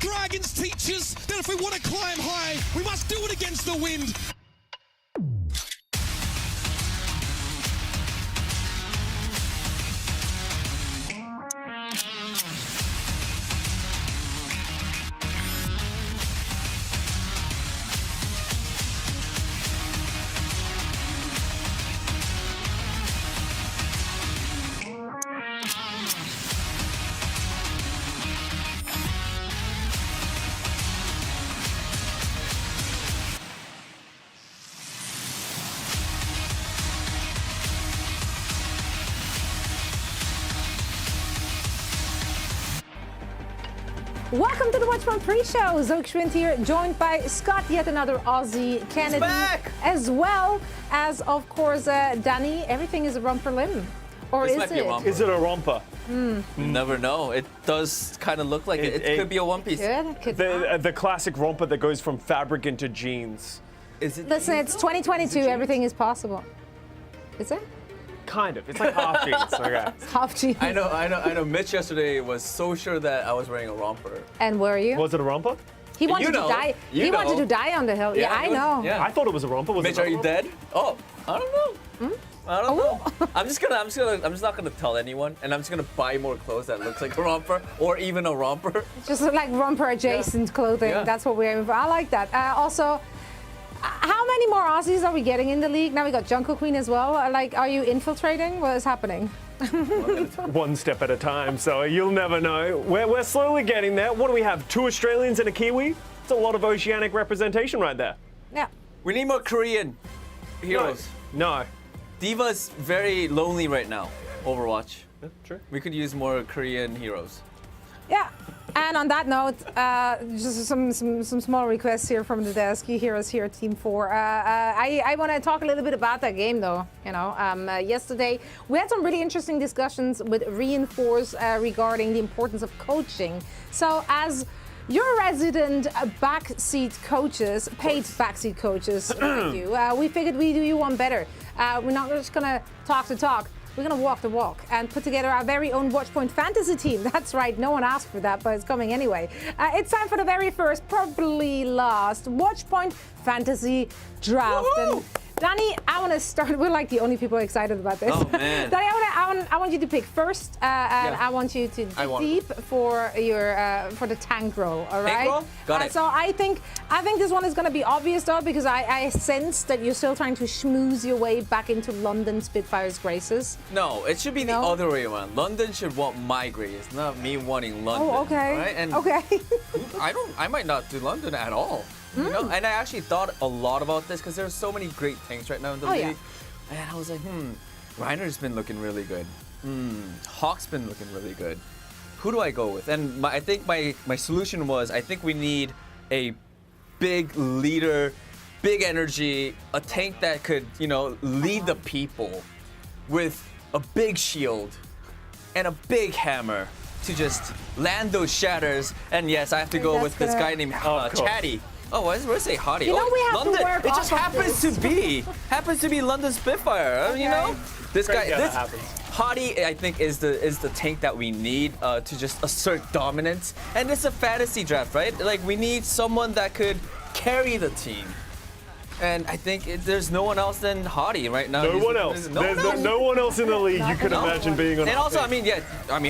Dragons teach us that if we want to climb high, we must do it against the wind. Welcome to the Watchpoint pre-show. Zoe Schwind here, joined by Scott, yet another Aussie Kennedy, as well as, of course, Danny. Everything is a romper limb, or This is might be a it? romper. Is it a romper? Never know. It does kind of look like it. It could be a one piece. Could The classic romper that goes from fabric into jeans. Is it? Listen, it's 2022. Everything is possible. Is it? Kind of. It's like half jeans. Okay. Half jeans. I know. Mitch yesterday was so sure that I was wearing a romper. And were you? Was it a romper? He wanted to die. He wanted to die on the hill. Yeah, I know. Yeah. I thought it was a romper. Was Mitch, it are you dead? Oh, I don't know. I don't know. I'm just not gonna tell anyone, and I'm just gonna buy more clothes that looks like a romper or even a romper. Just like romper adjacent clothing. Yeah. That's what we're aiming for. I like that. Also, how many more Aussies are we getting in the league? Now we got Jungle Queen as well. Like, are you infiltrating? What is happening? One step at a time, so you'll never know. We're slowly getting there. What do we have? 2 Australians and a Kiwi? It's a lot of oceanic representation right there. Yeah. We need more Korean heroes. No. Diva's very lonely right now. Overwatch. Yeah, true. We could use more Korean heroes. Yeah. And on that note, just some small requests here from the desk. You hear us here at Team 4. I want to talk a little bit about that game, though. You know, yesterday we had some really interesting discussions with Reinforce regarding the importance of coaching. So as your resident backseat coaches, paid backseat coaches, like you, we figured we'd do you one better. We're not just gonna talk the talk. We're going to walk the walk and put together our very own Watchpoint fantasy team. That's right, no one asked for that, but it's coming anyway. It's time for the very first, probably last, Watchpoint fantasy draft. And Danny, I want to start. We're like the only people excited about this. Oh, man. Danny, I want you to pick first, and I want you to dig deep for your for the tank roll. All right. Tank roll? Got it. So I think this one is going to be obvious though, because I sense that you're still trying to schmooze your way back into London Spitfire's graces. No, it should be the No? other way around. London should want my graces, not me wanting London. Oh, okay. Right? And Okay. I might not do London at all. You know? And I actually thought a lot about this because there's so many great tanks right now in the league. Yeah. And I was like, Reiner's been looking really good. Hawk's been looking really good. Who do I go with? And I think my solution was, I think we need a big leader, big energy, a tank that could, lead the people with a big shield and a big hammer to just land those shatters. And yes, I have to go with this guy named Chatty. Oh, why did I say Hottie? You know, we have London. to work It just off of happens to be London Spitfire. Okay. You know, this guy, Crazy how that happens. Hottie, I think is the tank that we need to just assert dominance. And it's a fantasy draft, right? Like we need someone that could carry the team. And I think there's no one else than Hottie right now. No one else. There's no one else in the league you could imagine being on. And our also, team.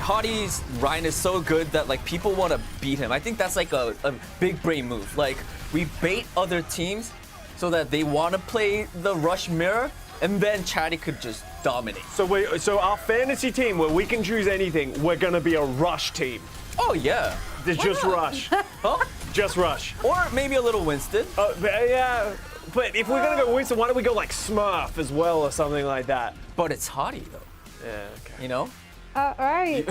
Hottie's Ryan is so good that like people want to beat him. I think that's like a big brain move. Like we bait other teams so that they want to play the rush mirror, and then Chatty could just dominate. So our fantasy team, where we can choose anything, we're gonna be a rush team. Oh yeah. There's just rush. Huh? Just rush. Or maybe a little Winston. Yeah. But if we're gonna go Winston, why don't we go like Smurf as well or something like that? But it's Hottie though. Yeah. Okay. You know? All right.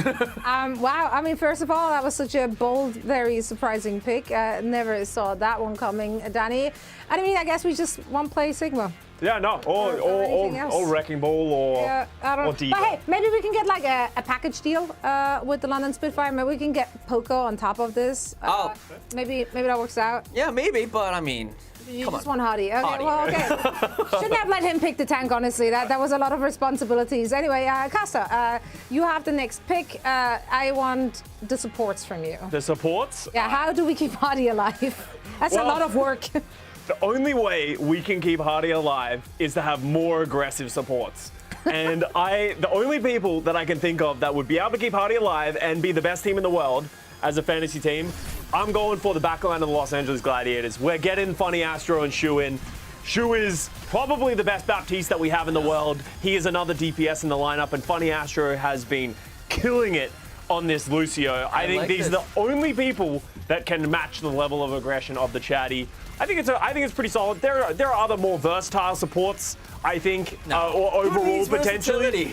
Wow. I mean, first of all, that was such a bold, very surprising pick. Never saw that one coming, Danny. And I mean, I guess we just won't play Sigma. Yeah. No. anything else. Or Wrecking Ball or. Yeah, I don't know. Diva. But hey, maybe we can get like a package deal with the London Spitfire. Maybe we can get Poco on top of this. Maybe that works out. Yeah, maybe. But I mean, You Come just on. want Hardy. Okay, Hardy. well, okay. Shouldn't have let him pick the tank, honestly. That was a lot of responsibilities. Anyway, Kasta, you have the next pick. I want the supports from you. The supports? Yeah, how do we keep Hardy alive? That's a Well- lot of work. The only way we can keep Hardy alive is to have more aggressive supports. And the only people that I can think of that would be able to keep Hardy alive and be the best team in the world as a fantasy team, I'm going for the backline of the Los Angeles Gladiators. We're getting Funny Astro and Shu in. Shu is probably the best Baptiste that we have in the world. He is another DPS in the lineup, and Funny Astro has been killing it on this Lucio. I think like these are this. the only people that can match the level of aggression of the Chatty. I think it's pretty solid. There are other more versatile supports, I think, or overall potentially.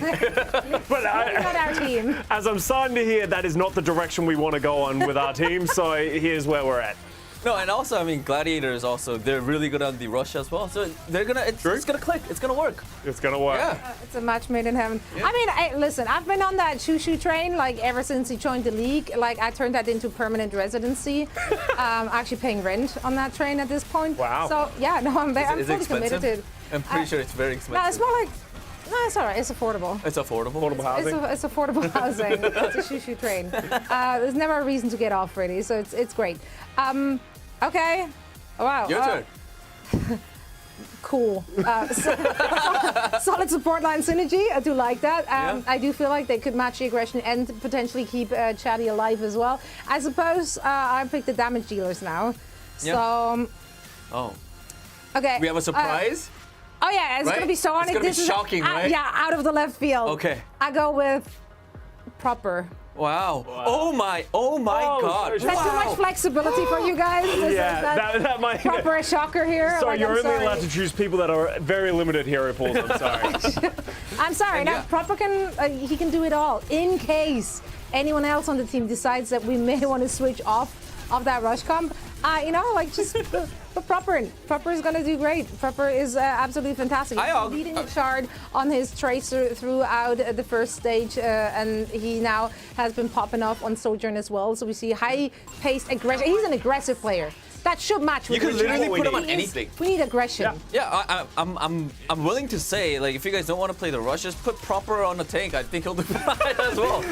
But Not our team. as I'm starting to hear, that is not the direction we want to go on with our team. So here's where we're at. No, and also, I mean, Gladiators also, they're really good on the rush as well. So it's gonna click. It's gonna work. It's gonna work. Yeah. It's a match made in heaven. I mean, listen, I've been on that Shushu train like ever since he joined the league. Like I turned that into permanent residency. Actually paying rent on that train at this point. Wow. So yeah, no, I'm Is it fully committed to expensive? it. I'm pretty sure it's very expensive. No, it's more like, no, it's all right. It's affordable. It's affordable. Affordable housing. It's affordable housing. It's a Shushu train. There's never a reason to get off really, so it's great. Okay. Wow. Your turn. Cool. Solid support line synergy. I do like that. Yeah. I do feel like they could match the aggression and potentially keep Chatty alive as well. I suppose I picked the damage dealers now. Yeah. So, Oh, okay. we have a surprise. Oh yeah, it's Right? gonna be so on It's it. gonna be This is shocking, right? Yeah, out of the left field. Okay. I go with proper. Wow. Oh my Oh, God. Is that too much flexibility for you guys? Is Yeah, that might. proper a shocker here. So Like, you're I'm only sorry. allowed to choose people that are very limited hero pools. I'm sorry. I'm sorry. And Now yeah. proper can he can do it all in case anyone else on the team decides that we may want to switch off of that rush comp. Just put proper in. Proper is gonna do great. Proper is absolutely fantastic. He's leading the chart on his tracer throughout the first stage, and he now has been popping off on Sojourn as well. So we see high-paced aggression. He's an aggressive player. That should match with You could the literally team. put him on He is- anything. We need aggression. Yeah, I'm willing to say, like, if you guys don't want to play the rush, just put proper on the tank. I think he'll do fine as well.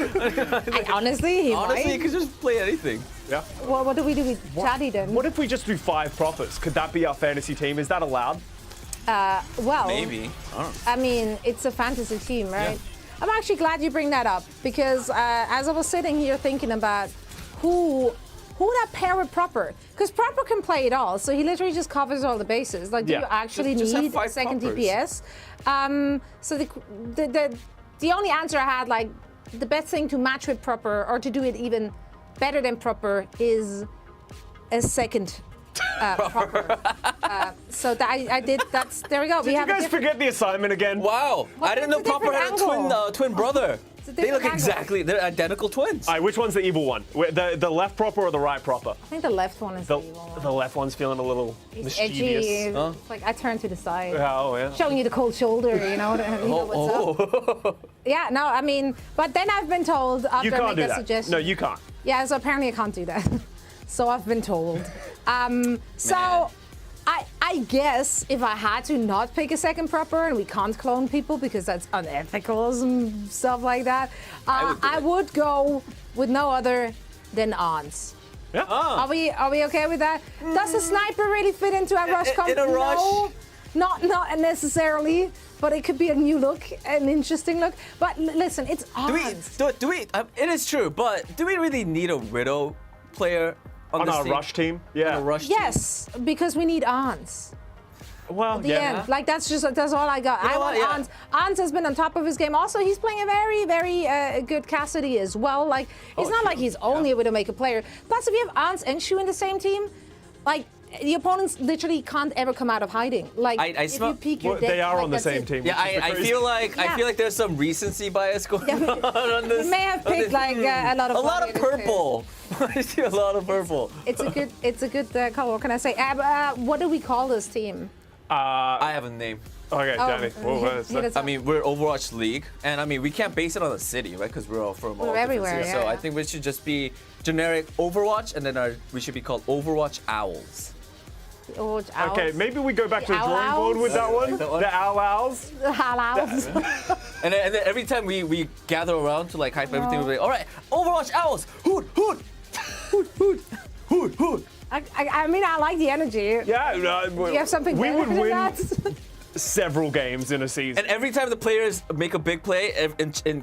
Honestly, he Honestly, you might. could just play anything. Yeah. What do we do with Chatty then? What if we just do 5 propers? Could that be our fantasy team? Is that allowed? Well, Maybe. I don't know. I mean, it's a fantasy team, right? I'm actually glad you bring that up because as I was sitting here thinking about who would I pair with Proper? Because Proper can play it all, so he literally just covers all the bases. Like, do Yeah. you actually Just have need 5 second Proppers. DPS? So the only answer I had, like, the best thing to match with Proper or to do it even better than Proper is a second Proper. I did. There we go. Did you guys forget the assignment again? Wow. I didn't know it's a Proper had a different twin brother. a They look different exactly, they're identical twins. All right, which one's the evil one? The left proper or the right proper? I think the left one is The, the evil one. the left one's feeling a little It's mischievous. edgy. Huh? It's like I turn to the side. Oh, yeah. Showing you the cold shoulder, you know what's up. Yeah, no, I mean, but then I've been told after You I can't make do that that. suggestion. No, you can't. Yeah, so apparently I can't do that. So I've been told. So I guess if I had to not pick a second proper and we can't clone people because that's unethical and stuff like that, I would go with no other than Ons. Yeah. Are we okay with that? Does the sniper really fit into a rush comp? in a rush? No, not necessarily. But it could be a new look, an interesting look. But listen, it's Ons. Do we, it is true, but do we really need a Widow player on this our team? rush team? Yeah. On a rush team? Yes, because we need Ons. Well, The yeah. end. Like that's all I got. You know I want what? Yeah. Ons. Ons has been on top of his game. Also, he's playing a very, very good Cassidy as well. Like it's not like he's only a Widowmaker player. Plus, if you have Ons and Shu in the same team, like the opponents literally can't ever come out of hiding. Like I if smell- you peek, Well, you're dead. they are Like, on the that's same it. team. Yeah, which is the I crazy- feel like Yeah. there's some recency bias going Yeah, on this. We may have picked like a lot of A lot of Gladiators purple. I see a lot of purple. It's a good color. What can I say? What do we call this team? I have a name. Okay, Danny. Whoa, hit- what's hit that? us I up. mean, we're Overwatch League, and I mean, we can't base it on the city, right? Because we're all from all We're different everywhere, cities. yeah, So I yeah. think we should just be generic Overwatch, and then we should be called Overwatch Owls. Overwatch Owls. Okay, maybe we go back to the drawing Outlaws? board with that one. Like that one? The Outlaws. Outlaws. And then every time we gather around to like hype everything, we're like, all right, Overwatch Owls, hoot, hoot, hoot, hoot, hoot, hoot. I mean, I like the energy. Yeah, Do you have something we better would than win that? several games in a season. And every time the players make a big play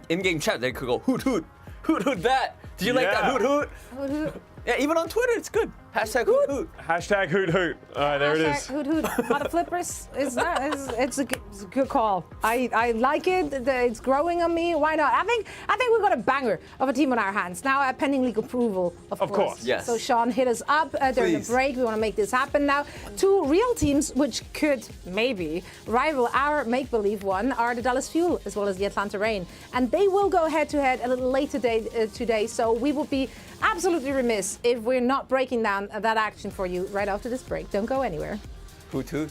in-game chat, they could go hoot, hoot, hoot, hoot that. Did you like that hoot, hoot? Hoot, hoot. Yeah, even on Twitter, it's good. Hashtag hoot, hoot. Hashtag hoot hoot. All right, there it is. Hoot hoot. A lot of flippers. It's a good call. I like it. It's growing on me. Why not? I think we've got a banger of a team on our hands now. Pending league approval, of course. Yes. So Sean hit us up during Please. the break. We want to make this happen now. Two real teams which could maybe rival our make-believe one are the Dallas Fuel as well as the Atlanta Reign, and they will go head-to-head a little later today. So we will be absolutely remiss if we're not breaking down that action for you right after this break. Don't go anywhere. Hoot, hoot.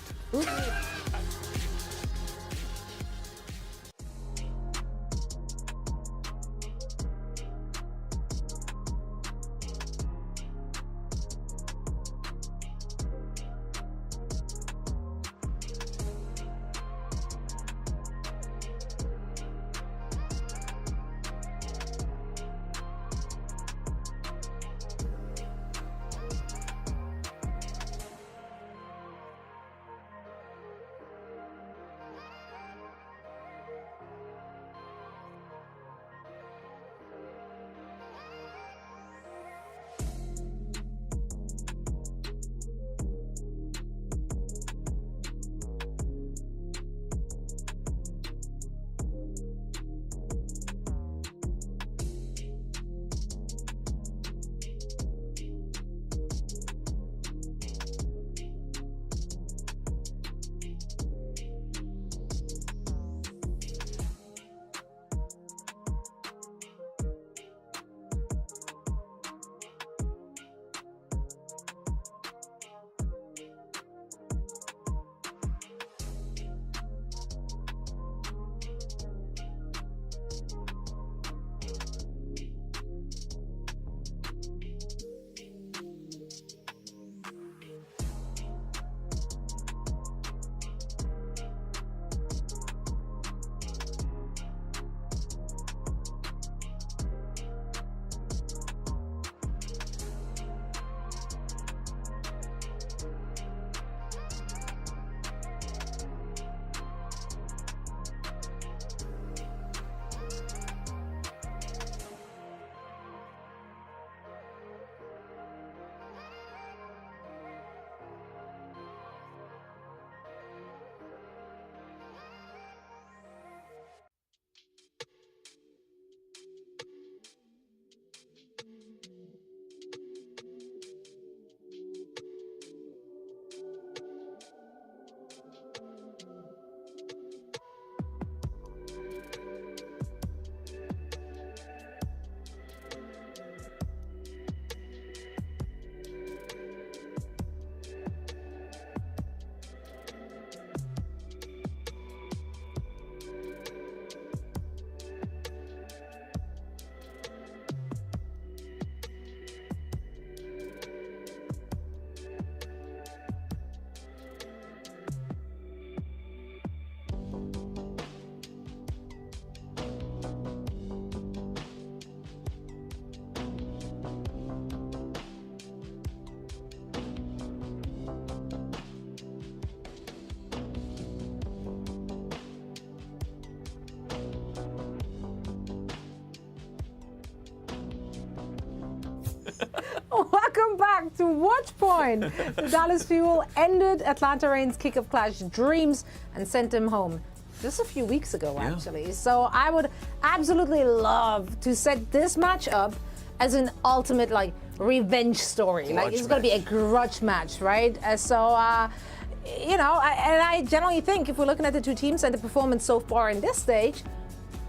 Welcome back to Watch Point. The Dallas Fuel ended Atlanta Reign's kickoff clash dreams and sent them home just a few weeks ago, actually. So I would absolutely love to set this match up as an ultimate revenge story. It's going to be a grudge match, right? You know, I generally think if we're looking at the two teams and the performance so far in this stage,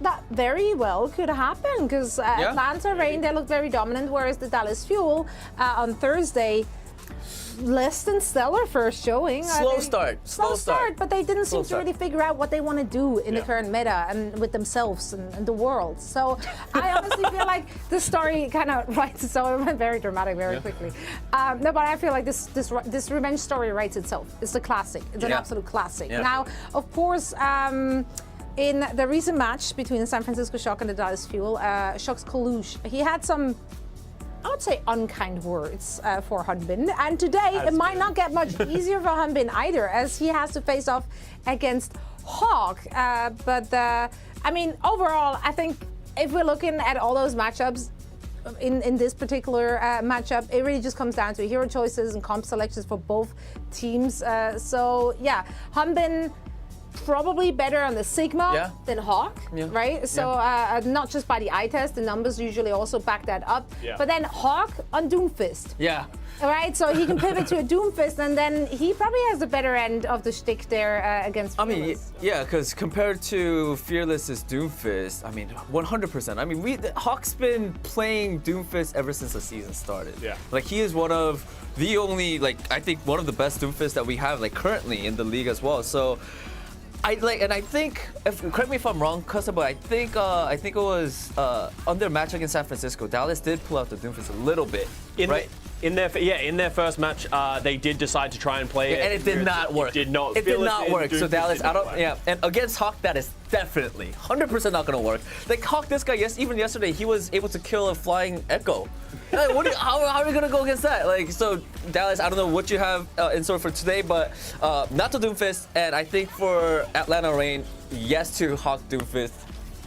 that very well could happen because Atlanta Reign, they look very dominant, whereas the Dallas Fuel on Thursday, less than stellar first showing. Slow start. Slow start, but they didn't seem to start. really figure out what they want to do in the current meta and with themselves and the world. So I honestly feel like the story kind of writes itself. It went very dramatic very quickly. No, but I feel like this revenge story writes itself. It's a classic. It's an absolute classic. Yeah. Now, of course, in the recent match between the San Francisco Shock and the Dallas Fuel, Shock's Kalush, he had some, I would say, unkind words for Hunbin. And today, it might not get much easier for Hunbin either, as he has to face off against Hawk. I mean, overall, I think if we're looking at all those matchups, in this particular matchup, it really just comes down to hero choices and comp selections for both teams. So, yeah, Hunbin probably better on the Sigma than Hawk, right? So not just by the eye test, the numbers usually also back that up. But then Hawk on Doomfist. Right, so he can pivot to a Doomfist, and then he probably has the better end of the shtick there against Fearless. I mean, because compared to Fearless's Doomfist, I mean, 100%. I mean, Hawk's been playing Doomfist ever since the season started. Like, he is one of the only, like, I think one of the best Doomfists that we have, like, currently in the league as well. So, I think, correct me if I'm wrong, Cussa, but I think it was on their match against San Francisco, Dallas did pull out the Doomfist a little bit, right? In their first match, they did decide to try and play it, and it did not work. It did not. It did not work. So Dallas, and against Hawk, that is definitely 100% not going to work. Like Hawk, this guy, even yesterday, he was able to kill a flying Echo. Like, how are we going to go against that? Like, so Dallas, I don't know what you have in store for today, but not to Doomfist, and I think for Atlanta Reign, yes to Hawk Doomfist.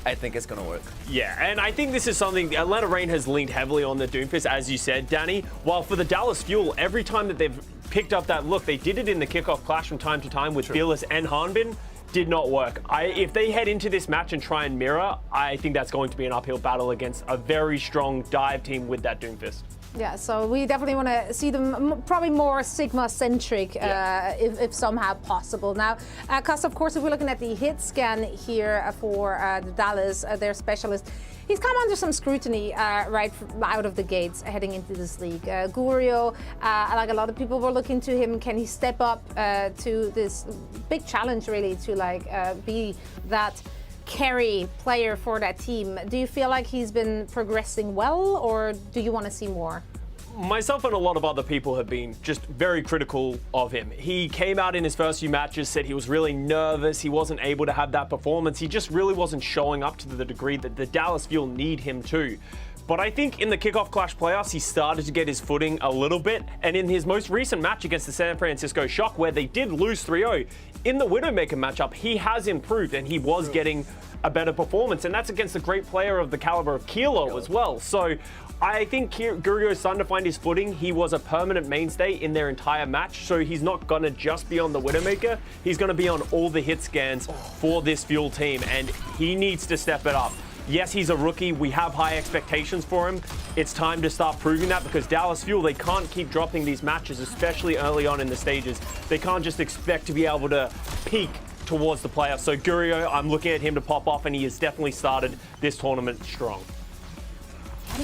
I think it's going to work. Yeah, and I think this is something Atlanta Reign has leaned heavily on the Doomfist, as you said, Danny. While for the Dallas Fuel, every time that they've picked up that look, they did it in the kickoff clash from time to time with Fearless and Hanbin. Did not work. If they head into this match and try and mirror, I think that's going to be an uphill battle against a very strong dive team with that Doomfist. Yeah, so we definitely want to see them probably more Sigma-centric, if somehow possible. Now, Cuss, of course, if we're looking at the hit scan here for the Dallas, their specialist, he's come under some scrutiny right out of the gates heading into this league. Gurio, like a lot of people were looking to him, can he step up to this big challenge, really, to be that carry player for that team? Do you feel like he's been progressing well, or do you want to see more? Myself and a lot of other people have been just very critical of him. He came out in his first few matches, said he was really nervous, he wasn't able to have that performance, he just really wasn't showing up to the degree that the Dallas Fuel need him to. But I think in the kickoff clash playoffs, he started to get his footing a little bit. And in his most recent match against the San Francisco Shock, where they did lose 3-0, in the Widowmaker matchup, he has improved and he was getting a better performance. And that's against a great player of the caliber of Kilo as well. So I think Gurio's starting to find his footing. He was a permanent mainstay in their entire match. So he's not going to just be on the Widowmaker. He's going to be on all the hit scans for this Fuel team. And he needs to step it up. Yes, he's a rookie. We have high expectations for him. It's time to start proving that, because Dallas Fuel, they can't keep dropping these matches, especially early on in the stages. They can't just expect to be able to peak towards the playoffs. So Gurio, I'm looking at him to pop off, and he has definitely started this tournament strong. I'm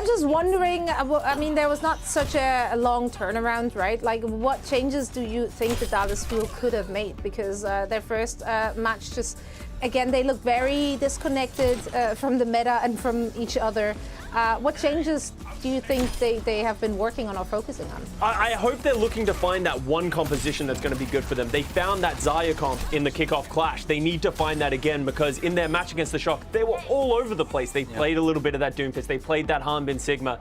just wondering, I mean, there was not such a long turnaround, right? Like, what changes do you think the Dallas Fuel could have made? Because their first match just, again, they look very disconnected from the meta and from each other. What changes do you think they have been working on or focusing on? I hope they're looking to find that one composition that's going to be good for them. They found that Xayah comp in the kickoff clash. They need to find that again, because in their match against the Shock, they were all over the place. They played a little bit of that Doomfist. They played that Hanbin Sigma.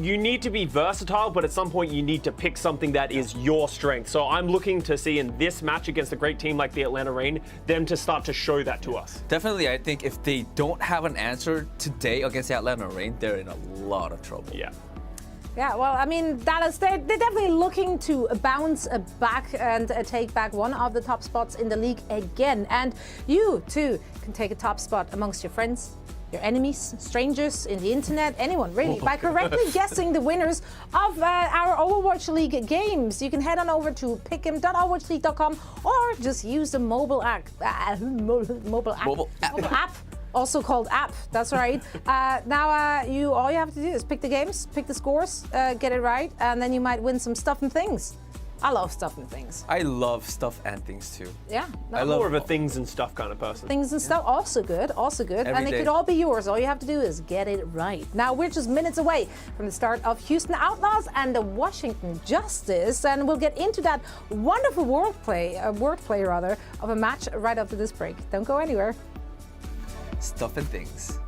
You need to be versatile, but at some point you need to pick something that is your strength. So I'm looking to see in this match against a great team like the Atlanta Reign, them to start to show that to us. Definitely, I think if they don't have an answer today against the Atlanta Reign, they're in a lot of trouble. Yeah, well, I mean, Dallas, they're definitely looking to bounce back and take back one of the top spots in the league again. And you, too, can take a top spot amongst your friends, your enemies, strangers, in the internet, anyone really, by correctly guessing the winners of our Overwatch League games. You can head on over to pick'em.overwatchleague.com or just use the mobile app. also called app. That's right. Now, all you have to do is pick the games, pick the scores, get it right, and then you might win some stuff and things. I love stuff and things. I love stuff and things too. Yeah. I I'm love more of a things and stuff kind of person. Things and stuff, also good, also good. Every and they day. could all be yours. All you have to do is get it right. Now, we're just minutes away from the start of Houston Outlaws and the Washington Justice, and we'll get into that wonderful wordplay of a match right after this break. Don't go anywhere. Stuff and things.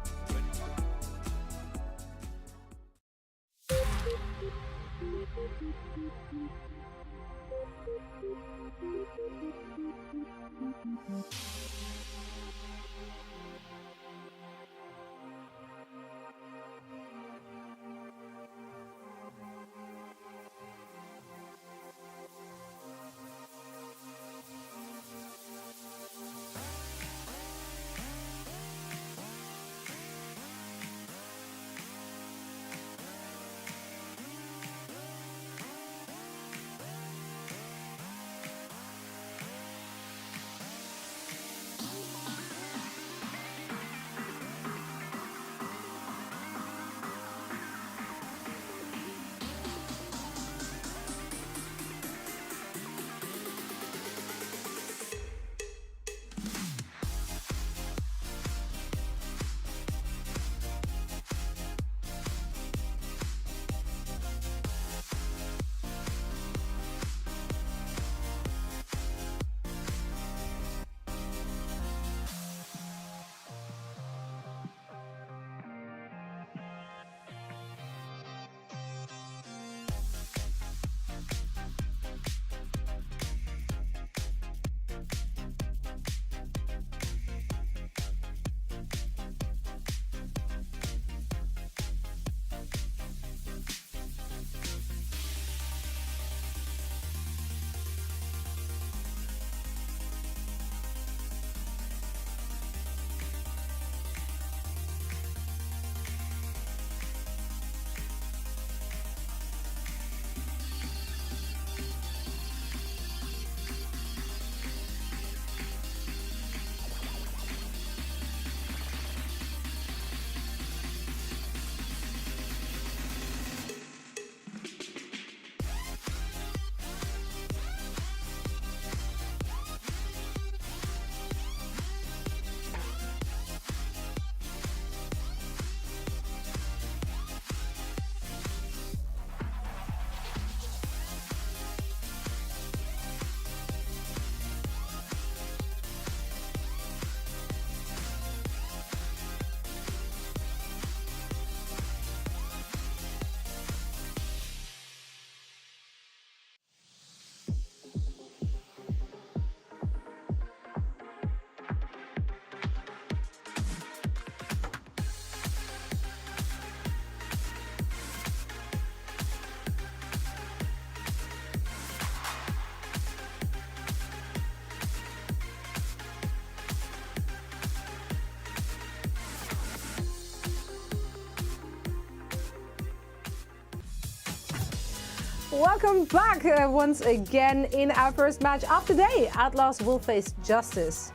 Welcome back once again in our first match of the day. Outlaws will face Justice.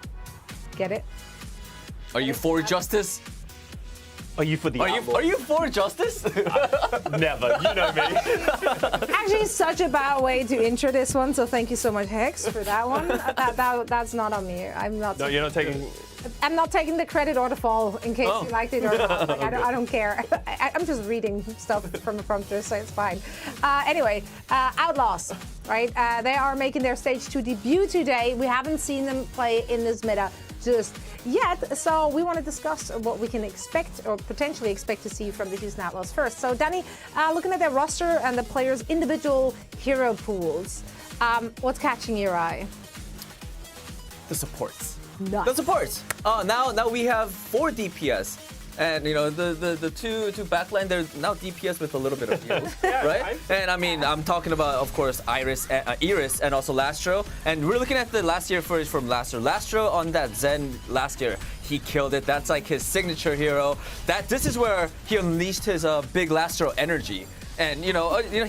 Get it? Are you for justice? Are you for the Are you for justice? Never. You know me. Actually, such a bad way to intro this one, so thank you so much, Hex, for that one. That's not on me. I'm not. No, you're not taking. I'm not taking the credit or the fall in case you liked it or not. Like, I don't care. I'm just reading stuff from the prompter, so it's fine. Anyway, Outlaws, right? They are making their stage 2 debut today. We haven't seen them play in this meta just yet, so we want to discuss what we can expect or potentially expect to see from the Houston Outlaws first. So, Danny, looking at their roster and the players' individual hero pools, what's catching your eye? The supports. Nuts. The supports. Now we have 4 DPS. And you know the two backline, they're now DPS with a little bit of heals, right? And I mean I'm talking about, of course, Iris and also Lastro. And we're looking at the last year footage from Lastro. Lastro on that Zen last year, he killed it. That's like his signature hero. This is where he unleashed his big Lastro energy. And he's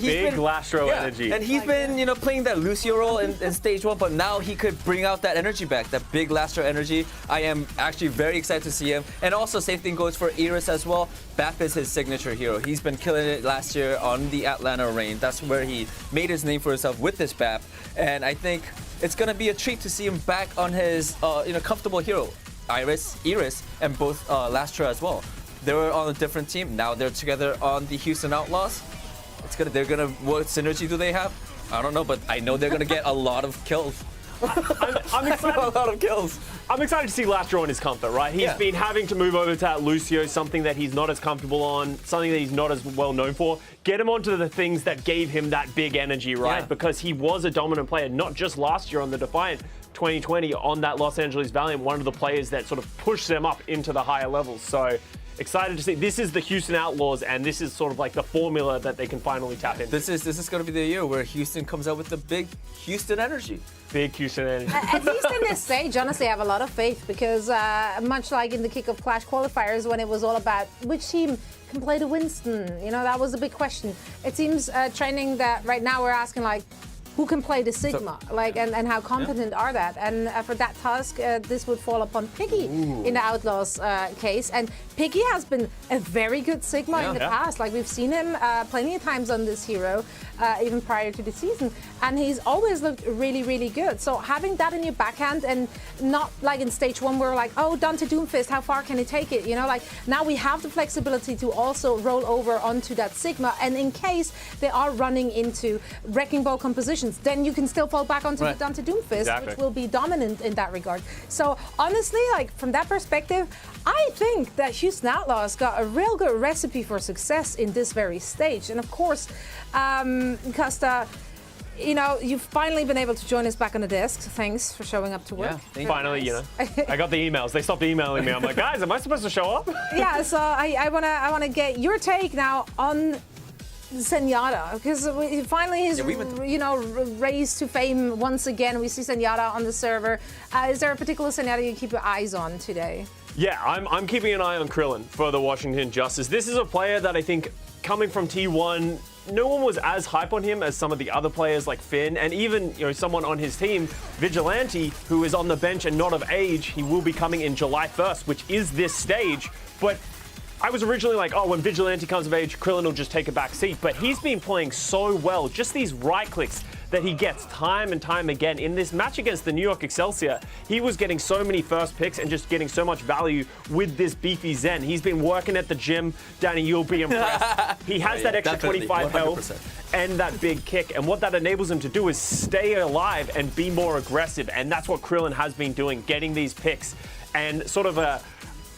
Big been Lastro energy. and he's been playing that Lucio role in stage 1, but now he could bring out that energy back, that big Lastro energy. I am actually very excited to see him. And also same thing goes for Iris as well. BAP is his signature hero. He's been killing it last year on the Atlanta Reign. That's where he made his name for himself with this BAP. And I think it's gonna be a treat to see him back on his comfortable hero, Iris, and both Lastro as well. They were on a different team. Now they're together on the Houston Outlaws. What synergy do they have? I don't know, but I know they're gonna get a lot of kills. I'm excited. A lot of kills. I'm excited to see Lastro in his comfort, right? He's been having to move over to that Lucio, something that he's not as comfortable on, something that he's not as well known for. Get him onto the things that gave him that big energy, right? Yeah. Because he was a dominant player, not just last year on the Defiant 2020 on that Los Angeles Valiant, one of the players that sort of pushed them up into the higher levels. So excited to see. This is the Houston Outlaws, and this is sort of like the formula that they can finally tap into. This is going to be the year where Houston comes out with the big Houston energy. Big Houston energy. At least in this stage, honestly, I have a lot of faith because much like in the Kick-Off Clash qualifiers when it was all about which team can play the Winston, that was a big question. It seems trending that right now we're asking like, who can play the Sigma, and how competent are that? And for that task, this would fall upon Piggy in the Outlaws case. And Piggy has been a very good Sigma in the past. Like we've seen him plenty of times on this hero, even prior to the season, and he's always looked really, really good. So having that in your backhand and not like in stage 1, we're like, oh, Dante Doomfist, how far can he take it? Now we have the flexibility to also roll over onto that Sigma, and in case they are running into Wrecking Ball compositions, then you can still fall back onto the Dante Doomfist, which will be dominant in that regard. So honestly, like from that perspective, I think that Houston Outlaws got a real good recipe for success in this very stage. And of course, Costa, you've finally been able to join us back on the desk. So thanks for showing up to work. Yeah, finally, nice. I got the emails. They stopped emailing me. I'm like, guys, am I supposed to show up? Yeah, so I wanna get your take now on Zenyatta, because finally he's raised to fame once again. We see Zenyatta on the server. Is there a particular Zenyatta you keep your eyes on today? Yeah, I'm keeping an eye on Krillin for the Washington Justice. This is a player that I think coming from T1, no one was as hype on him as some of the other players like Finn, and even someone on his team, Vigilante, who is on the bench and not of age. He will be coming in July 1st, which is this stage. But I was originally like, oh, when Vigilante comes of age, Krillin will just take a back seat. But he's been playing so well, just these right clicks that he gets time and time again. In this match against the New York Excelsior, he was getting so many first picks and just getting so much value with this beefy Zen. He's been working at the gym. Danny, you'll be impressed. He has that extra 25 health and that big kick. And what that enables him to do is stay alive and be more aggressive. And that's what Krillin has been doing, getting these picks. And sort of a,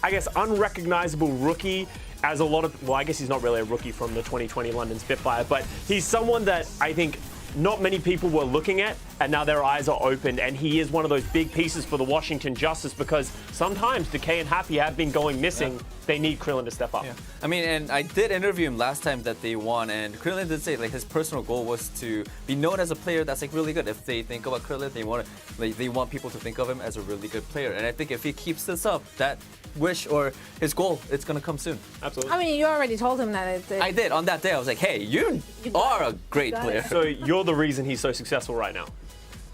I guess, unrecognizable rookie as a lot of, well, I guess he's not really a rookie from the 2020 London Spitfire, but he's someone that I think not many people were looking at, and now their eyes are opened, and he is one of those big pieces for the Washington Justice because sometimes Decay and Happy have been going missing. They need Krillin to step up. Yeah. I mean, and I did interview him last time that they won, and Krillin did say his personal goal was to be known as a player that's really good. If they think about Krillin, they want people to think of him as a really good player. And I think if he keeps this up, that wish or his goal, it's gonna come soon. Absolutely. I mean, you already told him that. I did on that day. I was like, hey, you are a great player. So you're the reason he's so successful right now.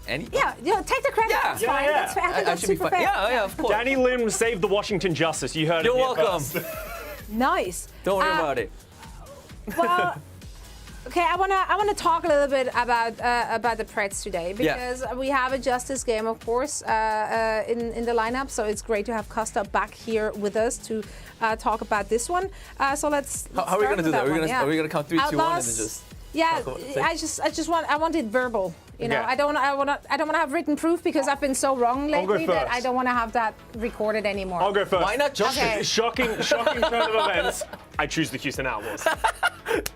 Yeah, take the credit. That's fine. Yeah. That's fair. I think that's super fair. Yeah, of course. Danny Lim saved the Washington Justice. You heard it. You're here welcome. first. Nice. Don't worry about it. Well, okay, I wanna talk a little bit about the Preds today because we have a Justice game, of course, in the lineup. So it's great to have Costa back here with us to talk about this one. So let's How are we gonna do that? Are we gonna count 3, 2, 1, and then Outlaws, just? Yeah, I want it verbal. I don't want to have written proof because I've been so wrong lately that I don't want to have that recorded anymore. I'll go first. Why not just? Okay. Shocking turn of events. I choose the Houston Outlaws.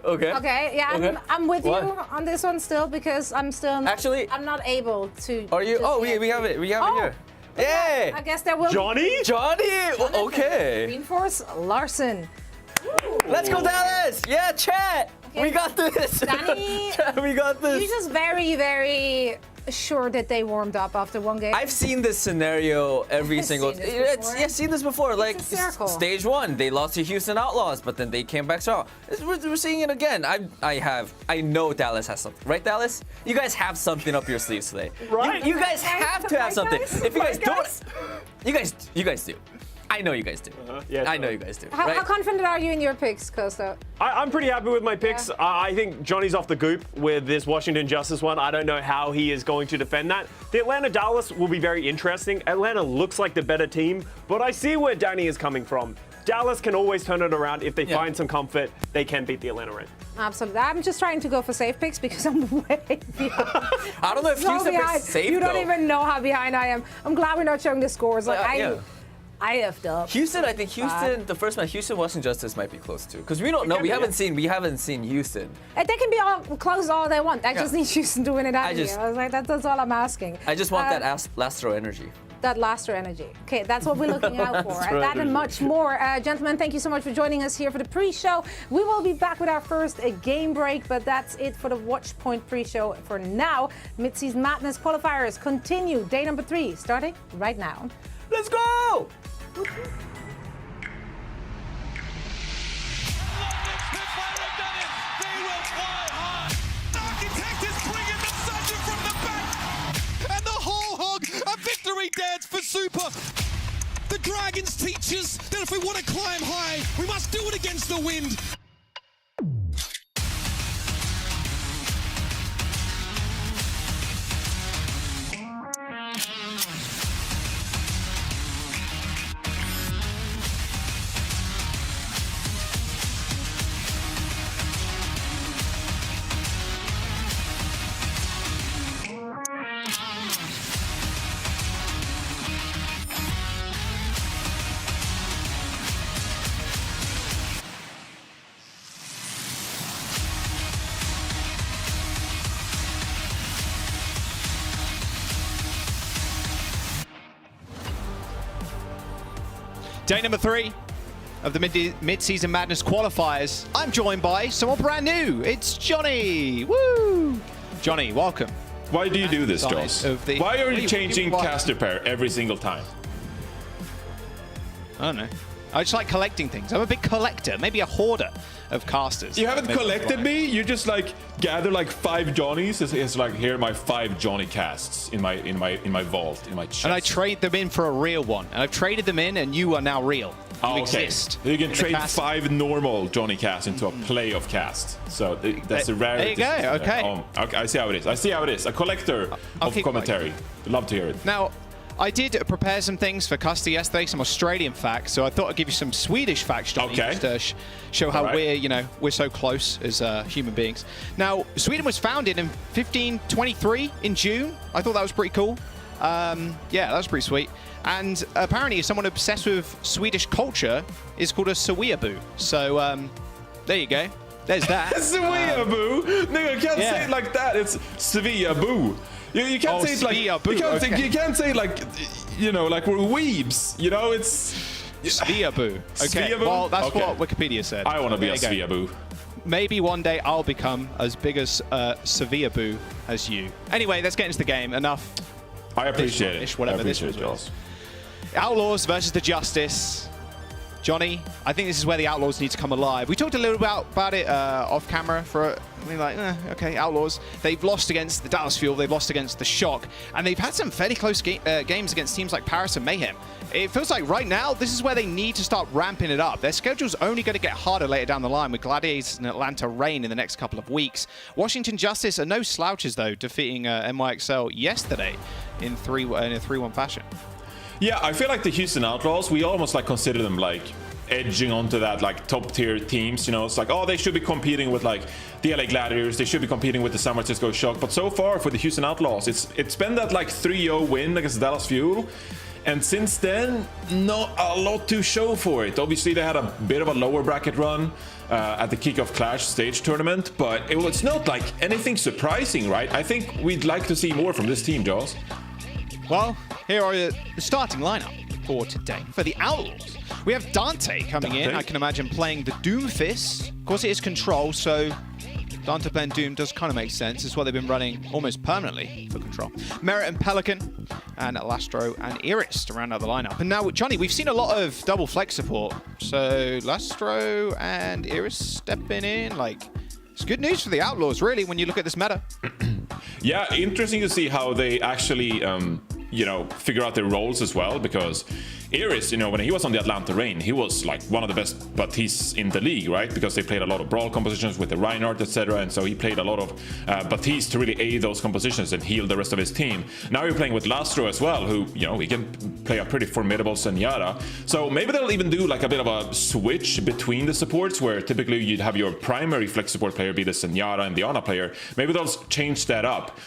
Okay. Okay, yeah, I'm with you on this one still because I'm still Actually, I'm not able to. Are you? Oh, we have it. We have it here. Yay! I guess there will. Johnny? Okay. Reinforce Larson. Let's go, Dallas! Yeah, chat! Okay. We got this! Danny, Chat, we got this! you're just very, very sure that they warmed up after one game. I've seen this scenario every single. I've Seen this before. Like a circle. stage 1, they lost to Houston Outlaws, but then they came back strong. We're seeing it again. I know Dallas has something, right, Dallas? You guys have something up your sleeves today. Right. You guys have to have something. If you guys don't, you guys do. I know you guys do. Yeah, I know you guys do. How confident are you in your picks, Costa? I'm pretty happy with my picks. Yeah. I think Johnny's off the goop with this Washington Justice one. I don't know how he is going to defend that. The Atlanta-Dallas will be very interesting. Atlanta looks like the better team, but I see where Danny is coming from. Dallas can always turn it around. If they find some comfort, they can beat the Atlanta Reign. Absolutely. I'm just trying to go for safe picks because I'm way behind. I don't know if Houston picks safe, You don't though. even know how behind I am. I'm glad we're not showing the scores. Like, I effed up. Houston, I think Houston, the first match, Houston-Washington Justice might be close too. Because we don't know. We haven't seen Houston. They can be all close all they want. I just need Houston to win it out of here. I was like, that's all I'm asking. I just want that Lastro energy. That Lastro energy. Okay, that's what we're looking out for. And that and much more. Gentlemen, thank you so much for joining us here for the pre-show. We will be back with our first game break, but that's it for the Watchpoint pre-show for now. Midseason Madness qualifiers continue. Day number 3, starting right now. Let's go! And the whole hog, a victory dance for Super. The Dragons teach us that if we want to climb high, we must do it against the wind. Day number 3 of the Mid-Season Madness qualifiers. I'm joined by someone brand new. It's Johnny. Woo! Johnny, welcome. Why do you do this, Joss? Why are you changing caster pair every single time? I don't know. I just like collecting things. I'm a big collector, maybe a hoarder of casters. You haven't collected me. You just like gather like 5 Johnnies. It's like, here are my 5 Johnny casts in my vault, in my chest. And I trade them in for a real one. And I've traded them in, and you are now real. You exist. You can trade 5 normal Johnny casts into a playoff cast. So that's a rarity. There you go. Okay. Okay. I see how it is. I see how it is. A collector of commentary. Love to hear it. Now, I did prepare some things for Custer yesterday, some Australian facts. So I thought I'd give you some Swedish facts, Johnny, just to show how we're so close as human beings. Now, Sweden was founded in 1523 in June. I thought that was pretty cool. Yeah, that was pretty sweet. And apparently, someone obsessed with Swedish culture is called a Sweeaboo. So there you go. There's that. Sweeaboo? Nigga, you can't say it like that. It's Sweeaboo. You can't say it like you can't say like, you know, like we're weebs. You know, it's Sweeaboo. Okay. Sweeaboo? Well, that's what Wikipedia said. I want to be a Sweeaboo. Maybe one day I'll become as big as Sweeaboo as you. Anyway, let's get into the game. Enough. I appreciate it. Whatever this was. Outlaws versus the Justice. Johnny, I think this is where the Outlaws need to come alive. We talked a little about it off camera for, okay, Outlaws. They've lost against the Dallas Fuel, they've lost against the Shock, and they've had some fairly close games against teams like Paris and Mayhem. It feels like right now, this is where they need to start ramping it up. Their schedule's only going to get harder later down the line with Gladiators and Atlanta Reign in the next couple of weeks. Washington Justice are no slouches, though, defeating NYXL yesterday in a 3-1 fashion. Yeah, I feel like the Houston Outlaws, we almost like consider them like edging onto that like top tier teams. You know, it's like, oh, they should be competing with like the LA Gladiators, they should be competing with the San Francisco Shock. But so far for the Houston Outlaws, it's been that like 3-0 win against Dallas Fuel. And since then, not a lot to show for it. Obviously, they had a bit of a lower bracket run at the Kickoff Clash stage tournament, but it's not like anything surprising, right? I think we'd like to see more from this team, Jaws. Well, here are the starting lineup for today. For the Outlaws, we have Dante coming in. I can imagine playing the Doomfist. Of course, it is Control, so Dante playing Doom does kind of make sense. It's what they've been running almost permanently for Control. Merit and Pelican, and Lastro and Iris to round out the lineup. And now, Johnny, we've seen a lot of double flex support. So Lastro and Iris stepping in, like, it's good news for the Outlaws, really, when you look at this meta. Yeah, interesting to see how they actually, you know, figure out their roles as well, because Iris, you know, when he was on the Atlanta Reign, he was like one of the best Baptistes in the league, right? Because they played a lot of brawl compositions with the Reinhardt, etc. And so he played a lot of Baptiste to really aid those compositions and heal the rest of his team. Now you're playing with Lastro as well, who, you know, he can play a pretty formidable Zenyatta. So maybe they'll even do like a bit of a switch between the supports, where typically you'd have your primary flex support player be the Zenyatta and the Ana player. Maybe they'll change that up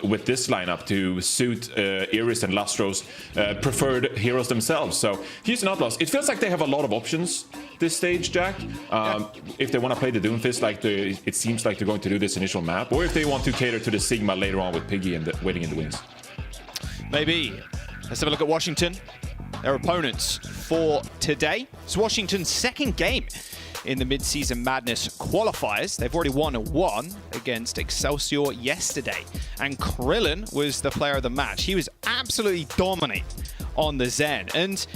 with this lineup to suit Iris and Lastro's preferred heroes themselves. So Houston Outlaws, it feels like they have a lot of options this stage, Jack. If they want to play the Doomfist, like it seems like they're going to do this initial map, or if they want to cater to the Sigma later on with Piggy and waiting in the wings. Maybe. Let's have a look at Washington. Their opponents for today. It's Washington's second game in the Midseason Madness qualifiers. They've already won one against Excelsior yesterday. And Krillin was the player of the match. He was absolutely dominant on the Zen. And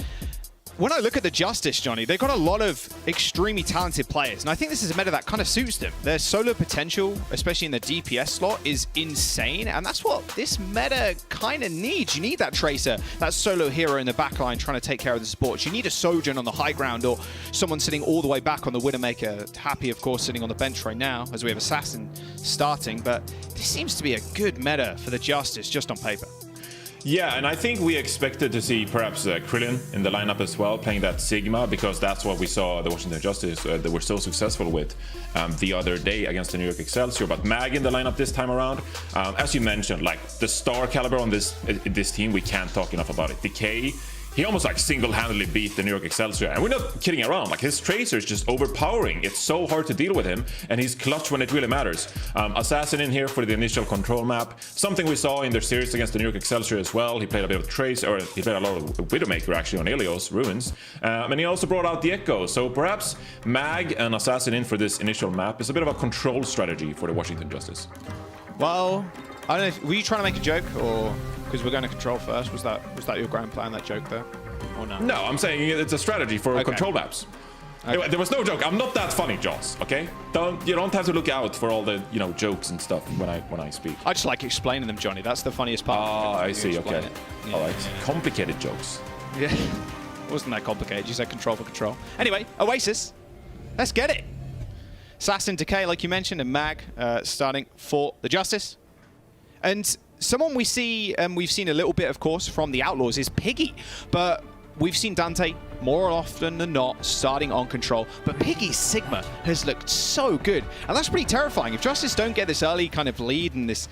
when I look at the Justice, Johnny, they've got a lot of extremely talented players. And I think this is a meta that kind of suits them. Their solo potential, especially in the DPS slot, is insane. And that's what this meta kind of needs. You need that Tracer, that solo hero in the backline trying to take care of the supports. You need a Sojourn on the high ground, or someone sitting all the way back on the Widowmaker. Happy, of course, sitting on the bench right now as we have Assassin starting. But this seems to be a good meta for the Justice just on paper. Yeah, and I think we expected to see perhaps Krillin in the lineup as well, playing that Sigma, because that's what we saw the Washington Justice they were so successful with the other day against the New York Excelsior. But Mag in the lineup this time around, as you mentioned, like the star caliber on this team, we can't talk enough about it. Decay, he almost like single-handedly beat the New York Excelsior, and we're not kidding around. Like, his Tracer is just overpowering. It's so hard to deal with him, and he's clutch when it really matters. Assassin in here for the initial control map, something we saw in their series against the New York Excelsior as well. He played a bit of Tracer, or he played a lot of Widowmaker actually on Ilios Ruins, and he also brought out the Echo. So perhaps Mag and Assassin in for this initial map is a bit of a control strategy for the Washington Justice. Well, I don't know. Were you trying to make a joke, or because we're going to control first? Was that your grand plan, that joke there, or no? No, I'm saying it's a strategy for control maps. Okay. There was no joke. I'm not that funny, Joss. Okay, you don't have to look out for all the jokes and stuff when I speak. I just like explaining them, Johnny. That's the funniest part. Ah, I see. Okay, yeah. All right. Complicated jokes. Yeah, it wasn't that complicated. You said control for control. Anyway, Oasis, let's get it. Assassin, Decay, like you mentioned, and Mag starting for the Justice. And someone we've seen a little bit, of course, from the Outlaws is Piggy. But we've seen Dante more often than not starting on control. But Piggy's Sigma has looked so good. And that's pretty terrifying. If Justice don't get this early kind of lead and this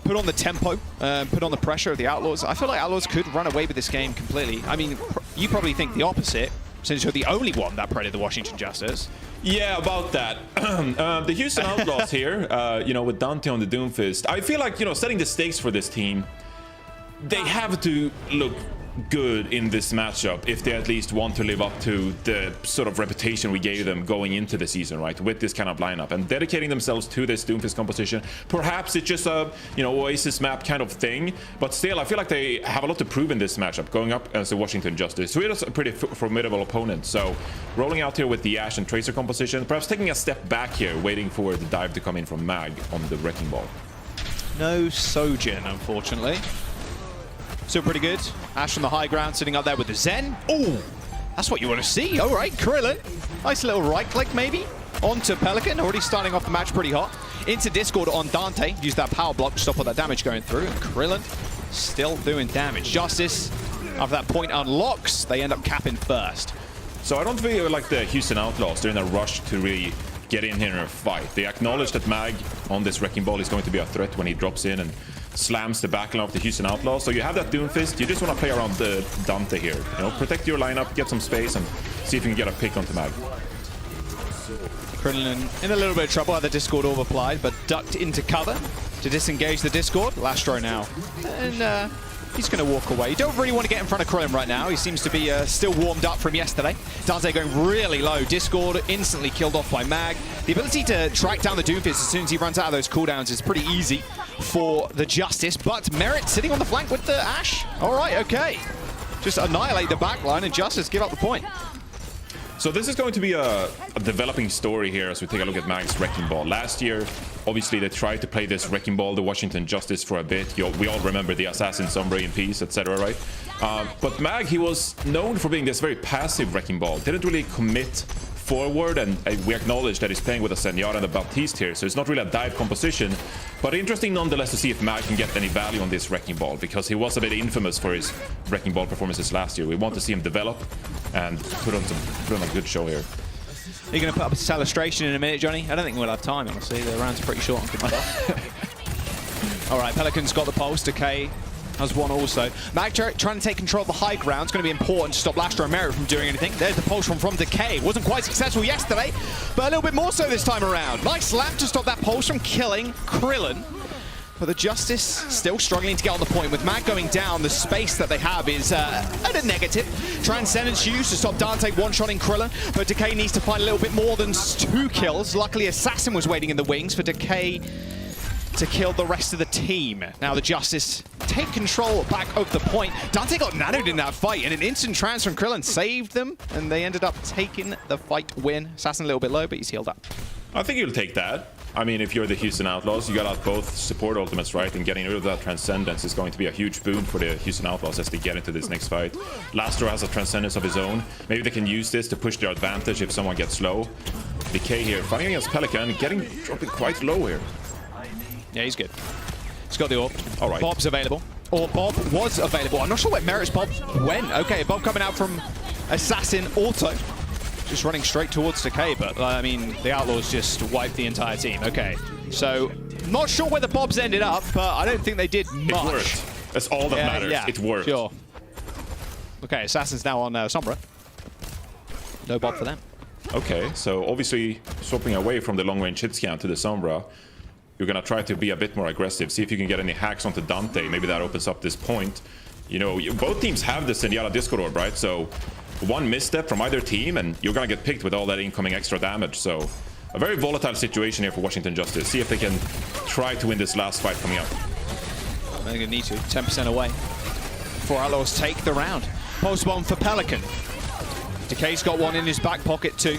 put on the tempo, put on the pressure of the Outlaws, I feel like Outlaws could run away with this game completely. I mean, you probably think the opposite, since you're the only one that played the Washington Justice. Yeah, about that. The Houston Outlaws here, with Dante on the Doomfist, I feel like, setting the stakes for this team, they have to look good in this matchup if they at least want to live up to the sort of reputation we gave them going into the season, right, with this kind of lineup, and dedicating themselves to this Doomfist composition. Perhaps it's just a Oasis map kind of thing, but still I feel like they have a lot to prove in this matchup going up as the Washington Justice, who is a pretty formidable opponent. So rolling out here with the Ashe and Tracer composition, perhaps taking a step back here, waiting for the dive to come in from Mag on the Wrecking Ball. No Sojourn, unfortunately. Still pretty good. Ashe on the high ground, sitting up there with the Zen. Oh, that's what you want to see. All right, Krillin. Nice little right click, maybe. Onto Pelican, already starting off the match pretty hot. Into Discord on Dante. Use that power block to stop all that damage going through. And Krillin still doing damage. Justice, after that point unlocks, they end up capping first. So I don't feel like the Houston Outlaws, they're in a rush to really get in here and fight. They acknowledge that Mag on this Wrecking Ball is going to be a threat when he drops in and slams the backline of the Houston Outlaws. So you have that Doomfist. You just want to play around the Dante here. Protect your lineup, get some space, and see if you can get a pick onto Mag. Krillin in a little bit of trouble. Had the Discord overapplied, but ducked into cover to disengage the Discord. Lastro now. And He's going to walk away. You don't really want to get in front of Krillin right now. He seems to be still warmed up from yesterday. Dante going really low. Discord instantly killed off by Mag. The ability to track down the Doomfist as soon as he runs out of those cooldowns is pretty easy for the Justice, but Merit sitting on the flank with the Ashe. All right, okay. Just annihilate the backline and Justice give up the point. So this is going to be a developing story here as we take a look at Mag's Wrecking Ball. Last year, obviously, they tried to play this Wrecking Ball, the Washington Justice, for a bit. We all remember the Assassin, Sombra in Peace, etc., right? But Mag, he was known for being this very passive Wrecking Ball. Didn't really commit forward, and we acknowledge that he's playing with a Senora and a Baptiste here, so it's not really a dive composition. But interesting nonetheless to see if Mag can get any value on this Wrecking Ball, because he was a bit infamous for his Wrecking Ball performances last year. We want to see him develop and put on a good show here. You're going to put up a celebration in a minute, Johnny? I don't think we'll have time, honestly. The rounds are pretty short. All right, Pelican's got the pulse. Decay has one also. Mag trying to take control of the high ground. It's going to be important to stop Lastra and Merit from doing anything. There's the pulse from Decay. Wasn't quite successful yesterday, but a little bit more so this time around. Nice slap to stop that pulse from killing Krillin. But the Justice still struggling to get on the point. With Mag going down, the space that they have is at a negative. Transcendence used to stop Dante one-shotting Krillin, but Decay needs to find a little bit more than 2 kills. Luckily, Assassin was waiting in the wings for Decay to kill the rest of the team. Now the Justice take control back of the point. Dante got nanoed in that fight, and an instant trans from Krillin saved them, and they ended up taking the fight win. Assassin a little bit low, but he's healed up. I think you'll take that. I mean, if you're the Houston Outlaws, you got out both support ultimates, right? And getting rid of that Transcendence is going to be a huge boon for the Houston Outlaws as they get into this next fight. Lastro has a Transcendence of his own. Maybe they can use this to push their advantage if someone gets low. Decay here, fighting against Pelican, dropping quite low here. Yeah, he's good. He's got the orb. All right. Bob's available. Or Bob was available. I'm not sure where Merit's Bob went. Okay, Bob coming out from Assassin Auto. Just running straight towards Decay, but I mean, the Outlaws just wiped the entire team. Okay, so not sure where the Bobs ended up, but I don't think they did much. It worked. That's all that matters. Yeah, it worked. Sure. Okay, Assassin's now on Sombra. No Bob for them. Okay, so obviously swapping away from the long-range hit scan to the Sombra, you're gonna try to be a bit more aggressive. See if you can get any hacks onto Dante. Maybe that opens up this point. You know, both teams have the Senora Discord Orb, right? So one misstep from either team and you're gonna get picked with all that incoming extra damage. So a very volatile situation here for Washington Justice. See if they can try to win this last fight coming up. They're gonna need to. 10% away before Outlaws take the round. Post bomb for Pelican. Decay's got one in his back pocket too.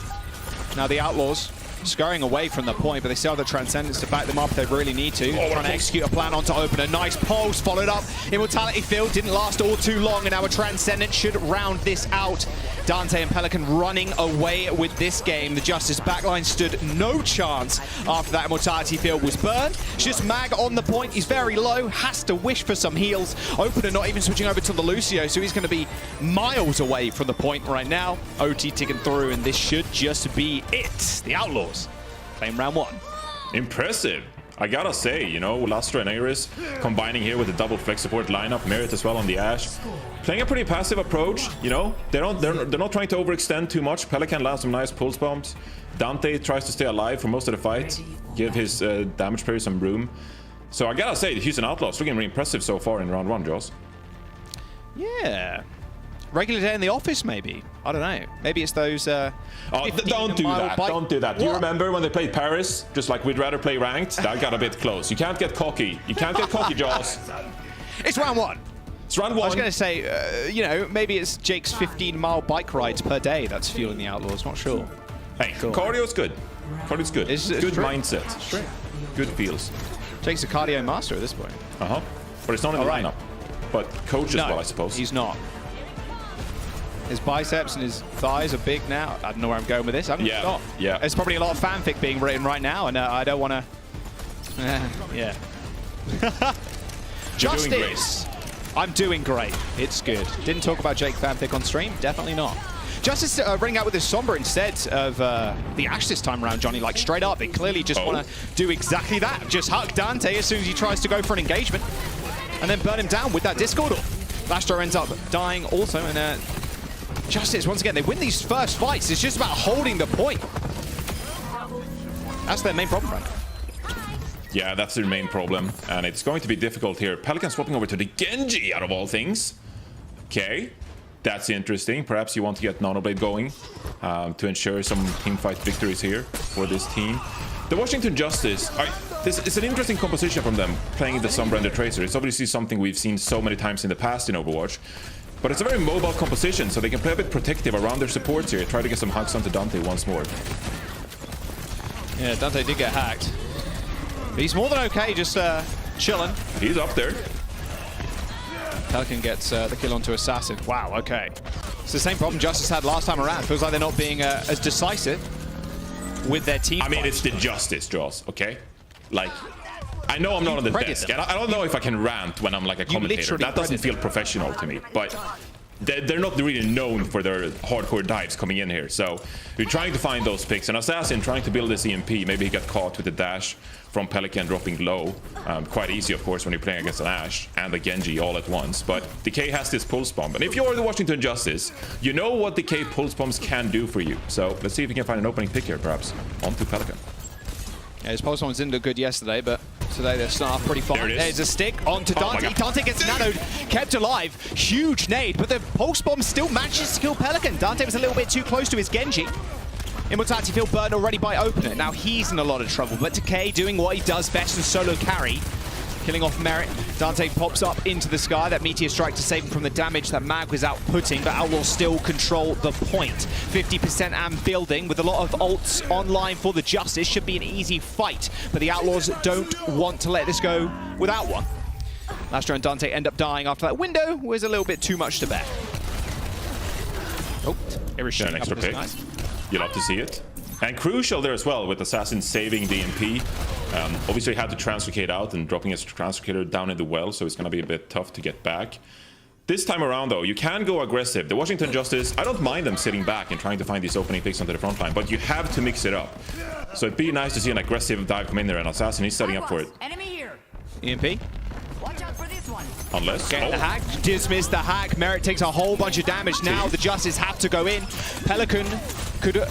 Now the Outlaws scurrying away from the point, but they still have the Transcendence to back them up if they really need to. Trying to execute a plan onto open. A nice pulse followed up. Immortality Field didn't last all too long, and now a Transcendence should round this out. Dante and Pelican running away with this game. The Justice backline stood no chance after that Immortality Field was burned. It's just Mag on the point. He's very low, has to wish for some heals. Opener not even switching over to the Lucio, so he's going to be miles away from the point right now. OT ticking through, and this should just be it. The Outlaws claim round 1. Impressive. I gotta say, you know, Lastra and Iris combining here with the double flex support lineup, Merit as well on the Ashe. Playing a pretty passive approach, you know. They're not trying to overextend too much. Pelican lands some nice pulse bombs. Dante tries to stay alive for most of the fight, give his damage player some room. So I gotta say, the Houston Outlaws looking really impressive so far in round 1, Joss. Yeah. Regular day in the office, maybe. I don't know. Maybe it's those. Oh, don't do that. Don't do that. Do you remember when they played Paris? Just like we'd rather play ranked. That got a bit close. You can't get cocky. You can't get cocky, Jaws. It's round 1. It's round 1. I was going to say, you know, maybe it's Jake's 15-mile bike rides per day that's fueling the Outlaws. Not sure. Hey, cool. Cardio's good. Cardio's good. It's good true. mindset. It's true. Good feels. Jake's a cardio master at this point. But it's not in the lineup. But coach as well, I suppose. He's not. His biceps and his thighs are big now. I don't know where I'm going with this. I'm not. Yeah. There's probably a lot of fanfic being written right now, and I don't want to. Yeah. Justice. I'm doing great. It's good. Didn't talk about Jake fanfic on stream. Definitely not. Justice running out with his Sombra instead of the Ashe this time around, Johnny. Like straight up, they clearly just want to do exactly that. Just huck Dante as soon as he tries to go for an engagement, and then burn him down with that Discord. Lastro ends up dying also, and Justice, once again, they win these first fights. It's just about holding the point. That's their main problem right now. Yeah, that's their main problem, and it's going to be difficult here. Pelican swapping over to the Genji, out of all things. Okay, that's interesting. Perhaps you want to get Nanoblade going to ensure some teamfight victories here for this team. The Washington Justice, this is an interesting composition from them, playing the Sombra and the Tracer. It's obviously something we've seen so many times in the past in Overwatch. But it's a very mobile composition, so they can play a bit protective around their supports here. Try to get some hacks onto Dante once more. Yeah, Dante did get hacked. He's more than okay, just chilling. He's up there. Pelican gets the kill onto Assassin. Wow, okay. It's the same problem Justice had last time around. Feels like they're not being as decisive with their team. I mean, it's the Justice, Jaws, okay? Like, I know I'm not on the desk. I don't know if I can rant when I'm like a commentator. That doesn't feel professional to me, but they're not really known for their hardcore dives coming in here. So we're trying to find those picks. And Assassin trying to build this EMP. Maybe he got caught with the dash from Pelican dropping low. Quite easy, of course, when you're playing against an Ashe and a Genji all at once. But Decay has this pulse bomb. And if you're the Washington Justice, you know what Decay pulse bombs can do for you. So let's see if we can find an opening pick here, perhaps, onto Pelican. Yeah, his pulse bombs didn't look good yesterday, but today they're starting off pretty fine. There it is. There's a stick onto Dante. Dante gets nanoed, kept alive. Huge nade, but the pulse bomb still manages to kill Pelican. Dante was a little bit too close to his Genji. Immortality field burned already by Opener. Now he's in a lot of trouble, but Decay doing what he does best in solo carry. Killing off Merit. Dante pops up into the sky. That Meteor Strike to save him from the damage that Mag was outputting, but Outlaws still control the point. 50% and building with a lot of ults online for the Justice. Should be an easy fight, but the Outlaws don't want to let this go without one. Lastra and Dante end up dying after that window. Was a little bit too much to bear. Oh, Yeah, an extra pick. Nice. You'll have to see it. And crucial there as well, with Assassin saving the MP. Obviously, he had to transfer out and dropping his transfer down in the well, so it's going to be a bit tough to get back. This time around, though, you can go aggressive. The Washington Justice, I don't mind them sitting back and trying to find these opening picks onto the front line, but you have to mix it up. So it'd be nice to see an aggressive dive come in there, and Assassin, he's setting up for it. Enemy here. EMP. Watch out for this one. Unless... Get the hack, dismiss the hack. Merit takes a whole bunch of damage. Now the Justice have to go in. Pelican could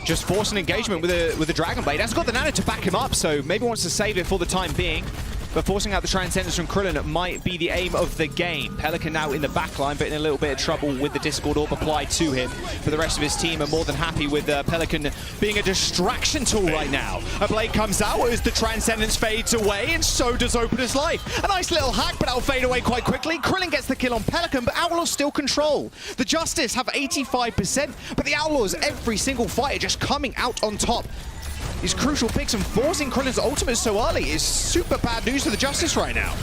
just force an engagement with a Dragon Blade. Hasn't got the nano to back him up, so maybe wants to save it for the time being. But forcing out the Transcendence from Krillin might be the aim of the game. Pelican now in the backline, but in a little bit of trouble with the Discord Orb applied to him. But the rest of his team are more than happy with Pelican being a distraction tool right now. A blade comes out as the Transcendence fades away, and so does Opener's life. A nice little hack, but that'll fade away quite quickly. Krillin gets the kill on Pelican, but Outlaws still control. The Justice have 85%, but the Outlaws, every single fight, are just coming out on top. These crucial picks and forcing Krillin's ultimate so early is super bad news for the Justice right now.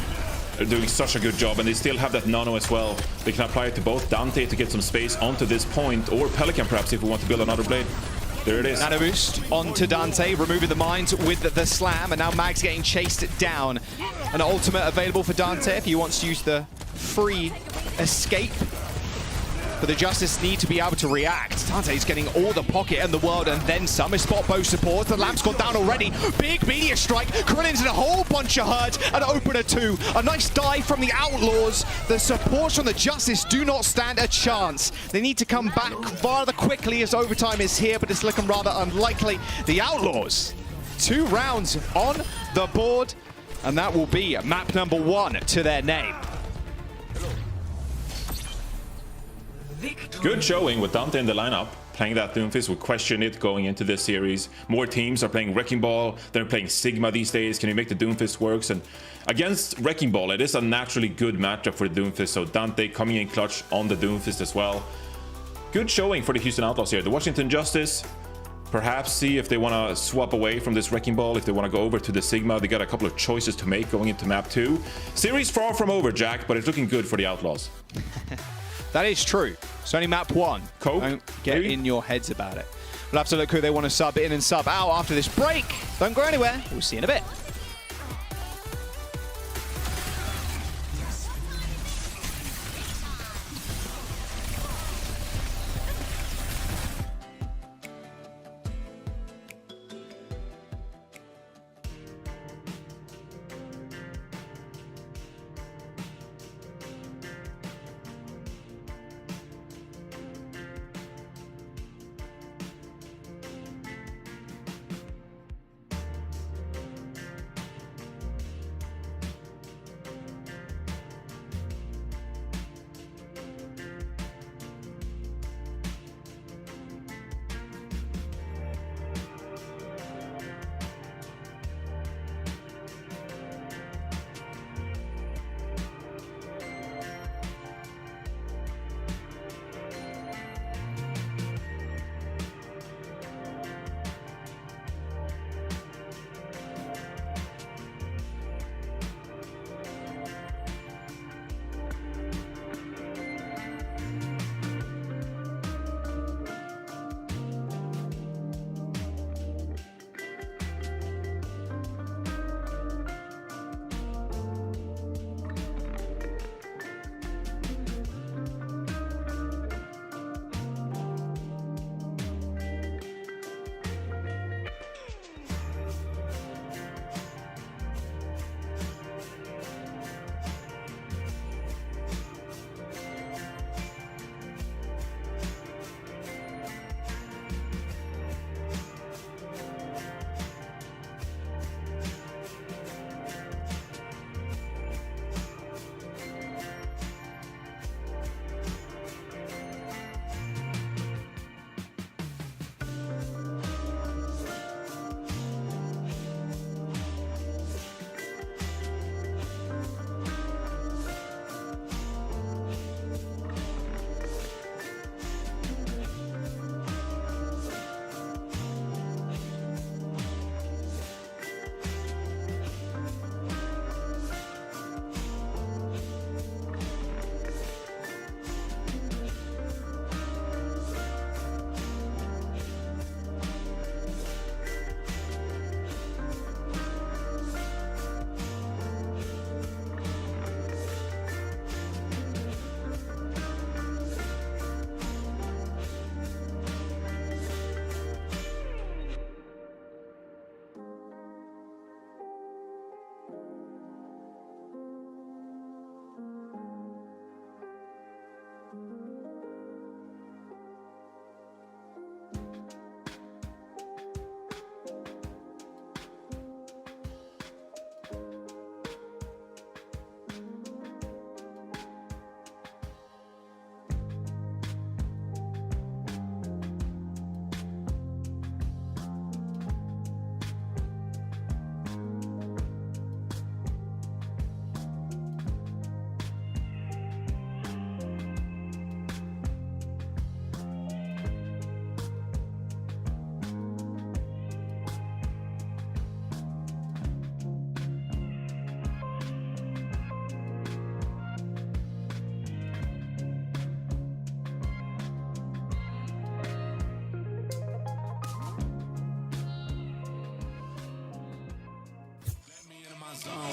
They're doing such a good job, and they still have that nano as well. They can apply it to both Dante to get some space onto this point, or Pelican perhaps if we want to build another blade. There it is. Nano boost onto Dante, removing the mines with the slam, and now Mag's getting chased down. An ultimate available for Dante if he wants to use the free escape. But the Justice need to be able to react. Dante's getting all the pocket in the world and then some. His spot bow support. The lamp's gone down already. Big meteor strike. Krillin's in a whole bunch of hurt. And Opener 2. A nice dive from the Outlaws. The supports from the Justice do not stand a chance. They need to come back rather quickly as overtime is here, but it's looking rather unlikely. The Outlaws, 2 rounds on the board, and that will be map number 1 to their name. Good showing with Dante in the lineup. Playing that Doomfist, we question it going into this series. More teams are playing Wrecking Ball, they're playing Sigma these days. Can you make the Doomfist works? And against Wrecking Ball, it is a naturally good matchup for the Doomfist, so Dante coming in clutch on the Doomfist as well. Good showing for the Houston Outlaws here. The Washington Justice, perhaps see if they want to swap away from this Wrecking Ball, if they want to go over to the Sigma. They got a couple of choices to make going into map 2. Series far from over, Jack, but it's looking good for the Outlaws. That is true. It's only map 1. Cope, Don't get maybe? in your heads about it. We'll have to look who they want to sub in and sub out after this break. Don't go anywhere. We'll see you in a bit.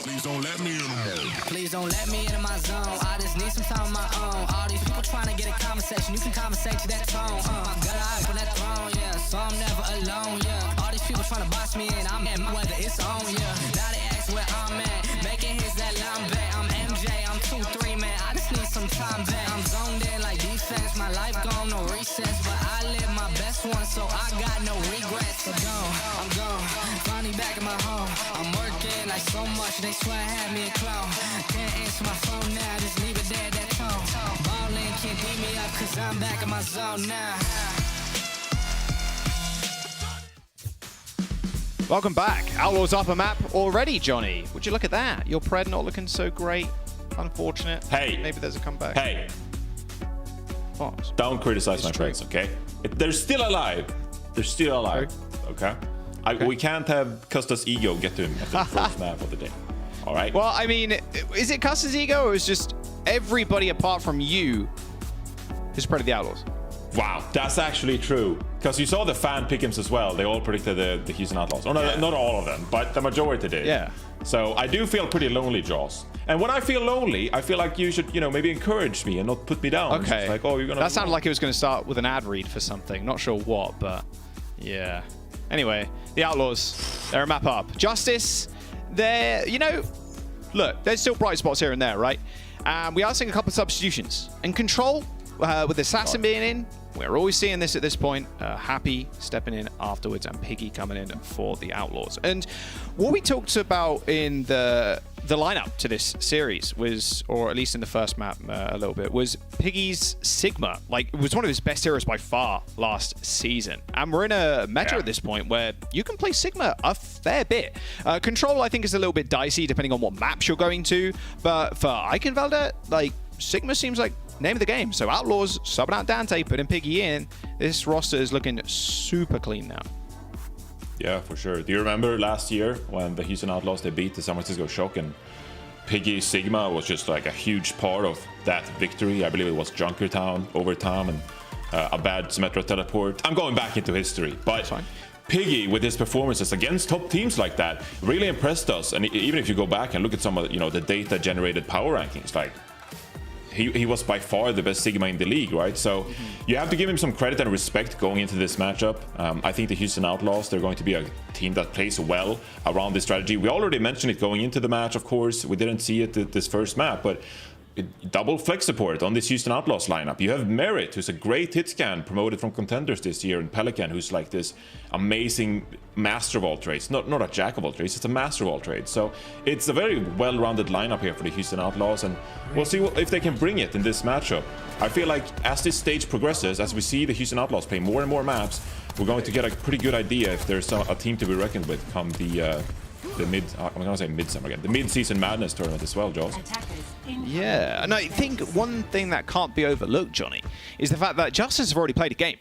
Please don't let me in. Please don't let me into my zone. I just need some time on my own. All these people trying to get a conversation. You can conversate to that tone. My gut eye on that throne, yeah. So I'm never alone, yeah. All these people trying to box me in. I'm in my weather, it's on, yeah. Now they ask where I'm at. Making hits that line back. I'm MJ, I'm 2-3, man. I just need some time back. I'm zoned in like defense. My life gone, no recess. But I live my best one, so I got no regrets. So I'm gone. Finally back in my home. I'm working like so much. They swear I had me a clone. Can't answer my phone now. Just leave it there, that tone. Ballin' can't beat me up, cause I'm back in my zone now. Welcome back. Outlaws up a map already, Johnny. Would you look at that? Your Pred not looking so great. Unfortunate. Hey. Maybe there's a comeback. Hey. What? Don't criticize my friends, okay? They're still alive. They're still alive, okay? We can't have Custa's ego get to him after the first map of the day. All right? Well, I mean, is it Custa's ego or is just everybody apart from you is Pred of the Outlaws? Wow, that's actually true. Because you saw the fan pick'ems as well. They all predicted the Houston Outlaws. Oh, no, not all of them, but the majority did. Yeah. So I do feel pretty lonely, Jaws. And when I feel lonely, I feel like you should, maybe encourage me and not put me down. Okay. It's just like, oh, you're gonna. That sounded like it was going to start with an ad read for something. Not sure what, but yeah. Anyway, the Outlaws, they're a map up. Justice, they're, look, there's still bright spots here and there, right? We are seeing a couple of substitutions. And Control, with Assassin being in, we're always seeing this at this point. Happy stepping in afterwards and Piggy coming in for the Outlaws. And what we talked about in the lineup to this series was, or at least in the first map a little bit, was Piggy's Sigma. Like, it was one of his best heroes by far last season. And we're in a meta at this point where you can play Sigma a fair bit. Control, I think, is a little bit dicey depending on what maps you're going to. But for Eichenwalde, like, Sigma seems like name of the game. So Outlaws subbing out Dante, putting Piggy in. This roster is looking super clean now. Yeah, for sure. Do you remember last year when the Houston Outlaws, they beat the San Francisco Shock, and Piggy Sigma was just like a huge part of that victory? I believe it was Junkertown overtime and a bad Symmetra teleport. I'm going back into history, but Piggy, with his performances against top teams like that, really impressed us. And even if you go back and look at some of the data generated power rankings, like he was by far the best Sigma in the league, right? So you have to give him some credit and respect going into this matchup. I think the Houston Outlaws, they're going to be a team that plays well around this strategy. We already mentioned it going into the match, of course. We didn't see it at this first map, but double flex support on this Houston Outlaws lineup. You have Merit, who's a great hit scan, promoted from contenders this year, and Pelican, who's like this amazing master of all trades. Not a jack of all trades, it's a master of all trades. So it's a very well-rounded lineup here for the Houston Outlaws, and we'll see if they can bring it in this matchup. I feel like as this stage progresses, as we see the Houston Outlaws play more and more maps, we're going to get a pretty good idea if there's a team to be reckoned with come the mid-season madness tournament as well, Jaws. Yeah, and I think one thing that can't be overlooked, Johnny, is the fact that Justice have already played a game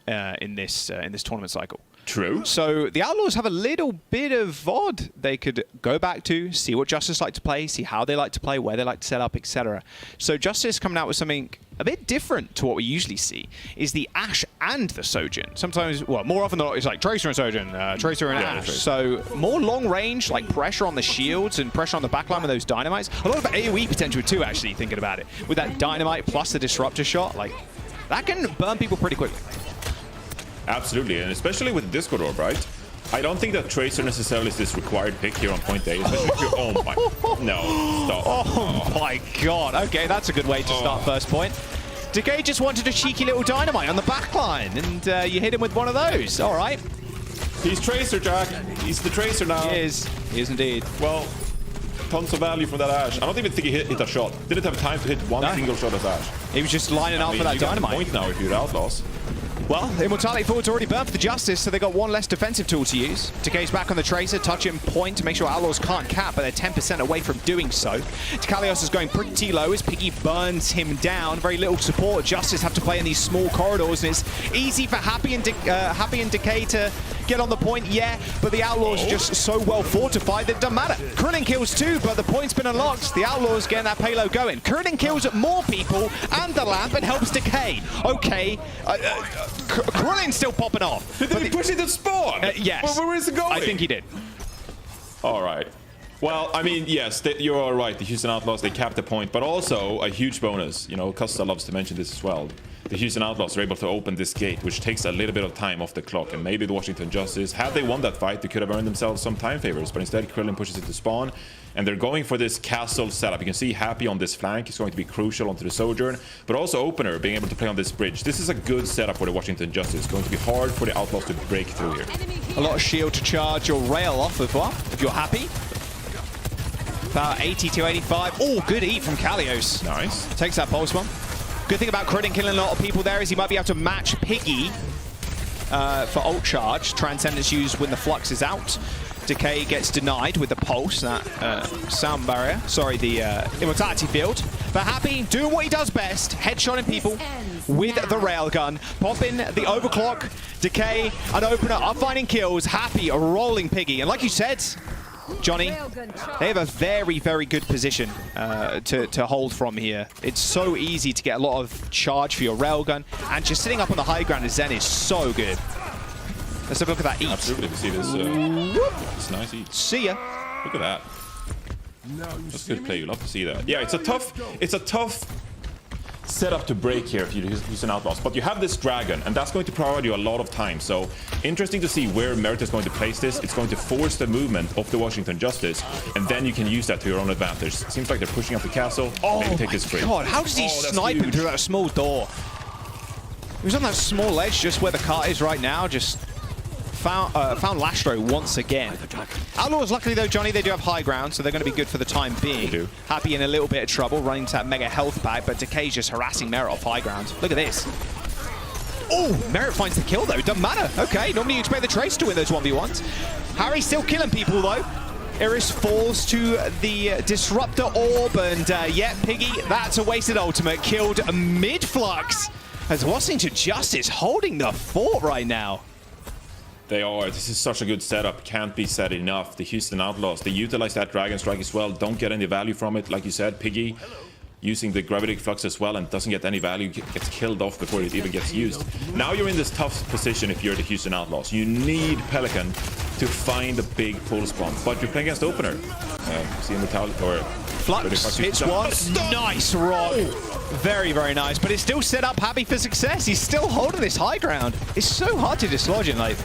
in this tournament cycle. True. So the Outlaws have a little bit of VOD they could go back to, see what Justice like to play, see how they like to play, where they like to set up, etc. So Justice coming out with something a bit different to what we usually see is the Ashe and the Sojin. Sometimes, well, more often than not, it's like Tracer and Sojin, Tracer and Ashe. So more long range, like pressure on the shields and pressure on the backline with those dynamites. A lot of AoE potential too, actually, thinking about it. With that dynamite plus the disruptor shot, like, that can burn people pretty quickly. Absolutely, and especially with Discord Orb, right? I don't think that Tracer necessarily is this required pick here on point A, especially if you're, oh my, no, stop. Oh my god, okay, that's a good way to start first point. Decay just wanted a cheeky little dynamite on the backline, and you hit him with one of those, all right. He's Tracer, Jack. He's the Tracer now. He is indeed. Well, tons of value from that Ashe. I don't even think he hit a shot. Didn't have time to hit one single shot of Ashe. He was just lining up for that dynamite. Point now if you're Outlaws. Well, Immortality Forward's already burnt for the Justice, so they got one less defensive tool to use. Decay's back on the Tracer, touching point to make sure Outlaws can't cap, but they're 10% away from doing so. Tikalios is going pretty low as Piggy burns him down. Very little support. Justice have to play in these small corridors, and it's easy for Happy and Decay to get on the point, yeah, but the Outlaws are just so well fortified that it doesn't matter. Krillin kills too, but the point's been unlocked. The Outlaws getting that payload going. Krillin kills more people and the lamp and helps Decay. Okay, Krillin's still popping off. Did he push it to spawn? Yes. Where is it going? I think he did. All right. Well, I mean, yes, you're all right. The Houston Outlaws, they capped the point, but also a huge bonus. You know, Costa loves to mention this as well. The Houston Outlaws are able to open this gate, which takes a little bit of time off the clock. And maybe the Washington Justice, had they won that fight, they could have earned themselves some time favors. But instead, Krillin pushes it to spawn, and they're going for this castle setup. You can see Happy on this flank is going to be crucial onto the Sojourn, but also Opener being able to play on this bridge. This is a good setup for the Washington Justice. It's going to be hard for the Outlaws to break through here. A lot of shield to charge your rail off of one, if you're Happy. About 80 to 85. Oh, good eat from Kalios. Nice. Takes that pulse bomb. Good thing about Krillin killing a lot of people there is he might be able to match Piggy for ult charge. Transcendence used when the flux is out. Decay gets denied with the pulse, that sound barrier. Sorry, the immortality field. But Happy doing what he does best, headshotting people with the railgun. Popping the overclock. Decay and Opener are finding kills. Happy rolling Piggy. And like you said, Johnny, they have a very, very good position to hold from here. It's so easy to get a lot of charge for your railgun, and just sitting up on the high ground as Zen is so good. Let's have a look at that eat. Absolutely, we see this. It's nice eat. See ya. Look at that. That's good play. You love to see that. Yeah, it's a tough setup to break here if you use an Outlaws, but you have this dragon, and that's going to provide you a lot of time. So interesting to see where Merit is going to place this. It's going to force the movement of the Washington Justice, and then you can use that to your own advantage. Seems like they're pushing up the castle. Oh Maybe take this free. God, how does he snipe him through that small door? He was on that small ledge just where the cart is right now, just found Lastro once again. Outlaws, luckily though, Johnny, they do have high ground, so they're going to be good for the time being. They do. Happy in a little bit of trouble, running to that mega health bag, but Decay's just harassing Merit off high ground. Look at this. Oh, Merit finds the kill though, doesn't matter. Okay, normally you expect the Trace to win those 1v1s. Harry's still killing people though. Iris falls to the Disruptor Orb, and yeah, Piggy, that's a wasted ultimate. Killed mid-flux, as Washington Justice holding the fort right now. They are. This is such a good setup. Can't be said enough. The Houston Outlaws, they utilize that Dragon Strike as well. Don't get any value from it. Like you said, Piggy using the Gravity Flux as well and doesn't get any value. Gets killed off before it even gets used. Now you're in this tough position if you're the Houston Outlaws. You need Pelican to find a big pulse bomb, but you're playing against Opener. See Metallic or Flux hits one. Nice rock. Very, very nice. But it's still set up Happy for success. He's still holding this high ground. It's so hard to dislodge him. Like,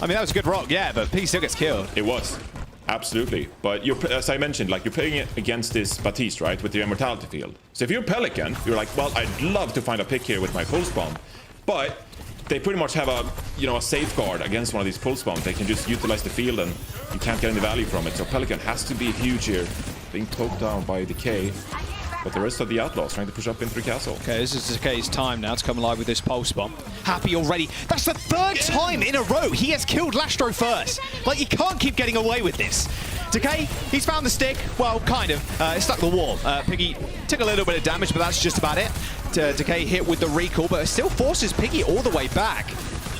I mean, that was a good rock, yeah, but Piggy still gets killed. It was. Absolutely. But you're, as I mentioned, like you're playing it against this Baptiste, right? With the immortality field. So if you're Pelican, you're like, well, I'd love to find a pick here with my pulse bomb. But they pretty much have a, you know, a safeguard against one of these pulse bombs. They can just utilize the field and you can't get any value from it. So Pelican has to be huge here. Being poked down by Decay. But the rest of the Outlaws trying to push up into the castle. Okay, this is Decay's time now to come alive with this pulse bomb. Happy already. That's the third time in a row he has killed Lastro first. Like, you can't keep getting away with this. Decay, he's found the stick. Well, kind of. It stuck the wall. Piggy took a little bit of damage, but that's just about it. Decay hit with the recall, but it still forces Piggy all the way back.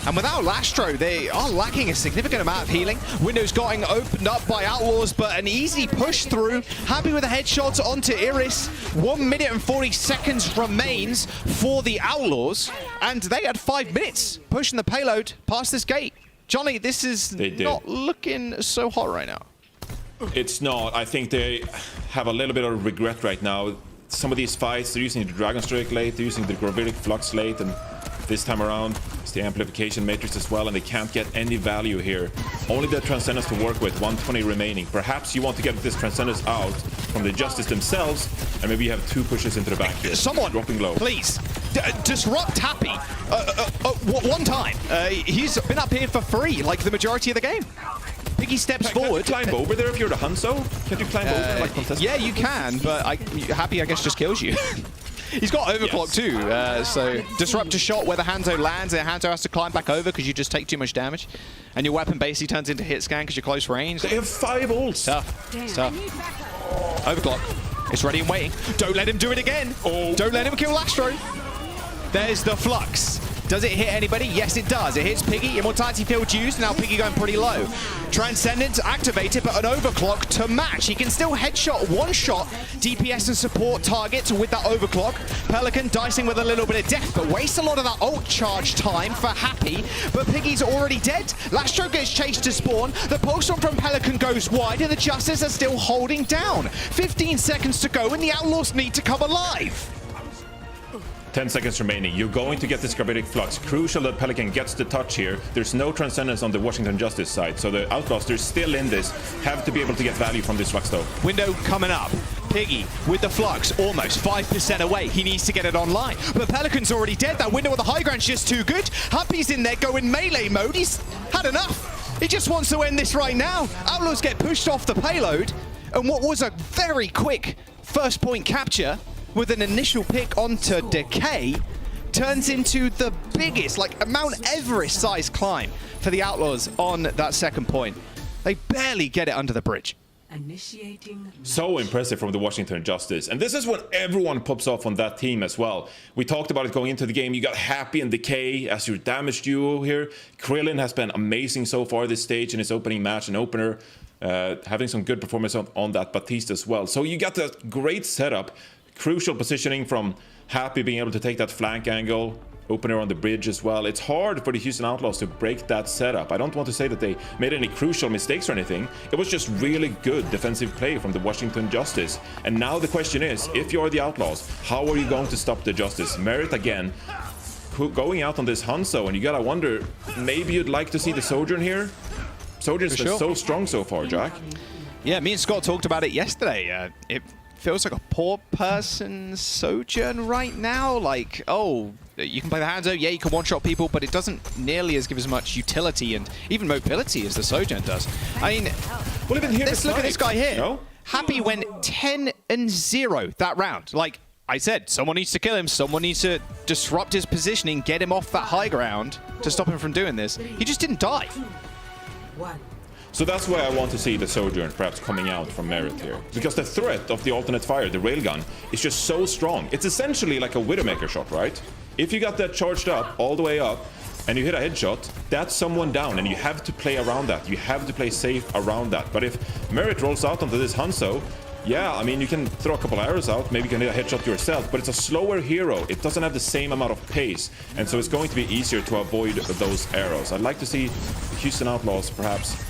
And without Lastro, they are lacking a significant amount of healing. Windows getting opened up by Outlaws, but an easy push through. Happy with a headshot onto Iris. 1 minute and 40 seconds remains for the Outlaws. And they had 5 minutes pushing the payload past this gate. Johnny, this is not looking so hot right now. It's not. I think they have a little bit of regret right now. Some of these fights, they're using the Dragon Strike late, they're using the Gravitic Flux late, and this time around, it's the Amplification Matrix as well, and they can't get any value here. Only the Transcendence to work with, 120 remaining. Perhaps you want to get this Transcendence out from the Justice themselves, and maybe you have 2 pushes into the back here. Someone, dropping low. Please, disrupt Happy. One time. He's been up here for free, like the majority of the game. Piggy steps forward. Can you climb over there if you're the Hanzo? Can you climb over like contest? Yeah, you can, but Happy, I guess, just kills you. He's got overclock too, so disruptor shot where the Hangzhou lands, and Hangzhou has to climb back over because you just take too much damage, and your weapon basically turns into hit scan because you're close range. They have 5 ults. Tough. It's tough. Overclock. It's ready and waiting. Don't let him do it again. Oh. Don't let him kill Lastro. There's the Flux. Does it hit anybody? Yes, it does. It hits Piggy. Immortality field used. Now Piggy going pretty low. Transcendence activated, but an overclock to match. He can still headshot one shot DPS and support targets with that overclock. Pelican dicing with a little bit of death, but wastes a lot of that ult charge time for Happy. But Piggy's already dead. Lastro gets chased to spawn. The pulse from Pelican goes wide, and the Justice are still holding down. 15 seconds to go, and the Outlaws need to come alive. 10 seconds remaining. You're going to get this gravitic flux. Crucial that Pelican gets the touch here. There's no transcendence on the Washington Justice side, so the Outlaws, they're still in this, have to be able to get value from this flux though. Window coming up. Piggy with the flux, almost 5% away. He needs to get it online. But Pelican's already dead. That window with the high ground's just too good. Happy's in there going melee mode. He's had enough. He just wants to end this right now. Outlaws get pushed off the payload. And what was a very quick first point capture with an initial pick onto Decay turns into the biggest, like, Mount Everest-sized climb for the Outlaws on that second point. They barely get it under the bridge. Initiating. So impressive from the Washington Justice. And this is when everyone pops off on that team as well. We talked about it going into the game. You got Happy and Decay as your damage duo here. Krillin has been amazing so far this stage in his opening match and opener. Having some good performance on that Batiste as well. So you got that great setup. Crucial positioning from Happy being able to take that flank angle. Opener on the bridge as well. It's hard for the Houston Outlaws to break that setup. I don't want to say that they made any crucial mistakes or anything. It was just really good defensive play from the Washington Justice. And now the question is, if you're the Outlaws, how are you going to stop the Justice? Merit again, going out on this Hangzhou, and you gotta wonder, maybe you'd like to see the Sojourn here? Sojourn's been so strong so far, Jack. Yeah, me and Scott talked about it yesterday. It feels like a poor person's Sojourn right now. Like, oh, you can play the Hangzhou, yeah, you can one-shot people, but it doesn't nearly give as much utility and even mobility as the Sojourn does. I mean, well, even here, let's look at this guy here. No? Happy went 10-0 that round. Like I said, someone needs to kill him. Someone needs to disrupt his positioning, get him off that high ground to stop him from doing this. He just didn't die. 1. So that's why I want to see the Sojourn perhaps coming out from Merit here. Because the threat of the alternate fire, the railgun, is just so strong. It's essentially like a Widowmaker shot, right? If you got that charged up, all the way up, and you hit a headshot, that's someone down, and you have to play around that. You have to play safe around that. But if Merit rolls out onto this Hangzhou, yeah, I mean, you can throw a couple arrows out, maybe you can hit a headshot yourself, but it's a slower hero. It doesn't have the same amount of pace, and so it's going to be easier to avoid those arrows. I'd like to see the Houston Outlaws perhaps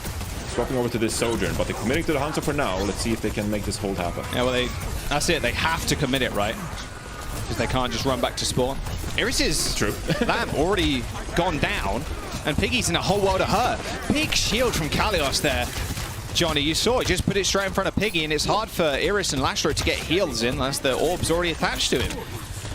swapping over to this Sojourn, but they're committing to the Hangzhou for now. Let's see if they can make this hold happen. Yeah, well, that's it. They have to commit it, right? Because they can't just run back to spawn. Iris's lamp already gone down, and Piggy's in a whole world of hurt. Big shield from Kalios there. Johnny, you saw it. Just put it straight in front of Piggy, and it's hard for Iris and Lastro to get heals in unless the orb's already attached to him.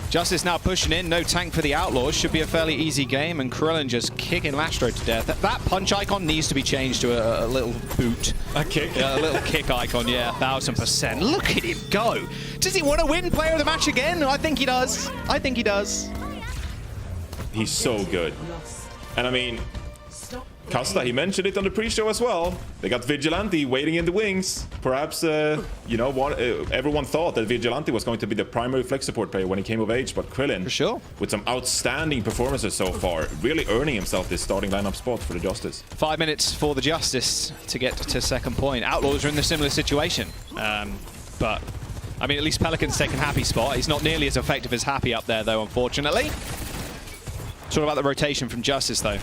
Justice now pushing in. No tank for the Outlaws. Should be a fairly easy game, and Krillin just kicking Lastro to death. That punch icon needs to be changed to a little boot. A kick? Yeah, a little kick icon, yeah, 1000%. Look at him go. Does he want to win player of the match again? I think he does. I think he does. He's so good. And I mean, Costa, he mentioned it on the pre-show as well. They got Vigilante waiting in the wings. Perhaps, you know, everyone thought that Vigilante was going to be the primary flex support player when he came of age, but Krillin, for sure, with some outstanding performances so far, really earning himself this starting lineup spot for the Justice. 5 minutes for the Justice to get to second point. Outlaws are in a similar situation, but I mean, at least Pelican's taken Happy spot. He's not nearly as effective as Happy up there, though, unfortunately. It's all about the rotation from Justice, though.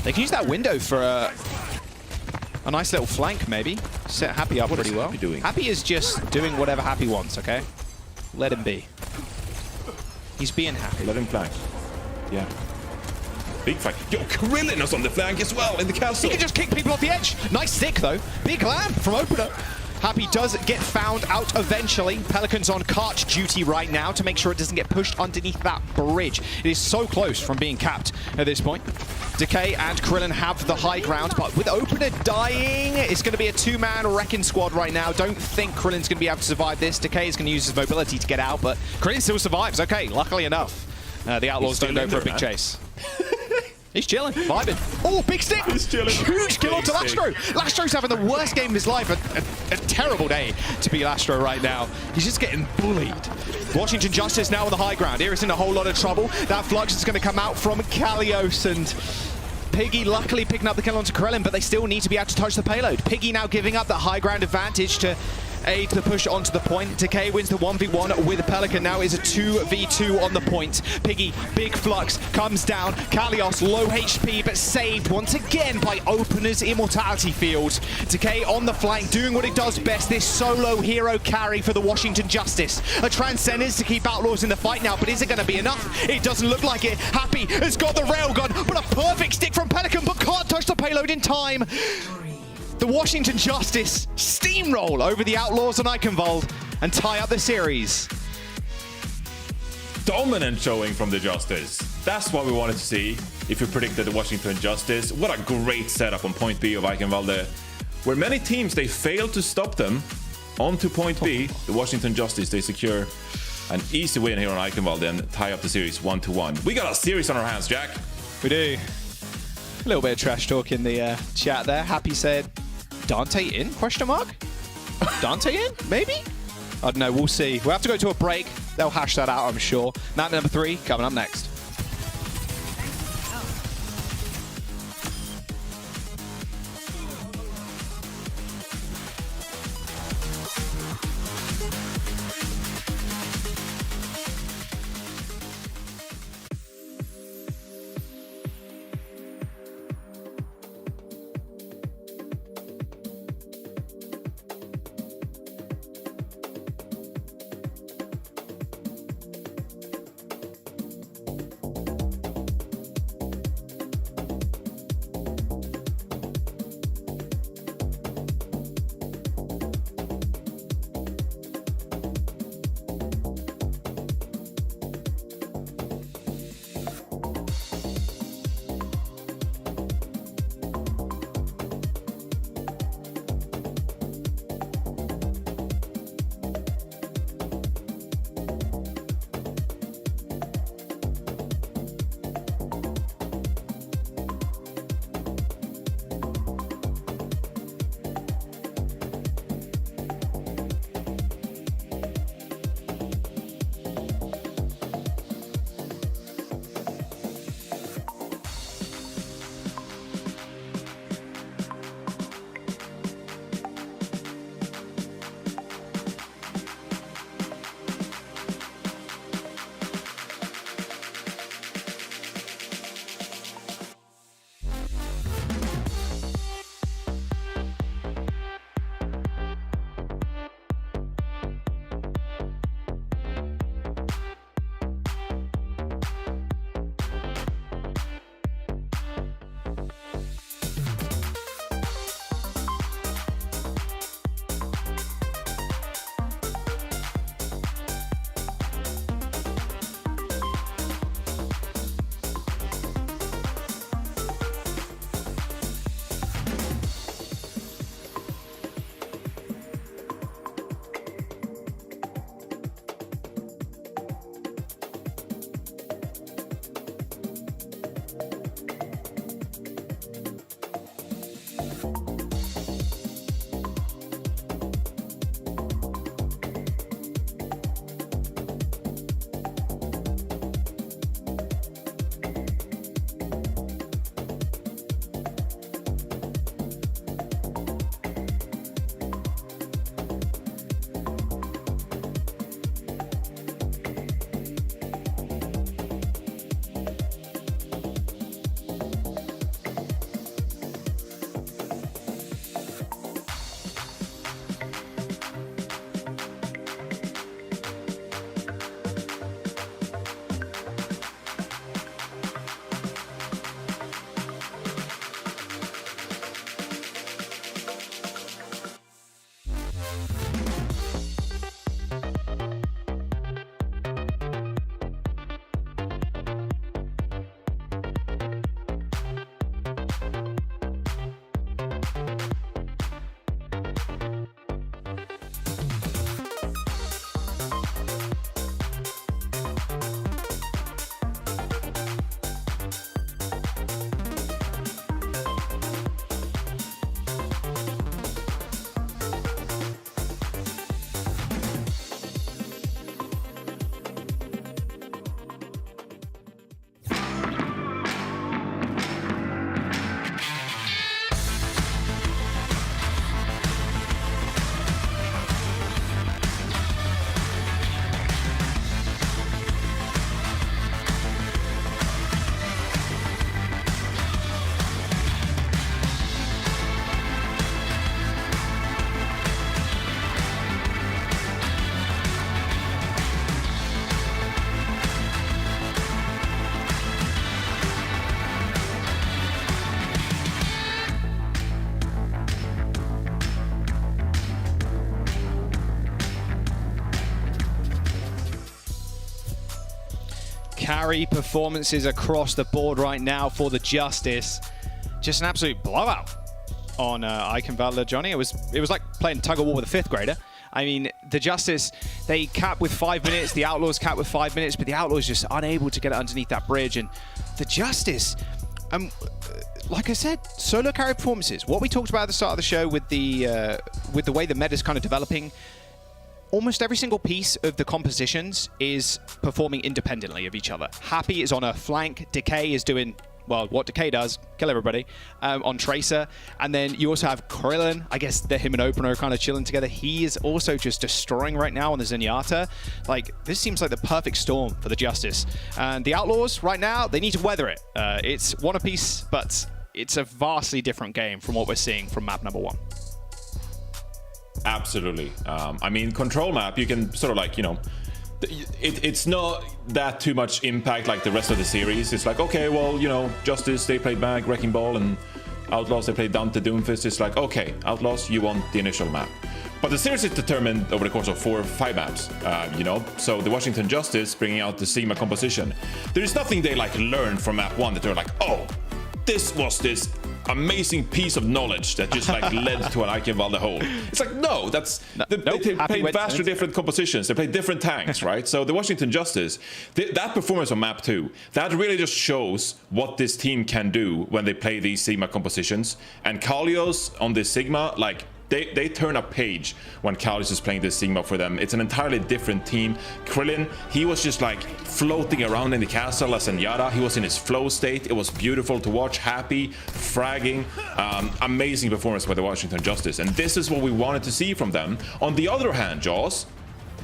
They can use that window for a nice little flank, maybe. Set Happy up pretty well. Happy is just doing whatever Happy wants, okay? Let him be. He's being happy. Let him flank. Yeah. Big flank. Yo, Krillin is on the flank as well in the castle. He can just kick people off the edge. Nice stick, though. Big lamp from Opener. Happy does get found out eventually. Pelican's on cart duty right now to make sure it doesn't get pushed underneath that bridge. It is so close from being capped at this point. Decay and Krillin have the high ground, but with Opener dying, it's going to be a two-man wrecking squad right now. Don't think Krillin's going to be able to survive this. Decay is going to use his mobility to get out, but Krillin still survives. Okay, luckily enough. The Outlaws don't go for a big chase. He's chilling, vibing. Oh, big stick! He's chilling. Huge kill onto Big stick. Lastro. Lastro's having the worst game of his life. A terrible day to be Lastro right now. He's just getting bullied. Washington Justice now on the high ground. Here is in a whole lot of trouble. That Flux is going to come out from Kalios, and Piggy luckily picking up the kill onto Krellin, but they still need to be able to touch the payload. Piggy now giving up that high ground advantage to aid the push onto the point. Decay wins the 1v1 with Pelican. Now is a 2v2 on the point. Piggy, big flux, comes down. Kalios, low HP, but saved once again by Opener's Immortality Field. Decay on the flank, doing what it does best, this solo hero carry for the Washington Justice. A Transcendence to keep Outlaws in the fight now, but is it going to be enough? It doesn't look like it. Happy has got the railgun, but a perfect stick from Pelican, but can't touch the payload in time. The Washington Justice steamroll over the Outlaws on Eichenwald and tie up the series. Dominant showing from the Justice. That's what we wanted to see if you predicted the Washington Justice. What a great setup on point B of Eichenwald there. Where many teams, they failed to stop them onto point B. The Washington Justice, they secure an easy win here on Eichenwald and tie up the series 1-1. We got a series on our hands, Jack. We do. A little bit of trash talk in the chat there. Happy said, Dante in? Question mark? Dante in? Maybe? I don't know. We'll see. We'll have to go to a break. They'll hash that out, I'm sure. Map number 3 coming up next. carry performances across the board right now for the Justice. Just an absolute blowout on Icon Valor, Johnny. It was like playing tug of war with a 5th grader. I mean, the Justice, they cap with 5 minutes, the Outlaws cap with 5 minutes, but the Outlaws just unable to get it underneath that bridge. And the Justice, like I said, solo carry performances. What we talked about at the start of the show with the way the meta is kind of developing, almost every single piece of the compositions is performing independently of each other. Happy is on a flank, Decay is doing, well, what Decay does, kill everybody, on Tracer. And then you also have Krillin. I guess him and Opener are kind of chilling together. He is also just destroying right now on the Zenyatta. Like, this seems like the perfect storm for the Justice. And the Outlaws, right now, they need to weather it. It's one apiece, but it's a vastly different game from what we're seeing from map number 1. Absolutely. I mean, control map, you can sort of like, you know, it's not that too much impact like the rest of the series. It's like, okay, well, you know, Justice, they played back Wrecking Ball, and Outlaws, they played Dante Doomfist. It's like, okay, Outlaws, you won the initial map. But the series is determined over the course of 4 or 5 maps, you know? So the Washington Justice bringing out the Sigma composition. There is nothing they like learned from map 1 that they're like, oh, this was this amazing piece of knowledge that just like led to an Icon Valor hole. It's like, no, that's they played vastly different compositions. They played different tanks, right? So the Washington Justice, that performance on map 2, that really just shows what this team can do when they play these Sigma compositions. And Kalios on this Sigma, like, they turn a page when Kalios is playing this Sigma for them. It's an entirely different team. Krillin, he was just like floating around in the castle as Zenyatta. He was in his flow state. It was beautiful to watch. Happy, fragging, amazing performance by the Washington Justice. And this is what we wanted to see from them. On the other hand, Jaws,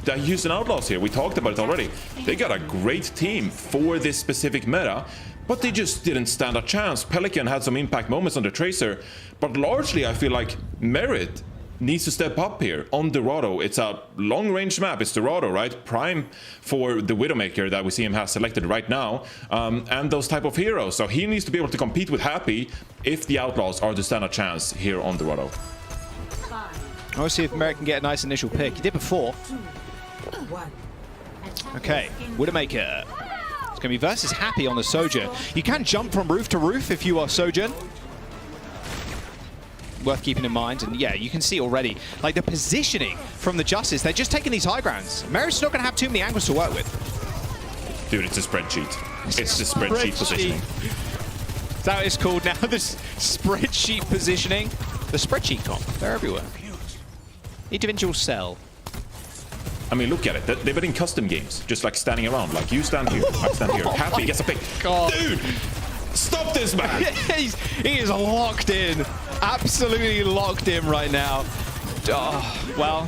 the Houston Outlaws here, we talked about it already. They got a great team for this specific meta, but they just didn't stand a chance. Pelican had some impact moments on the Tracer, but largely I feel like Merit needs to step up here on Dorado. It's a long-range map. It's Dorado, right? Prime for the Widowmaker that we see him have selected right now, and those type of heroes. So he needs to be able to compete with Happy if the Outlaws are to stand a chance here on Dorado. I want to see if Merit can get a nice initial pick. He did before. Okay, Widowmaker. It's going to be versus Happy on the Sojourn. You can jump from roof to roof if you are Sojourn. Worth keeping in mind. And yeah, you can see already, like the positioning from the Justice, they're just taking these high grounds. Merit's not going to have too many angles to work with. Dude, it's a spreadsheet. It's the spreadsheet positioning. Is that what it's called now? This spreadsheet positioning. The spreadsheet comp. They're everywhere. Individual cell. I mean, look at it. They've been in custom games, just like standing around. Like, you stand here, I stand here. Happy gets a pick. God. Dude, stop this, man. He is locked in. Absolutely locked in right now. Oh, well.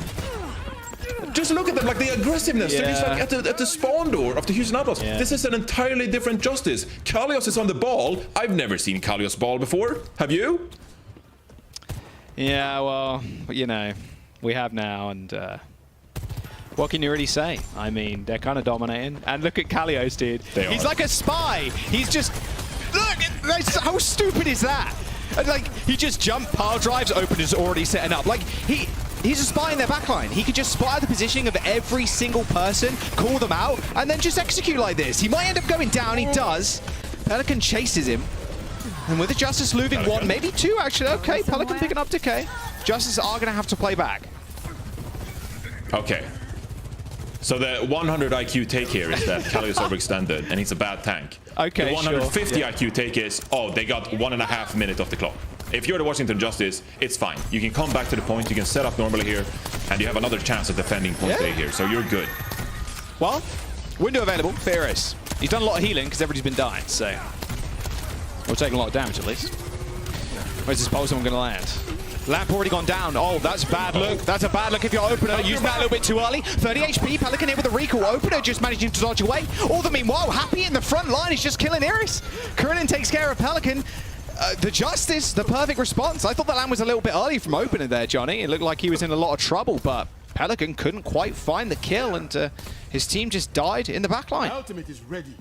Just look at them, like the aggressiveness. Yeah. They're just like at the spawn door of the Houston Outlaws. Yeah. This is an entirely different Justice. Kalios is on the ball. I've never seen Kalios ball before. Have you? Yeah, well, you know, we have now, and what can you really say? I mean, they're kind of dominating. And look at Kalios, dude. He's like a spy. He's just... Look! How stupid is that? Like, he just jumped, power drives, Opener's already setting up. Like, he's a spy in their backline. He could just spy the positioning of every single person, call them out, and then just execute like this. He might end up going down. He does. Pelican chases him. And with the Justice losing one, maybe two, actually. Okay, Pelican picking up Decay. Justice are going to have to play back. Okay. So the 100 IQ take here is that Kalios overextended, and he's a bad tank. Okay, the 150 sure. IQ take is, oh, they got 1.5 minutes off the clock. If you're the Washington Justice, it's fine. You can come back to the point, you can set up normally here, and you have another chance at defending point A here, so you're good. Well, window available, Fierce. He's done a lot of healing because everybody's been dying, so... We're taking a lot of damage at least. Where's this pulse one going to land? Lamp already gone down. Oh, that's a bad look. That's a bad look if you're Opener. Using that a little bit too early. 30 HP. Pelican here with a recall. Opener just managing to dodge away. All the meanwhile, Happy in the front line is just killing Iris. Krillin takes care of Pelican. The Justice, the perfect response. I thought the land was a little bit early from Opener there, Johnny. It looked like he was in a lot of trouble, but Pelican couldn't quite find the kill, and his team just died in the backline. Ultimate is ready.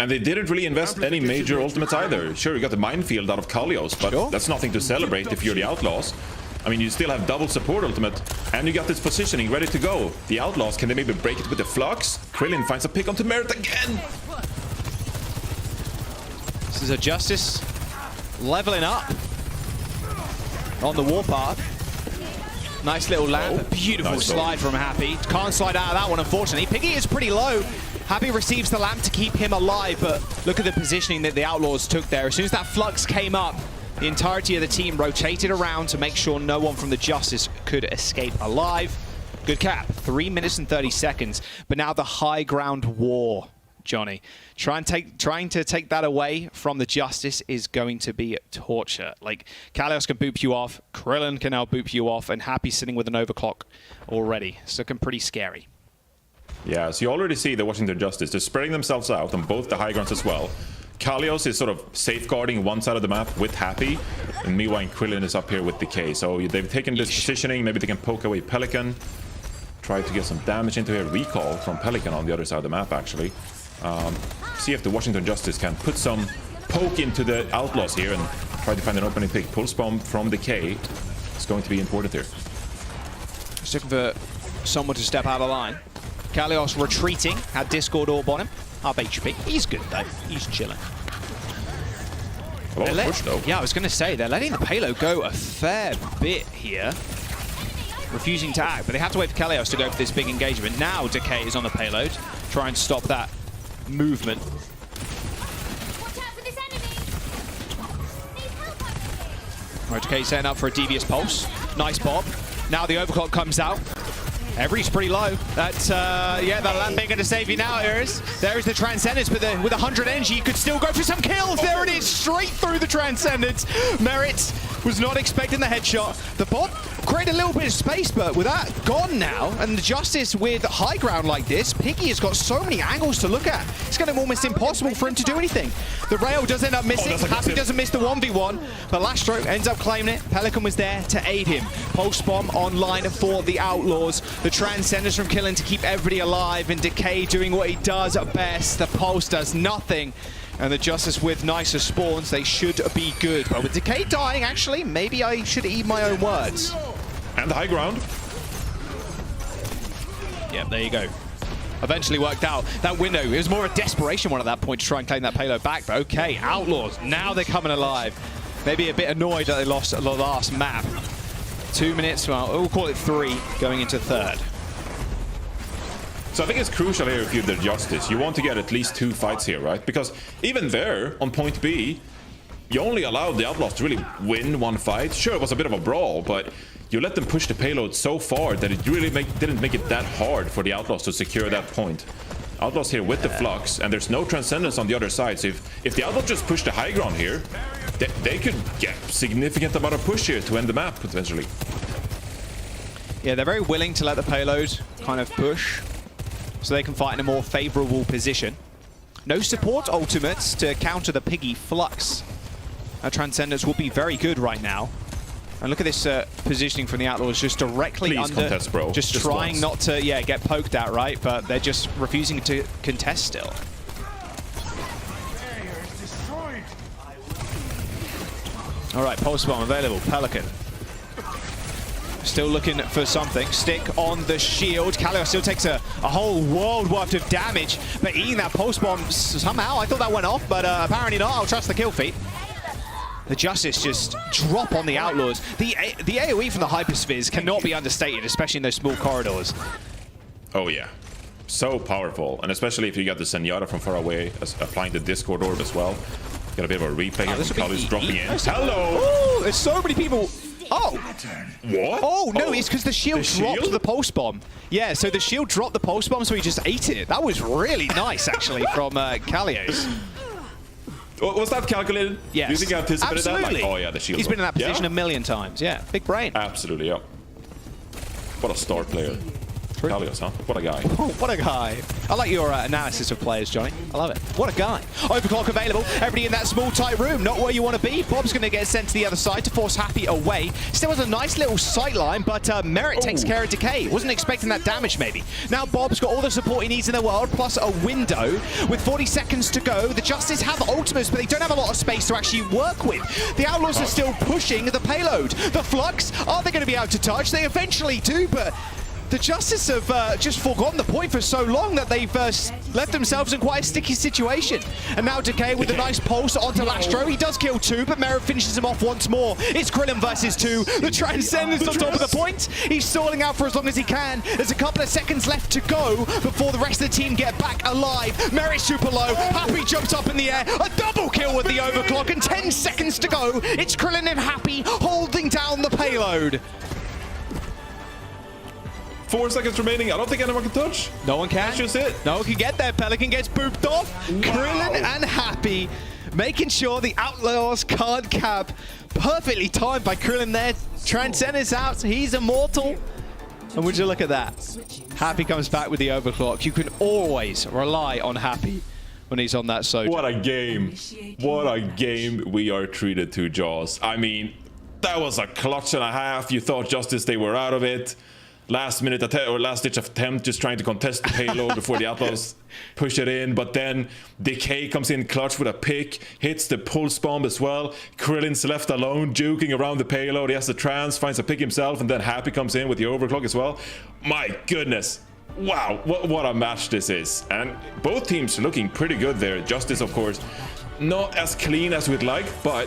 And they didn't really invest any major ultimates either. Sure, you got the minefield out of Kalios, but that's nothing to celebrate if you're the Outlaws. I mean, you still have double support ultimate, and you got this positioning ready to go. The Outlaws, can they maybe break it with the Flux? Krillin finds a pick onto Merit again. This is a Justice leveling up on the warpath. Nice little lamp. Beautiful nice slide from Happy. Can't slide out of that one, unfortunately. Piggy is pretty low. Happy receives the lamp to keep him alive, but look at the positioning that the Outlaws took there. As soon as that flux came up, the entirety of the team rotated around to make sure no one from the Justice could escape alive. Good cap. 3 minutes and 30 seconds. But now the high ground war, Johnny. Trying to take that away from the Justice is going to be torture. Like, Kalios can boop you off, Krillin can now boop you off, and Happy sitting with an overclock already. It's looking pretty scary. Yeah, so you already see the Washington Justice. They're spreading themselves out on both the high grounds as well. Kalios is sort of safeguarding one side of the map with Happy, and meanwhile Krillin is up here with Decay. So they've taken this positioning. Maybe they can poke away Pelican. Try to get some damage into here. Recall from Pelican on the other side of the map, actually. See if the Washington Justice can put some poke into the Outlaws here and try to find an opening pick. Pulse bomb from Decay is going to be important here. Just looking for someone to step out of line. Kalios retreating, had Discord orb on him. Up HP. He's good though. He's chilling. A lot of push though. Yeah, I was going to say, they're letting the payload go a fair bit here. Refusing to act, but they have to wait for Kalios to go for this big engagement. Now Decay is on the payload. Try and stop that movement. Right, Decay setting up for a devious pulse. Nice bob. Now the overclock comes out. Every's pretty low. That's, yeah, that lamp ain't gonna save you now, Iris. There is the Transcendence, but with 100 energy, you could still go for some kills. There it is, straight through the Transcendence. Merit was not expecting the headshot. The bot created a little bit of space, but with that gone now, and the Justice with high ground like this, Piggy has got so many angles to look at. It's going to be almost impossible for him to do anything. The rail does end up missing. Happy doesn't miss the 1v1, but Lastro ends up claiming it. Pelican was there to aid him. Pulse bomb online for the Outlaws. The Transcendence from Killing to keep everybody alive, and Decay doing what he does best. The Pulse does nothing. And the Justice with nicer spawns, they should be good. But with Decay dying, actually, maybe I should eat my own words. And the high ground. Yeah, there you go. Eventually worked out. That window, it was more a desperation one at that point to try and claim that payload back. But okay, Outlaws, now they're coming alive. Maybe a bit annoyed that they lost the last map. 2 minutes, well, we'll call it 3, going into third. So I think it's crucial here if you're the Justice. You want to get at least 2 fights here, right? Because even there, on point B, you only allowed the Outlaws to really win 1 fight. Sure, it was a bit of a brawl, but you let them push the payload so far that it really didn't make it that hard for the Outlaws to secure that point. Outlaws here with the flux, and there's no Transcendence on the other side. So if the Outlaws just push the high ground here, they could get significant amount of push here to end the map, potentially. Yeah, they're very willing to let the payload kind of push, so they can fight in a more favorable position. No support ultimates to counter the Piggy flux. Transcendence will be very good right now. And look at this positioning from the Outlaws, just directly Please under. contest, bro. Just trying not to, yeah, get poked at, right? But they're just refusing to contest still. All right, pulse bomb available. Pelican. Still looking for something. Stick on the shield. Kalios still takes a whole world worth of damage, but eating that pulse bomb somehow. I thought that went off, but apparently not. I'll trust the kill feed. The Justice just drop on the Outlaws. The AoE from the Hyperspheres cannot be understated, especially in those small corridors. Oh yeah, so powerful, and especially if you got the Zenyatta from far away applying the Discord orb as well. Got a bit of a replay here from Kalios dropping in. Hello! Oh, there's so many people. Oh! What? Oh, no, it's because the shield dropped the pulse bomb. Yeah, so the shield dropped the pulse bomb, so he just ate it. That was really nice, actually, from Kalios. Was that calculated? Yes. Do you think I anticipated that? Absolutely. Like, oh yeah, the shield. He's been in that position a million times. Yeah, big brain. Absolutely, yeah. What a star player. Kalios, huh? What a guy. Oh, what a guy. I like your analysis of players, Johnny. I love it. What a guy. Overclock available. Everybody in that small, tight room. Not where you want to be. Bob's going to get sent to the other side to force Happy away. Still has a nice little sight line, but Merit takes care of Decay. Wasn't expecting that damage, maybe. Now Bob's got all the support he needs in the world, plus a window. With 40 seconds to go, the Justice have ultimates, but they don't have a lot of space to actually work with. The Outlaws are still pushing the payload. The Flux, are they going to be able to touch? They eventually do, but The Justice have just forgotten the point for so long that they've left themselves in quite a sticky situation. And now Decay with a nice pulse onto Lastro. He does kill 2, but Merit finishes him off once more. It's Krillin versus 2. The Transcendence on top of the point. He's stalling out for as long as he can. There's a couple of seconds left to go before the rest of the team get back alive. Merit super low. Happy jumps up in the air. A double kill with the overclock and 10 seconds to go. It's Krillin and Happy holding down the payload. 4 seconds remaining. I don't think anyone can touch. No one can. That's just it. No one can get there. Pelican gets booped off. Wow. Krillin and Happy making sure the Outlaws can't cap. Perfectly timed by Krillin there. Transcendence out. He's immortal. And would you look at that? Happy comes back with the overclock. You can always rely on Happy when he's on that Sojourn. What a game. What a game we are treated to, Jaws. I mean, that was a clutch and a half. You thought Justice, they were out of it. Last minute or last ditch attempt, just trying to contest the payload before the Outlaws push it in. But then Decay comes in clutch with a pick, hits the pulse bomb as well. Krillin's left alone, juking around the payload. He has the trans, finds a pick himself, and then Happy comes in with the overclock as well. My goodness. Wow, what a match this is. And both teams looking pretty good there. Justice, of course, not as clean as we'd like, but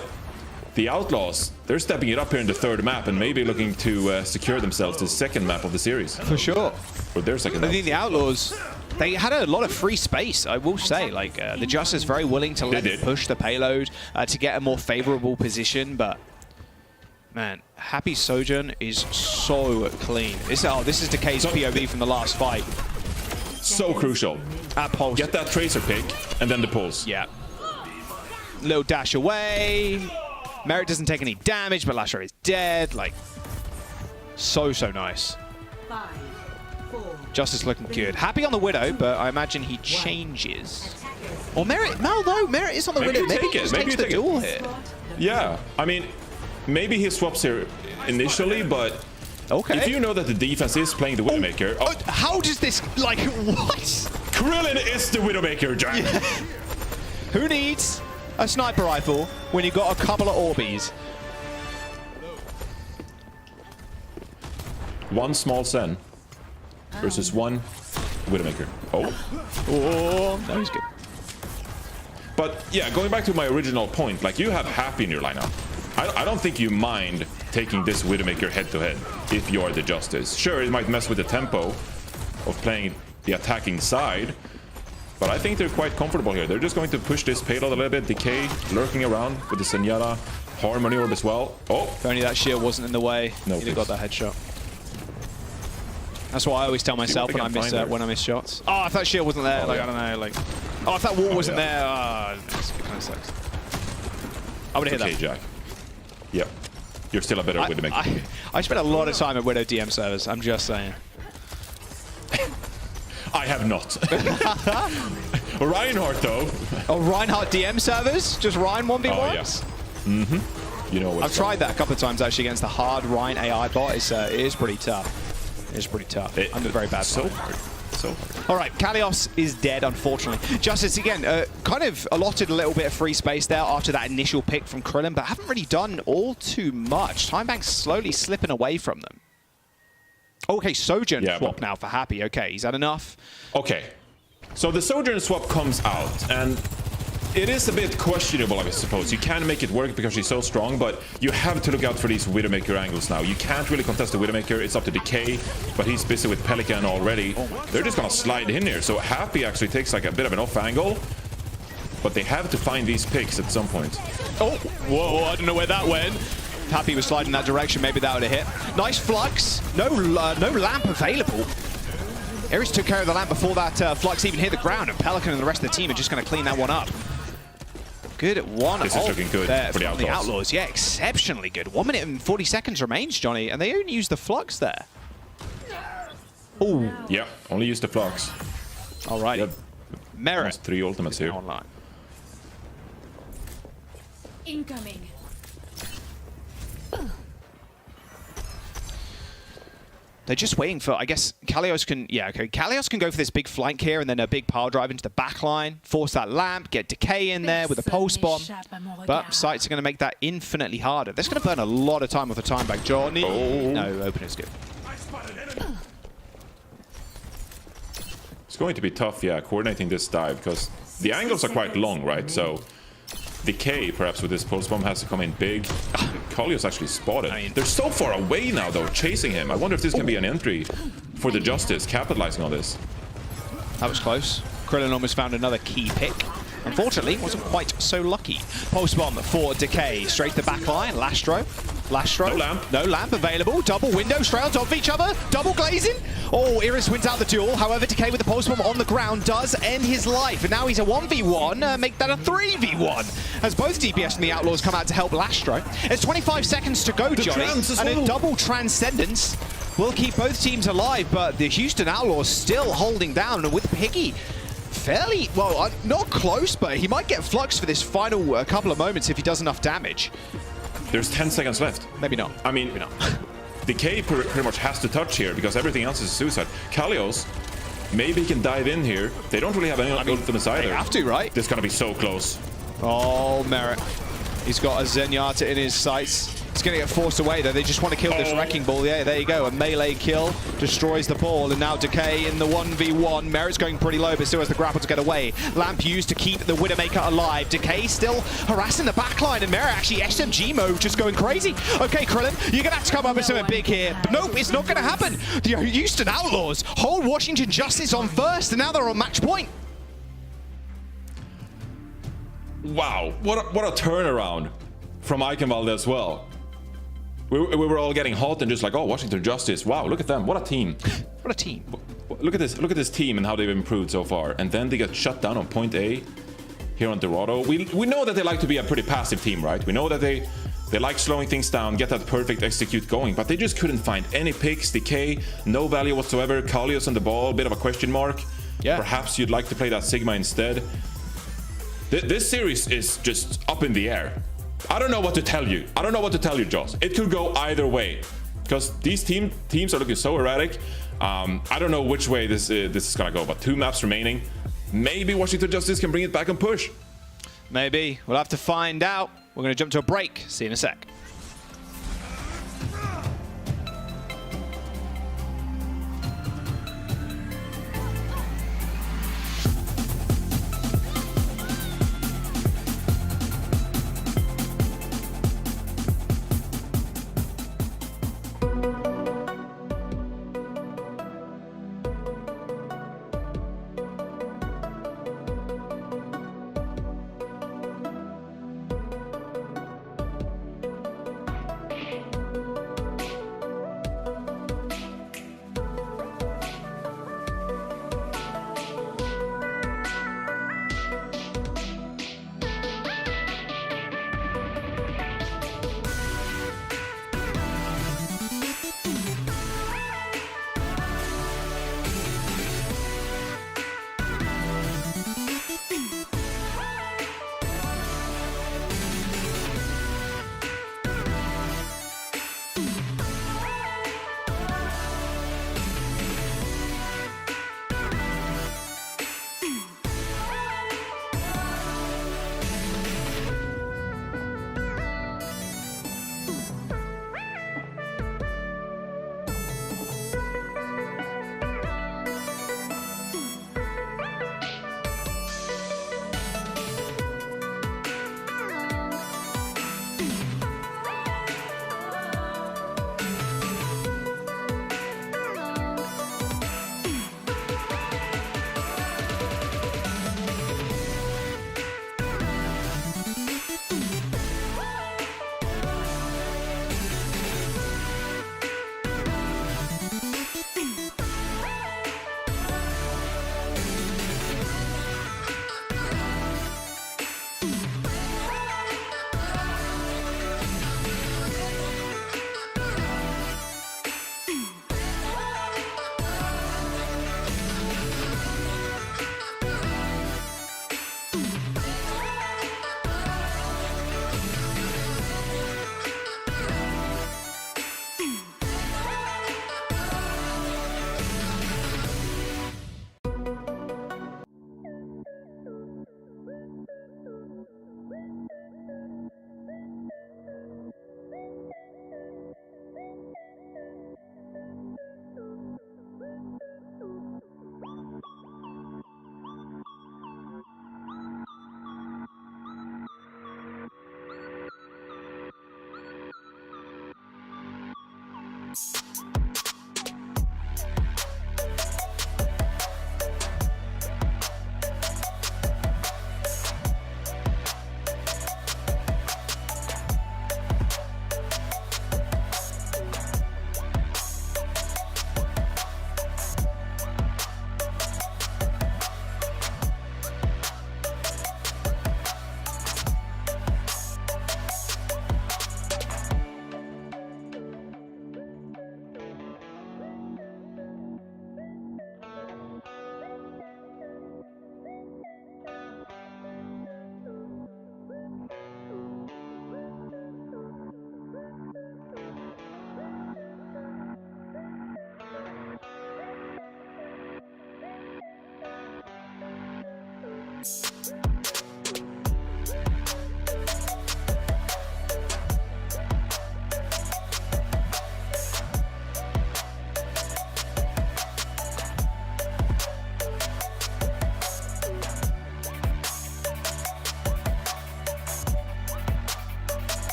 the Outlaws, they're stepping it up here in the 3rd map and maybe looking to secure themselves the 2nd map of the series. For sure. Or their 2nd map. I think the Outlaws, they had a lot of free space, I will say. Like, the Justice very willing to let it push the payload to get a more favorable position, but man, Happy Sojourn is so clean. This is Decay's POV from the last fight. So crucial. At pulse. Get that tracer pick and then the pulse. Yeah. Little dash away. Merit doesn't take any damage, but Lasher is dead. Like, so nice. 5, 4, Justice looking good. Happy on the Widow, but I imagine he changes. Or Merit, no, Merit is on the Widow. Maybe he just takes the duel here. Yeah, I mean, maybe he swaps here initially, but okay. If you know that the defense is playing the Widowmaker... Oh, how does this, like, what? Krillin is the Widowmaker, Jack. Yeah. Who needs a sniper rifle when you got a couple of Orbeez? One small Sen versus one Widowmaker. Oh, that was good. But yeah, going back to my original point, like, you have Happy in your lineup. I don't think you mind taking this Widowmaker head-to-head if you are the Justice. Sure, it might mess with the tempo of playing the attacking side, but I think they're quite comfortable here. They're just going to push this payload a little bit. Decay lurking around with the Zenyatta. Harmony Orb as well. Oh! If only that shield wasn't in the way, he'd have got that headshot. That's what I always tell myself when I miss shots. Oh, if that shield wasn't there, like, I don't know, like... Oh, if that wall wasn't there, it kind of sucks. I would have hit that. Jack. Yep. You're still a better Widowmaker. I spent a lot of time at Widow DM servers, I'm just saying. I have not. Reinhardt, though. Oh, Reinhardt DM servers? Just Ryan 1v1s? Oh, yes. Mm-hmm. You know what? I've tried that a couple of times, actually, against the hard Ryan AI bot. It is pretty tough. It is pretty tough. I'm a very bad so hard. So hard. All right, Kalios is dead, unfortunately. Justice, again, kind of allotted a little bit of free space there after that initial pick from Krillin, but haven't really done all too much. Timebank's slowly slipping away from them. Okay, Sojourn swap now for Happy. Okay, he's had enough. Okay, so the Sojourn swap comes out, and it is a bit questionable, I suppose. You can make it work because she's so strong, but you have to look out for these Widowmaker angles now. You can't really contest the Widowmaker. It's up to Decay, but he's busy with Pelican already. They're just gonna slide in here. So Happy actually takes like a bit of an off angle, but they have to find these picks at some point. Oh, whoa, I don't know where that went. Happy was sliding that direction, maybe that would have hit. Nice flux, no lamp available. Ares took care of the lamp before that flux even hit the ground, and Pelican and the rest of the team are just going to clean that one up. Good at one. This is looking good for the Outlaws. The Outlaws, yeah, exceptionally good. 1 minute and 40 seconds remains, Johnny, and they only used the flux there. Oh. Yeah, only used the flux. All right. Yep. Merit. 3 ultimates here. Online. Incoming. They're just waiting for, I guess, Kalios can, Kalios can go for this big flank here and then a big power drive into the back line, force that lamp, get Decay in there with a pulse bomb. But Sights are going to make that infinitely harder. That's going to burn a lot of time off the time back. Johnny. Oh. No, open is good. going to be tough, yeah, coordinating this dive, because the angles are quite long, right? So Decay, perhaps with this pulse bomb, has to come in big. Kalio's actually spotted. They're so far away now, though, chasing him. I wonder if this can be an entry for the Justice, capitalizing on this. That was close. Krillin almost found another key pick. Unfortunately, wasn't quite so lucky. Pulse bomb for Decay. Straight to the back line. Lastro. No lamp. No lamp available. Double window straight on top of each other. Double glazing. Oh, Iris wins out the duel. However, Decay with the pulse bomb on the ground does end his life. And now he's a 1v1. Make that a 3v1. As both DPS and the Outlaws come out to help Lastro. It's 25 seconds to go, Johnny. And a double Transcendence will keep both teams alive. But the Houston Outlaws still holding down. And with Piggy fairly, well, not close, but he might get fluxed for this final couple of moments if he does enough damage. There's 10 seconds left. Maybe not. I mean, Maybe not. Decay pretty much has to touch here because everything else is a suicide. Kalios, maybe he can dive in here. They don't really have any ultimates either. They have to, right? This is gonna be so close. Oh, Merit. He's got a Zenyatta in his sights. It's going to get forced away, though. They just want to kill this Wrecking Ball. Yeah, there you go. A melee kill destroys the ball. And now Decay in the 1v1. Merit's going pretty low, but still has the grapple to get away. Lamp used to keep the Widowmaker alive. Decay still harassing the backline. And Merit actually SMG mode, just going crazy. Okay, Krillin, you're going to have to come up with something big here. But nope, it's not going to happen. The Houston Outlaws hold Washington Justice on first, and now they're on match point. Wow, what a turnaround from Eichenwalde as well. We were all getting hot and just like, oh, Washington Justice, wow, look at them, what a team. What a team. Look at this team and how they've improved so far. And then they get shut down on point A here on Dorado. We know that they like to be a pretty passive team, right? We know that they like slowing things down, get that perfect execute going, but they just couldn't find any picks. Decay, no value whatsoever. Kalios on the ball, bit of a question mark. Yeah. Perhaps you'd like to play that Sigma instead. This series is just up in the air. I don't know what to tell you. I don't know what to tell you, Joss. It could go either way because these teams are looking so erratic. I don't know which way this is gonna go, but 2 maps remaining. Maybe Washington Justice can bring it back and push. Maybe. We'll have to find out. We're going to jump to a break. See you in a sec.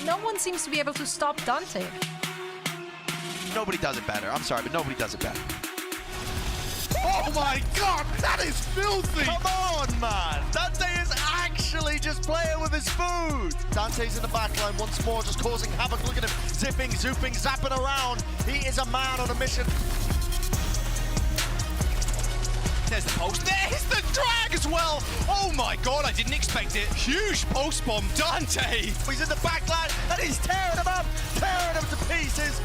No one seems to be able to stop Dante. Nobody does it better. I'm sorry, but nobody does it better. Oh my god, that is filthy! Come on, man! Dante is actually just playing with his food! Dante's in the backline once more, just causing havoc. Look at him, zipping, zooping, zapping around. He is a man on a mission. There's the post. There's the drag as well! Oh my god, I didn't expect it. Huge post bomb, Dante! He's in the backline and he's tearing him up, tearing him to pieces.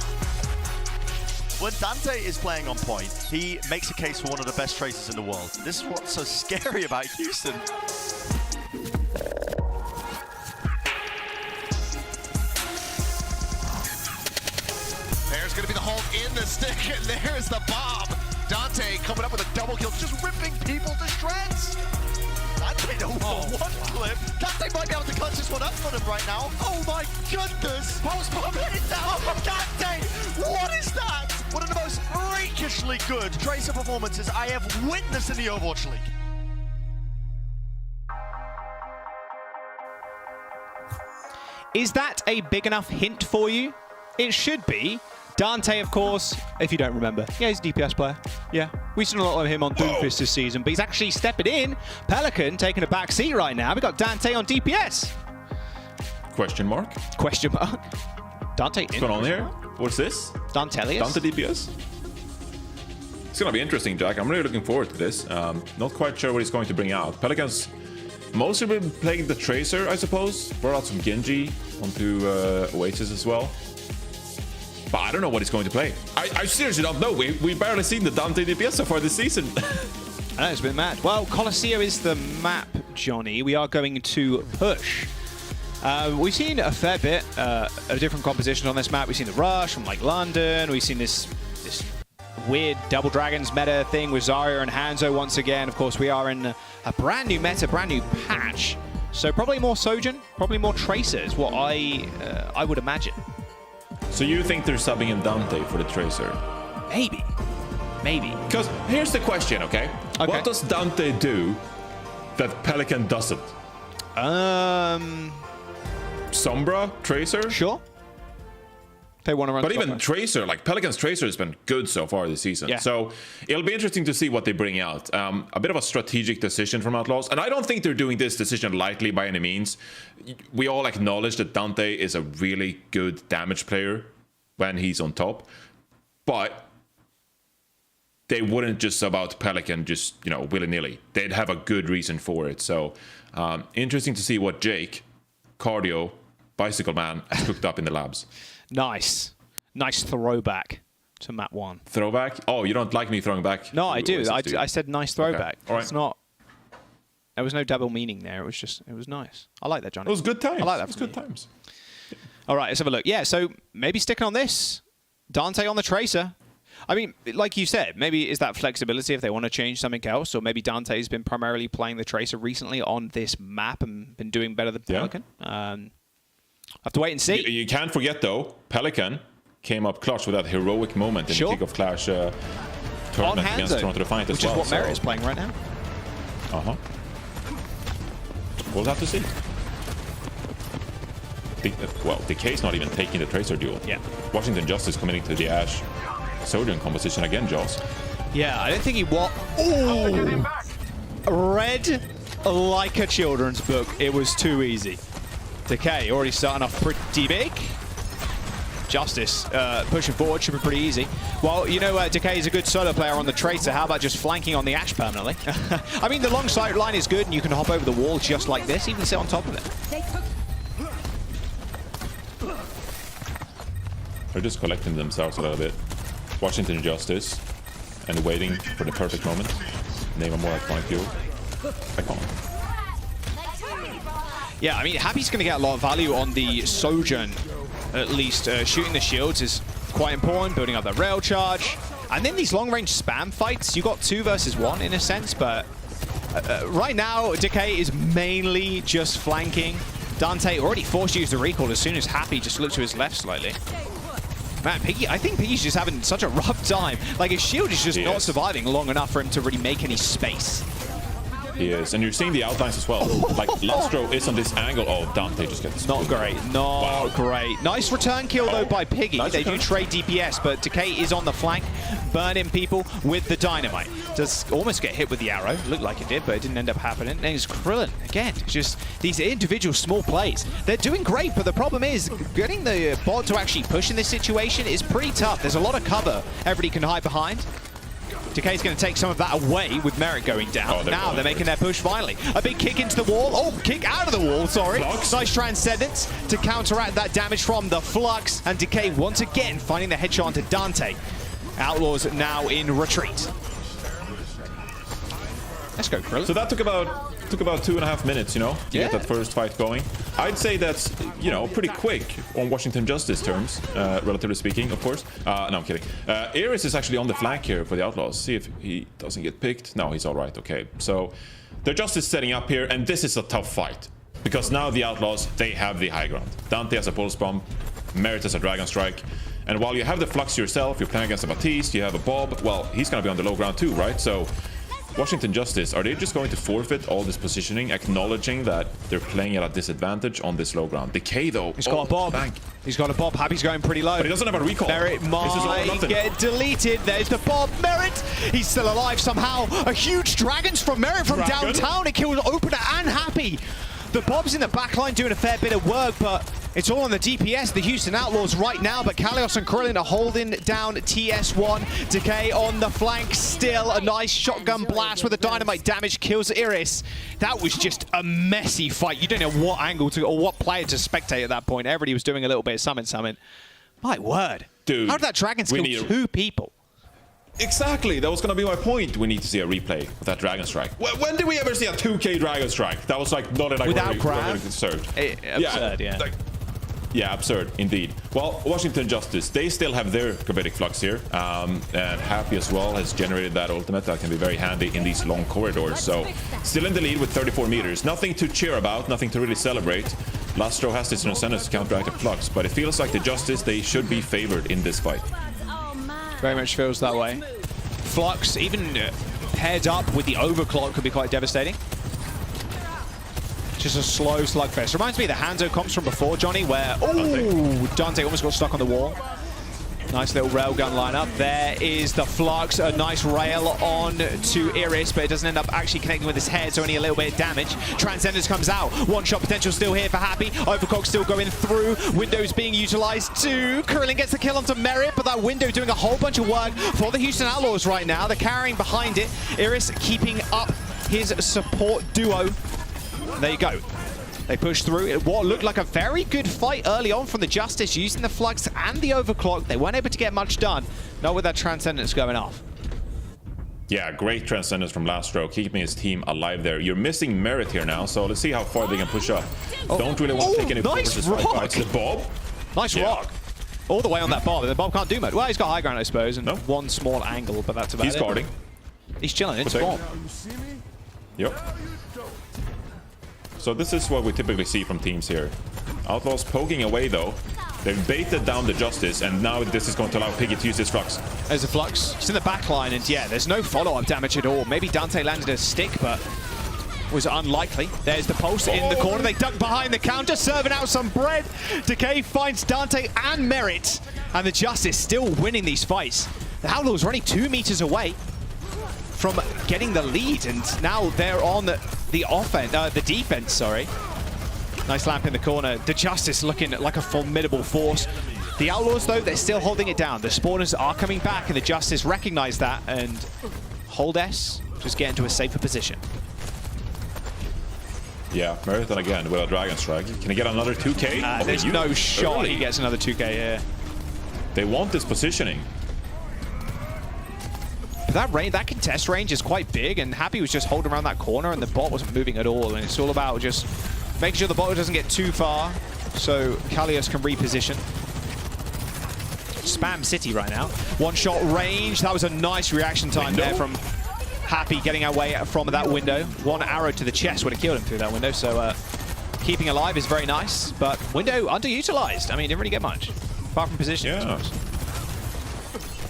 When Dante is playing on point, he makes a case for one of the best tracers in the world. This is what's so scary about Houston. There's going to be the hold in the stick, and there's the bomb. Dante coming up with a double kill, just ripping people to shreds. Dante, no one clip. Dante might be able to clutch this one up for him right now. Oh my goodness! Post bomb hit it down. Dante, what is that? One of the most freakishly good tracer performances I have witnessed in the Overwatch League. Is that a big enough hint for you? It should be. Dante, of course, if you don't remember. Yeah, he's a DPS player. Yeah, we've seen a lot of him on Doomfist this season, but he's actually stepping in. Pelican taking a back seat right now. We got Dante on DPS. Question mark? Question mark. Dante in. What's going on here? What's this? Dantelius. Dante DPS? It's going to be interesting, Jack. I'm really looking forward to this. Not quite sure what he's going to bring out. Pelicans mostly been playing the Tracer, I suppose. Brought out some Genji onto Oasis as well. But I don't know what he's going to play. I seriously don't know. We've barely seen the Dante DPS so far this season. That has been mad. Well, Colosseo is the map, Johnny. We are going to push. We've seen a fair bit of different compositions on this map. We've seen the Rush from like London. We've seen this weird Double Dragons meta thing with Zarya and Hangzhou once again. Of course, we are in a brand new meta, brand new patch. So probably more Sojourn, probably more Tracer is what I would imagine. So you think they're subbing in Dante for the Tracer? Maybe. Maybe. Because here's the question, okay? What does Dante do that Pelican doesn't? Sombra? Tracer? Sure. They want to run. But even Tracer, like Pelican's Tracer has been good so far this season. Yeah. So it'll be interesting to see what they bring out. A bit of a strategic decision from Outlaws. And I don't think they're doing this decision lightly by any means. We all acknowledge that Dante is a really good damage player when he's on top. But they wouldn't just sub out Pelican just, you know, willy-nilly. They'd have a good reason for it. So interesting to see what Jake, Cardio, Bicycle Man has cooked up in the labs. Nice. Nice throwback to map 1. Throwback? Oh, you don't like me throwing back? No, I do. I said nice throwback. Okay. All right. It's not... There was no double meaning there. It was nice. I like that, Johnny. It was good times. I like that. It was good times. All right, let's have a look. Yeah, so maybe sticking on this. Dante on the Tracer. I mean, like you said, maybe is that flexibility if they want to change something else, or maybe Dante's been primarily playing the Tracer recently on this map and been doing better than Pelican. Have to wait and see. You can't forget, though, Pelican came up clutch with that heroic moment in the Kick of Clash tournament against Toronto Defiant as well. Which is what Merit is playing right now. We'll have to see. Well, Decay's not even taking the Tracer duel. Yeah. Washington Justice committing to the Ash Sojourn composition again, Jaws. Yeah, I didn't think he was... Ooh! Read like a children's book. It was too easy. Decay already starting off pretty big. Justice pushing forward should be pretty easy. Well, you know, Decay is a good solo player on the Tracer. How about just flanking on the Ash permanently? I mean, the long sight line is good, and you can hop over the wall just like this, even sit on top of it. They're just collecting themselves a little bit. Washington Justice and waiting for the perfect moment. Name a more iconic duo. Iconic. Yeah, I mean, Happy's going to get a lot of value on the Sojourn, at least. Shooting the shields is quite important, building up that rail charge. And then these long-range spam fights, you got 2 versus 1 in a sense, but right now, Decay is mainly just flanking. Dante already forced to use the recall as soon as Happy just looked to his left slightly. Man, Piggy, I think Piggy's just having such a rough time. Like, his shield is just not surviving long enough for him to really make any space. He is, and you're seeing the outlines as well. Like, Lastro is on this angle. Oh, Dante just gets... Not great. Not great. Nice return kill, though, by Piggy. Nice they do trade DPS, but Decay is on the flank, burning people with the dynamite. Does almost get hit with the arrow. Looked like it did, but it didn't end up happening. And it's Krillin. Again, just these individual small plays. They're doing great, but the problem is getting the bot to actually push in this situation is pretty tough. There's a lot of cover everybody can hide behind. Decay's going to take some of that away with Merit going down. Now they're making their push finally. A big kick into the wall. Oh, kick out of the wall, sorry. Flux. Nice transcendence to counteract that damage from the Flux. And Decay once again finding the headshot onto Dante. Outlaws now in retreat. Let's go, Krill. So that took about 2.5 minutes, you know, to get that first fight going. I'd say that's, you know, pretty quick on Washington Justice terms, relatively speaking, of course. No, I'm kidding. Iris is actually on the flank here for the Outlaws. See if he doesn't get picked. No, he's all right. Okay, so they're Justice setting up here, and this is a tough fight because now the Outlaws, they have the high ground. Dante has a pulse bomb, Merit has a Dragon Strike, and while you have the Flux yourself, you're playing against a Baptiste, you have a Bob. Well, he's gonna be on the low ground too, right? So Washington Justice, are they just going to forfeit all this positioning, acknowledging that they're playing at a disadvantage on this low ground? Decay, though. He's got a Bob. Bank. He's got a Bob. Happy's going pretty low. But he doesn't have a recall. Merit might get deleted. There's the Bob. Merit, he's still alive somehow. A huge Dragons from Merit from downtown. It kills Opener and Happy. The Bob's in the backline doing a fair bit of work, but it's all on the DPS, the Houston Outlaws right now, but Kalios and Krillin are holding down TS1. Decay on the flank still. A nice shotgun blast with a dynamite damage kills Iris. That was just a messy fight. You don't know what angle to, or what player to spectate at that point. Everybody was doing a little bit of summon. My word. Dude. How did that Dragon kill 2 people? Exactly, that was going to be my point. We need to see a replay of that Dragon Strike. When did we ever see a 2K Dragon Strike? That was like not an without grab. Absurd. Absurd, yeah. Yeah, absurd indeed. Well, Washington Justice, they still have their Gravitic Flux here, and Happy as well has generated that ultimate that can be very handy in these long corridors. So still in the lead with 34 meters. Nothing to cheer about, nothing to really celebrate. Lastro has this incentives to counteract the Flux, but it feels like the Justice, they should be favored in this fight. Very much feels that way. Flux, even paired up with the overclock, could be quite devastating. Just a slow slugfest. Reminds me of the Hangzhou comps from before, Johnny, where Dante almost got stuck on the wall. Nice little railgun lineup. There is the Flux, a nice rail on to Iris, but it doesn't end up actually connecting with his head, so only a little bit of damage. Transcendence comes out. One shot potential still here for Happy. Overclock still going through. Windows being utilized too. Krillin gets the kill onto Merit, but that window doing a whole bunch of work for the Houston Outlaws right now. They're carrying behind it. Iris keeping up his support duo. There you go. They push through. What looked like a very good fight early on from the Justice, using the Flux and the Overclock. They weren't able to get much done. Not with that Transcendence going off. Yeah, great Transcendence from Lastro, keeping his team alive there. You're missing Merit here now, so let's see how far they can push up. Don't really want to take any nice rock. It's the Bob. Nice rock. All the way on that Bob. The Bob can't do much. Well, he's got high ground, I suppose, and one small angle, but that's about it. He's guarding. He's chilling. It's Bob. Yep. So this is what we typically see from teams here. Outlaws poking away though. They've baited down the Justice, and now this is going to allow Piggy to use his Flux. There's a Flux. It's in the back line, and yeah, there's no follow-up damage at all. Maybe Dante landed a stick, but was unlikely. There's the Pulse in the corner. They duck behind the counter, serving out some bread. Decay finds Dante and Merit, and the Justice still winning these fights. The Outlaws are only 2 meters away from getting the lead, and now they're on the offense, the defense, sorry. Nice lamp in the corner. The Justice looking like a formidable force. The Outlaws, though, they're still holding it down. The spawners are coming back, and the Justice recognize that, and hold S, just get into a safer position. Yeah, Marathon again with a Dragon Strike. Can he get another 2K? There's no shot he gets another 2K here. They want this positioning. But that contest range is quite big, and Happy was just holding around that corner, and the bot wasn't moving at all. And it's all about just making sure the bot doesn't get too far, so Kalios can reposition. Spam City right now. One-shot range. That was a nice reaction time there from Happy, getting away from that window. One arrow to the chest would have killed him through that window, so keeping alive is very nice, but window underutilized. I mean, didn't really get much, apart from position. Yeah.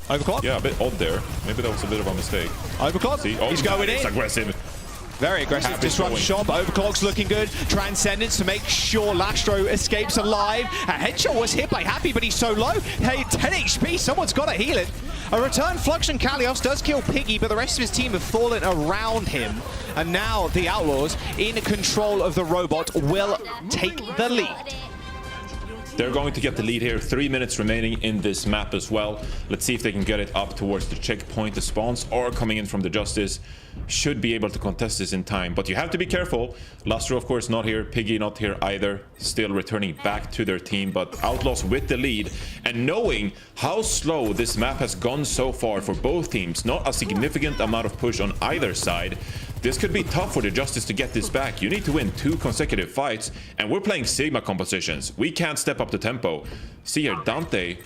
Overclock? Yeah, a bit odd there. Maybe that was a bit of a mistake. Overclock? See? Oh, he's going in. It's aggressive. Very aggressive. Happy's Disrupt going. shop. Overclock's looking good. Transcendence to make sure Lastro escapes alive. A headshot was hit by Happy, but he's so low. Hey, 10 HP. Someone's got to heal it. A return Flux and Kalios does kill Piggy, but the rest of his team have fallen around him. And now the Outlaws, in control of the robot, will take the lead. They're going to get the lead here. 3 minutes remaining in this map as well. Let's see if they can get it up towards the checkpoint. The spawns are coming in from the Justice. Should be able to contest this in time, but you have to be careful. Lastro, of course, not here. Piggy not here either. Still returning back to their team, but Outlaws with the lead. And knowing how slow this map has gone so far for both teams, not a significant amount of push on either side, this could be tough for the Justice to get this back. You need to win 2 consecutive fights, and we're playing Sigma compositions. We can't step up the tempo. See here, Dante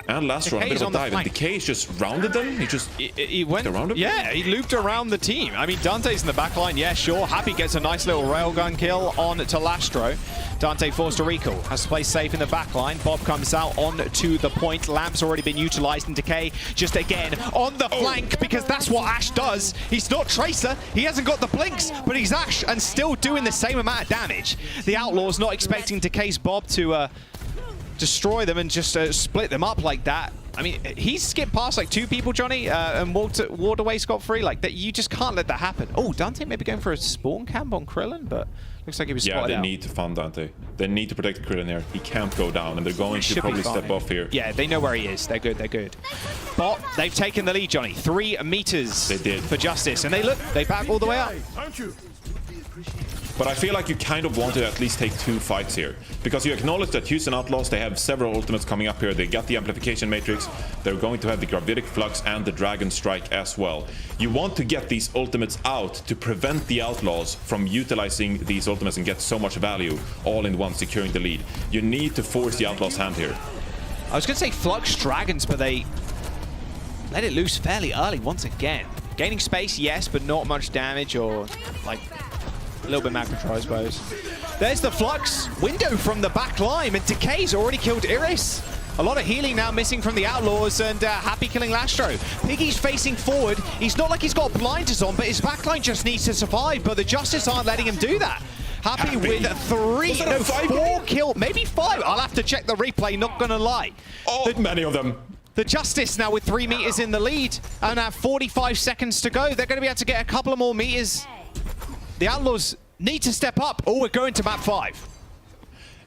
and Lastro a bit of a dive, and Decay's just rounded them. He went around him? Yeah, he looped around the team. I mean, Dante's in the back line, yeah, sure. Happy gets a nice little railgun kill on to Lastro. Dante forced a recall, has to play safe in the back line. Bob comes out on to the point. Lamp's already been utilized, and Decay just again on the flank, because that's what Ash does. He's not Tracer, he hasn't got the blinks, but he's Ash and still doing the same amount of damage. The Outlaws not expecting Decay's Bob to destroy them and just split them up like that. I mean, he's skipped past like 2 people, Johnny, and walked away scot-free like that. You just can't let that happen. Oh, Dante maybe going for a spawn camp on Krillin, but looks like he was spotted out. Yeah, they need to fund Dante. They need to protect Krillin here. He can't go down, and they're going to probably step off here. Yeah, they know where he is. They're good, they're good. But they've taken the lead, Johnny. 3 meters they did. For Justice, and they back all the way up. But I feel like you kind of want to at least take 2 fights here, because you acknowledge that Houston Outlaws, they have several ultimates coming up here. They got the Amplification Matrix, they're going to have the Gravitic Flux and the Dragon Strike as well. You want to get these ultimates out to prevent the Outlaws from utilizing these ultimates and get so much value all in one, securing the lead. You need to force the Outlaws' hand here. I was going to say Flux Dragons, but they let it loose fairly early once again. Gaining space, yes, but not much damage or like a little bit mad control, I suppose. There's the Flux window from the back line, and Decay's already killed Iris. A lot of healing now missing from the Outlaws, and Happy killing Lastro. Piggy's facing forward. He's not like he's got blinders on, but his backline just needs to survive, but the Justice aren't letting him do that. Happy with 4 kill, maybe 5. I'll have to check the replay, not gonna lie. Oh, many of them. The Justice now with 3 meters in the lead and have 45 seconds to go. They're going to be able to get a couple of more meters. The Outlaws need to step up. Oh, we're going to map 5.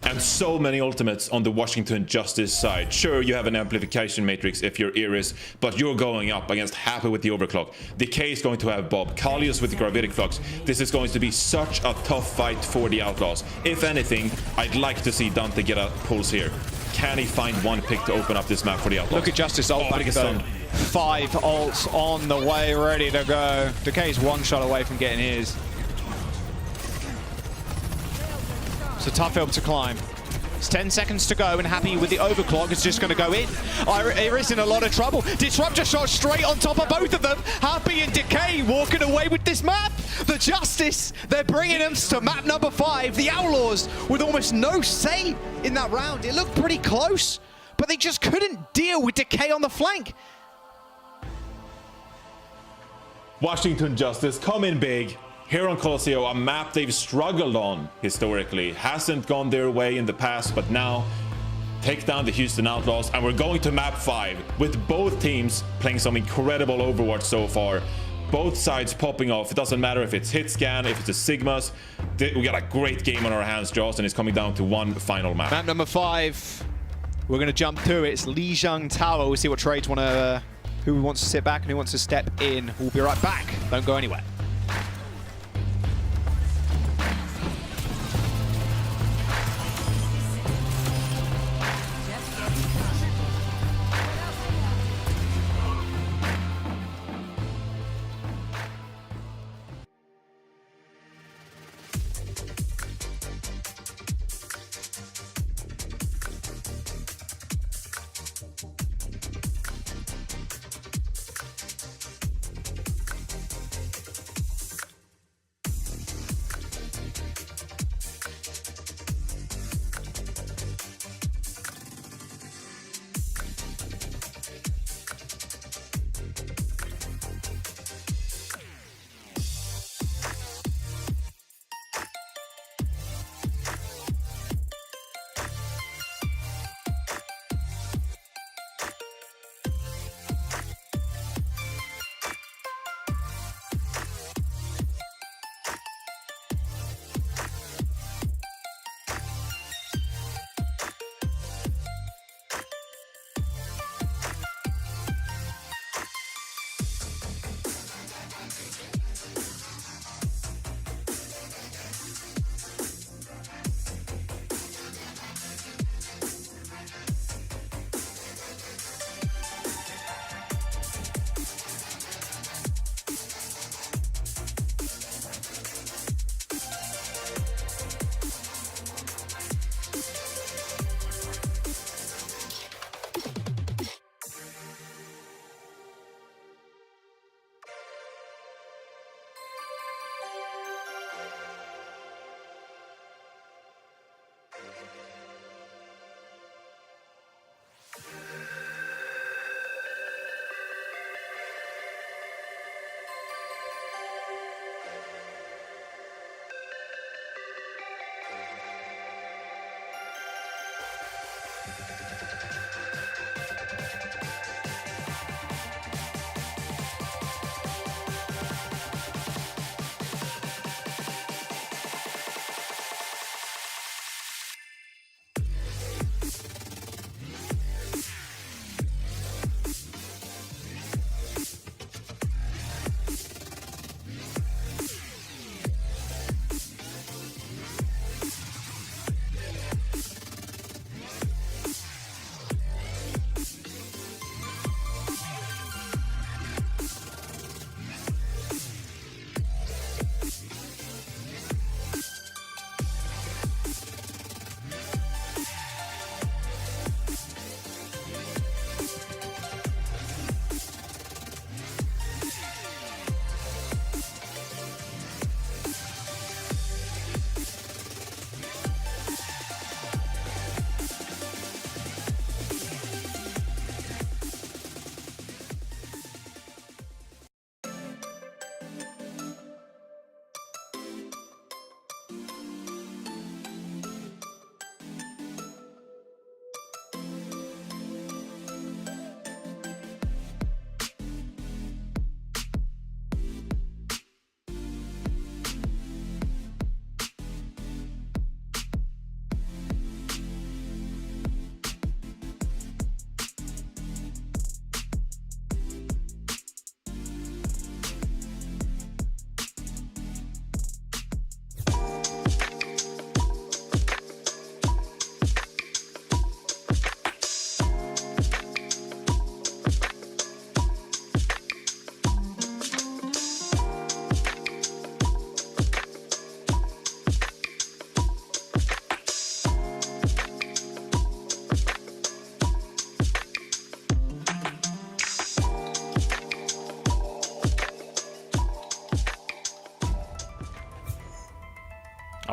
And so many ultimates on the Washington Justice side. Sure, you have an Amplification Matrix if you're Iris, but you're going up against Happy with the Overclock. Decay is going to have Bob. Kalios with the Gravitic Flux. This is going to be such a tough fight for the Outlaws. If anything, I'd like to see Dante get a pulse here. Can he find one pick to open up this map for the Outlaws? Look at Justice ult back though. 5 ults on the way, ready to go. Decay's 1 shot away from getting his. It's a tough hill to climb. It's 10 seconds to go, and Happy with the Overclock is just going to go in. Iris in a lot of trouble. Disrupt just shot straight on top of both of them. Happy and Decay walking away with this map. The Justice, they're bringing them to map number 5. The Outlaws with almost no say in that round. It looked pretty close, but they just couldn't deal with Decay on the flank. Washington Justice come in big. Here on Colosseo, a map they've struggled on historically. Hasn't gone their way in the past, but now take down the Houston Outlaws, and we're going to map 5 with both teams playing some incredible Overwatch so far. Both sides popping off. It doesn't matter if it's Hitscan, if it's the Sigmas. We got a great game on our hands, Joss, and it's coming down to one final map. Map number 5. We're going to jump to it. It's Lijiang Tower. We'll see what trades want to... who wants to sit back and who wants to step in. We'll be right back. Don't go anywhere.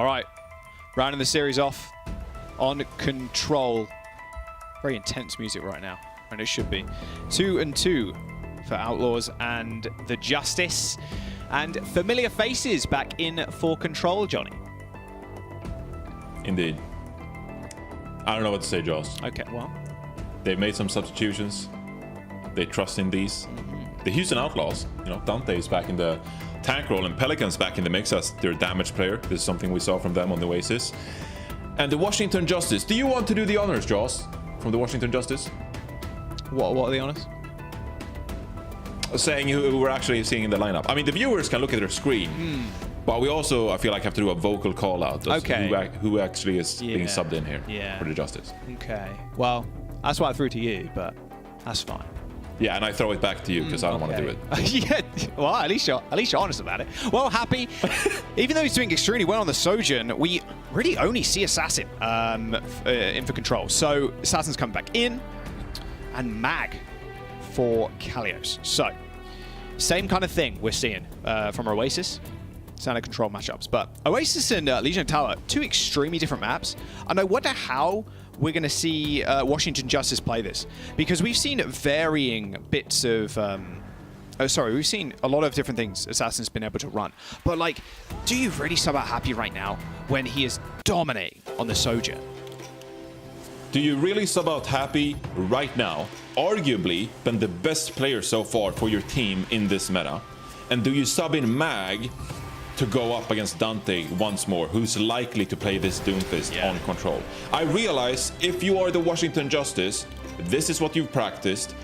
All right, rounding the series off on Control. Very intense music right now, and it should be. 2-2 for Outlaws and the Justice. And familiar faces back in for Control, Johnny. Indeed. I don't know what to say, Joss. Okay, well. They've made some substitutions. They trust in these. The Houston Outlaws, you know, Dante is back in the tank role and Pelican's back in the mix as their damage player. This is something we saw from them on the Oasis. And the Washington Justice. Do you want to do the honors, Joss, from the Washington Justice? What are the honors? Saying who we're actually seeing in the lineup. I mean, the viewers can look at their screen, but we also, I feel like, have to do a vocal call out. Okay. Who actually is being subbed in here for the Justice. Okay. Well, that's why I threw to you, but that's fine. Yeah, and I throw it back to you because I don't want to do it. Yeah, well, at least you're honest about it. Well, Happy, even though he's doing extremely well on the Sojourn, we really only see Assassin in for Control. So Assassin's coming back in, and Mag for Kalios. So same kind of thing we're seeing from Oasis. Standard Control matchups, but Oasis and Legion Tower, two extremely different maps, and I wonder how we're going to see Washington Justice play this, because we've seen varying bits of we've seen a lot of different things Assassin's been able to run, but like, do you really sub out Happy right now when he is dominating on the Sojourn? Do you really sub out Happy right now? Arguably been the best player so far for your team in this meta. And do you sub in Mag to go up against Dante once more, who's likely to play this Doomfist on Control? I realize if you are the Washington Justice, this is what you've practiced.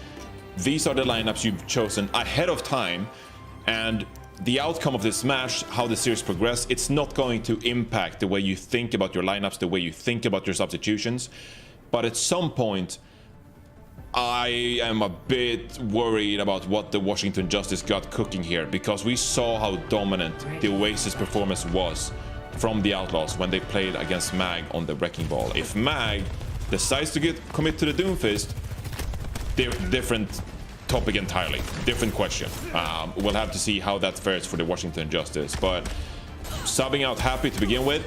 These are the lineups you've chosen ahead of time. And the outcome of this match, how the series progresses, it's not going to impact the way you think about your lineups, the way you think about your substitutions. But at some point, I am a bit worried about what the Washington Justice got cooking here, because we saw how dominant the Oasis performance was from the Outlaws when they played against Mag on the Wrecking Ball. If Mag decides to commit to the Doomfist, different topic entirely, different question. We'll have to see how that fares for the Washington Justice, but subbing out Happy to begin with,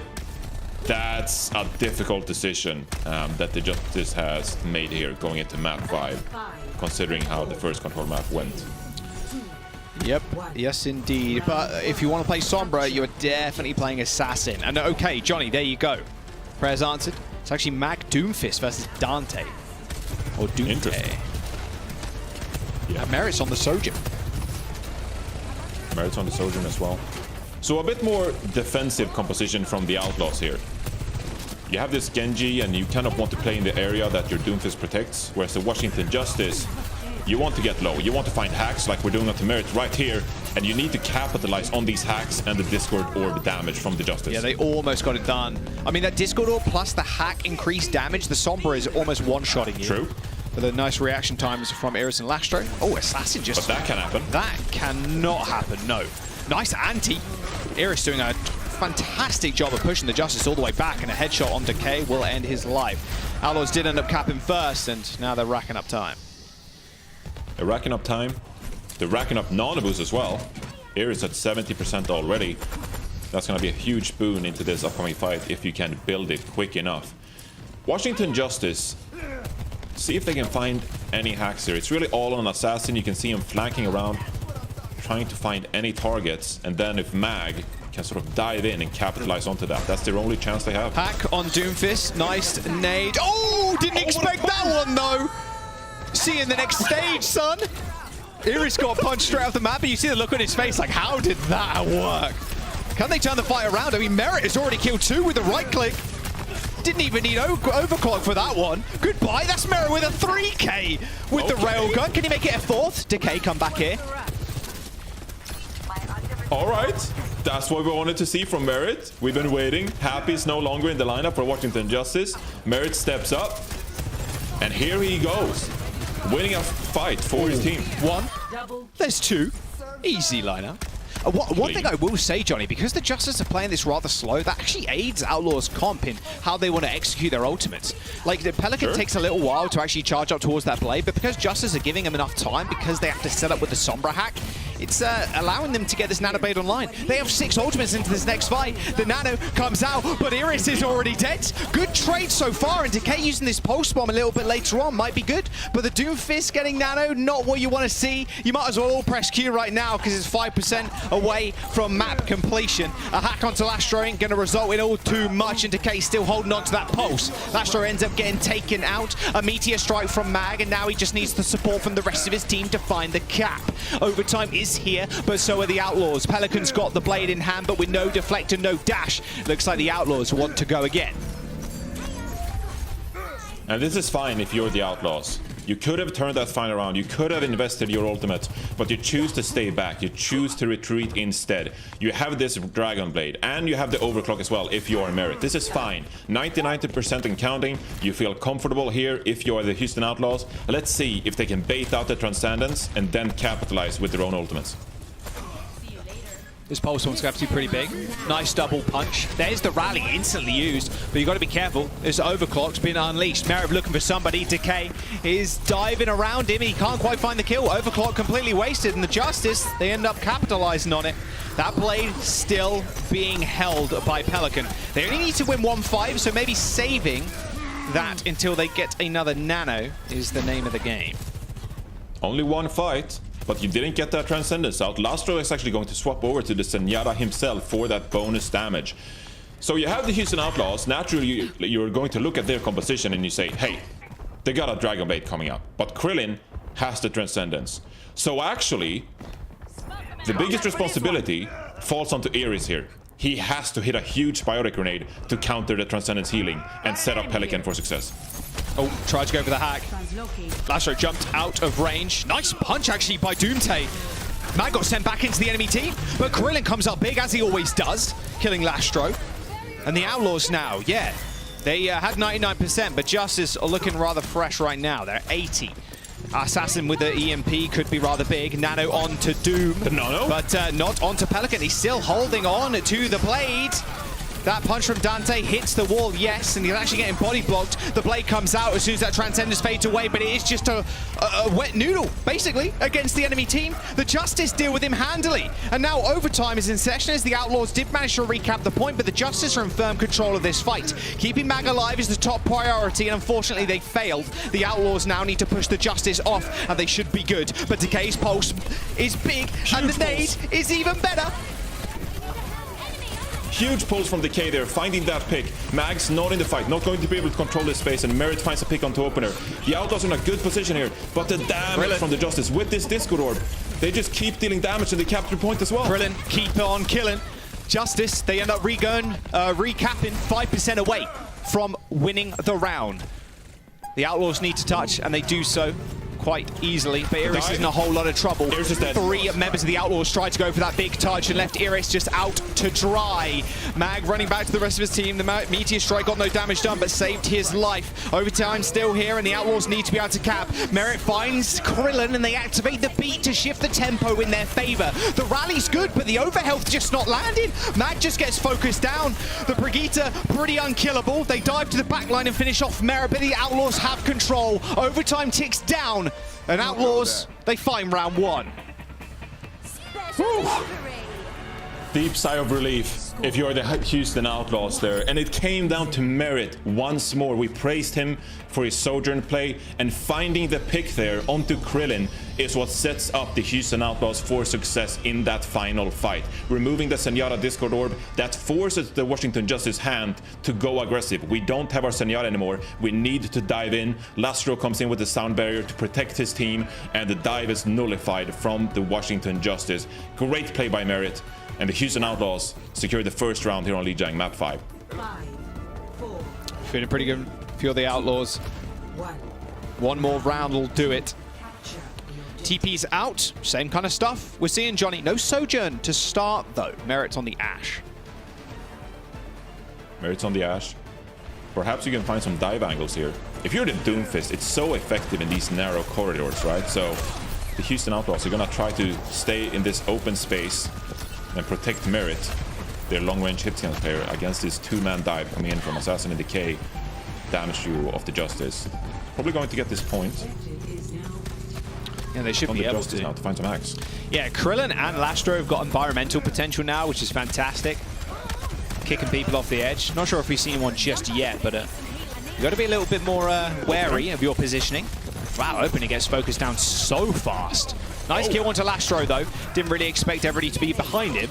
that's a difficult decision that the Justice has made here going into map 5, considering how the first Control map went. Yep, yes indeed. But if you want to play Sombra, you're definitely playing Assassin. And okay, Johnny, there you go. Prayers answered. It's actually Mag Doomfist versus Dante. Or Dante. Yeah. Merit's on the Sojourn. Merit's on the Sojourn as well. So a bit more defensive composition from the Outlaws here. You have this Genji and you kind of want to play in the area that your Doomfist protects, whereas the Washington Justice, you want to get low. You want to find hacks like we're doing on Merit right here, and you need to capitalize on these hacks and the Discord orb damage from the Justice. Yeah, they almost got it done. I mean, that Discord orb plus the hack increased damage, the Sombra is almost one-shotting you. True. With a nice reaction times from Iris and Lastro. Oh, Assassin just... But that can happen. That cannot happen, no. Nice anti. Iris doing a fantastic job of pushing the Justice all the way back, and a headshot on Decay will end his life. Outlaws did end up capping first, and now they're racking up time. They're racking up time. They're racking up non-abuse as well. Iris at 70% already. That's going to be a huge boon into this upcoming fight if you can build it quick enough. Washington Justice, see if they can find any hacks here. It's really all on Assassin. You can see him flanking around, trying to find any targets, and then if Mag can sort of dive in and capitalize onto that, that's their only chance they have. Hack on Doomfist, nice nade. Oh, didn't expect that one though. See you in the next stage, son. Iris got punched straight off the map, but you see the look on his face like, how did that work? Can they turn the fight around? I mean, Merit has already killed 2 with the right click. Didn't even need overclock for that one. Goodbye, that's Merit with a 3K with the railgun. Can he make it a 4th? Decay, come back here. All right, that's what we wanted to see from Merit. We've been waiting. Happy is no longer in the lineup for Washington Justice. Merit steps up, and here he goes, winning a fight for his team. 1, there's 2, easy lineup. One thing I will say, Johnny, because the Justice are playing this rather slow, that actually aids Outlaws' comp in how they want to execute their ultimates. Like, the Pelican takes a little while to actually charge up towards that blade, but because Justice are giving him enough time, because they have to set up with the Sombra hack, it's allowing them to get this Nano Blade online. They have 6 ultimates into this next fight. The Nano comes out, but Iris is already dead. Good trade so far, and Decay using this Pulse Bomb a little bit later on might be good, but the Doomfist getting Nano, not what you want to see. You might as well all press Q right now because it's 5% away from map completion. A hack onto Lastro ain't going to result in all too much, and Decay still holding on to that Pulse. Lastro ends up getting taken out. A Meteor Strike from Mag, and now he just needs the support from the rest of his team to find the cap. Overtime is here, but so are the Outlaws. Pelican's got the blade in hand, but with no deflect and no dash. Looks like the Outlaws want to go again. And this is fine if you're the Outlaws. You could have turned that fight around, you could have invested your ultimate, but you choose to stay back, you choose to retreat instead. You have this Dragon Blade, and you have the Overclock as well if you are Merit. This is fine. 90% and counting. You feel comfortable here if you are the Houston Outlaws. Let's see if they can bait out the Transcendence and then capitalize with their own ultimates. This Pulse one's going to be pretty big. Nice double punch. There's the rally instantly used, but you've got to be careful. This Overclock's been unleashed. Merit looking for somebody. Decay is diving around him. He can't quite find the kill. Overclock completely wasted, and the Justice, they end up capitalizing on it. That blade still being held by Pelican. They only need to win 1-5, so maybe saving that until they get another Nano is the name of the game. Only one fight, but you didn't get that Transcendence out. Lastro is actually going to swap over to the Zenyatta himself for that bonus damage. So you have the Houston Outlaws. Naturally, you're going to look at their composition and you say, hey, they got a Dragon Blade coming up, but Krillin has the Transcendence. So actually, the biggest responsibility falls onto Iris here. He has to hit a huge Biotic Grenade to counter the Transcendence healing and set up Pelican for success. Oh, tried to go for the hack. Lastro jumped out of range. Nice punch, actually, by Doomte. Mag got sent back into the enemy team, but Krillin comes up big, as he always does, killing Lastro. And the Outlaws now, yeah, they had 99%, but Justice are looking rather fresh right now. They're 80. Assassin with the EMP could be rather big. Nano onto Doom, but not onto Pelican. He's still holding on to the blade. That punch from Dante hits the wall, yes, and he's actually getting body blocked. The blade comes out as soon as that Transcendence fades away, but it is just a wet noodle, basically, against the enemy team. The Justice deal with him handily. And now overtime is in session as the Outlaws did manage to recap the point, but the Justice are in firm control of this fight. Keeping Mag alive is the top priority, and unfortunately they failed. The Outlaws now need to push the Justice off, and they should be good. But Decay's pulse is big, and the nade is even better. Huge pulls from Decay there, finding that pick. Mag's not in the fight, not going to be able to control this space, and Merit finds a pick onto opener. The Outlaws are in a good position here, but the damage from the Justice with this Discord Orb, they just keep dealing damage and they capture point as well. Krillin keep on killing. Justice, they end up recapping 5% away from winning the round. The Outlaws need to touch, and they do so quite easily, but Iris is in a whole lot of trouble. Iris is dead. 3 members of the Outlaws tried to go for that big touch and left Iris just out to dry. Mag running back to the rest of his team. The Meteor Strike got no damage done, but saved his life. Overtime still here, and the Outlaws need to be able to cap. Merit finds Krillin, and they activate the beat to shift the tempo in their favor. The rally's good, but the overhealth just not landing. Mag just gets focused down. The Brigitte pretty unkillable. They dive to the back line and finish off Merit, but the Outlaws have control. Overtime ticks down. And Outlaws, they find round 1. Deep sigh of relief if you're the Houston Outlaws there. And it came down to Merit once more. We praised him for his Sojourn play, and finding the pick there onto Krillin is what sets up the Houston Outlaws for success in that final fight. Removing the Zenyatta Discord Orb, that forces the Washington Justice hand to go aggressive. We don't have our Zenyatta anymore. We need to dive in. Lastro comes in with the sound barrier to protect his team, and the dive is nullified from the Washington Justice. Great play by Merit, and the Houston Outlaws secure the first round here on Lijiang Map 5. 5, 4, Feeling pretty good. Few of the Outlaws. 1. One more round will do it. TP's out. Same kind of stuff. We're seeing Johnny. No Sojourn to start, though. Merit's on the Ashe. Merit's on the Ashe. Perhaps you can find some dive angles here. If you're the Doomfist, it's so effective in these narrow corridors, right? So the Houston Outlaws are going to try to stay in this open space and protect Merit, their long-range hit-scan player, against this 2-man dive coming in from Assassin and Decay. Damage duo of the Justice. Probably going to get this point. Yeah, they should on be the able Justice to. now to find some hacks. Yeah, Krillin and Lastro have got environmental potential now, which is fantastic. Kicking people off the edge. Not sure if we've seen one just yet, but you've got to be a little bit more wary of your positioning. Wow, Opening gets focused down so fast. Nice kill onto Lastro, though. Didn't really expect everybody to be behind him.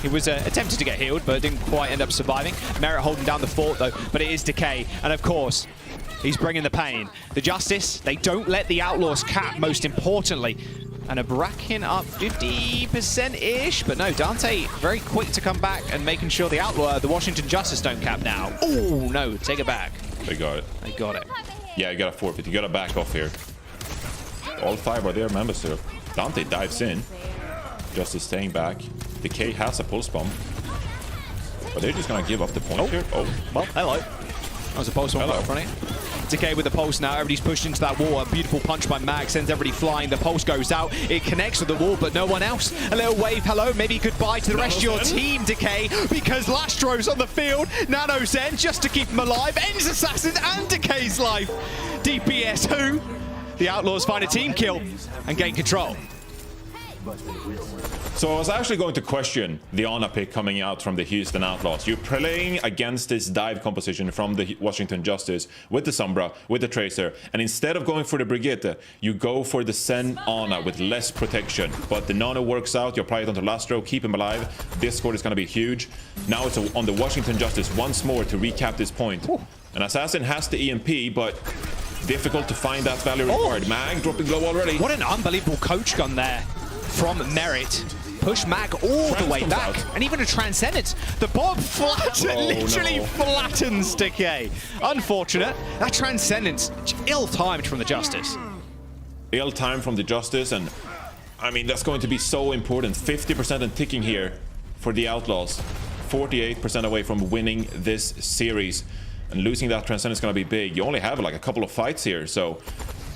He was attempted to get healed, but didn't quite end up surviving. Merit holding down the fort, though, but it is Decay. And, of course, he's bringing the pain. The Justice, they don't let the Outlaws cap, most importantly. And are bracking up 50%-ish. But no, Dante very quick to come back and making sure the Washington Justice don't cap now. Oh, no, take it back. They got it. They got it. Yeah, you gotta forfeit. You gotta back off here. All 5 are there, members still. Dante dives in. Justice staying back. Decay has a pulse bomb. But they're just gonna give up the point here. Oh, well, hello. That was a pulse bomb right in front of you. Decay with the pulse now. Everybody's pushed into that wall. A beautiful punch by Mag sends everybody flying. The pulse goes out. It connects with the wall, but no one else. A little wave hello. Maybe goodbye to the rest of your team, Decay, because Lastro's on the field. Nano Zen just to keep him alive. Ends Assassin and Decay's life. DPS who? The Outlaws find a team kill and gain control. so I was actually going to question the Ana pick coming out from the Houston Outlaws. You're playing against this dive composition from the Washington Justice with the Sombra, with the Tracer, and instead of going for the Brigitte, you go for the Zen Ana with less protection. But the Nano works out, you apply it onto Lastro, keep him alive. Discord is going to be huge. Now it's on the Washington Justice once more to recap this point. An Assassin has the EMP, but difficult to find that value reward. Mag dropping low already. What an unbelievable coach gun there from Merit. Push Mag all the way back. And even a Transcendence. The bomb literally flattens Decay. Unfortunate. That Transcendence, ill-timed from the Justice. Ill-timed from the Justice, and I mean, that's going to be so important. 50% and ticking here for the Outlaws. 48% away from winning this series. And losing that Transcendence is going to be big. You only have like a couple of fights here, so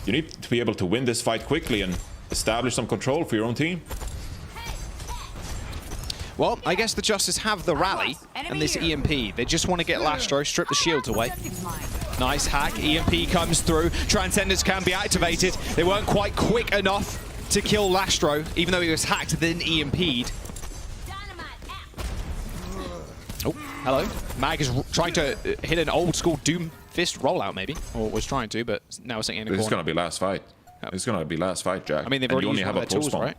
you need to be able to win this fight quickly and establish some control for your own team. Well, I guess the Justice have the rally and this EMP. They just want to get Lastro, strip the shields away. Nice hack. EMP comes through. Transcendence can be activated. They weren't quite quick enough to kill Lastro, even though he was hacked, then EMP'd. Oh, hello. Mag is trying to hit an old school Doom Fist rollout, maybe. Or was trying to, but now sitting in a corner. This is going to be last fight. It's going to be last fight, Jack. I mean, they've and already you only used have one a of their tools, right?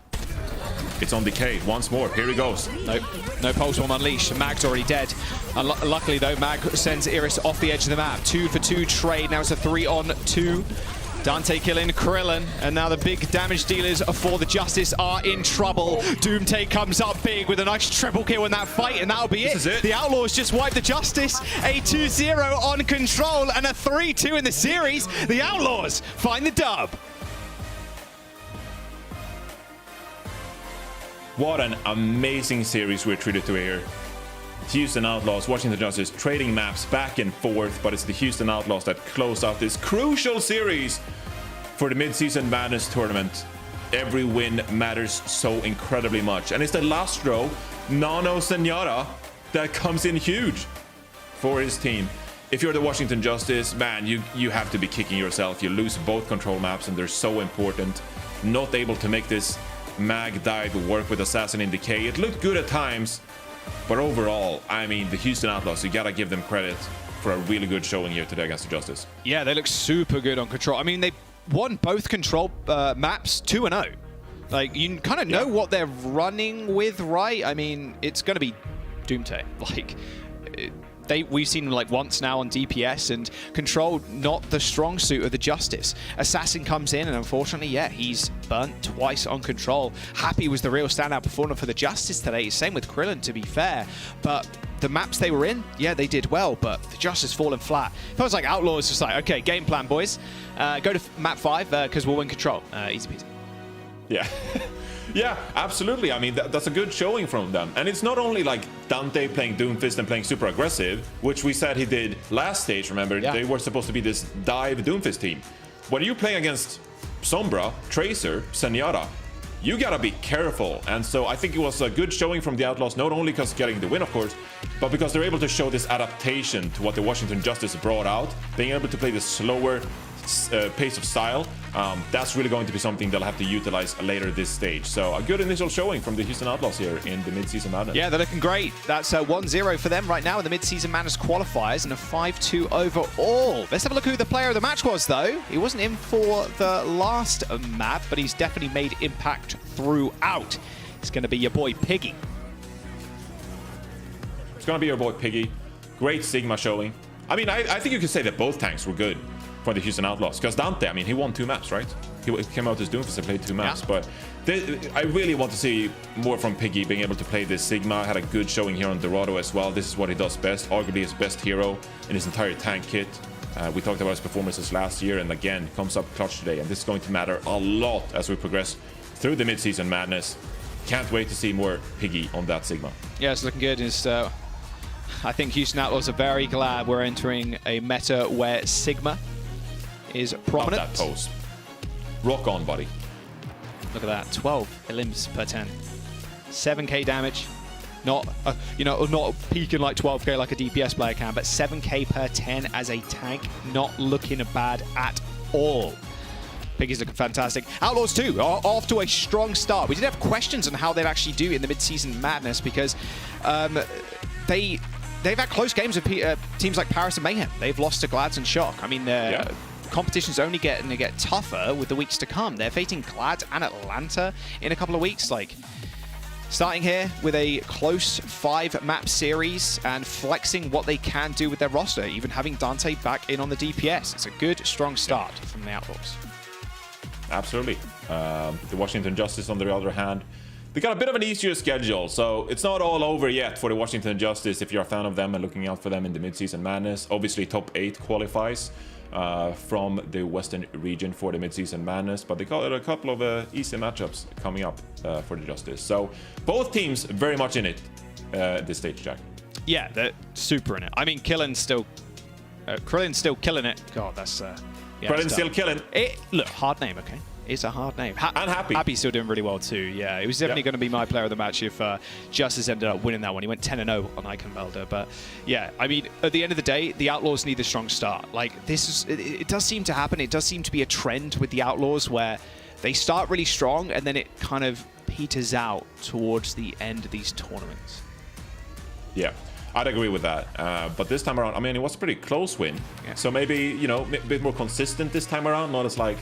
It's on Decay once more. Here he goes. Nope. No pulse bomb unleashed. Mag's already dead. Luckily, though, Mag sends Iris off the edge of the map. 2-for-2 trade. Now it's a 3-on-2. Dante killing Krillin, and now the big damage dealers for the Justice are in trouble. Doomtake comes up big with a nice triple kill in that fight, and that'll be it. The Outlaws just wiped the Justice. A 2-0 on control and a 3-2 in the series. The Outlaws find the dub. What an amazing series we're treated to here. Houston Outlaws, Washington Justice trading maps back and forth, but it's the Houston Outlaws that close out this crucial series for the Midseason Madness tournament. Every win matters so incredibly much, and it's the Lastro Nano Senora that comes in huge for his team. If you're the Washington Justice, man, you have to be kicking yourself. You lose both control maps, and they're so important. Not able to make this Mag dive work with Assassin in Decay. It looked good at times, but overall, I mean, the Houston Outlaws, you gotta give them credit for a really good showing here today against the Justice. Yeah, they look super good on control. I mean, they won both control maps 2-0. Like, you kind of know what they're running with, right? I mean, it's going to be Doomtake. Like, we've seen them like once now on DPS, and control not the strong suit of the Justice. Assassin comes in, and unfortunately, yeah, he's burnt twice on control. Happy was the real standout performer for the Justice today. Same with Krillin, to be fair. But the maps they were in, yeah, they did well, but the Justice fallen flat. Feels like Outlaws just like, okay, game plan, boys. Go to map 5, because we'll win control. Easy peasy. Yeah. Yeah, absolutely. I mean, that's a good showing from them. And it's not only like Dante playing Doomfist and playing super aggressive, which we said he did last stage, remember? Yeah. They were supposed to be this dive Doomfist team. When you play against Sombra, Tracer, Senora, you gotta be careful. And so I think it was a good showing from the Outlaws, not only because getting the win, of course, but because they're able to show this adaptation to what the Washington Justice brought out, being able to play the slower, pace of style, that's really going to be something they'll have to utilize later this stage. So a good initial showing from the Houston Outlaws here in the Midseason Madness. Yeah, they're looking great. That's 1-0 for them right now in the Midseason Madness qualifiers and a 5-2 overall. Let's have a look who the player of the match was, though. He wasn't in for the last map, but he's definitely made impact throughout. It's going to be your boy Piggy. It's going to be your boy Piggy. Great Sigma showing. I mean, I think you could say that both tanks were good for the Houston Outlaws. Because Dante, I mean, he won 2 maps, right? He came out as Doomfist and played 2 maps. Yeah. But I really want to see more from Piggy being able to play this Sigma. Had a good showing here on Dorado as well. This is what he does best. Arguably his best hero in his entire tank kit. We talked about his performances last year, and again, comes up clutch today. And this is going to matter a lot as we progress through the Midseason Madness. Can't wait to see more Piggy on that Sigma. Yeah, it's looking good. I think Houston Outlaws are very glad we're entering a meta where Sigma is prominent. Love that pose. Rock on, buddy. Look at that, 12 elims per 10. 7k damage. Not, not peaking like 12k like a DPS player can, but 7k per 10 as a tank. Not looking bad at all. Piggy's looking fantastic. Outlaws too are off to a strong start. We did have questions on how they'd actually do in the Midseason Madness because they've had close games with teams like Paris and Mayhem. They've lost to Glads and Shock. I mean, competition's only going to get tougher with the weeks to come. They're facing Glads and Atlanta in a couple of weeks. Like, starting here with a close 5-map series and flexing what they can do with their roster, even having Dante back in on the DPS. It's a good, strong start from the Outlaws. Absolutely. The Washington Justice, on the other hand, they got a bit of an easier schedule, so it's not all over yet for the Washington Justice if you're a fan of them and looking out for them in the Midseason Madness. Obviously, top 8 qualifies from the Western region for the Midseason Madness, but they got a couple of easy matchups coming up for the Justice. So both teams very much in it at this stage, Jack. Yeah, they're super in it. I mean, Krillin's still killing it. God, that's... Krillin's still killing. Look, hard name, okay? It's a hard name. And Happy. Happy's still doing really well too, yeah. It was definitely going to be my player of the match if Justice ended up winning that one. He went 10-0 on Eichenfelder. But yeah, I mean, at the end of the day, the Outlaws need a strong start. Like, it does seem to happen. It does seem to be a trend with the Outlaws where they start really strong and then it kind of peters out towards the end of these tournaments. Yeah. I'd agree with that, but this time around, I mean, it was a pretty close win. Yeah. So maybe, a bit more consistent this time around, not as like,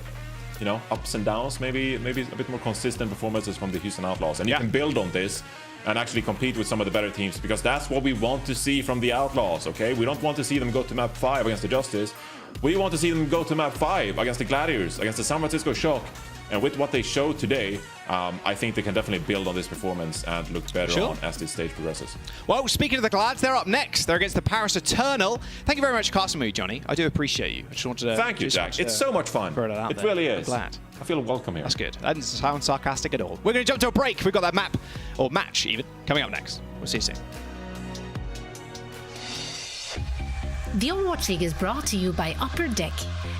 ups and downs. Maybe a bit more consistent performances from the Houston Outlaws, and you can build on this and actually compete with some of the better teams, because that's what we want to see from the Outlaws. Okay, we don't want to see them go to map 5 against the Justice. We want to see them go to map 5 against the Gladiators, against the San Francisco Shock. And with what they showed today, I think they can definitely build on this performance and look better on as this stage progresses. Well, speaking of the Glads, they're up next. They're against the Paris Eternal. Thank you very much for casting me, Johnny. I do appreciate you. I just wanted to... Thank you, Jack. It's so much fun. It really is. I'm glad. I feel welcome here. That's good. That doesn't sound sarcastic at all. We're going to jump to a break. We've got that map, or match even, coming up next. We'll see you soon. The Overwatch League is brought to you by Upper Deck,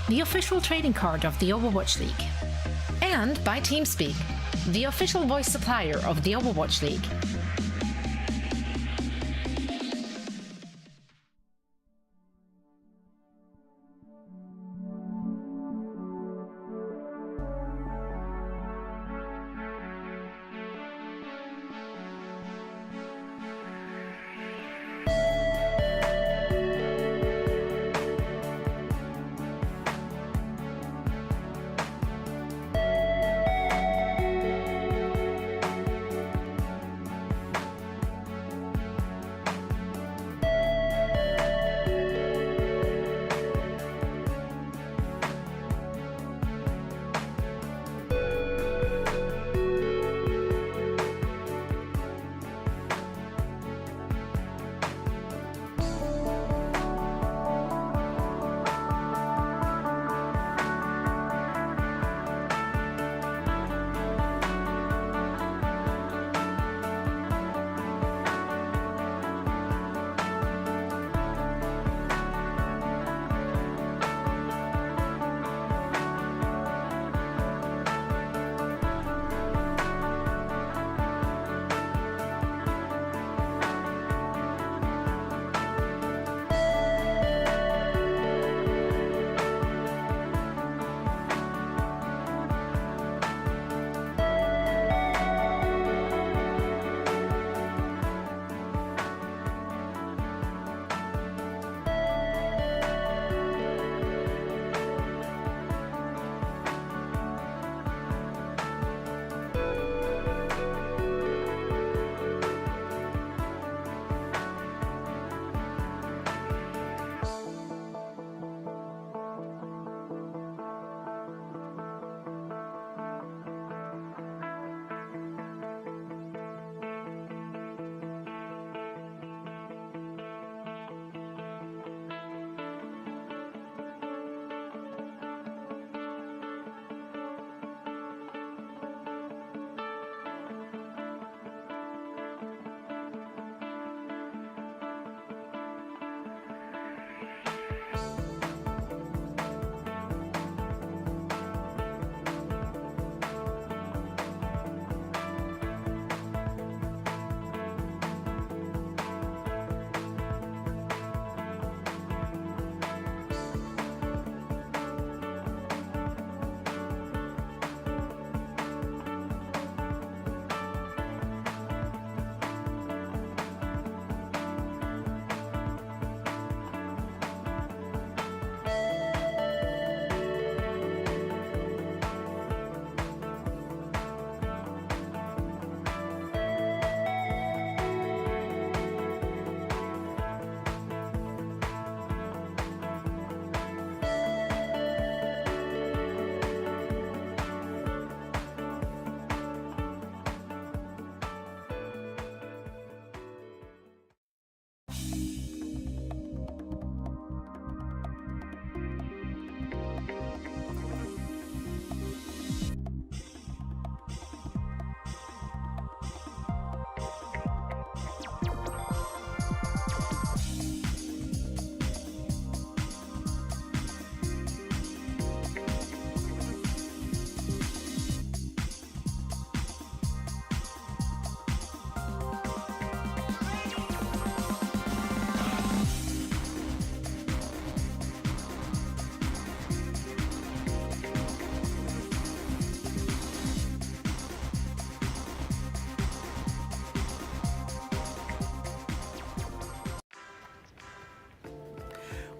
the official trading card of the Overwatch League. And by TeamSpeak, the official voice supplier of the Overwatch League.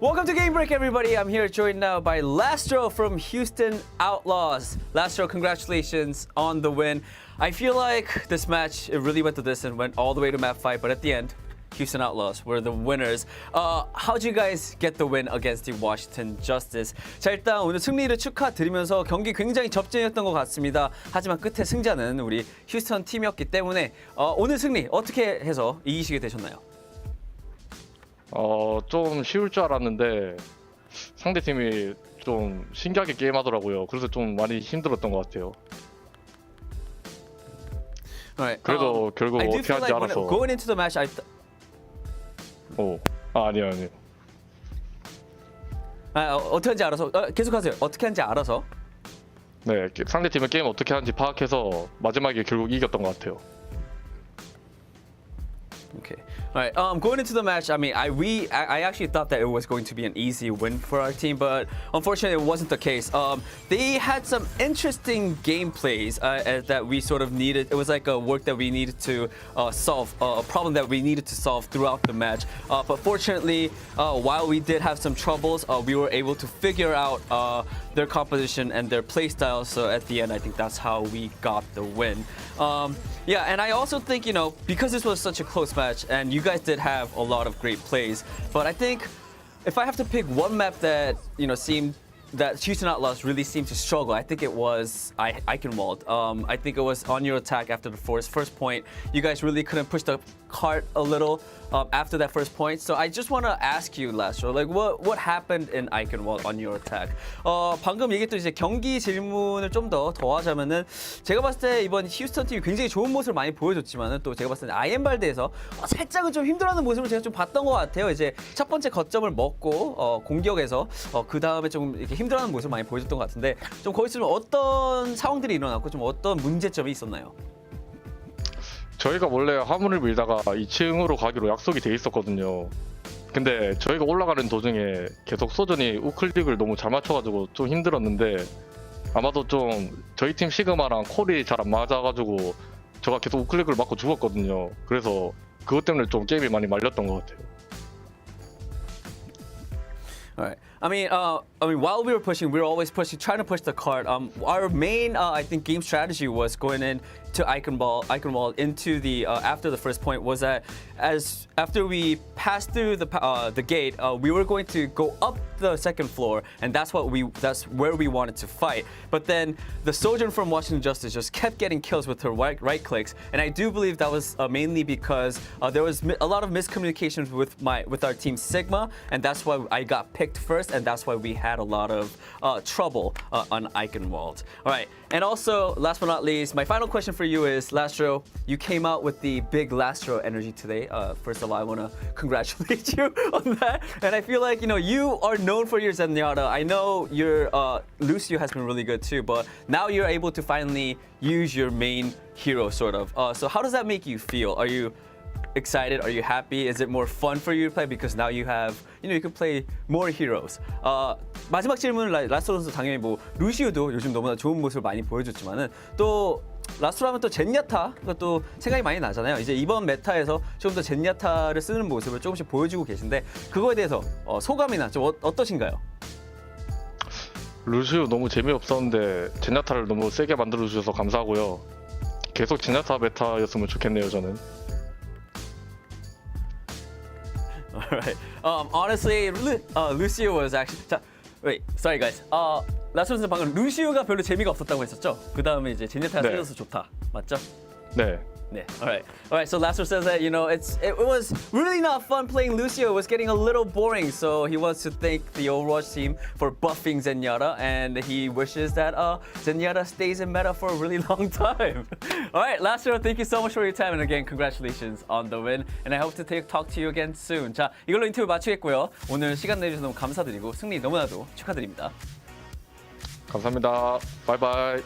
Welcome to Game Break, everybody. I'm here joined now by Lastro from Houston Outlaws. Lastro, congratulations on the win. I feel like this match, it really went the distance, went all the way to map 5, but at the end, Houston Outlaws were the winners. How'd you guys get the win against the Washington Justice? 자, 일단 오늘 승리를 축하드리면서 경기 굉장히 접전이었던 것 같습니다. 하지만 끝에 승자는 우리 휴스턴 팀이었기 때문에 오늘 승리 어떻게 해서 이기시게 되셨나요? 좀 쉬울 줄 알았는데 상대팀이 좀 신기하게 게임하더라고요. 그래서 좀 많이 힘들었던 것 같아요. Alright, 그래도 결국 I do 어떻게 feel 하는지 like 알아서. going into the match, 아니요. 어떻게 하는지 알아서 계속하세요. 어떻게 하는지 알아서. 네, 상대팀의 게임 어떻게 하는지 파악해서 마지막에 결국 이겼던 것 같아요. Okay. All right. Going into the match, I mean, I actually thought that it was going to be an easy win for our team, but unfortunately, it wasn't the case. They had some interesting gameplays that we sort of needed. It was like a work that we needed to solve, a problem that we needed to solve throughout the match. But fortunately, while we did have some troubles, we were able to figure out their composition and their play style. So at the end, I think that's how we got the win. Yeah, and I also think, you know, because this was such a close match, and you guys did have a lot of great plays, but I think if I have to pick one map that, you know, that Houston Outlaws really seemed to struggle, I think it was Eichenwald. I think it was on your attack after the first point. You guys really couldn't push the cart a little after that first point. So I just want to ask you, Lastro, like what happened in Eichenwald on your attack? 방금 얘기했던 이제 경기 질문을 좀 더 하자면은 제가 봤을 때 이번 휴스턴 팀이 굉장히 좋은 모습을 많이 보여줬지만은 또 제가 봤을 때 아이엠발드에서 살짝은 좀 힘들어하는 모습을 제가 좀 봤던 것 같아요. 이제 첫 번째 거점을 먹고 공격에서 그 다음에 좀 이렇게 힘들어하는 모습을 많이 보여줬던 것 같은데 좀 거기서 좀 어떤 상황들이 일어났고 좀 어떤 문제점이 있었나요? 저희가 원래 화물을 밀다가 2층으로 가기로 약속이 돼 있었거든요. 근데 저희가 올라가는 도중에 계속 소전이 우클릭을 너무 잘 맞춰가지고 좀 힘들었는데 아마도 좀 저희 팀 시그마랑 콜이 잘 안 맞아가지고 제가 계속 우클릭을 맞고 죽었거든요. 그래서 그것 때문에 좀 게임이 많이 말렸던 것 같아요. All right. I mean, while we were pushing, we were always pushing, trying to push the cart. Our main, I think, game strategy was going in to Eichenwald into the after the first point was that after we passed through the gate, we were going to go up the second floor, and that's where we wanted to fight. But then the soldier from Washington Justice just kept getting kills with her right clicks, and I do believe that was mainly because there was a lot of miscommunications with our team Sigma, and that's why I got picked first, and that's why we had a lot of trouble on Eichenwald. All right, and also last but not least, my final question for you is, Lastro, you came out with the big Lastro energy today. First of all, I want to congratulate you on that. And I feel like, you know, you are known for your Zenyatta. I know your Lucio has been really good too, but now you're able to finally use your main hero, sort of. So how does that make you feel? Are you excited? Are you happy? Is it more fun for you to play because now you have, you know, you can play more heroes? 마지막 질문은 라스트로 선수 당연히 뭐 루시우도 요즘 너무나 좋은 모습을 많이 보여줬지만은 또 라스트로 하면 또 젠야타가 또 생각이 많이 나잖아요. 이제 이번 메타에서 좀 더 젠야타를 쓰는 모습을 조금씩 보여주고 계신데 그거에 대해서 소감이나 좀 어떠신가요? 루시우 너무 재미없었는데 젠야타를 너무 세게 만들어주셔서 감사하고요. 계속 젠야타 메타였으면 좋겠네요, 저는. Alright. Honestly, Lucio was actually. Wait, sorry guys. 라스트 선수 방금 루시우가 별로 재미가 없었다고 했었죠? 그 다음에 이제 제니타가 쓰여서 좋다, 맞죠? 네. Yeah. All right. So Lastro says that, you know, it was really not fun playing Lucio. It was getting a little boring. So he wants to thank the Overwatch team for buffing Zenyatta, and he wishes that Zenyatta stays in meta for a really long time. All right, Lastro, thank you so much for your time, and again, congratulations on the win. And I hope to talk to you again soon. 자, 이걸로 인터뷰 마치겠고요. 오늘 시간 내주셔서 너무 감사드리고 승리 너무나도 축하드립니다. 감사합니다. 바이바이.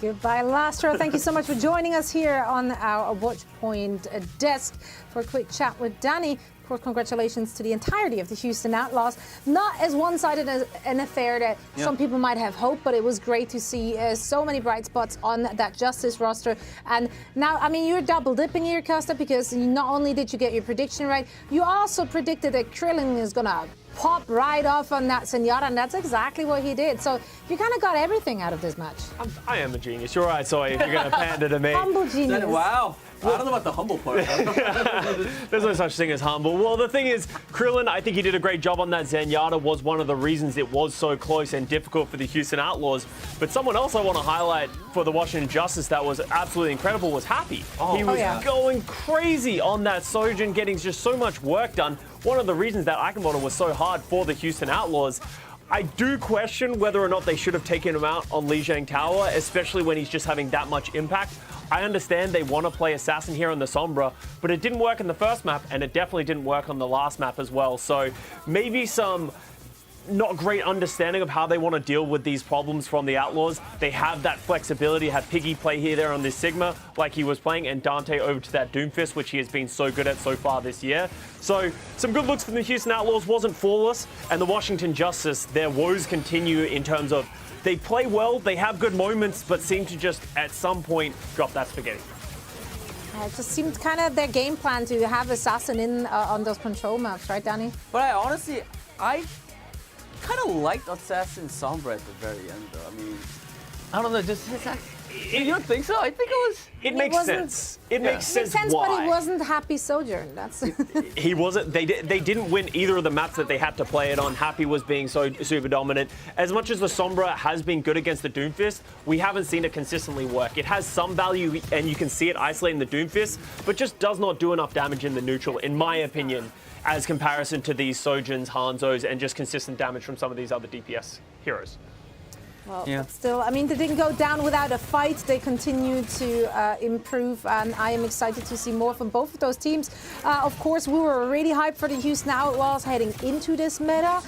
Goodbye, Lastro. Thank you so much for joining us here on our Watchpoint desk for a quick chat with Danny. Of course, congratulations to the entirety of the Houston Outlaws. Not as one-sided as an affair that some people might have hoped, but it was great to see so many bright spots on that Justice roster. And now, I mean, you're double dipping here, Costa, because not only did you get your prediction right, you also predicted that Krillin is gonna pop right off on that Zenyatta, and that's exactly what he did. So you kind of got everything out of this match. I am a genius. You're right, Soy, if you're going to pander to me. Humble genius. Wow. I don't know about the humble part. There's no such thing as humble. Well, the thing is, Krillin, I think he did a great job on that. Zenyatta was one of the reasons it was so close and difficult for the Houston Outlaws. But someone else I want to highlight for the Washington Justice that was absolutely incredible was Happy. He was going crazy on that Sojin, getting just so much work done. One of the reasons that Icon was so hard for the Houston Outlaws. I do question whether or not they should have taken him out on Lijiang Tower, especially when he's just having that much impact. I understand they want to play Assassin here on the Sombra, but it didn't work in the first map, and it definitely didn't work on the last map as well. So maybe some not great understanding of how they want to deal with these problems from the Outlaws. They have that flexibility, have Piggy play here there on this Sigma like he was playing, and Dante over to that Doomfist, which he has been so good at so far this year. So some good looks from the Houston Outlaws, wasn't flawless, and the Washington Justice, their woes continue in terms of they play well, they have good moments, but seem to just at some point drop that spaghetti. It just seemed kind of their game plan to have Assassin in on those control maps, right, Danny? But I kind of liked Assassin Sombra at the very end, though. I mean, I don't know, just you don't think so? I think it was. It makes sense. It makes sense. Why? But he wasn't Happy Sojourn. That's. He wasn't. They didn't win either of the maps that they had to play it on. Happy was being so super dominant. As much as the Sombra has been good against the Doomfist, we haven't seen it consistently work. It has some value, and you can see it isolating the Doomfist, but just does not do enough damage in the neutral, in my opinion, as comparison to these Sojins, Hanzos, and just consistent damage from some of these other DPS heroes. Well, but still, I mean, they didn't go down without a fight. They continued to improve, and I am excited to see more from both of those teams. Of course, we were really hyped for the Houston Outlaws heading into this meta,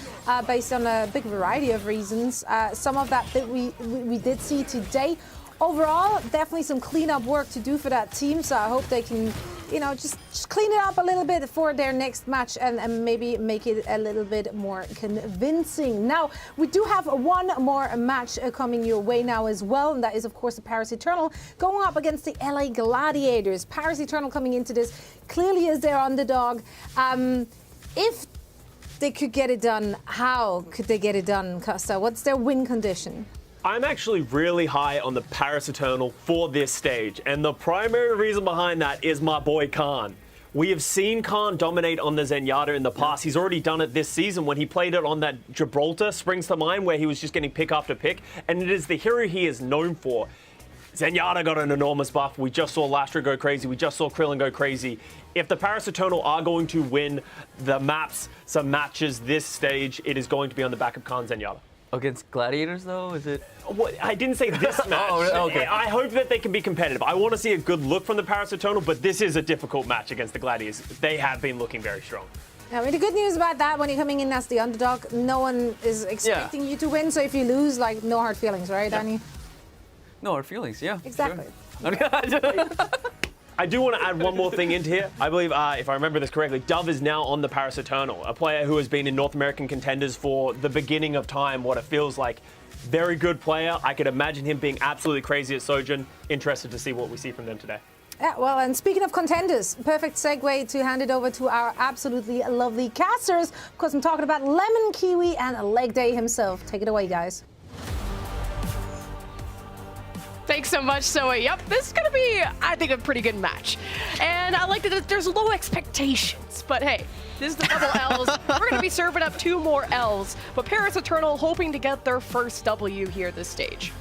based on a big variety of reasons. Some of that we did see today. Overall, definitely some cleanup work to do for that team, so I hope they can, you know, just clean it up a little bit for their next match and maybe make it a little bit more convincing. Now, we do have one more match coming your way now as well, and that is, of course, the Paris Eternal going up against the LA Gladiators. Paris Eternal coming into this clearly as their underdog. If they could get it done, how could they get it done, Costa? What's their win condition? I'm actually really high on the Paris Eternal for this stage, and the primary reason behind that is my boy Khan. We have seen Khan dominate on the Zenyatta in the past. He's already done it this season when he played it on that Gibraltar, springs to mind, where he was just getting pick after pick, and it is the hero he is known for. Zenyatta got an enormous buff. We just saw Lastra go crazy. We just saw Krillin go crazy. If the Paris Eternal are going to win the maps, some matches this stage, it is going to be on the back of Khan Zenyatta. Against Gladiators, though, is it? What, I didn't say this match. Oh, okay. I hope that they can be competitive. I want to see a good look from the Paris Eternal, but this is a difficult match against the Gladiators. They have been looking very strong. I mean, the good news about that, when you're coming in as the underdog, no one is expecting you to win. So if you lose, like, no hard feelings, right, Danny? No hard feelings, yeah. Exactly. Sure. I do want to add one more thing into here. I believe, if I remember this correctly, Dove is now on the Paris Eternal, a player who has been in North American contenders for the beginning of time, what it feels like. Very good player. I could imagine him being absolutely crazy at Sojin. Interested to see what we see from them today. Yeah, well, and speaking of contenders, perfect segue to hand it over to our absolutely lovely casters. Of course, I'm talking about Lemon, Kiwi, and Leg Day himself. Take it away, guys. Thanks so much, Zoe. Yep, this is going to be, I think, a pretty good match. And I like that there's low expectations, but hey, this is the double L's. We're going to be serving up 2 more L's, but Paris Eternal hoping to get their first W here this stage.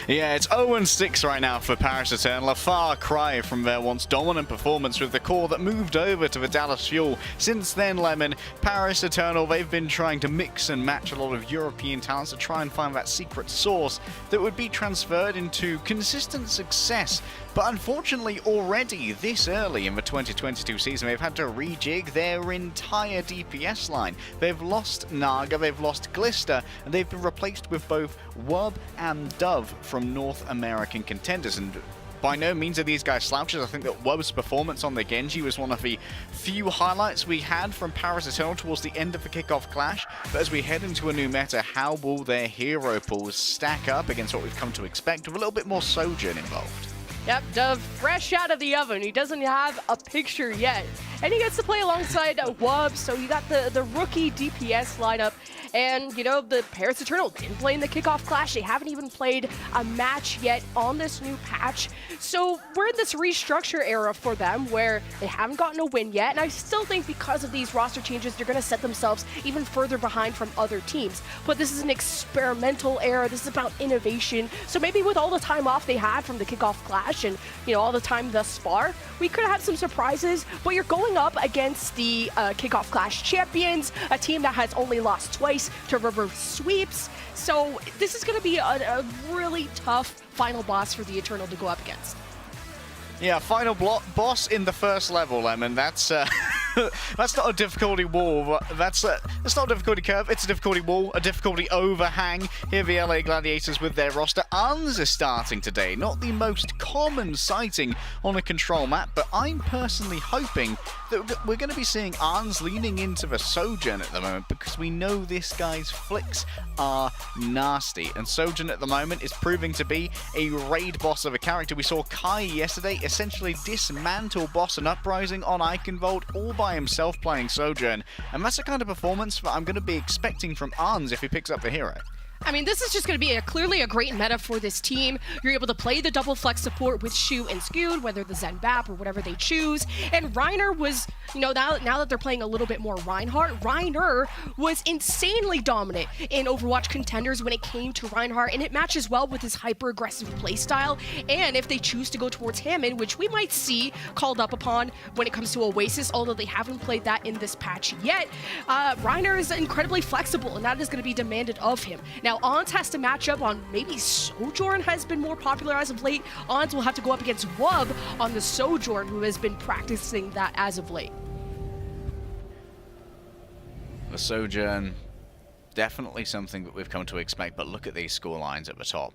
Yeah, it's 0-6 right now for Paris Eternal, a far cry from their once dominant performance with the core that moved over to the Dallas Fuel. Since then, Lemon, Paris Eternal, they've been trying to mix and match a lot of European talents to try and find that secret sauce that would be transferred into consistent success. But unfortunately, already this early in the 2022 season, they've had to rejig their entire DPS line. They've lost Naga, they've lost Glister, and they've been replaced with both Wub and Dove from North American contenders. And by no means are these guys slouches. I think that Wobb's performance on the Genji was one of the few highlights we had from Paris Eternal towards the end of the kickoff clash. But as we head into a new meta, how will their hero pools stack up against what we've come to expect with a little bit more Sojourn involved? Yep, Dove, fresh out of the oven. He doesn't have a picture yet. And he gets to play alongside Wub, so you got the rookie DPS lineup. And, you know, the Paris Eternal didn't play in the kickoff clash. They haven't even played a match yet on this new patch. So we're in this restructure era for them where they haven't gotten a win yet. And I still think because of these roster changes, they're going to set themselves even further behind from other teams. But this is an experimental era. This is about innovation. So maybe with all the time off they had from the kickoff clash and, you know, all the time thus far, we could have had some surprises. But you're going up against the kickoff clash champions, a team that has only lost twice to reverse sweeps. So this is going to be a really tough final boss for the Eternal to go up against. Yeah, final boss in the first level, Lemon. That's that's not a difficulty wall. That's not a difficulty curve. It's a difficulty wall, a difficulty overhang. Here the LA Gladiators with their roster. UNS is starting today. Not the most common sighting on a control map, but I'm personally hoping that we're going to be seeing UNS leaning into the Sojourn at the moment because we know this guy's flicks are nasty. And Sojourn at the moment is proving to be a raid boss of a character. We saw Kai yesterday essentially dismantle boss and Uprising on Eichenwald all by himself playing Sojourn. And that's the kind of performance that I'm going to be expecting from UNS if he picks up the hero. I mean, this is just going to be clearly a great meta for this team. You're able to play the double flex support with Shu and Skewed, whether the Zen Bap or whatever they choose. And Reiner was, you know, now that they're playing a little bit more Reinhardt, Reiner was insanely dominant in Overwatch contenders when it came to Reinhardt, and it matches well with his hyper-aggressive playstyle. And if they choose to go towards Hammond, which we might see called up upon when it comes to Oasis, although they haven't played that in this patch yet, Reiner is incredibly flexible, and that is going to be demanded of him. Now, ONS has to match up on maybe Sojourn has been more popular as of late. ONS will have to go up against Wub on the Sojourn, who has been practicing that as of late. The Sojourn, definitely something that we've come to expect, but look at these score lines at the top.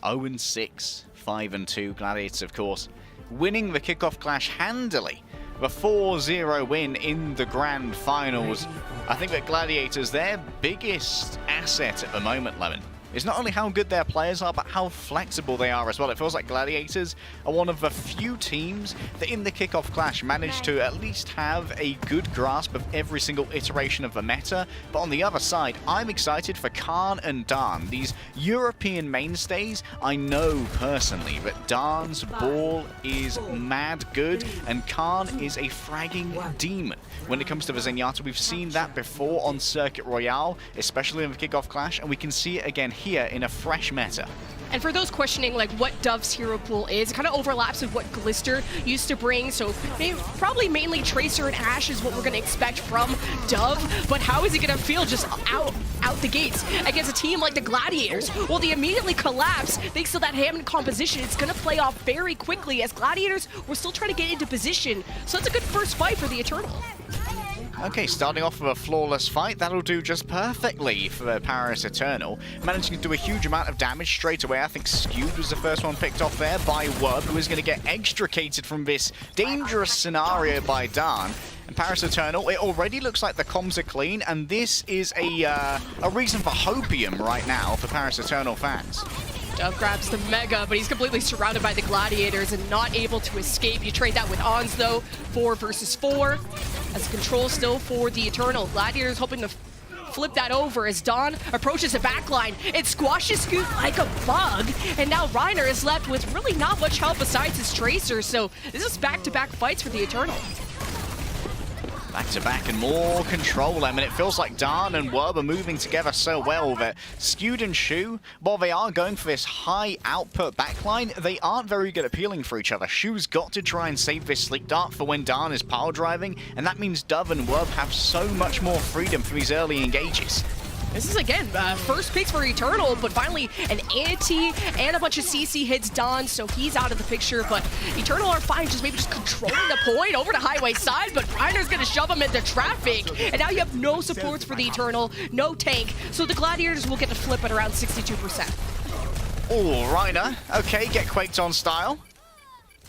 0-6, 5-2. Gladiators, of course, winning the kickoff clash handily. The 4-0 win in the grand finals. I think that Gladiators, their biggest asset at the moment, Lemon, is not only how good their players are, but how flexible they are as well. It feels like Gladiators are one of the few teams that in the kickoff clash managed to at least have a good grasp of every single iteration of the meta. But on the other side, I'm excited for Khan and Dan. These European mainstays, I know personally that Dan's ball is mad good, and Khan is a fragging demon. When it comes to the Zenyatta, we've seen that before on Circuit Royale, especially in the kickoff clash, and we can see it again here in a fresh meta. And for those questioning like what Dove's hero pool is, it kind of overlaps with what Glister used to bring. So probably mainly Tracer and Ashe is what we're going to expect from Dove. But how is he going to feel just out the gates against a team like the Gladiators? Well, they immediately collapse thanks to that Hammond composition. It's going to play off very quickly as Gladiators were still trying to get into position. So it's a good first fight for the Eternal. Okay, starting off with a flawless fight, that'll do just perfectly for Paris Eternal. Managing to do a huge amount of damage straight away. I think Skewed was the first one picked off there by Wub, who is going to get extricated from this dangerous scenario by Dan. And Paris Eternal, it already looks like the comms are clean, and this is a reason for hopium right now for Paris Eternal fans. Dove grabs the Mega, but he's completely surrounded by the Gladiators and not able to escape. You trade that with ONS, though, 4 versus 4. As control still for the Eternal. Gladiators hoping to flip that over as Dawn approaches the backline. It squashes Scoot like a bug, and now Reiner is left with really not much help besides his Tracer, so this is back-to-back fights for the Eternal. Back-to-back and more control, and it feels like Dan and Wub are moving together so well that Skewed and Shu, while they are going for this high output backline, they aren't very good at peeling for each other. Shu's got to try and save this Sleep Dart for when Dan is pile driving, and that means Dove and Wub have so much more freedom for these early engages. This is, again, first picks for Eternal, but finally an anti and a bunch of CC hits Dawn, so he's out of the picture. But Eternal are fine, maybe just controlling the point over to highway side, but Reiner's going to shove him into traffic. And now you have no supports for the Eternal, no tank, so the Gladiators will get to flip at around 62%. Oh, Reiner. Okay, get quaked on style.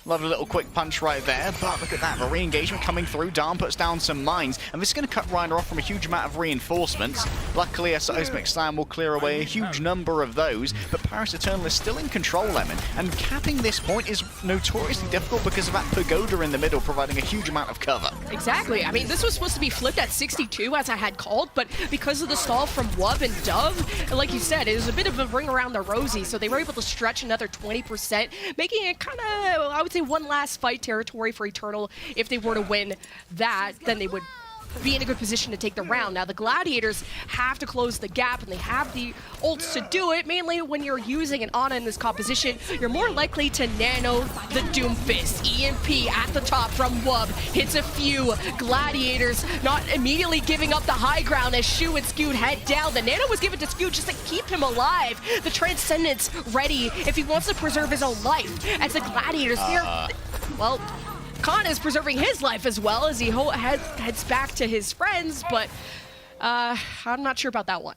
Lovely little quick punch right there, but look at that, the re-engagement coming through. Darn puts down some mines, and this is going to cut Reiner off from a huge amount of reinforcements. Luckily, a seismic slam will clear away a huge number of those, but Paris Eternal is still in control, Lemon, and capping this point is notoriously difficult because of that pagoda in the middle providing a huge amount of cover. Exactly. I mean, this was supposed to be flipped at 62 as I had called, but because of the stall from Wub and Dove, like you said, it was a bit of a ring around the rosy, so they were able to stretch another 20%, making it kind of, I would say, one last fight territory for Eternal. If they were to win that, then they would be in a good position to take the round. Now, the Gladiators have to close the gap, and they have the ults to do it. Mainly when you're using an Ana in this composition, you're more likely to nano the Doomfist. EMP at the top from Wub hits a few. Gladiators not immediately giving up the high ground as Shu and Scoot head down. The nano was given to Scoot just to keep him alive. The Transcendence ready if he wants to preserve his own life. As the Gladiators, well, Khan is preserving his life as well as he heads back to his friends, but I'm not sure about that one.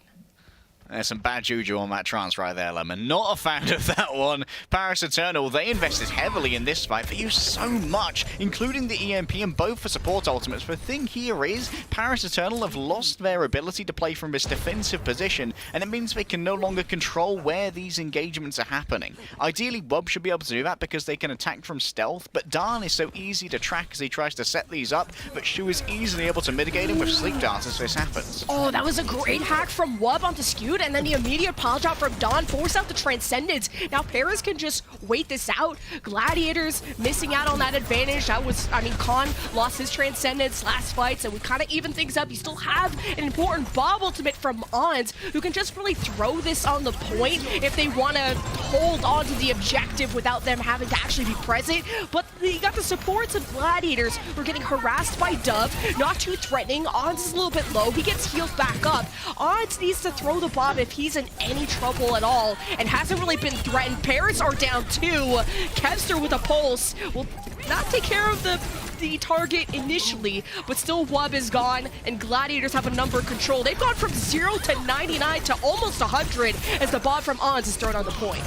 There's some bad juju on that trance right there, Lemon. Not a fan of that one. Paris Eternal, they invested heavily in this fight. They used so much, including the EMP and both for support ultimates. But the thing here is, Paris Eternal have lost their ability to play from this defensive position, and it means they can no longer control where these engagements are happening. Ideally, Wub should be able to do that because they can attack from stealth, but Darn is so easy to track as he tries to set these up, but Shu is easily able to mitigate him with sleep darts as this happens. Oh, that was a great hack from Wub onto Scoot, and then the immediate pile drop from Dawn force out the Transcendence. Now Paris can just wait this out. Gladiators missing out on that advantage. That was, I mean, Khan lost his Transcendence last fight, so we kind of even things up. You still have an important Bob ultimate from Ons, who can just really throw this on the point if they want to hold on to the objective without them having to actually be present. But you got the supports of Gladiators who are getting harassed by Dove. Not too threatening. Ons is a little bit low. He gets healed back up. Ons needs to throw the Bob if he's in any trouble at all and hasn't really been threatened. Paris are down 2. Kevster with a pulse will not take care of the target initially, but still Wub is gone and Gladiators have a number control. They've gone from 0 to 99 to almost 100 as the Bob from Ons is thrown on the point.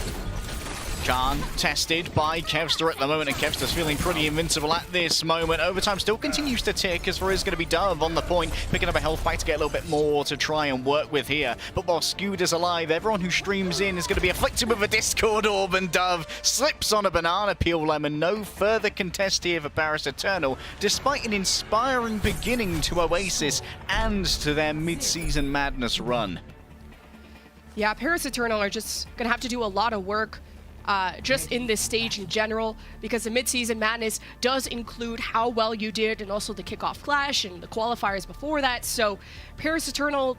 Khan tested by Kevster at the moment, and Kevster's feeling pretty invincible at this moment. Overtime still continues to tick as there is going to be Dove on the point, picking up a health pack to get a little bit more to try and work with here. But while Scoot is alive, everyone who streams in is going to be afflicted with a Discord Orb, and Dove slips on a banana peel, Lemon. No further contest here for Paris Eternal, despite an inspiring beginning to Oasis and to their mid-season madness run. Yeah, Paris Eternal are just going to have to do a lot of work just in this stage in general, because the mid-season madness does include how well you did and also the kickoff clash and the qualifiers before that. So Paris Eternal,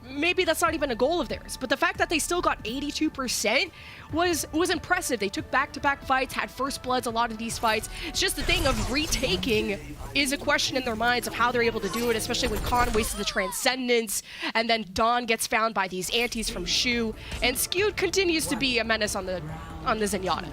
maybe that's not even a goal of theirs, but the fact that they still got 82% was impressive. They took back-to-back fights, had first bloods a lot of these fights. It's just the thing of retaking is a question in their minds of how they're able to do it, especially when Khan wasted the Transcendence, and then Dawn gets found by these antis from Shu, and Scoot continues to be a menace on the Zenyatta.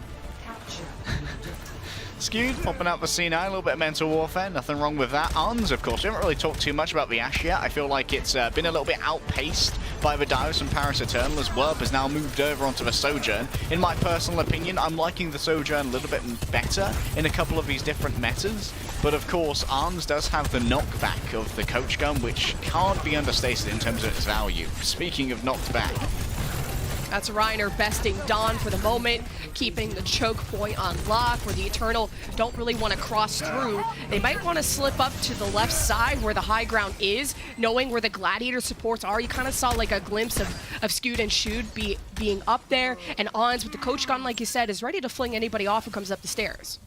Scoot popping out the C9, a little bit of mental warfare, nothing wrong with that. Ons, of course, we haven't really talked too much about the Ashe yet. I feel like it's been a little bit outpaced by the dives from Paris Eternal as Wub has now moved over onto the Sojourn. In my personal opinion, I'm liking the Sojourn a little bit better in a couple of these different metas. But of course, Ons does have the knockback of the Coach Gun, which can't be understated in terms of its value. Speaking of knocked back. That's Reiner besting Dawn for the moment, keeping the choke point on lock where the Eternal don't really want to cross through. They might want to slip up to the left side where the high ground is, knowing where the Gladiator supports are. You kind of saw like a glimpse of Scoot and Shud being up there, and Ons with the Coach Gun, like you said, is ready to fling anybody off who comes up the stairs.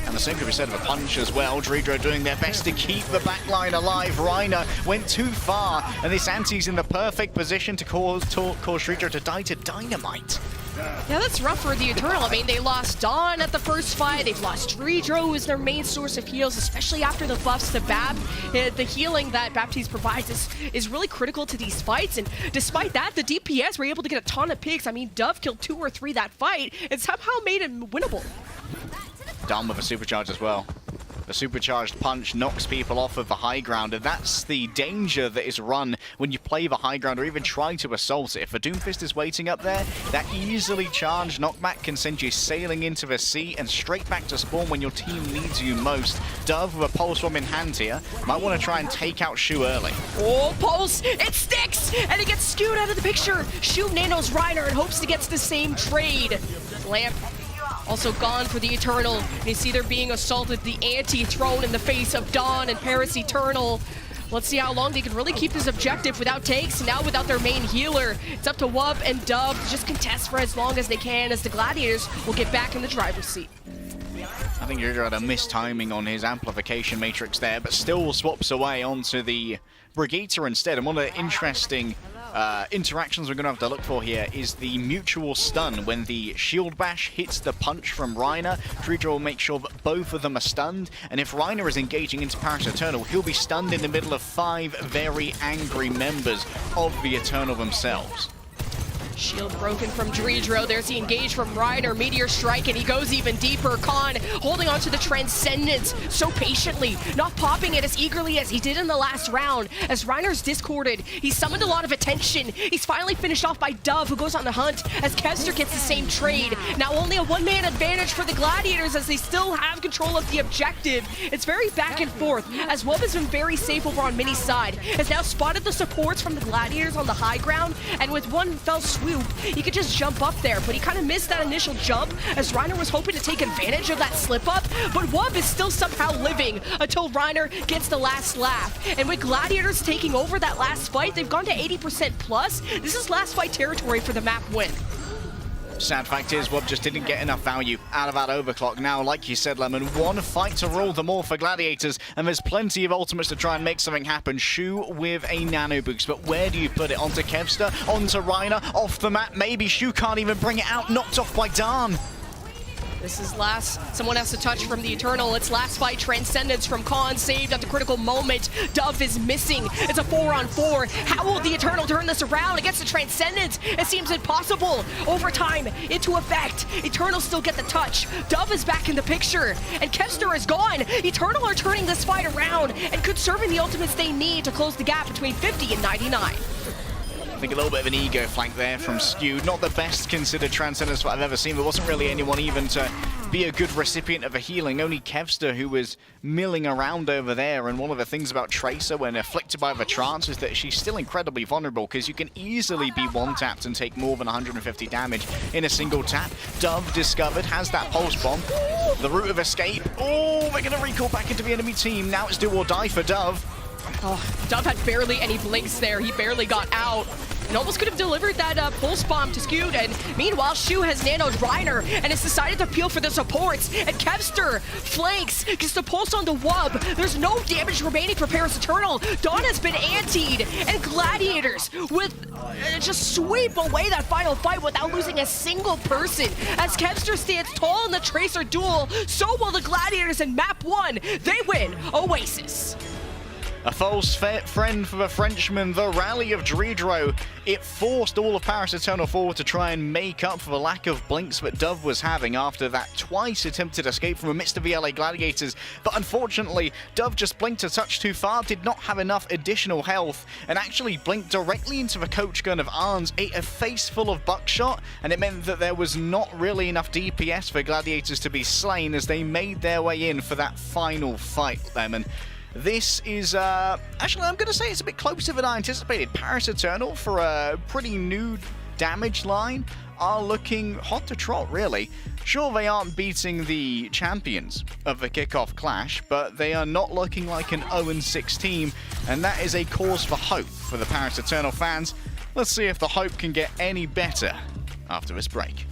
And the same could be said of a punch as well. Dredro doing their best to keep the backline alive. Reiner went too far, and this Anti's in the perfect position to cause Dredro to die to dynamite. Yeah, that's rough for the Eternal. I mean, they lost Dawn at the first fight. They've lost Dredro, who is their main source of heals, especially after the buffs to Bab. The healing that Baptiste provides is really critical to these fights. And despite that, the DPS were able to get a ton of picks. I mean, Dove killed 2 or 3 that fight and somehow made it winnable. Done with a supercharge as well. The supercharged punch knocks people off of the high ground, and that's the danger that is run when you play the high ground or even try to assault it. If a Doomfist is waiting up there, that easily charged knockback can send you sailing into the sea and straight back to spawn when your team needs you most. Dove with a pulse bomb in hand here might want to try and take out Shu early. Oh, pulse! It sticks! And it gets skewed out of the picture. Shu nanos Reiner and hopes to get the same trade. Lamp also gone for the Eternal. And you see they're being assaulted. The anti thrown in the face of Dawn and Paris Eternal. Let's see how long they can really keep this objective without takes. Now without their main healer. It's up to Wub and Dub to just contest for as long as they can as the Gladiators will get back in the driver's seat. I think Jojo had a mistiming on his amplification matrix there, but still swaps away onto the Brigitte instead. And one of the interesting interactions we're going to have to look for here is the mutual stun. When the shield bash hits the punch from Reiner, Druidra will make sure that both of them are stunned, and if Reiner is engaging into Paris Eternal, he'll be stunned in the middle of 5 very angry members of the Eternal themselves. Shield broken from Druidra. There's the engage from Reiner. Meteor strike, and he goes even deeper. Khan holding on to the Transcendence so patiently, not popping it as eagerly as he did in the last round. As Reiner's discorded, he summoned a lot of attention. He's finally finished off by Dove, who goes on the hunt, as Kevster gets the same trade. Now only a one-man advantage for the Gladiators as they still have control of the objective. It's very back and forth, as Wub has been very safe over on Mini's side. Has now spotted the supports from the Gladiators on the high ground, and with one fell swoop, he could just jump up there, but he kind of missed that initial jump as Reiner was hoping to take advantage of that slip up, but Wub is still somehow living until Reiner gets the last laugh. And with Gladiators taking over that last fight, they've gone to 80% plus. This is last fight territory for the map win. Sad fact is, Wub just didn't get enough value out of that overclock. Now, like you said, Lemon, one fight to rule them all for Gladiators, and there's plenty of ultimates to try and make something happen. Shu with a nano boost, but where do you put it? Onto Kevster, onto Reiner, off the map, maybe Shu can't even bring it out, knocked off by Darn. This is last. Someone has to touch from the Eternal. It's last fight Transcendence from Khan, saved at the critical moment. Dove is missing. It's a 4-on-4. How will the Eternal turn this around against the Transcendence? It seems impossible. Overtime into effect. Eternal still get the touch. Dove is back in the picture, and Kevster is gone. Eternal are turning this fight around and conserving the ultimates they need to close the gap between 50 and 99. I think a little bit of an ego flank there from Skew. Not the best considered Transcendence I've ever seen. There wasn't really anyone even to be a good recipient of a healing. Only Kevster, who was milling around over there. And one of the things about Tracer when afflicted by the trance is that she's still incredibly vulnerable, because you can easily be one-tapped and take more than 150 damage in a single tap. Dove discovered, has that pulse bomb. The route of escape. Oh, they're going to recall back into the enemy team. Now it's do or die for Dove. Oh, Dove had barely any blinks there. He barely got out. And almost could have delivered that pulse bomb to Skewed. And meanwhile, Shu has nanoed Reiner and has decided to peel for the supports. And Kevster flanks, gets the pulse on the Wub. There's no damage remaining for Paris Eternal. Dawn has been antied. And Gladiators with just sweep away that final fight without losing a single person. As Kevster stands tall in the Tracer duel, so will the Gladiators in map 1. They win Oasis. A false friend for the Frenchman, the rally of Druidra. It forced all of Paris Eternal forward to try and make up for the lack of blinks that Dove was having after that twice attempted escape from the midst of the LA Gladiators. But unfortunately, Dove just blinked a touch too far, did not have enough additional health, and actually blinked directly into the coach gun of Arns, ate a face full of buckshot, and it meant that there was not really enough DPS for Gladiators to be slain as they made their way in for that final fight, Lemon. This is, actually, I'm going to say it's a bit closer than I anticipated. Paris Eternal, for a pretty new damage line, are looking hot to trot, really. Sure, they aren't beating the champions of the kickoff clash, but they are not looking like an 0-6 team, and that is a cause for hope for the Paris Eternal fans. Let's see if the hope can get any better after this break.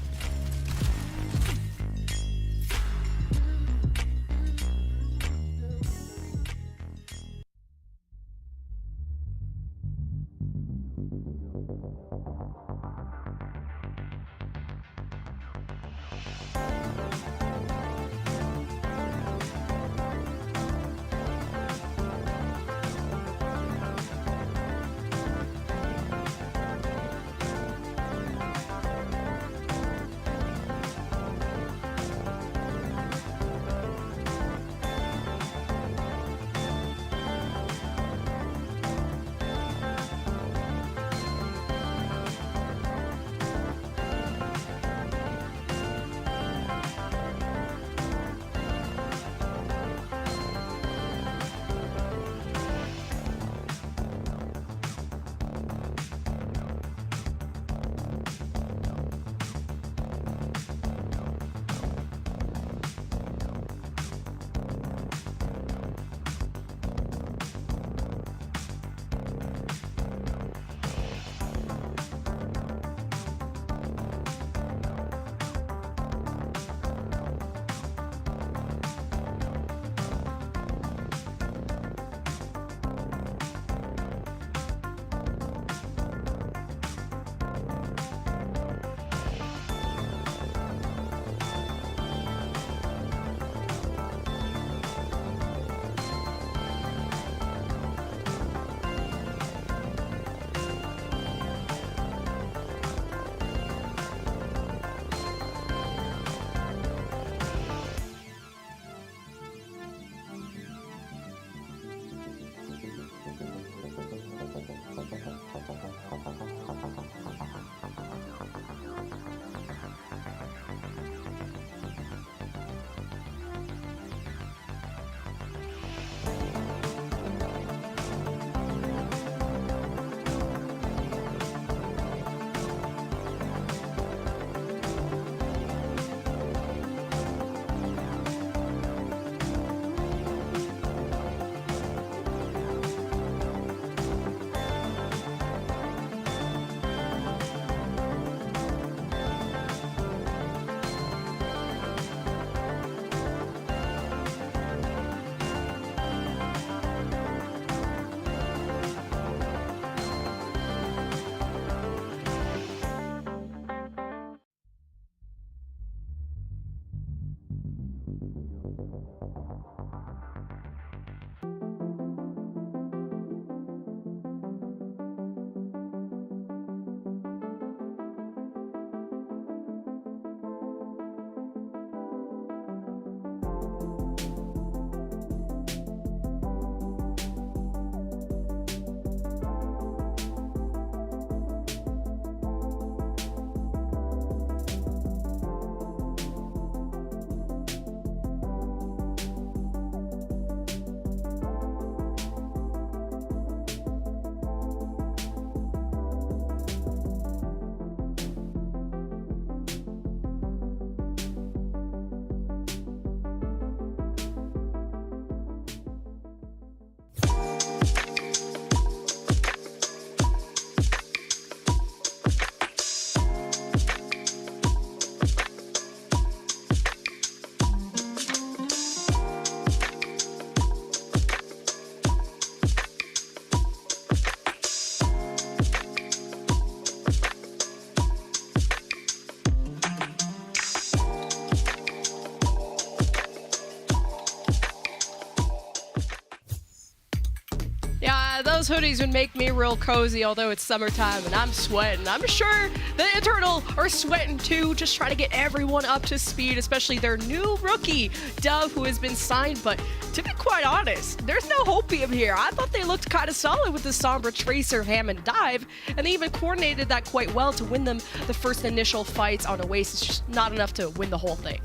Those hoodies would make me real cozy, although it's summertime and I'm sweating. I'm sure the Eternal are sweating too, just trying to get everyone up to speed, especially their new rookie, Dove, who has been signed. But to be quite honest, there's no hopium here. I thought they looked kind of solid with the Sombra, Tracer, Ham, and Dive, and they even coordinated that quite well to win them the first initial fights on Oasis. Just not enough to win the whole thing.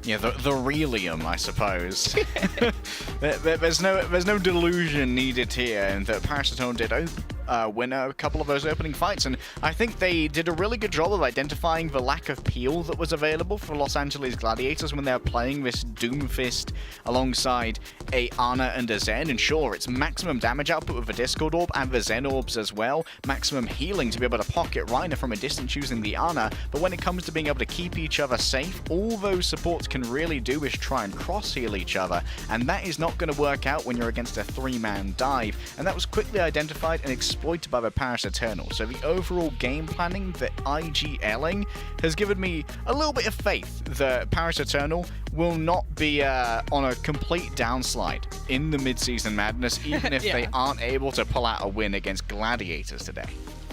Yeah, the Relium, I suppose. there's no delusion needed here, and that Paris Eternal did win a couple of those opening fights, and I think they did a really good job of identifying the lack of peel that was available for Los Angeles Gladiators when they were playing this Doomfist alongside a Ana and a Zen. And sure, it's maximum damage output with the Discord Orb and the Zen Orbs as well, maximum healing to be able to pocket Reiner from a distance using the Ana, but when it comes to being able to keep each other safe, all those supports can really do is try and cross-heal each other, and that is not going to work out when you're against a 3-man dive, and that was quickly identified and exploited by the Paris Eternal. So the overall game planning, the IGLing, has given me a little bit of faith that Paris Eternal will not be on a complete downslide in the mid-season madness, even if they aren't able to pull out a win against Gladiators today.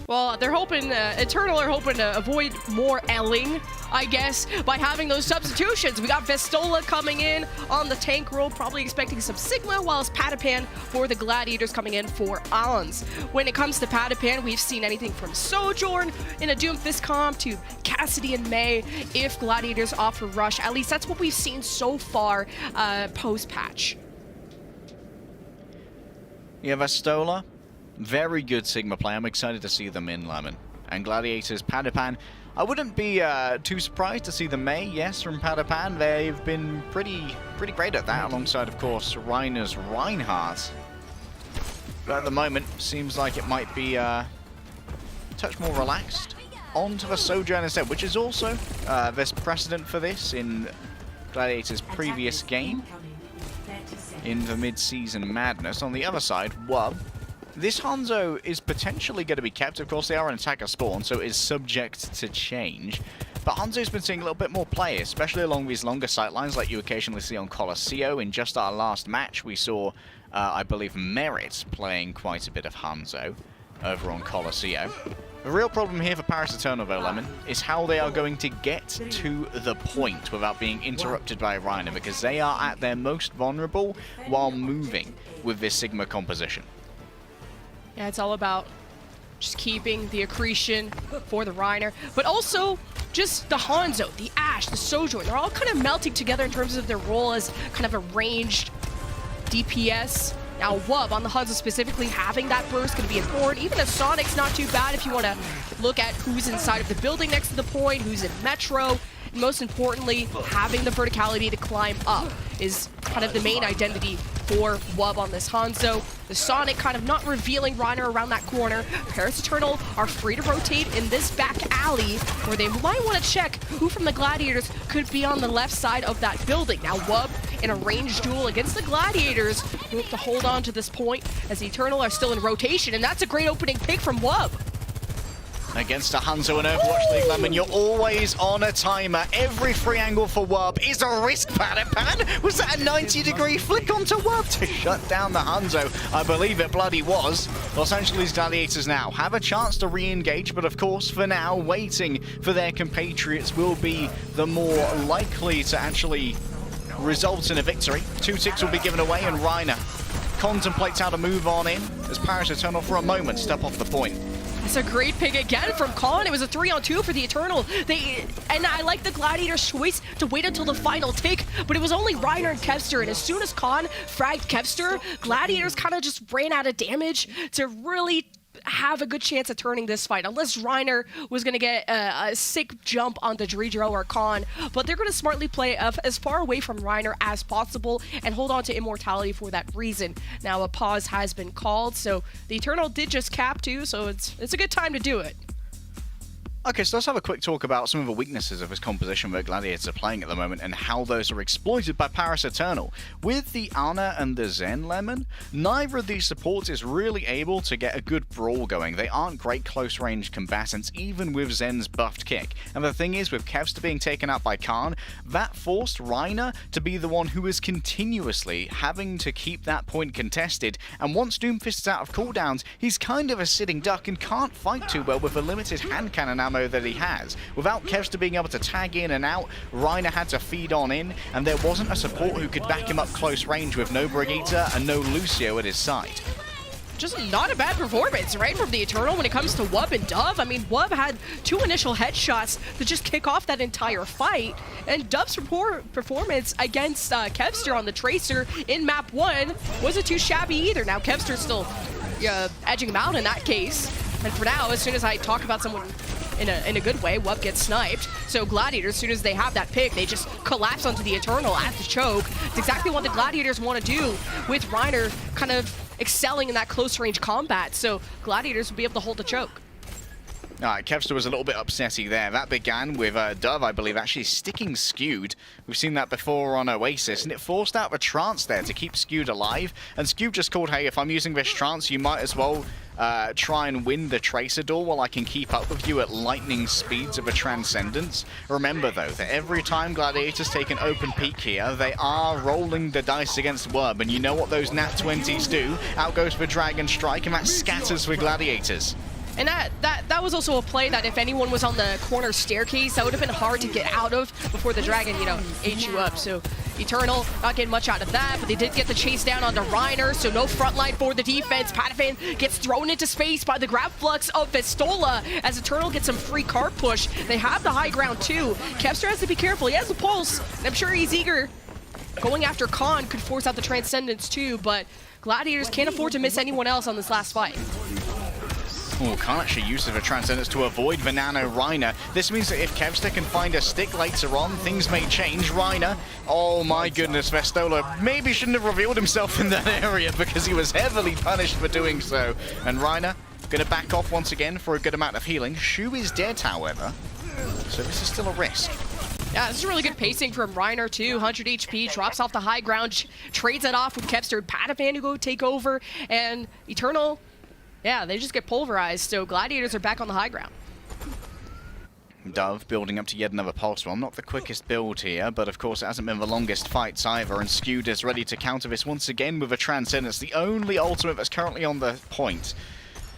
Well, they're hoping, Eternal are hoping to avoid more L-ing, I guess, by having those substitutions. We got Vestola coming in on the tank role, probably expecting some Sigma, whilst Patapan for the Gladiators coming in for Alans. When it comes to Patapan, we've seen anything from Sojourn in a Doomfist comp to Cassidy and May if Gladiators offer Rush. At least that's what we've seen so far post-patch. Yeah, Vestola. Very good Sigma play. I'm excited to see them in Lemon. And Gladiators, Patapan. I wouldn't be too surprised to see the May, yes, from Patapan. They've been pretty great at that, alongside, of course, Reiner's Reinhardt. But at the moment, seems like it might be a touch more relaxed. On to the Sojourn instead, which is also there's precedent for this in Gladiators' previous game in the mid-season madness. On the other side, Wub. This Hangzhou is potentially going to be kept. Of course, they are an attacker spawn, so it is subject to change. But Hangzhou's been seeing a little bit more play, especially along these longer sightlines like you occasionally see on Colosseo. In just our last match, we saw, I believe, Merit playing quite a bit of Hangzhou over on Colosseo. The real problem here for Paris Eternal, though, Lemon, is how they are going to get to the point without being interrupted by Reiner, because they are at their most vulnerable while moving with this Sigma composition. Yeah, it's all about just keeping the accretion for the Reiner, but also just the Hangzhou, the Ashe, the Sojourn. They're all kind of melting together in terms of their role as kind of a ranged DPS. Now, Wub on the Hangzhou specifically, having that burst going to be important. Even a Sonic's not too bad if you want to look at who's inside of the building next to the point, who's in Metro. And most importantly, having the verticality to climb up is kind of the main identity for Wub on this Hangzhou. The Sonic kind of not revealing Reiner around that corner. Paris Eternal are free to rotate in this back alley, where they might want to check who from the Gladiators could be on the left side of that building. Now Wub in a ranged duel against the Gladiators, who have to hold on to this point as the Eternal are still in rotation, and that's a great opening pick from Wub. Against a Hangzhou and Overwatch League, Lemon, you're always on a timer. Every free angle for Wub is a risk, Padapan. Was that a 90-degree flick onto Wub to shut down the Hangzhou? I believe it bloody was. Los Angeles Gladiators now have a chance to re-engage, but of course, for now, waiting for their compatriots will be the more likely to actually result in a victory. 2 ticks will be given away, and Reiner contemplates how to move on in as Paris Eternal for a moment step off the point. It's a great pick again from Khan. It was a 3-on-2 for the Eternal. And I like the Gladiators' choice to wait until the final tick, but it was only Reiner and Kevster, and as soon as Khan fragged Kevster, Gladiators kind of just ran out of damage to really have a good chance of turning this fight, unless Reiner was going to get a sick jump on the Dredro or Khan. But they're going to smartly play as far away from Reiner as possible and hold on to immortality for that reason. Now a pause has been called, so the Eternal did just cap too, so it's a good time to do it. Okay, so let's have a quick talk about some of the weaknesses of this composition that Gladiators are playing at the moment and how those are exploited by Paris Eternal. With the Ana and the Zen Lemon, neither of these supports is really able to get a good brawl going. They aren't great close-range combatants, even with Zen's buffed kick. And the thing is, with Kevster being taken out by Khan, that forced Reiner to be the one who is continuously having to keep that point contested. And once Doomfist is out of cooldowns, he's kind of a sitting duck and can't fight too well with the limited hand cannon ammo that he has. Without Kevster being able to tag in and out, Reiner had to feed on in, and there wasn't a support who could back him up close range with no Brigitte and no Lucio at his side. Just not a bad performance, right, from the Eternal when it comes to Wub and Dove. I mean, Wub had 2 initial headshots to just kick off that entire fight, and Dove's performance against Kevster on the Tracer in map 1 wasn't too shabby either. Now, Kevster's still edging him out in that case, and for now, as soon as I talk about someone in a good way, Wub gets sniped. So Gladiators, as soon as they have that pick, they just collapse onto the Eternal at the choke. It's exactly what the Gladiators want to do with Reiner kind of excelling in that close-range combat. So Gladiators will be able to hold the choke. Alright, Kevster was a little bit upsetty there. That began with Dove, I believe, actually sticking Skewed. We've seen that before on Oasis, and it forced out the trance there to keep Skewed alive. And Skewed just called, hey, if I'm using this trance, you might as well try and win the Tracer door while I can keep up with you at lightning speeds of a Transcendence. Remember, though, that every time Gladiators take an open peek here, they are rolling the dice against Wub, and you know what those Nat 20s do. Out goes for Dragon Strike, and that scatters for Gladiators. And that was also a play that if anyone was on the corner staircase, that would have been hard to get out of before the Dragon, ate you up. So Eternal not getting much out of that, but they did get the chase down onto Reiner, so no front line for the defense. Padapan gets thrown into space by the grab flux of Vestola as Eternal gets some free card push. They have the high ground too. Kevster has to be careful. He has the pulse, and I'm sure he's eager. Going after Khan could force out the Transcendence too, but Gladiators can't afford to miss anyone else on this last fight. Oh, can't actually use the Transcendence to avoid the Nano Reiner. This means that if Kevster can find a stick later on, things may change. Reiner, oh my goodness, Vestola maybe shouldn't have revealed himself in that area because he was heavily punished for doing so. And Reiner gonna back off once again for a good amount of healing. Shu is dead, however, so this is still a risk. Yeah, this is really good pacing from Reiner too. 100 HP, drops off the high ground, trades it off with Kevster. Padapan to go take over, and Eternal, yeah, they just get pulverized, so Gladiators are back on the high ground. Dove building up to yet another pulse bomb. Not the quickest build here, but of course it hasn't been the longest fights either, and Skewed is ready to counter this once again with a Transcendence, the only ultimate that's currently on the point.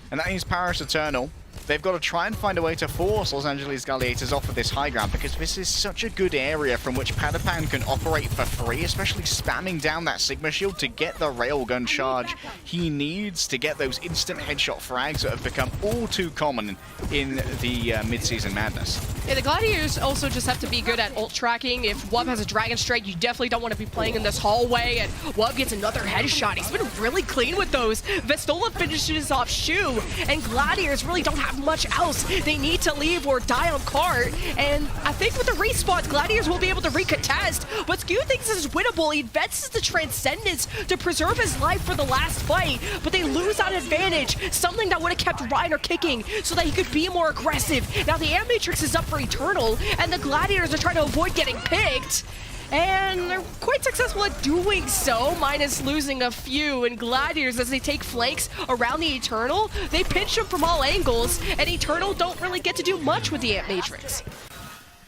And that means Paris Eternal. They've got to try and find a way to force Los Angeles Gladiators off of this high ground, because this is such a good area from which Padapan can operate for free, especially spamming down that Sigma Shield to get the railgun charge he needs to get those instant headshot frags that have become all too common in the mid-season madness. Yeah, the Gladiators also just have to be good at ult tracking. If Wub has a Dragon Strike, you definitely don't want to be playing in this hallway, and Wub gets another headshot. He's been really clean with those. Vestola finishes off Shu, and Gladiators really don't have much else. They need to leave or die on cart, and I think with the respawns, Gladiators will be able to recontest, but Skew thinks this is winnable. He invests the Transcendence to preserve his life for the last fight, but they lose that advantage, something that would have kept Reiner kicking so that he could be more aggressive. Now the Air Matrix is up for Eternal, and the Gladiators are trying to avoid getting picked. And they're quite successful at doing so, minus losing a few. And Gladiators, as they take flanks around the Eternal, they pinch them from all angles, and Eternal don't really get to do much with the Ant Matrix.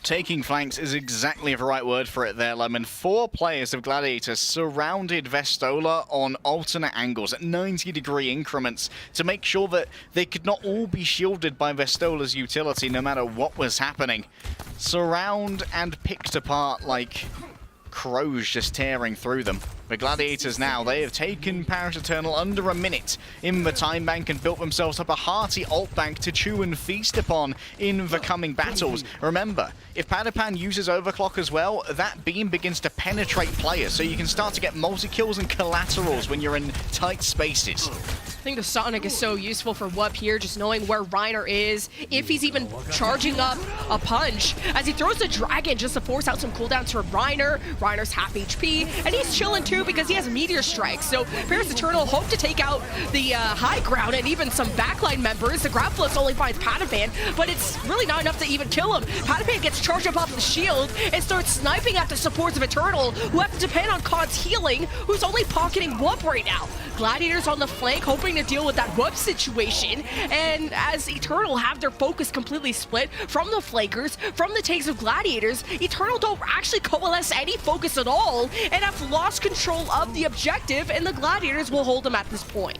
Taking flanks is exactly the right word for it there, Lemon. 4 players of Gladiators surrounded Vestola on alternate angles at 90-degree increments to make sure that they could not all be shielded by Vestola's utility no matter what was happening. Surround and picked apart like crows just tearing through them. The Gladiators now, they have taken Paris Eternal under a minute in the time bank and built themselves up a hearty alt bank to chew and feast upon in the coming battles. Remember, if Padapan uses overclock as well, that beam begins to penetrate players, so you can start to get multi-kills and collaterals when you're in tight spaces. I think the Sonic is so useful for Wup here, just knowing where Reiner is, if he's even charging up a punch, as he throws the Dragon just to force out some cooldowns for Reiner. Reiner's half HP, and he's chilling too because he has Meteor Strike. So Paris Eternal hope to take out the high ground and even some backline members. The Grappless only finds Padapan, but it's really not enough to even kill him. Padapan gets charged up off the shield and starts sniping at the supports of Eternal, who have to depend on Khan's healing, who's only pocketing Wup right now. Gladiators on the flank hoping to deal with that Wup situation, and as Eternal have their focus completely split from the flankers, from the tanks of Gladiators, Eternal don't actually coalesce any focus at all and have lost control of the objective, and the Gladiators will hold them at this point.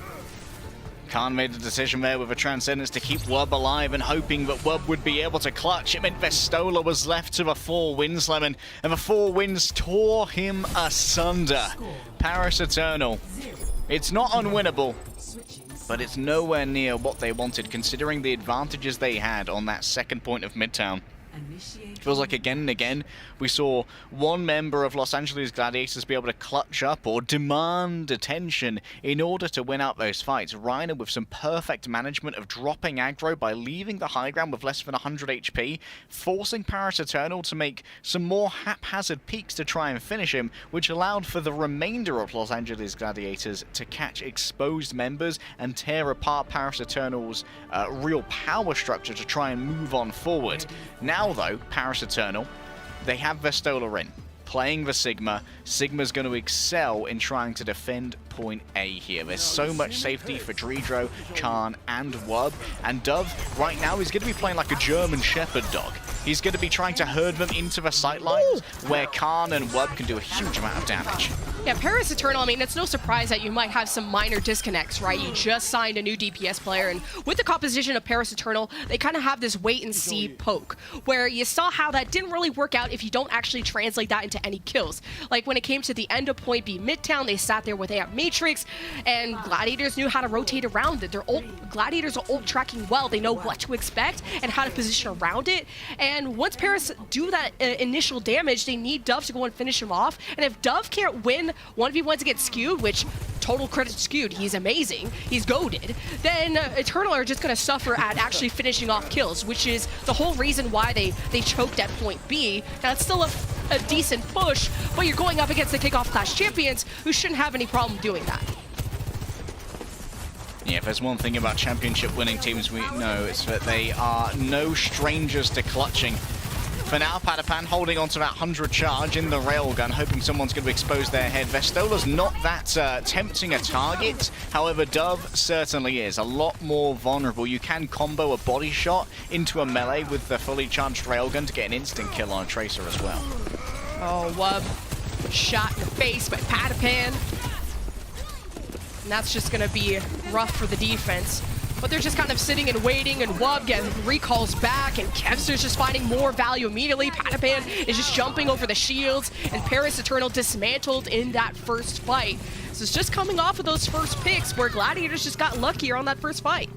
Khan made the decision there with a Transcendence to keep Wub alive and hoping that Wub would be able to clutch. It meant Vestola was left to the 4 wins, Lemon, and the 4 wins tore him asunder. Paris Eternal, it's not unwinnable, but it's nowhere near what they wanted considering the advantages they had on that second point of Midtown. Feels like again and again we saw one member of Los Angeles Gladiators be able to clutch up or demand attention in order to win out those fights. Reiner with some perfect management of dropping aggro by leaving the high ground with less than 100 HP, forcing Paris Eternal to make some more haphazard peaks to try and finish him, which allowed for the remainder of Los Angeles Gladiators to catch exposed members and tear apart Paris Eternal's real power structure to try and move on forward. Now though, Paris Eternal, they have Vestola in, playing the Sigma. Sigma's going to excel in trying to defend point A here. There's so much safety for Dredro, Khan, and Wub. And Dove, right now, is going to be playing like a German Shepherd dog. He's going to be trying to herd them into the sightlines, where Khan and Wub can do a huge amount of damage. Yeah, Paris Eternal, I mean, it's no surprise that you might have some minor disconnects, right? You just signed a new DPS player, and with the composition of Paris Eternal, they kind of have this wait-and-see poke, where you saw how that didn't really work out if you don't actually translate that into any kills. Like, when it came to the end of Point B Midtown, they sat there with Ant Matrix, and Gladiators knew how to rotate around it. Gladiators are ult tracking well. They know what to expect and how to position around it, and once Paris do that initial damage, they need Dove to go and finish him off, and if Dove can't win 1v1s against Skewed, which total credit to Skewed, he's amazing, he's goated, then Eternal are just going to suffer at actually finishing off kills, which is the whole reason why they choked at Point B. Now, it's still a decent push, but you're going up against the Kickoff Clash champions who shouldn't have any problem doing that. Yeah, if there's one thing about championship winning teams we know, it's that they are no strangers to clutching. For now, Padapan holding onto that 100 charge in the railgun, hoping someone's going to expose their head. Vestola's not that tempting a target. However, Dove certainly is. A lot more vulnerable. You can combo a body shot into a melee with the fully charged railgun to get an instant kill on a Tracer as well. Oh, Wub shot in the face by Padapan. And that's just going to be rough for the defense. But they're just kind of sitting and waiting, and Wub getting recalls back, and Kevster's just finding more value immediately. Padapan is just jumping over the shields, and Paris Eternal dismantled in that first fight. So it's just coming off of those first picks where Gladiators just got luckier on that first fight.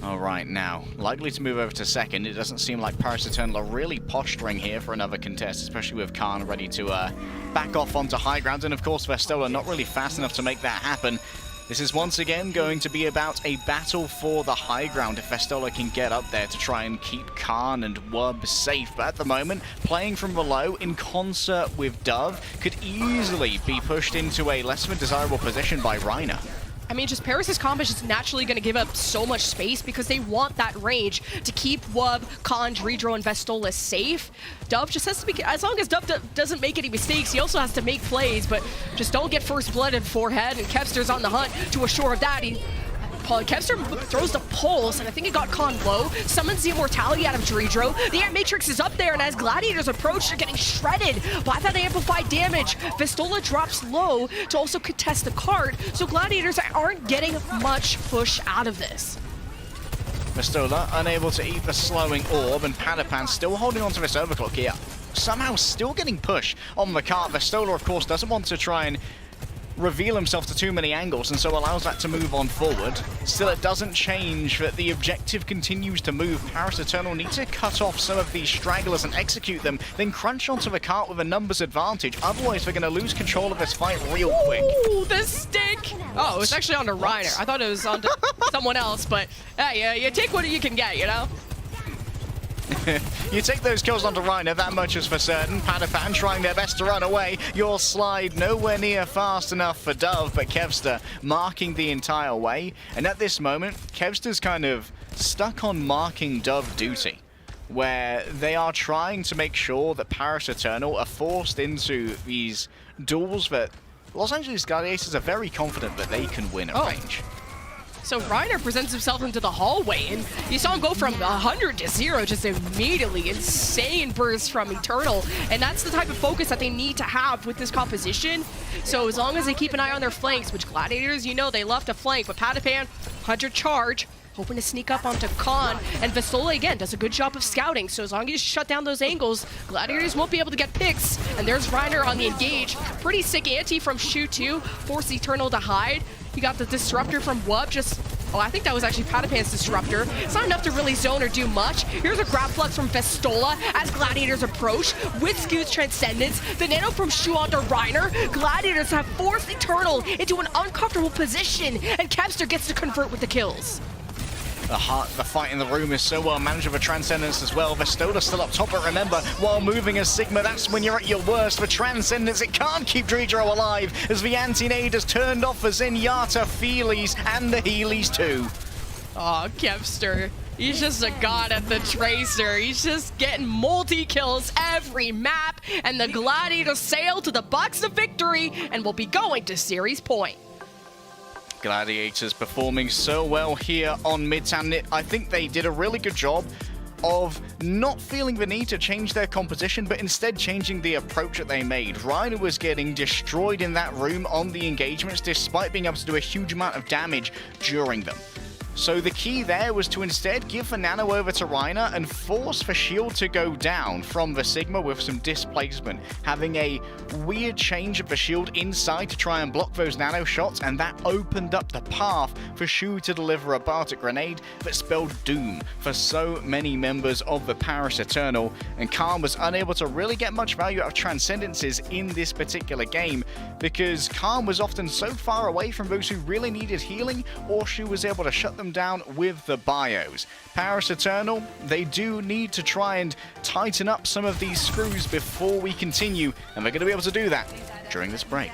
All right, now, likely to move over to second. It doesn't seem like Paris Eternal are really posturing here for another contest, especially with Khan ready to back off onto high ground. And of course, Vestola not really fast enough to make that happen. This is once again going to be about a battle for the high ground if Vestola can get up there to try and keep Khan and Wub safe. But at the moment, playing from below in concert with Dove could easily be pushed into a less than desirable position by Reiner. I I mean, just Paris' comp is just naturally going to give up so much space because they want that range to keep Wub, Khan, Dredro, and Vestola safe. Dove just has to be, as long as Dove doesn't make any mistakes, he also has to make plays, but just don't get first blood in forehead, and Kevster's on the hunt to assure that. Kevster throws the pulse, and I think it got Khan low, summons the immortality out of Dredro. The Air Matrix is up there, and as Gladiators approach, they're getting shredded by that amplified damage. Vestola drops low to also contest the cart, so Gladiators aren't getting much push out of this. Vestola unable to eat the slowing orb, and Padapan still holding on to this overclock here. Somehow still getting push on the cart. Vestola, of course, doesn't want to try and reveal himself to too many angles, and so allows that to move on forward. Still, it doesn't change that the objective continues to move. Paris Eternal need to cut off some of these stragglers and execute them, then crunch onto the cart with a numbers advantage. Otherwise, they're going to lose control of this fight real quick. Ooh, the stick! Oh, it was actually onto Reiner. I thought it was onto someone else, but hey, you take what you can get, you know? You take those kills onto Reiner, that much is for certain. Padapan trying their best to run away. Your slide nowhere near fast enough for Dove, but Kevster marking the entire way. And at this moment, Kevster's kind of stuck on marking Dove duty, where they are trying to make sure that Paris Eternal are forced into these duels that Los Angeles Gladiators are very confident that they can win at range. So Reiner presents himself into the hallway, and you saw him go from 100 to 0 just immediately. Insane burst from Eternal, and that's the type of focus that they need to have with this composition. So as long as they keep an eye on their flanks, which Gladiators, you know, they love to flank, but Padapan, 100 charge, hoping to sneak up onto Khan, and Vestola, again, does a good job of scouting, so as long as you shut down those angles, Gladiators won't be able to get picks, and there's Reiner on the engage. Pretty sick anti from Shu 2, force Eternal to hide. You got the Disruptor from Wub, just, oh, I think that was actually Padapan's Disruptor. It's not enough to really zone or do much. Here's a grab flux from Vestola as Gladiators approach with Skew's Transcendence. The nano from Shu onto Reiner. Gladiators have forced Eternal into an uncomfortable position, and Kevster gets to convert with the kills. The fight in the room is so well managed with a Transcendence as well. Vestola still up top, but remember, while moving as Sigma, that's when you're at your worst. For Transcendence, it can't keep Dredro alive, as the anti-nade has turned off for Zenyatta, Feelies, and the Heelys too. Oh, Kevster. He's just a god at the Tracer. He's just getting multi-kills every map, and the Gladiators sail to the box of victory and will be going to series point. Gladiators performing so well here on Midtown. I think they did a really good job of not feeling the need to change their composition, but instead changing the approach that they made. Reiner was getting destroyed in that room on the engagements, despite being able to do a huge amount of damage during them. So the key there was to instead give the nano over to Reiner and force the shield to go down from the Sigma with some displacement, having a weird change of the shield inside to try and block those nano shots, and that opened up the path for Shu to deliver a Bartek grenade that spelled doom for so many members of the Paris Eternal, and Khan was unable to really get much value out of Transcendences in this particular game because Khan was often so far away from those who really needed healing, or Shu was able to shut them down with the bios. Paris Eternal, they do need to try and tighten up some of these screws before we continue, and they're going to be able to do that during this break.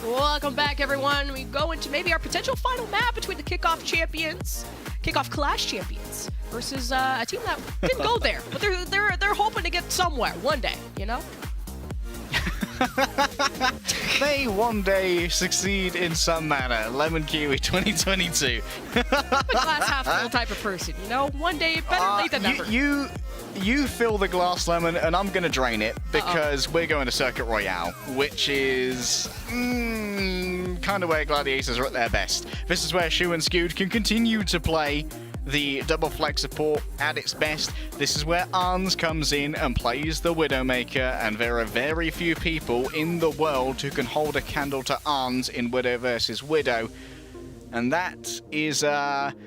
Welcome back, everyone. We go into maybe our potential final map between the Kickoff champions, Kickoff Clash champions, versus a team that didn't go there, but they're hoping to get somewhere one day, you know? May one day succeed in some manner. Lemon Kiwi 2022. I'm a glass half full type of person, you know? One day, better late than never. You fill the glass, Lemon, and I'm going to drain it because we're going to Circuit Royale, which is kind of where Gladiators are at their best. This is where Shu and Skewed can continue to play the double flex support at its best. This is where Arns comes in and plays the Widowmaker, and there are very few people in the world who can hold a candle to Arns in Widow versus Widow. And that is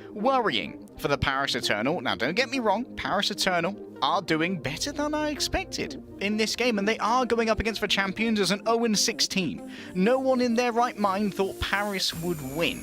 worrying for the Paris Eternal. Now, don't get me wrong, Paris Eternal are doing better than I expected in this game, and they are going up against the champions as an 0-6 team. No one in their right mind thought Paris would win.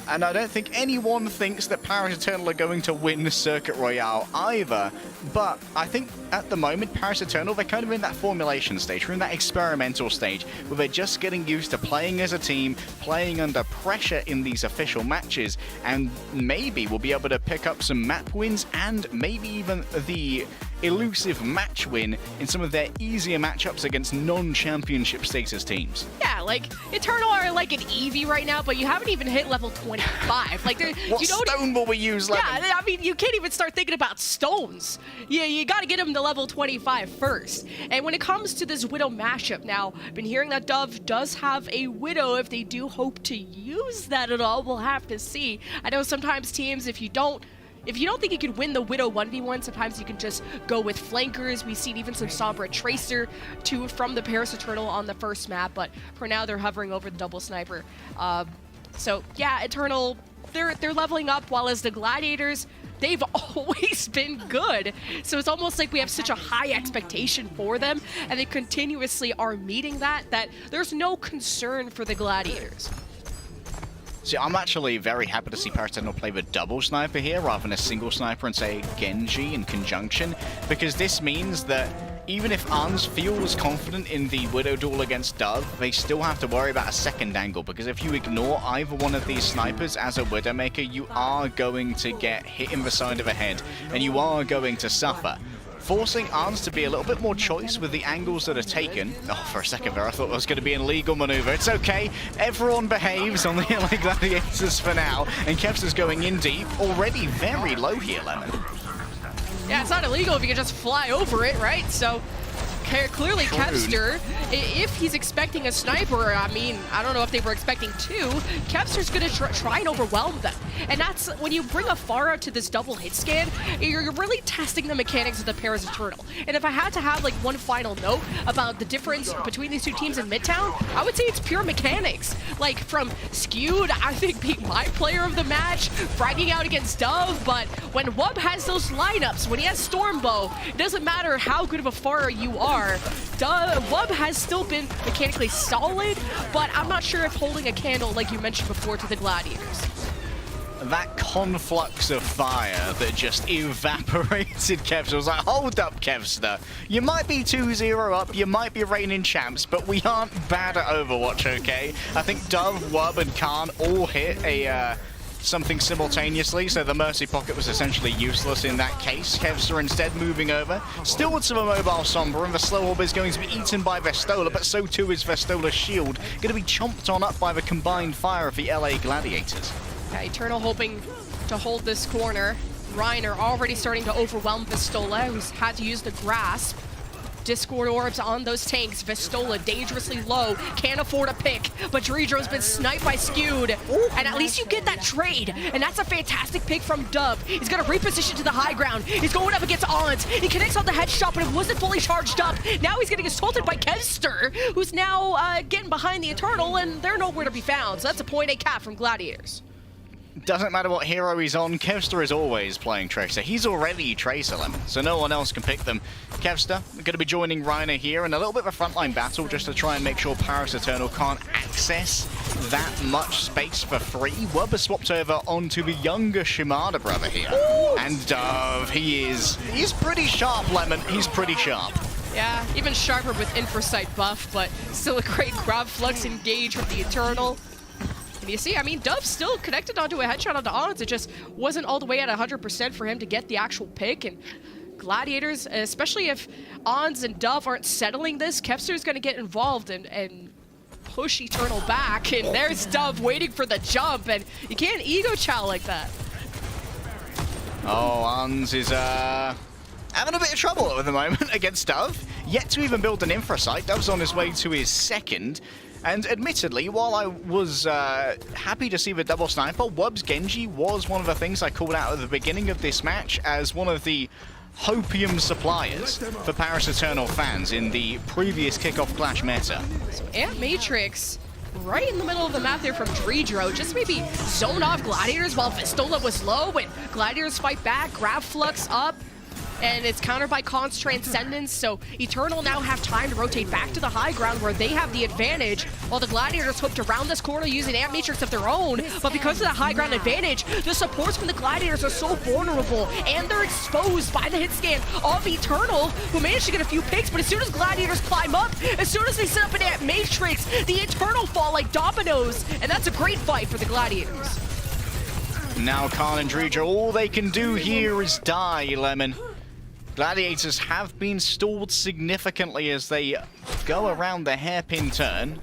And I don't think anyone thinks that Paris Eternal are going to win the Circuit Royale either. But I think at the moment, Paris Eternal, they're kind of in that formulation stage, or in that experimental stage, where they're just getting used to playing as a team, playing under pressure in these official matches, and maybe we'll be able to pick up some map wins and maybe even the elusive match win in some of their easier matchups against non-championship status teams. Yeah, like, Eternal are like an Eevee right now, but you haven't even hit level 25. Like, what stone will we use, Lemon? Yeah, I mean, you can't even start thinking about stones. Yeah, you gotta get them to level 25 first. And when it comes to this Widow mashup, now, I've been hearing that Dove does have a Widow. If they do hope to use that at all, we'll have to see. I know sometimes teams, if you don't think you can win the Widow 1v1, sometimes you can just go with flankers. We've seen even some Sombra Tracer from the Paris Eternal on the first map, but for now they're hovering over the double sniper. So yeah, Eternal, they're leveling up, while as the Gladiators, they've always been good. So it's almost like we have such a high expectation for them, and they continuously are meeting that there's no concern for the Gladiators. See, I'm actually very happy to see Paris Eternal play the double sniper here rather than a single sniper and say Genji in conjunction, because this means that even if Arns feels confident in the Widow duel against Dove, they still have to worry about a second angle, because if you ignore either one of these snipers as a Widowmaker, you are going to get hit in the side of the head, and you are going to suffer. Forcing Arns to be a little bit more choice with the angles that are taken. Oh, for a second there, I thought that was going to be an illegal maneuver. It's okay. Everyone behaves on the LA Gladiators for now. And Kevster's going in deep. Already very low here, Lemon. Yeah, it's not illegal if you can just fly over it, right? So clearly Kevster, if he's expecting a sniper, I mean, I don't know if they were expecting two, Kevster's going to try and overwhelm them. And that's when you bring a Pharah to this double hit scan, you're really testing the mechanics of the Paris Eternal. And if I had to have like one final note about the difference between these two teams in Midtown, I would say it's pure mechanics. Like from Skewed, I think being my player of the match, fragging out against Dove, but when Wub has those lineups, when he has Stormbow, it doesn't matter how good of a Pharah you are, Wub has still been mechanically solid, but I'm not sure if holding a candle, like you mentioned before, to the Gladiators. That conflux of fire that just evaporated Kevster. I was like, hold up, Kevster. You might be 2-0 up, you might be reigning champs, but we aren't bad at Overwatch, okay? I think Dove, Wub, and Khan all hit a something simultaneously, so the Mercy Pocket was essentially useless in that case. Kevster instead moving over, still with some mobile Sombra, and the Slow Orb is going to be eaten by Vestola, but so too is Vestola's shield, going to be chomped on up by the combined fire of the LA Gladiators. Yeah, Eternal hoping to hold this corner. Reiner already starting to overwhelm Vestola, who's had to use the Grasp. Discord orbs on those tanks. Vestola dangerously low, can't afford a pick, but Dredro's been sniped by Skewed. And at least you get that trade, and that's a fantastic pick from Dub. He's gonna reposition to the high ground. He's going up against Ons. He connects on the headshot, but it wasn't fully charged up. Now he's getting assaulted by Kevster, who's now getting behind the Eternal, and they're nowhere to be found. So that's a point 8 cap from Gladiators. Doesn't matter what hero he's on, Kevster is always playing Tracer. He's already Tracer, Lemon, so no one else can pick them. Kevster going to be joining Reiner here in a little bit of a frontline battle just to try and make sure Paris Eternal can't access that much space for free. Wub has swapped over onto the younger Shimada brother here. Ooh. And Dove, he's pretty sharp, Lemon. He's pretty sharp. Yeah, even sharper with Infrasight buff, but still a great grab flux engage with the Eternal. And you see, I mean, Dove still connected onto a headshot onto Ons. It just wasn't all the way at 100% for him to get the actual pick. And Gladiators, especially if Ons and Dove aren't settling this, Kevster's going to get involved and push Eternal back. And there's Dove waiting for the jump, and you can't ego chow like that. Oh, Ons is having a bit of trouble at the moment against Dove. Yet to even build an Infrasight. Dove's on his way to his second. And admittedly, while I was happy to see the double sniper, Wub's Genji was one of the things I called out at the beginning of this match as one of the hopium suppliers for Paris Eternal fans in the previous kickoff clash meta. So Ant Matrix right in the middle of the map there from Dreedro, just maybe zone off Gladiators while Vistola was low, and Gladiators fight back, grab Flux up, and it's countered by Khan's Transcendence, so Eternal now have time to rotate back to the high ground where they have the advantage, while the Gladiators hope to round this corner using Ant Matrix of their own, but because of that high ground advantage, the supports from the Gladiators are so vulnerable, and they're exposed by the hit scan of Eternal, who managed to get a few picks, but as soon as Gladiators climb up, as soon as they set up an Ant Matrix, the Eternal fall like dominoes, and that's a great fight for the Gladiators. Now Khan and Dreedro, all they can do here is die, Lemon. Gladiators have been stalled significantly as they go around the hairpin turn.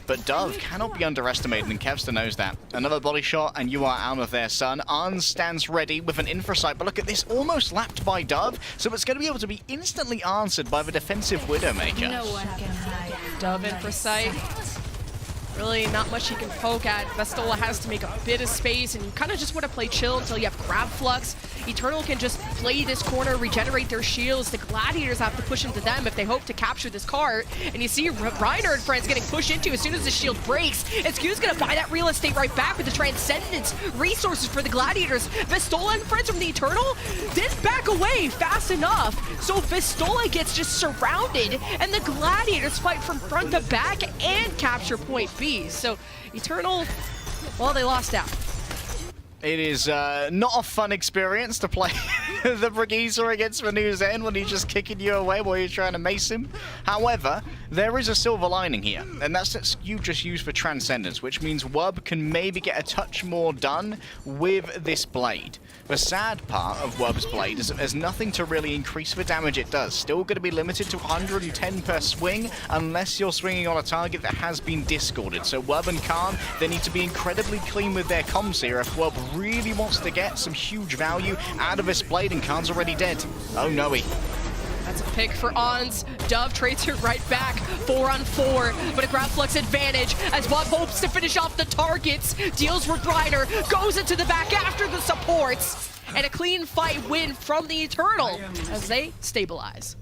But Dove cannot be underestimated, and Kevster knows that. Another body shot, and you are out of there, son. Arns stands ready with an Infrasight, but look at this, almost lapped by Dove, so it's going to be able to be instantly answered by the defensive Widowmaker. No one can hide. Dove Infrasight. Really not much you can poke at. Vistola has to make a bit of space, and you kind of just want to play chill until you have Grab Flux. Eternal can just play this corner, regenerate their shields. The Gladiators have to push into them if they hope to capture this cart. And you see Reiner and friends getting pushed into as soon as the shield breaks. And Skew's going to buy that real estate right back with the Transcendence resources for the Gladiators. Vistola and friends from the Eternal didn't back away fast enough. So Vistola gets just surrounded, and the Gladiators fight from front to back and capture point B. So Eternal, well, they lost out. It is not a fun experience to play the Brigiser against Venuzen when he's just kicking you away while you're trying to mace him. However, there is a silver lining here, and that's that Skew just used for Transcendence, which means Wub can maybe get a touch more done with this blade. The sad part of Wub's blade is that there's nothing to really increase the damage it does. Still going to be limited to 110 per swing unless you're swinging on a target that has been discorded. So Wub and Khan, they need to be incredibly clean with their comms here if Wub really wants to get some huge value out of this blade, and Khan's already dead. Oh no. That's a pick for Ons. Dove trades her right back, 4-on-4, but a Grab Flux advantage as Wub hopes to finish off the targets, deals with Reiner, goes into the back after the supports, and a clean fight win from the Eternal as they stabilize.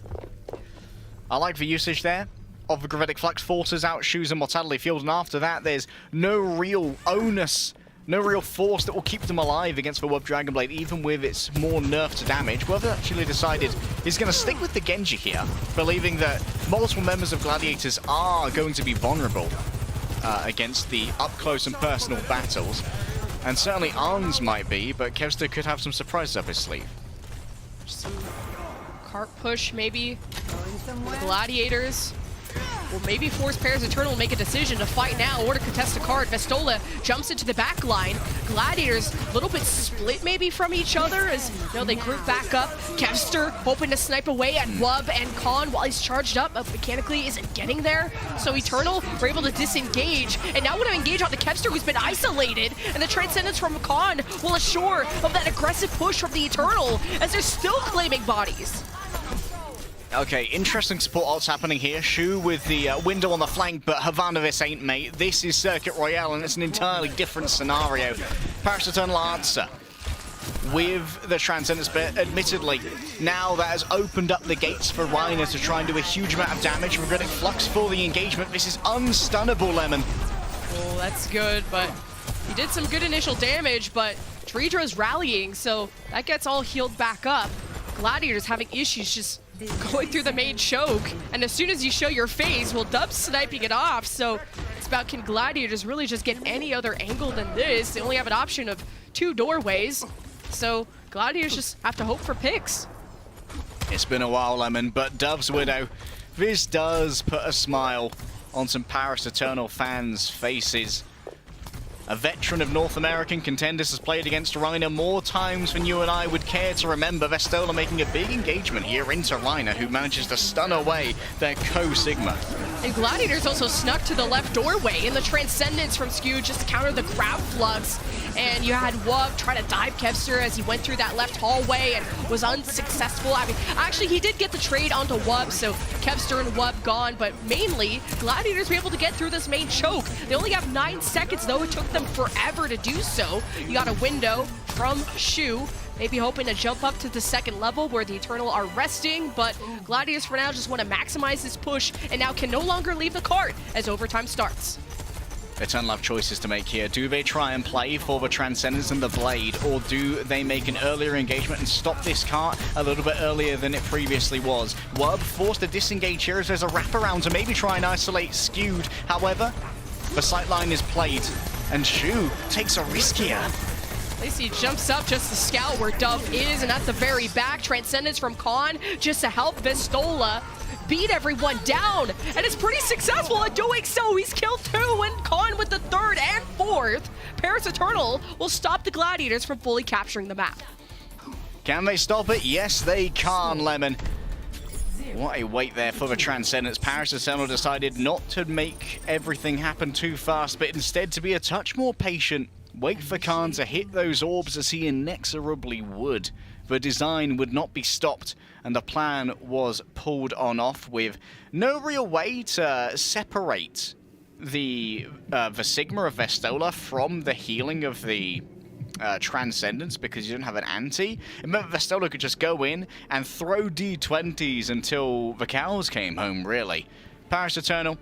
I like the usage there of the Gravitic Flux, forces out Shoes and Mortality Field, and after that there's no real onus, no real force that will keep them alive against the Wub Dragonblade, even with its more nerf to damage. Whoever actually decided is going to stick with the Genji here, believing that multiple members of Gladiators are going to be vulnerable against the up-close and personal battles. And certainly Arns might be, but Kevster could have some surprises up his sleeve. Some cart push, maybe. Gladiators will maybe force Paris Eternal to make a decision to fight now or to contest a card. Vistola jumps into the back line. Gladiators a little bit split maybe from each other as they group back up. Kevster hoping to snipe away at Wub and Khan while he's charged up, but mechanically isn't getting there. So Eternal were able to disengage, and now want to engage on the Kevster who's been isolated, and the Transcendence from Khan will assure of that aggressive push from the Eternal as they're still claiming bodies. Okay, interesting support ults happening here. Shu with the window on the flank, but Havanovic ain't, mate. This is Circuit Royale, and it's an entirely different scenario. Paris Eternal answer with the Transcendence, but admittedly, now that has opened up the gates for Reiner to try and do a huge amount of damage. Regretting Flux for the engagement. This is unstunnable, Lemon. Oh, that's good, but he did some good initial damage, but Dreedra's rallying, so that gets all healed back up. Gladiators having issues just going through the main choke, and as soon as you show your face, well, Dub's sniping it off, so it's about can Gladiators really just get any other angle than this. They only have an option of 2 doorways, so Gladiators just have to hope for picks. It's been a while, Lemon, but Dove's Widow, this does put a smile on some Paris Eternal fans' faces. A veteran of North American contenders has played against Reiner more times than you and I would care to remember. Vestola making a big engagement here into Reiner, who manages to stun away their co-Sigma. And Gladiators also snuck to the left doorway in the Transcendence from Skew just to counter the grab flux. And you had Wub try to dive Kevster as he went through that left hallway and was unsuccessful. I mean, actually, he did get the trade onto Wub, so Kevster and Wub gone, but mainly, Gladiators were able to get through this main choke. They only have 9 seconds, though. It took them forever to do so. You got a window from Shu, maybe hoping to jump up to the second level where the Eternal are resting, but Gladiators for now just want to maximize this push and now can no longer leave the cart as overtime starts. Eternal have choices to make here. Do they try and play for the Transcendence and the Blade, or do they make an earlier engagement and stop this cart a little bit earlier than it previously was? Wub forced to disengage here as there's a wraparound to maybe try and isolate Skewed. However, the sightline is played, and Shu takes a risk here. Lacey jumps up just to scout where Dove is, and at the very back, Transcendence from Khan just to help Vestola beat everyone down, and it's pretty successful at doing so. He's killed 2, and Khan with the 3rd and 4th. Paris Eternal will stop the Gladiators from fully capturing the map. Can they stop it? Yes, they can, Lemon. What a wait there for the Transcendence. Paris Eternal decided not to make everything happen too fast, but instead to be a touch more patient. Wait for Khan to hit those orbs as he inexorably would. The design would not be stopped, and the plan was pulled on off with no real way to separate the Sigma of Vestola from the healing of the Transcendence, because you didn't have an anti. Remember, Vestola could just go in and throw D20s until the cows came home, really. Paris Eternal,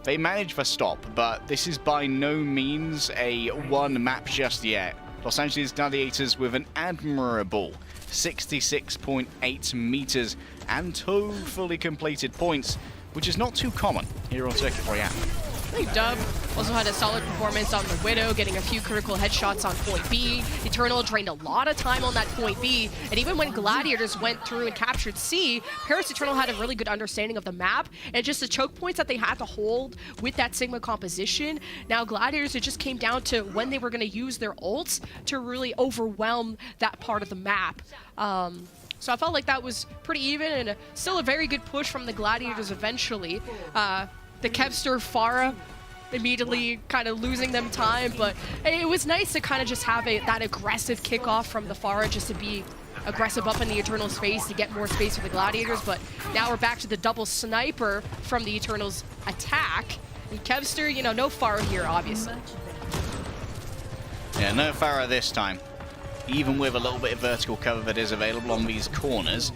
they managed the stop, but this is by no means a one map just yet. Los Angeles Gladiators with an admirable 66.8 meters and 2 fully completed points, which is not too common here on Circuit Royale. I think Dove also had a solid performance on the Widow, getting a few critical headshots on point B. Eternal drained a lot of time on that point B, and even when Gladiators went through and captured C, Paris Eternal had a really good understanding of the map, and just the choke points that they had to hold with that Sigma composition. Now Gladiators, it just came down to when they were going to use their ults to really overwhelm that part of the map. So I felt like that was pretty even, and still a very good push from the Gladiators eventually. The Kevster Pharah immediately kind of losing them time, but it was nice to kind of just have that aggressive kickoff from the Pharah, just to be aggressive up in the Eternal's face to get more space for the Gladiators. But now we're back to the double sniper from the Eternal's attack. And Kevster, you know, no Pharah here, obviously. Yeah, no Pharah this time. Even with a little bit of vertical cover that is available on these corners.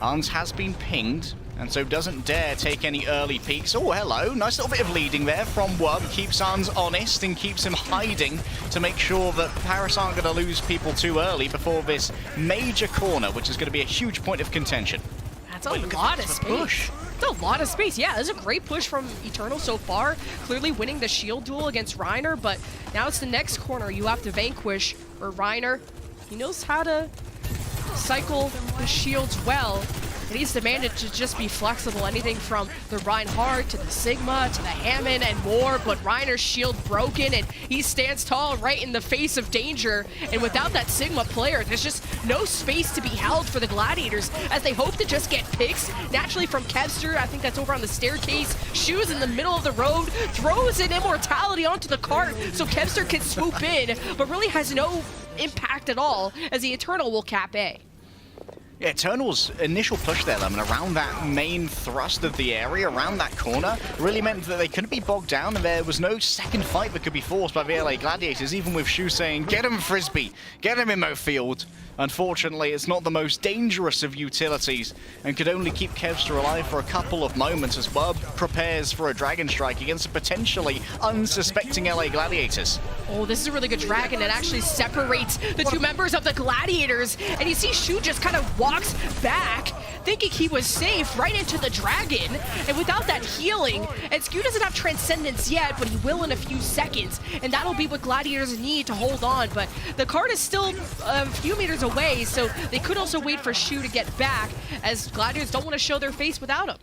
Arns has been pinged, and so doesn't dare take any early peeks. Oh, hello. Nice little bit of leading there from Wub. Keeps Arns honest and keeps him hiding to make sure that Paris aren't going to lose people too early before this major corner, which is going to be a huge point of contention. That's a lot of space. That's a lot of space. Yeah, this is a great push from Eternal so far. Clearly winning the shield duel against Reiner, but now it's the next corner you have to vanquish, where Reiner, he knows how to cycle the shields well. And he's demanded to just be flexible, anything from the Reinhardt to the Sigma to the Hammond and more, but Reiner's shield broken and he stands tall right in the face of danger. And without that Sigma player, there's just no space to be held for the Gladiators as they hope to just get picks naturally from Kevster. I think that's over on the staircase. Shu's in the middle of the road, throws an immortality onto the cart so Kevster can swoop in, but really has no impact at all as the Eternal will cap A. Yeah, Eternal's initial push there, Lemon, around that main thrust of the area, around that corner, really meant that they couldn't be bogged down and there was no second fight that could be forced by the LA Gladiators, even with Shu saying, get him Frisbee, get him Immo Field. Unfortunately, it's not the most dangerous of utilities and could only keep Kevster alive for a couple of moments as Wub prepares for a Dragon Strike against a potentially unsuspecting LA Gladiators. Oh, this is a really good Dragon. It actually separates the two members of the Gladiators, and you see Shu just kind of walks back. thinking he was safe right into the Dragon, and without that healing, and Skew doesn't have Transcendence yet, but he will in a few seconds, and that'll be what Gladiators need to hold on, but the card is still a few meters away, so they could also wait for Shu to get back, as Gladiators don't want to show their face without him.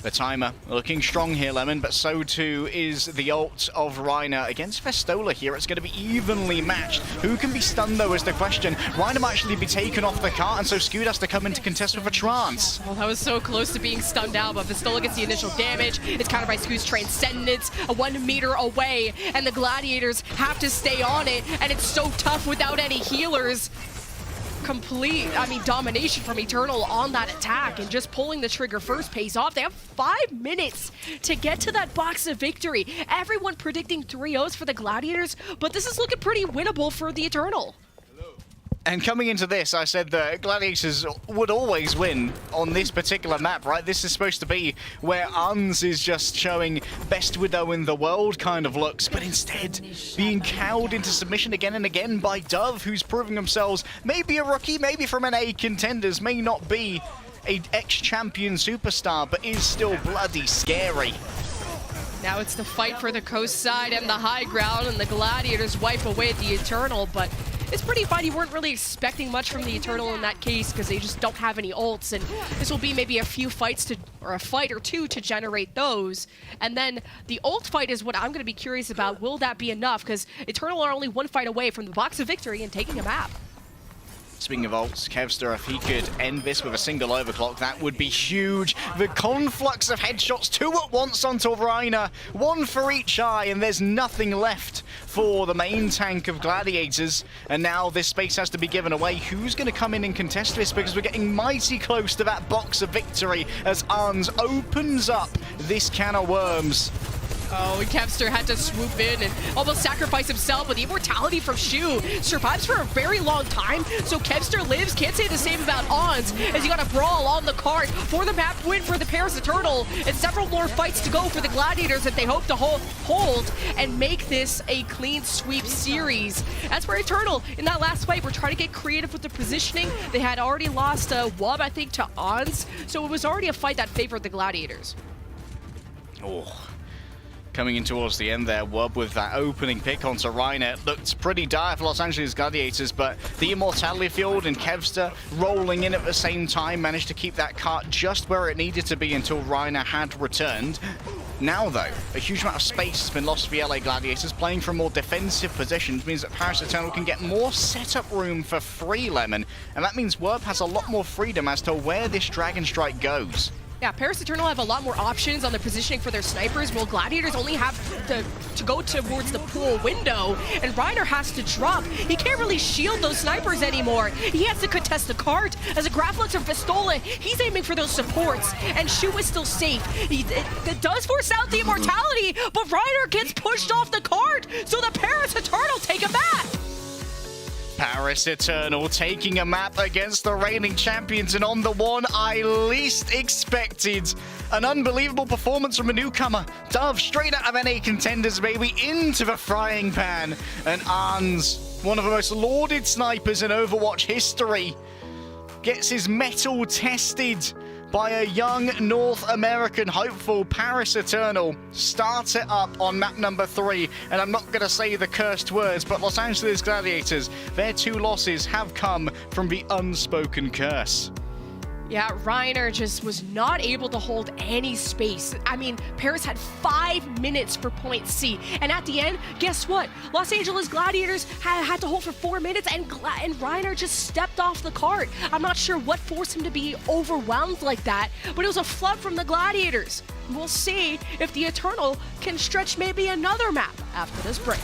The timer looking strong here, Lemon, but so too is the ult of Reiner. Against Festola here, it's going to be evenly matched. Who can be stunned, though, is the question. Reiner might actually be taken off the cart, and so Scoot has to come in to contest with a trance. Well, that was so close to being stunned out, but Festola gets the initial damage. It's countered by Scoot's Transcendence, 1 meter away, and the Gladiators have to stay on it, and it's so tough without any healers. Complete, domination from Eternal on that attack, and just pulling the trigger first pays off. They have 5 minutes to get to that box of victory. Everyone predicting 3-0s for the Gladiators, but this is looking pretty winnable for the Eternal. And coming into this, I said the Gladiators would always win on this particular map, right? This is supposed to be where Uns is just showing best Widow in the world kind of looks, but instead being cowed into submission again and again by Dove, who's proving themselves maybe a rookie, maybe from NA contenders, may not be a ex-champion superstar, but is still bloody scary. Now it's the fight for the coast side and the high ground, and the Gladiators wipe away the Eternal, but it's pretty fine. You weren't really expecting much from the Eternal in that case because they just don't have any ults, and this will be maybe a few fights or a fight or two to generate those. And then the ult fight is what I'm going to be curious about. Will that be enough? Because Eternal are only 1 fight away from the box of victory and taking a map. Speaking of ults, Kevster, if he could end this with a single overclock, that would be huge. The conflux of headshots, 2 at once onto Reiner, 1 for each eye, and there's nothing left for the main tank of Gladiators. And now this space has to be given away. Who's going to come in and contest this? Because we're getting mighty close to that box of victory as Arns opens up this can of worms. Oh, and Kevster had to swoop in and almost sacrifice himself, but the immortality from Shu survives for a very long time, so Kevster lives. Can't say the same about Ons, as he got a brawl on the card for the map win for the Paris Eternal, and several more fights to go for the Gladiators that they hope to hold and make this a clean sweep series. That's where Eternal, in that last fight, were trying to get creative with the positioning. They had already lost Wub, I think, to Ons, so it was already a fight that favored the Gladiators. Oh. Coming in towards the end there, Wub with that opening pick onto Reiner. Looked pretty dire for Los Angeles Gladiators, but the Immortality Field and Kevster rolling in at the same time managed to keep that cart just where it needed to be until Reiner had returned. Now, though, a huge amount of space has been lost for the LA Gladiators. Playing from more defensive positions means that Paris Eternal can get more setup room for free, Lemon, and that means Wub has a lot more freedom as to where this Dragon Strike goes. Yeah, Paris Eternal have a lot more options on the positioning for their snipers, while Gladiators only have to go towards the pool window, and Reiner has to drop. He can't really shield those snipers anymore. He has to contest the cart. As a Graphlix from Festola, he's aiming for those supports, and Shu is still safe. It does force out the immortality, but Reiner gets pushed off the cart, so the Paris Eternal take a map. Paris Eternal taking a map against the reigning champions, and on the one I least expected. An unbelievable performance from a newcomer. Dove straight out of NA contenders, baby, into the frying pan. And Arns, one of the most lauded snipers in Overwatch history, gets his mettle tested by a young North American hopeful. Paris Eternal start it up on map number 3, and I'm not going to say the cursed words, but Los Angeles Gladiators, their 2 losses have come from the unspoken curse. Yeah, Reiner just was not able to hold any space. I mean, Paris had 5 minutes for point C. And at the end, guess what? Los Angeles Gladiators had to hold for 4 minutes, and Reiner just stepped off the cart. I'm not sure what forced him to be overwhelmed like that, but it was a flub from the Gladiators. We'll see if the Eternal can stretch maybe another map after this break.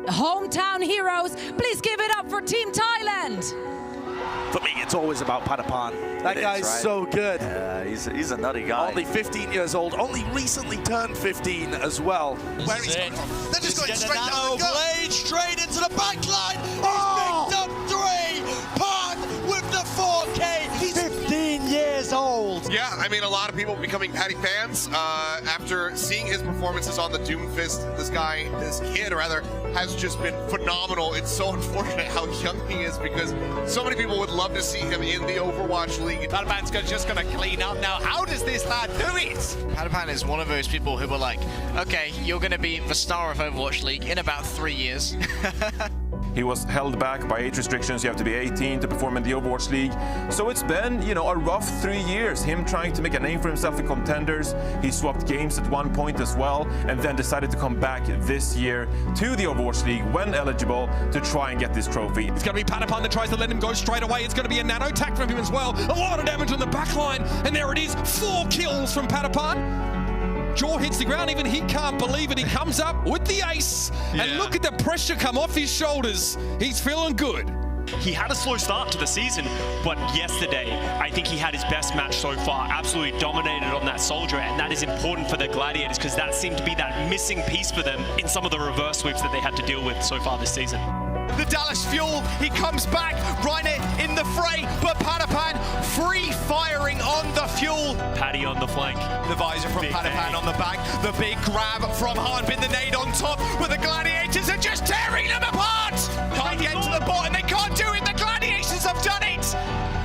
Hometown heroes, please give it up for Team Thailand. For me, it's always about Patapan. That guy's so good. Yeah, he's a nutty guy. Only 15 years old, only recently turned 15 as well. Where he's coming from. They're just going straight down the blade, straight into the back line. He's picked up 3, Pan with the 4K. He's 15 years old. Yeah, I mean, a lot of people becoming Patty fans after seeing his performances on the Doomfist. This kid, has just been phenomenal. It's so unfortunate how young he is because so many people would love to see him in the Overwatch League. Patapan's just going to clean up now. How does this lad do it? Patapan is one of those people who were like, okay, you're going to be the star of Overwatch League in about 3 years. He was held back by age restrictions. You have to be 18 to perform in the Overwatch League. So it's been, a rough 3 years. Him trying to make a name for himself in contenders. He swapped games at one point as well, and then decided to come back this year to the Overwatch League when eligible to try and get this trophy. It's going to be Patapan that tries to let him go straight away. It's going to be a nano attack from him as well. A lot of damage on the back line, and there it is. 4 kills from Patapan. Jaw hits the ground, even he can't believe it. He comes up with the ace, and look at the pressure come off his shoulders. He's feeling good. He had a slow start to the season, but yesterday, I think he had his best match so far. Absolutely dominated on that soldier, and that is important for the Gladiators because that seemed to be that missing piece for them in some of the reverse sweeps that they had to deal with so far this season. The Dallas Fuel, he comes back, Reiner in the fray, but Patapan free firing on the Fuel. Patty on the flank. The visor from Patapan on the back, the big grab from Harbin, the nade on top, but the Gladiators are just tearing them apart! Can't get to the bot and they can't do it, the Gladiators have done it!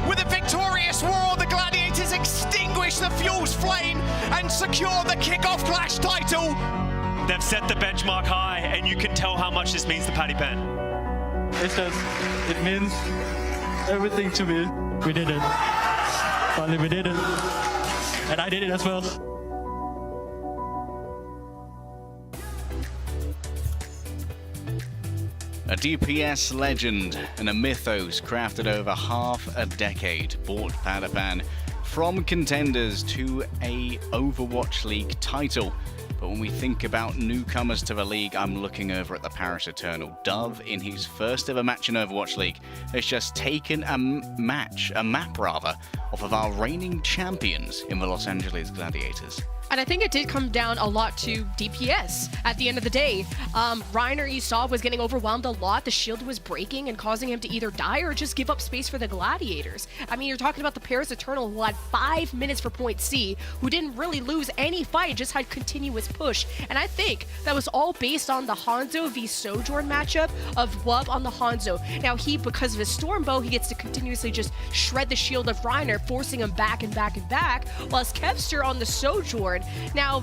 With a victorious war, the Gladiators extinguish the Fuel's flame and secure the kickoff clash title! They've set the benchmark high, and you can tell how much this means to Patty Pen. It means everything to me. We did it. Finally, we did it. And I did it as well. A DPS legend and a mythos crafted over half a decade brought Patapan from contenders to a Overwatch League title. But when we think about newcomers to the league, I'm looking over at the Paris Eternal. Dove, in his first ever match in Overwatch League, has just taken a map, off of our reigning champions in the Los Angeles Gladiators. And I think it did come down a lot to DPS at the end of the day. Reiner, you saw, was getting overwhelmed a lot. The shield was breaking and causing him to either die or just give up space for the Gladiators. I mean, you're talking about the Paris Eternal, who had 5 minutes for point C, who didn't really lose any fight, just had continuous push. And I think that was all based on the Hangzhou v Sojourn matchup of Wub on the Hangzhou. Now because of his Stormbow, he gets to continuously just shred the shield of Reiner, forcing him back and back and back, whilst Kevster on the Sojourn. Now,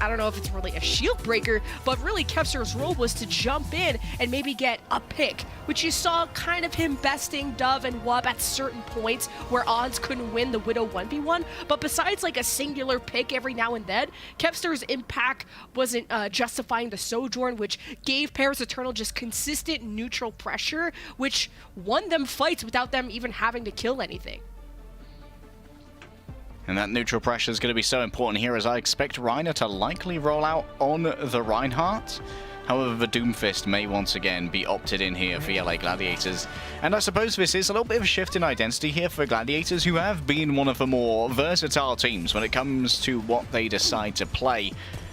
I don't know if it's really a shield breaker, but really Kevster's role was to jump in and maybe get a pick, which you saw kind of him besting Dove and Wub at certain points where odds couldn't win the Widow 1v1. But besides like a singular pick every now and then, Kevster's impact wasn't justifying the Sojourn, which gave Paris Eternal just consistent neutral pressure, which won them fights without them even having to kill anything. And that neutral pressure is going to be so important here, as I expect Reiner to likely roll out on the Reinhardt. However, the Doomfist may once again be opted in here for LA Gladiators. And I suppose this is a little bit of a shift in identity here for Gladiators, who have been one of the more versatile teams when it comes to what they decide to play.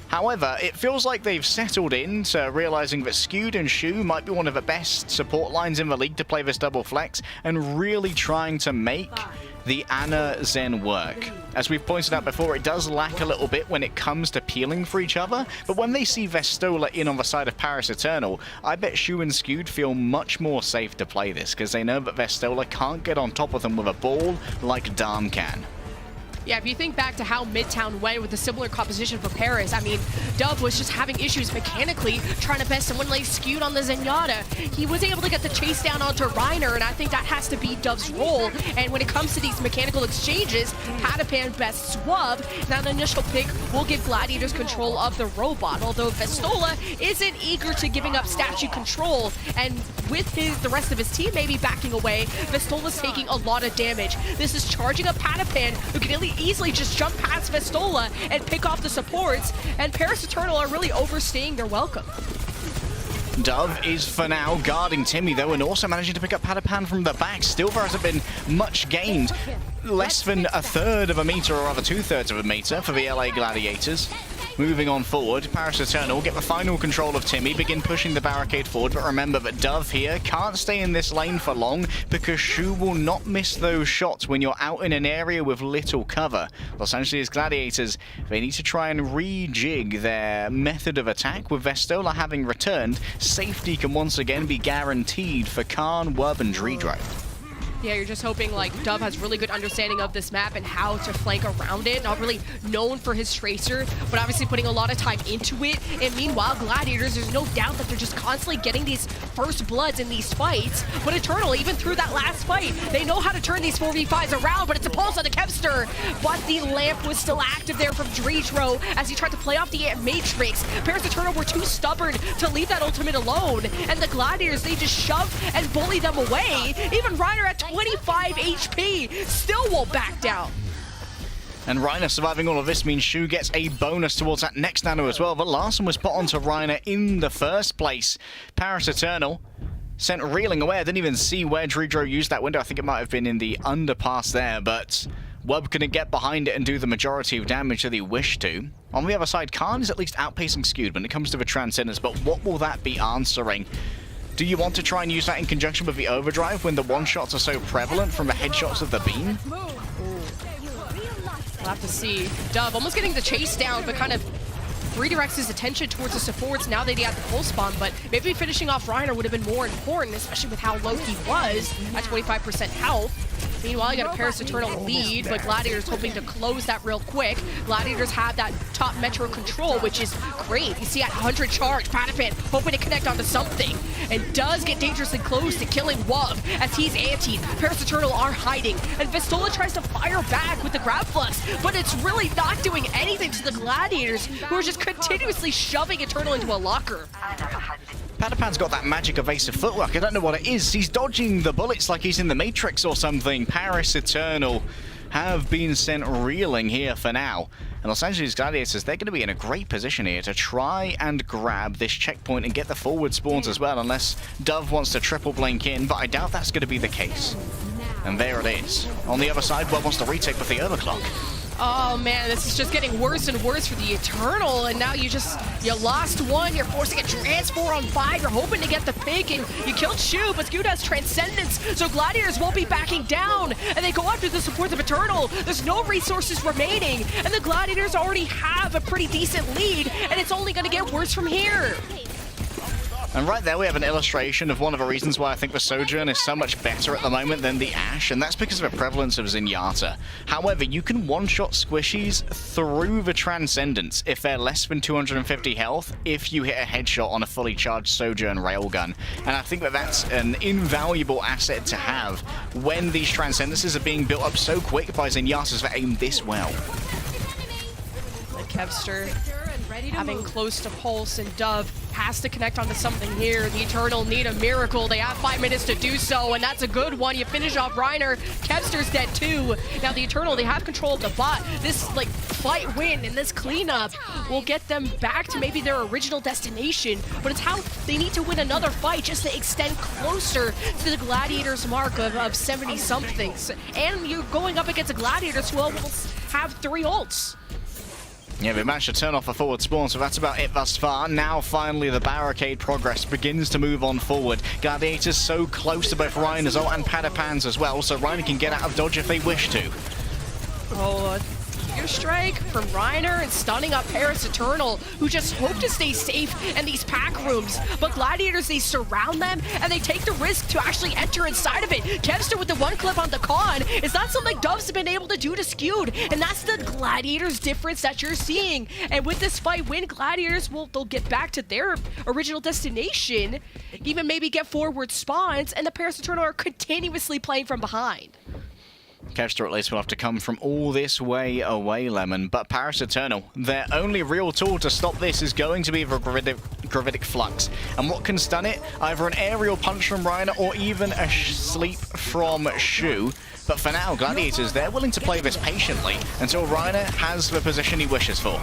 However, it feels like they've settled into realizing that Skewed and Shu might be one of the best support lines in the league to play this double flex, and really trying to make the Ana Zen work. As we've pointed out before, it does lack a little bit when it comes to peeling for each other, but when they see Vestola in on the side of Paris Eternal, I bet Shu and Skewed feel much more safe to play this, because they know that Vestola can't get on top of them with a ball like Dam can. Yeah, if you think back to how Midtown went with a similar composition for Paris, I mean, Dove was just having issues mechanically trying to best someone like Skewed on the Zenyatta. He was able to get the chase down onto Reiner, and I think that has to be Dove's role. And when it comes to these mechanical exchanges, Patapan bests Wub. Now, the initial pick will give Gladiators control of the robot, although Vestola isn't eager to giving up statue control. And with the rest of his team maybe backing away, Vestola's taking a lot of damage. This is charging up Patapan, who can easily just jump past Vestola and pick off the supports, and Paris Eternal are really overstaying their welcome. Dove is for now guarding Timmy though, and also managing to pick up Patapan from the back. Still there hasn't been much gained. Less than a third of a meter, or rather 2/3 of a meter for the LA Gladiators. Moving on forward, Paris Eternal get the final control of Timmy, begin pushing the barricade forward, but remember that Dove here can't stay in this lane for long because Shu will not miss those shots when you're out in an area with little cover. Los Angeles Gladiators, they need to try and rejig their method of attack. With Vestola having returned, safety can once again be guaranteed for Khan, Wub and Dredro. Yeah, you're just hoping like Dove has really good understanding of this map and how to flank around it. Not really known for his Tracer, but obviously putting a lot of time into it. And meanwhile, Gladiators, there's no doubt that they're just constantly getting these first bloods in these fights. But Eternal, even through that last fight, they know how to turn these 4v5s around, but it's a pulse on the Kevster. But the lamp was still active there from Dredro as he tried to play off the Matrix. Paris Eternal were too stubborn to leave that ultimate alone. And the Gladiators, they just shove and bully them away. Even Reiner at 25 HP still won't back down. And Reiner surviving all of this means Shu gets a bonus towards that next nano as well. But Larson was put onto Reiner in the first place. Paris Eternal sent reeling away. I didn't even see where Dredro used that window. I think it might have been in the underpass there, but Wub couldn't get behind it and do the majority of damage that he wished to. On the other side, Khan is at least outpacing Skewed when it comes to the Transcendence, but what will that be answering? Do you want to try and use that in conjunction with the Overdrive when the one-shots are so prevalent from the headshots of the beam? We'll have to see. Dove almost getting the chase down, but kind of redirects his attention towards the supports now that he had the pulse bomb, but maybe finishing off Reiner would have been more important, especially with how low he was at 25% health. Meanwhile, you got a Paris Eternal lead, but Gladiators hoping to close that real quick. Gladiators have that top metro control, which is great. You see at 100 charge, Patapan hoping to connect onto something, and does get dangerously close to killing Wub as he's antied. Paris Eternal are hiding, and Vestola tries to fire back with the grab flux, but it's really not doing anything to the Gladiators, who are just continuously shoving Eternal into a locker. Patapan's got that magic evasive footwork. I don't know what it is. He's dodging the bullets like he's in the Matrix or something. Paris Eternal have been sent reeling here for now. And Los Angeles Gladiators, they're going to be in a great position here to try and grab this checkpoint and get the forward spawns as well, unless Dove wants to triple blink in, but I doubt that's going to be the case. And there it is. On the other side, Wub wants to retake with the overclock. Oh man, this is just getting worse and worse for the Eternal, and now you lost one, you're forcing a transport on 5, you're hoping to get the pick, and you killed Shu, but Skew has Transcendence, so Gladiators won't be backing down, and they go after the supports of Eternal. There's no resources remaining, and the Gladiators already have a pretty decent lead, and it's only gonna get worse from here. And right there we have an illustration of one of the reasons why I think the Sojourn is so much better at the moment than the Ashe, and that's because of the prevalence of Zenyatta. However, you can one-shot squishies through the Transcendence if they're less than 250 health if you hit a headshot on a fully charged Sojourn railgun. And I think that that's an invaluable asset to have when these Transcendences are being built up so quick by Zenyatas that aim this well. The Kevster having close to Pulse, and Dove has to connect onto something here. The Eternal need a miracle. They have 5 minutes to do so, and that's a good one. You finish off Reiner. Kevster's dead too. Now the Eternal, they have control of the bot. This fight win and this cleanup will get them back to maybe their original destination, but it's how they need to win another fight just to extend closer to the Gladiators mark of 70-somethings. And you're going up against the Gladiators who will have 3 ults. Yeah, they managed to turn off a forward spawn, so that's about it thus far. Now, finally, the barricade progress begins to move on forward. Gladiators so close to both Reiner's ult and Patapan's as well, so Reiner can get out of dodge if they wish to. Oh, strike from Reiner and stunning up Paris Eternal, who just hope to stay safe in these pack rooms. But Gladiators, they surround them and they take the risk to actually enter inside of it. Kevster with the one clip on the con is not something Dove's been able to do to Skewed, and that's the Gladiators difference that you're seeing. And with this fight win, Gladiators they'll get back to their original destination, even maybe get forward spawns, and the Paris Eternal are continuously playing from behind. Kevster at least will have to come from all this way away, Lemon. But Paris Eternal, their only real tool to stop this is going to be the Gravitic Flux. And what can stun it? Either an aerial punch from Reiner or even a sleep from Shu. But for now, Gladiators, they're willing to play this patiently until Reiner has the position he wishes for.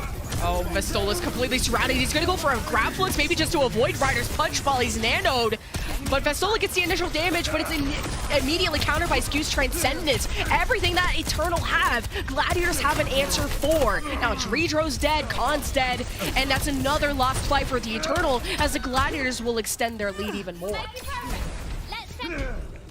Oh, Vestola's completely surrounded. He's going to go for a grab flux, maybe just to avoid Reiner's punch while he's nanoed. But Vestola gets the initial damage, but it's immediately countered by Skew's Transcendence. Everything that Eternal have, Gladiators have an answer for. Now, Dredro's dead, Khan's dead, and that's another lost fight for the Eternal, as the Gladiators will extend their lead even more.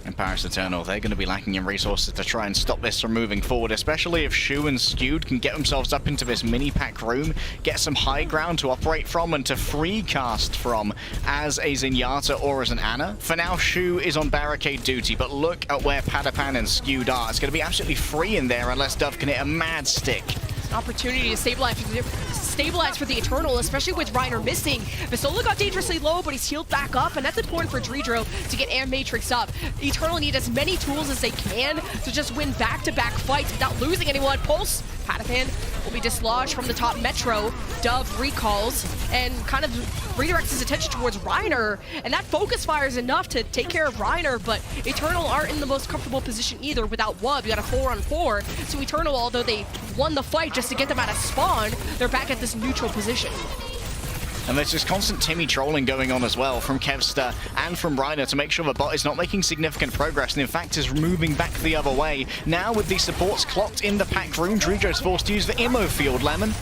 And Paris Eternal, they're going to be lacking in resources to try and stop this from moving forward, especially if Shu and Skewed can get themselves up into this mini-pack room, get some high ground to operate from and to free cast from as a Zenyatta or as an Ana. For now, Shu is on barricade duty, but look at where Padapan and Skewed are. It's going to be absolutely free in there unless Dove can hit a mad stick. Opportunity to stabilize for the Eternal, especially with Reiner missing. Vestola got dangerously low, but he's healed back up, and that's important for Dredro to get Am Matrix up. Eternal need as many tools as they can to just win back-to-back fights without losing anyone. Pulse, Padapan will be dislodged from the top metro. Dove recalls and kind of redirects his attention towards Reiner, and that focus fire is enough to take care of Reiner, but Eternal aren't in the most comfortable position either without Wub. You got a 4-on-4, so Eternal, although they won the fight just to get them out of spawn, they're back at this neutral position. And there's just constant Timmy trolling going on as well from Kevster and from Reiner to make sure the bot is not making significant progress and in fact is moving back the other way. Now with these supports clocked in the pack room, Dredro's forced to use the Immo field, Lemon.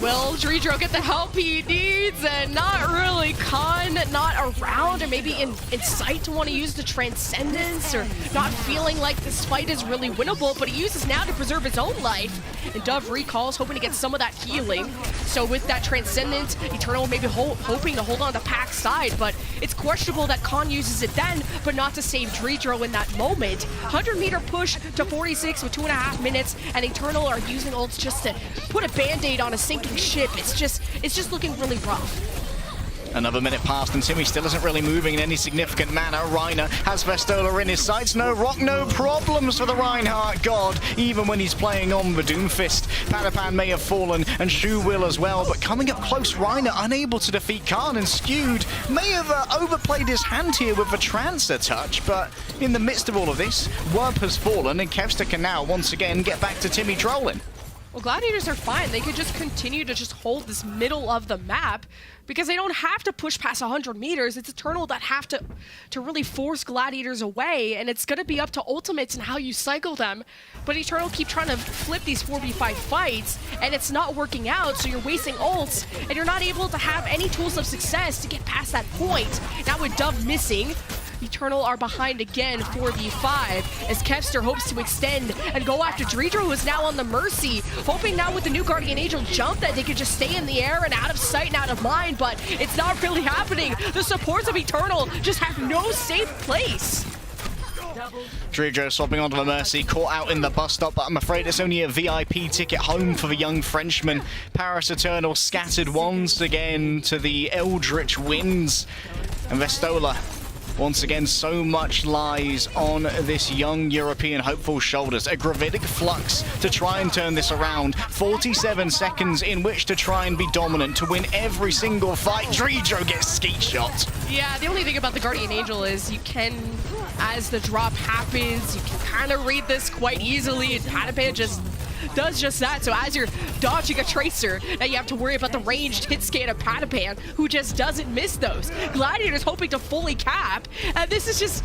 Will Dredro get the help he needs? And not really. Khan not around, or maybe in sight to want to use the Transcendence, or not feeling like this fight is really winnable, but he uses now to preserve his own life. And Dove recalls, hoping to get some of that healing. So with that Transcendence, Eternal maybe hoping to hold on to Pack's side, but it's questionable that Khan uses it then, but not to save Dredro in that moment. 100-meter push to 46 with 2.5 minutes, and Eternal are using ults just to put a band-aid on a sinking ship. It's just looking really rough. Another minute passed and Timmy still isn't really moving in any significant manner. Reiner has Vestola in his sights. No rock, no problems for the Reinhardt god, even when he's playing on the Doomfist. Padapan may have fallen and Shu will as well, but coming up close, Reiner unable to defeat Khan, and Skewed may have overplayed his hand here with the Trancer touch, but in the midst of all of this, Wub has fallen and Kevster can now once again get back to Timmy trolling. Well, Gladiators are fine. They could just continue to just hold this middle of the map because they don't have to push past 100 meters. It's Eternal that have to really force Gladiators away, and it's going to be up to ultimates and how you cycle them. But Eternal keep trying to flip these 4v5 fights, and it's not working out, so you're wasting ults, and you're not able to have any tools of success to get past that point. Now with Dove missing, Eternal are behind again, 4v5, as Kevster hopes to extend and go after Dredro, who is now on the Mercy, hoping now with the new Guardian Angel jump that they could just stay in the air and out of sight and out of mind, but it's not really happening. The supports of Eternal just have no safe place. Dredro swapping onto the Mercy, caught out in the bus stop, but I'm afraid it's only a VIP ticket home for the young Frenchman. Paris Eternal scattered once again to the Eldritch winds, and Vestola, once again, so much lies on this young European hopeful's shoulders. A Gravitic Flux to try and turn this around. 47 seconds in which to try and be dominant to win every single fight. Dredro gets skeet shot. Yeah, the only thing about the Guardian Angel is you can, as the drop happens, you can kind of read this quite easily, and Padapan just does just that. So as you're dodging a Tracer, now you have to worry about the ranged hit scan of Padapan, who just doesn't miss those. Gladiators hoping to fully cap, and this is just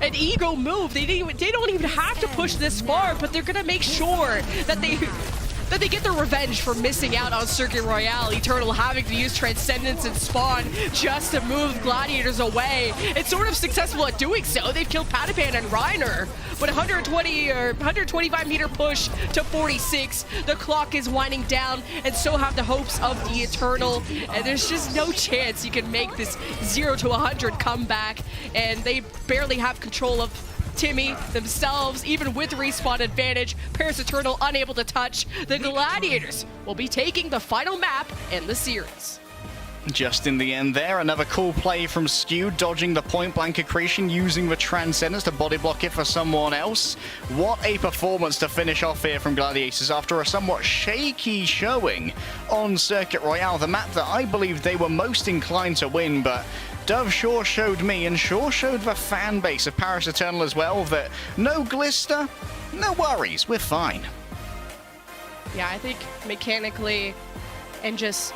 an ego move. They don't even have to push this far, but they're gonna make sure that they get their revenge for missing out on Circuit Royale. Eternal having to use Transcendence and Spawn just to move Gladiators away. It's sort of successful at doing so. They've killed Padapan and Reiner, but 120 or 125-meter push to 46. The clock is winding down, and so have the hopes of the Eternal. And there's just no chance you can make this 0 to 100 comeback, and they barely have control of Timmy themselves, even with respawn advantage. Paris Eternal unable to touch. The Gladiators will be taking the final map in the series. Just in the end there, another cool play from Skew, dodging the point-blank accretion, using the Transcendence to body block it for someone else. What a performance to finish off here from Gladiators after a somewhat shaky showing on Circuit Royale, the map that I believe they were most inclined to win, but Dove sure showed me, and sure showed the fan base of Paris Eternal as well, that no Glister, no worries, we're fine. Yeah, I think mechanically and just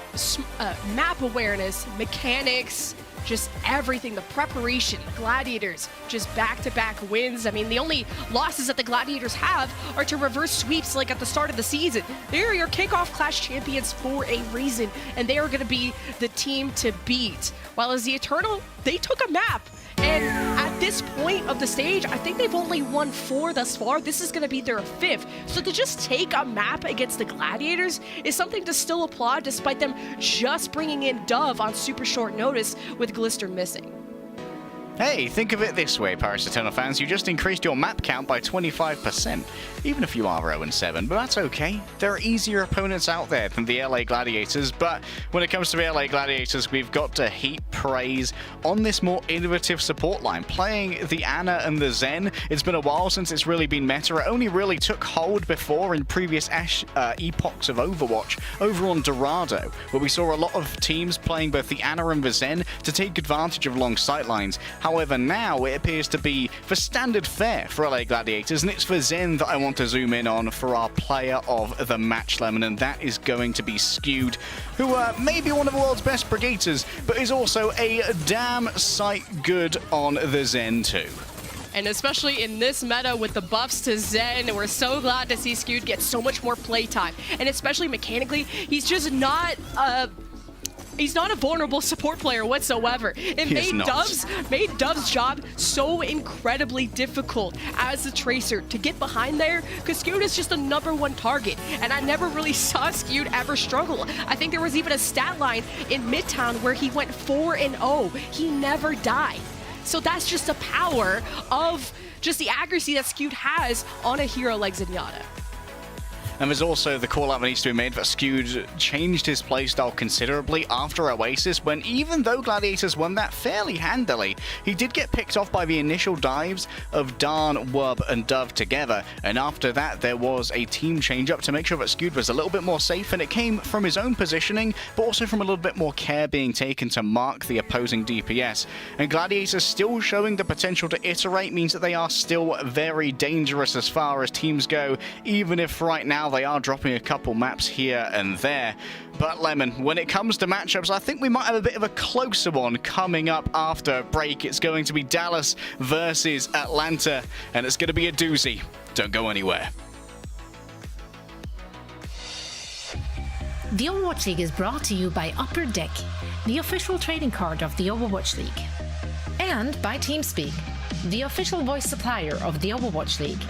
map awareness, mechanics, just everything, the preparation, the Gladiators, just back-to-back wins. I mean, the only losses that the Gladiators have are to reverse sweeps like at the start of the season. They are your kickoff clash champions for a reason, and they are going to be the team to beat. While as the Eternal, they took a map. And at this point of the stage, I think they've only won 4 thus far. This is going to be their 5th. So to just take a map against the Gladiators is something to still applaud, despite them just bringing in Dove on super short notice with Glister missing. Hey, think of it this way, Paris Eternal fans, you just increased your map count by 25%, even if you are 0-7, but that's okay. There are easier opponents out there than the LA Gladiators, but when it comes to the LA Gladiators, we've got to heap praise on this more innovative support line. Playing the Ana and the Zen, it's been a while since it's really been meta. It only really took hold before in previous epochs of Overwatch over on Dorado, where we saw a lot of teams playing both the Ana and the Zen to take advantage of long sightlines. However, now it appears to be the standard fare for LA Gladiators, and it's the Zen that I want to zoom in on for our player of the match, Lemon, and that is going to be Skewed, who may be one of the world's best Brigators, but is also a damn sight good on the Zen too. And especially in this meta with the buffs to Zen, we're so glad to see Skewed get so much more playtime. And especially mechanically, he's just not he's not a vulnerable support player whatsoever. It made Dove's job so incredibly difficult as a tracer to get behind there, because Skewed is just the #1 target, and I never really saw Skewed ever struggle. I think there was even a stat line in Midtown where he went 4-0. He never died. So that's just the power of just the accuracy that Skewed has on a hero like Zenyatta. And there's also the call out that needs to be made that Skewed changed his playstyle considerably after Oasis, when even though Gladiators won that fairly handily, he did get picked off by the initial dives of Darn, Wub, and Dove together. And after that, there was a team change up to make sure that Skewed was a little bit more safe, and it came from his own positioning, but also from a little bit more care being taken to mark the opposing DPS. And Gladiators still showing the potential to iterate means that they are still very dangerous as far as teams go, even if right now they are dropping a couple maps here and there. But Lemon, when it comes to matchups, I think we might have a bit of a closer one coming up after break. It's going to be Dallas versus Atlanta, and it's going to be a doozy. Don't go anywhere. The Overwatch League is brought to you by Upper Deck, the official trading card of the Overwatch League, and by TeamSpeak, the official voice supplier of the Overwatch League.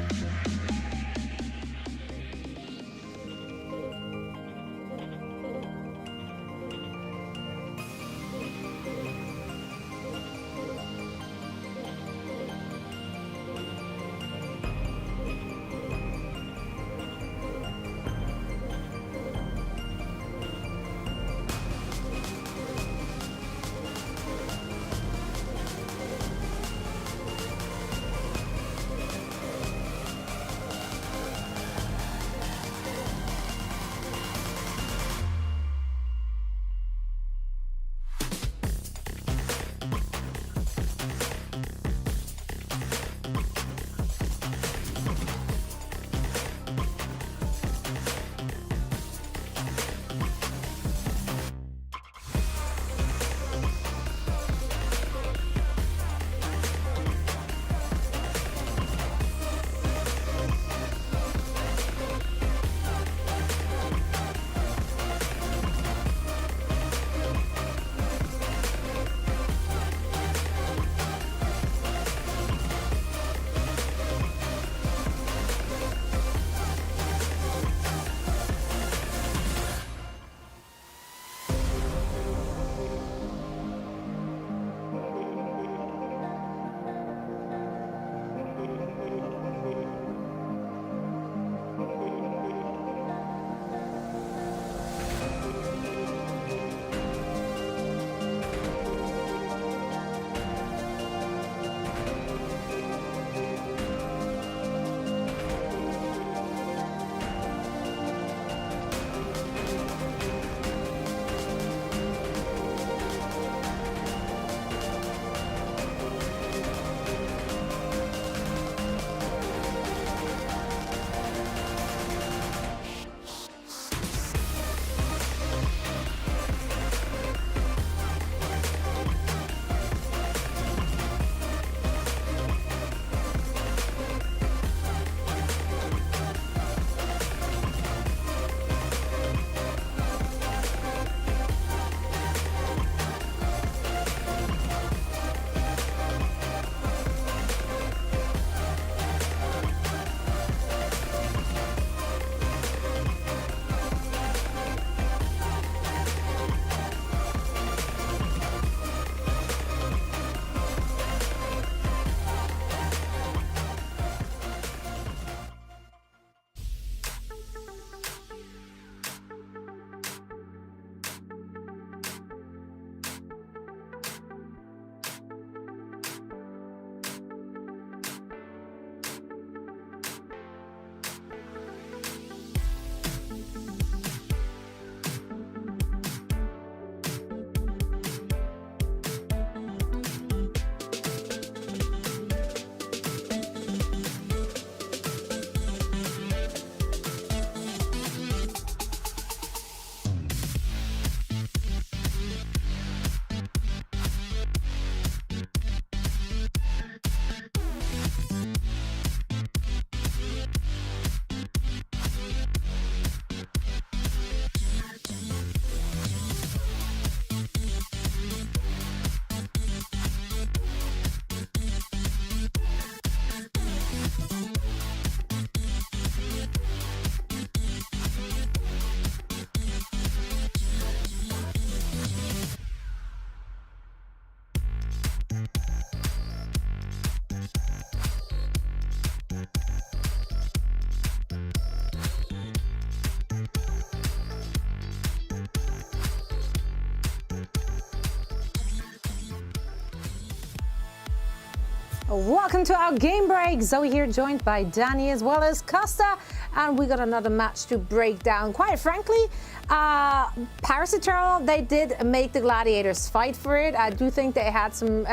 Welcome to our game break. Zoe here, joined by Danny as well as Costa, and we got another match to break down. Quite frankly, Paris Eternal, they did make the Gladiators fight for it. I do think they had some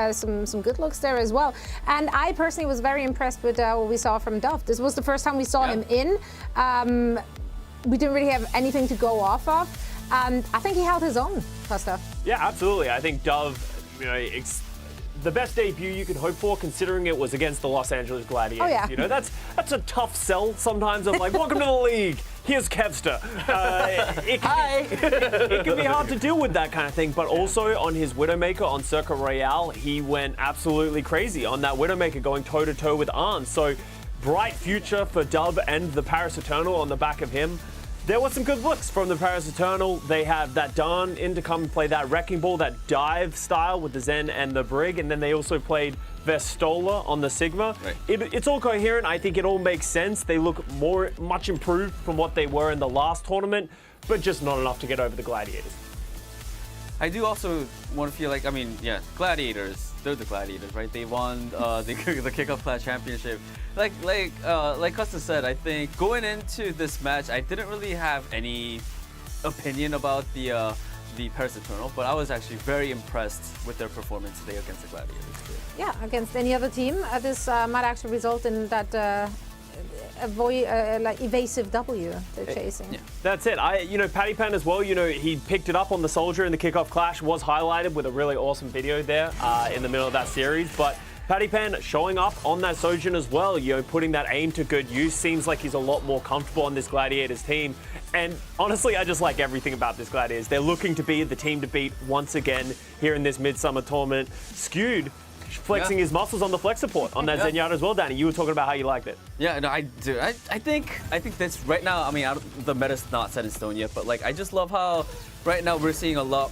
good looks there as well, and I personally was very impressed with what we saw from Dove. This was the first time we saw him in. We didn't really have anything to go off of, and I think he held his own, Costa. Yeah, absolutely. I think Dove, the best debut you could hope for, considering it was against the Los Angeles Gladiators. Oh, yeah. That's a tough sell sometimes. Of like, welcome to the league. Here's Kevster. It can be hard to deal with that kind of thing. But also on his Widowmaker on Circuit Royale, he went absolutely crazy on that Widowmaker, going toe to toe with Arn. So bright future for Dove and the Paris Eternal on the back of him. There were some good looks from the Paris Eternal. They have that Dawn in to come and play that Wrecking Ball, that dive style with the Zen and the Brig, and then they also played Vestola on the Sigma. Right. It's all coherent. I think it all makes sense. They look much improved from what they were in the last tournament, but just not enough to get over the Gladiators. I do also want to feel like, Gladiators. They're the Gladiators, right? They won the Kickoff Clash Championship. Like Costa said, I think going into this match, I didn't really have any opinion about the Paris Eternal, but I was actually very impressed with their performance today against the Gladiators. Yeah, against any other team, this might actually result in that evasive W they're chasing. Yeah. That's it. Patty Pan as well, he picked it up on the Soldier in the Kickoff Clash, was highlighted with a really awesome video there in the middle of that series. But Patty Pan showing up on that Sojin as well, putting that aim to good use. Seems like he's a lot more comfortable on this Gladiators team. And honestly, I just like everything about this Gladiators. They're looking to be the team to beat once again here in this Midsummer tournament. Skewed flexing his muscles on the flex support on that Zenyatta as well, Danny. You were talking about how you liked it. Yeah, no, I do. I think this right now, the meta's not set in stone yet, but I just love how right now we're seeing a lot,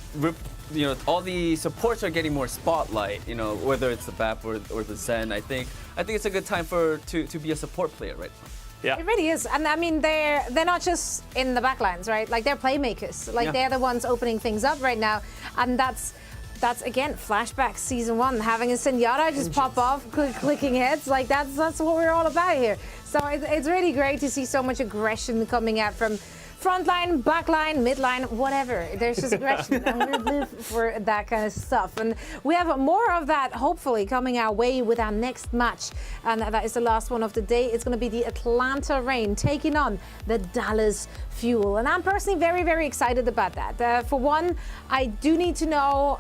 all the supports are getting more spotlight, whether it's the BAP or the Zen. I think it's a good time to be a support player right now. Yeah. It really is. And they're not just in the backlines, right? They're playmakers. They're the ones opening things up right now. And that's again, flashback season 1, having a Zenyatta just pop off, clicking hits. That's what we're all about here. So it's really great to see so much aggression coming out from frontline, backline, midline, whatever. There's just aggression, and we live for that kind of stuff. And we have more of that, hopefully, coming our way with our next match. And that is the last one of the day. It's going to be the Atlanta Reign taking on the Dallas Fuel. And I'm personally very, very excited about that. For one, I do need to know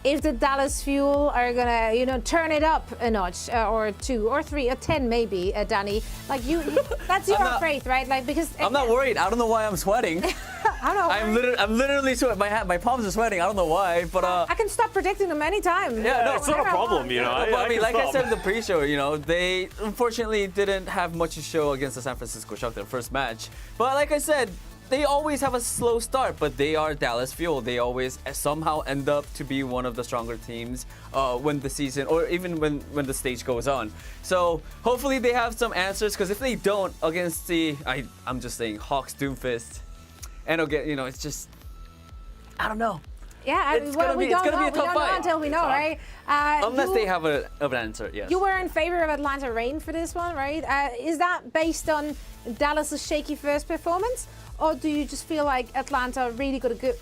if the Dallas Fuel are gonna, turn it up a notch, or 2 or 3 or 10 maybe, Danny. That's your faith, right? Because I'm not worried. I don't know why I'm sweating. I don't know. I'm literally sweating. My palms are sweating. I don't know why, but I can stop predicting them anytime. Yeah, no, it's not a problem, I said in the pre-show, they unfortunately didn't have much to show against the San Francisco Shock their first match. But like I said, they always have a slow start, but they are Dallas Fuel. They always somehow end up to be one of the stronger teams when the season, or even when the stage goes on. So hopefully they have some answers, because if they don't against I'm just saying, Hawks Doomfist, and again, it's just, I don't know. Yeah, we don't know until we know, right? Unless they have an answer, yes. You were in favor of Atlanta Reign for this one, right? Is that based on Dallas's shaky first performance? Or do you just feel like Atlanta really got a good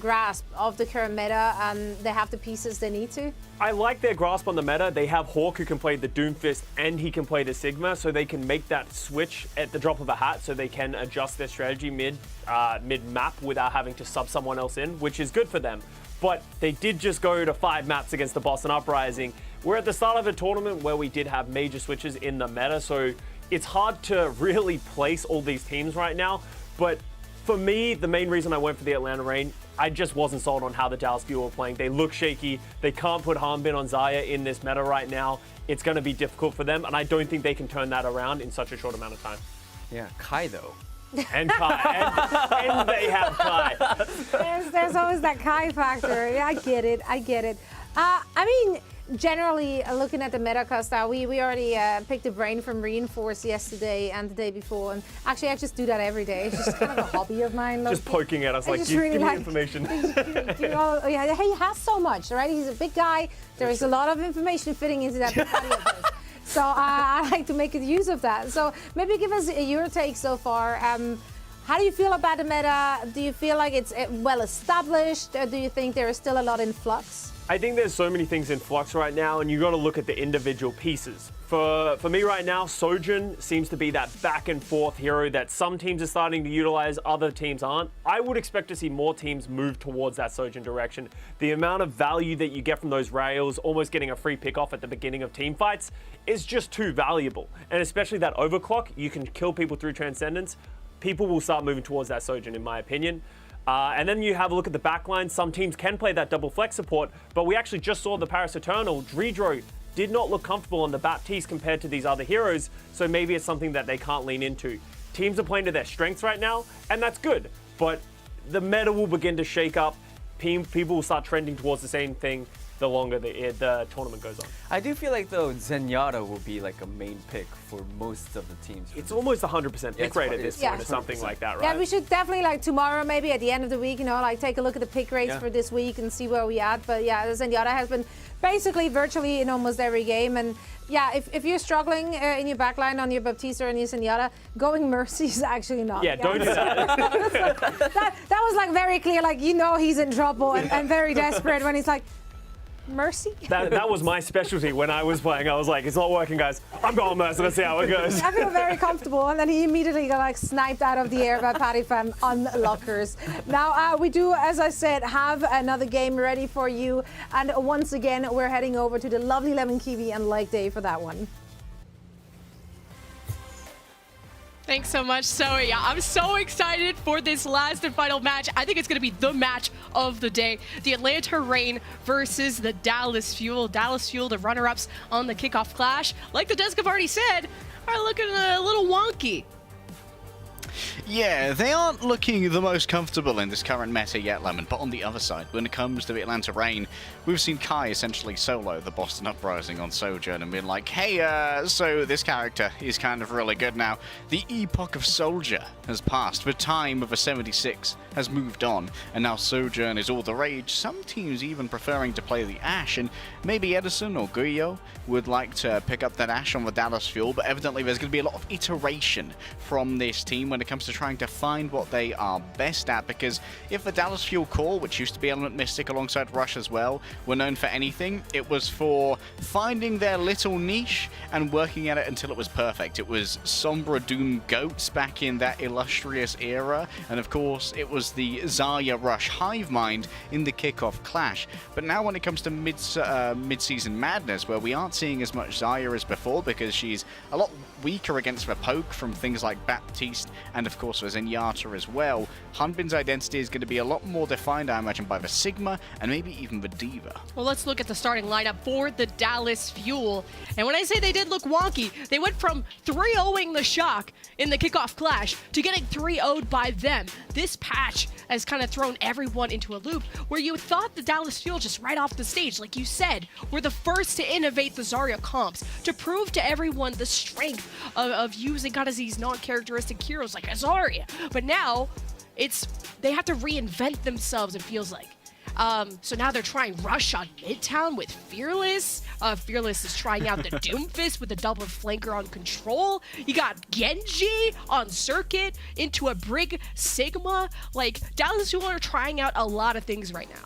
grasp of the current meta and they have the pieces they need to? I like their grasp on the meta. They have Hawk, who can play the Doomfist and he can play the Sigma, so they can make that switch at the drop of a hat, so they can adjust their strategy mid-map without having to sub someone else in, which is good for them. But they did just go to 5 maps against the Boston Uprising. We're at the start of a tournament where we did have major switches in the meta, so it's hard to really place all these teams right now. But for me, the main reason I went for the Atlanta Reign, I just wasn't sold on how the Dallas Fuel were playing. They look shaky. They can't put Harbin on Xayah in this meta right now. It's going to be difficult for them, and I don't think they can turn that around in such a short amount of time. Yeah, Kai though. And Kai. and they have Kai. There's always that Kai factor. Yeah, I get it. generally, looking at the meta Costa, we already picked a brain from Reinforce yesterday and the day before. And actually, I just do that every day. It's just kind of a hobby of mine. Just poking at us, like, give me information. Yeah, he has so much, right? He's a big guy. There is a lot of information fitting into that body of his. So I like to make use of that. So maybe give us your take so far. How do you feel about the meta? Do you feel like it's well established? Or do you think there is still a lot in flux? I think there's so many things in flux right now, and you got to look at the individual pieces. For me right now, Sojourn seems to be that back and forth hero that some teams are starting to utilize, other teams aren't. I would expect to see more teams move towards that Sojourn direction. The amount of value that you get from those rails, almost getting a free pick off at the beginning of team fights, is just too valuable. And especially that overclock, you can kill people through Transcendence. People will start moving towards that Sojourn, in my opinion. And then you have a look at the backline. Some teams can play that double flex support, but we actually just saw the Paris Eternal. Dredro did not look comfortable on the Baptiste compared to these other heroes, so maybe it's something that they can't lean into. Teams are playing to their strengths right now, and that's good, but the meta will begin to shake up. People will start trending towards the same thing the longer the tournament goes on. I do feel like, though, Zenyatta will be like a main pick for most of the teams. It's almost 100% pick rate at this point or something like that, right? Yeah, we should definitely, like, tomorrow, maybe at the end of the week, like, take a look at the pick rates for this week and see where we at. But yeah, Zenyatta has been basically virtually in almost every game. And yeah, if you're struggling in your backline on your Baptiste or on your Zenyatta, going Mercy is actually not. Yeah, don't do that. that was like very clear, like, he's in trouble and very desperate when he's like, Mercy? That was my specialty when I was playing. I was like, it's not working, guys. I'm going Mercy. Let's see how it goes. I feel very comfortable. And then he immediately got like sniped out of the air by Paddy Fan on lockers. Now, we do, as I said, have another game ready for you. And once again, we're heading over to the lovely Lemon Kiwi and Lake Day for that one. Thanks so much, Zoe. I'm so excited for this last and final match. I think it's going to be the match of the day. The Atlanta Reign versus the Dallas Fuel. Dallas Fuel, the runner-ups on the kickoff clash, like the desk have already said, are looking a little wonky. Yeah, they aren't looking the most comfortable in this current meta yet, Lemon, but on the other side, when it comes to the Atlanta Reign, we've seen Kai essentially solo the Boston Uprising on Sojourn and been like, hey, so this character is kind of really good now. The epoch of Soldier has passed, the time of a 76 has moved on, and now Sojourn is all the rage, some teams even preferring to play the Ashe, and maybe Edison or Guyo would like to pick up that Ashe on the Dallas Fuel, but evidently there's going to be a lot of iteration from this team when it comes to trying to find what they are best at, because if the Dallas Fuel core, which used to be Element Mystic alongside Rush as well, were known for anything, it was for finding their little niche and working at it until it was perfect. It was Sombra Doom Goats back in that illustrious era, and of course it was the Zarya Rush Hivemind in the kickoff clash. But now when it comes to mid-season madness, where we aren't seeing as much Zarya as before because she's a lot weaker against the poke from things like Baptiste and of course for Zenyatta as well, Hanbin's identity is going to be a lot more defined, I imagine, by the Sigma and maybe even the D.Va. Well, let's look at the starting lineup for the Dallas Fuel. And when I say they did look wonky, they went from 3-0ing the Shock in the kickoff clash to getting 3-0'd by them. This patch has kind of thrown everyone into a loop where you thought the Dallas Fuel just right off the stage, like you said, were the first to innovate the Zarya comps, to prove to everyone the strength of using kind of these non-characteristic heroes like a Zarya. But now, they have to reinvent themselves, it feels like. So now they're trying Rush on Midtown with Fearless. Fearless is trying out the Doomfist with the double flanker on Control. You got Genji on Circuit into a Brig Sigma. Like, Dallas Fuel are trying out a lot of things right now.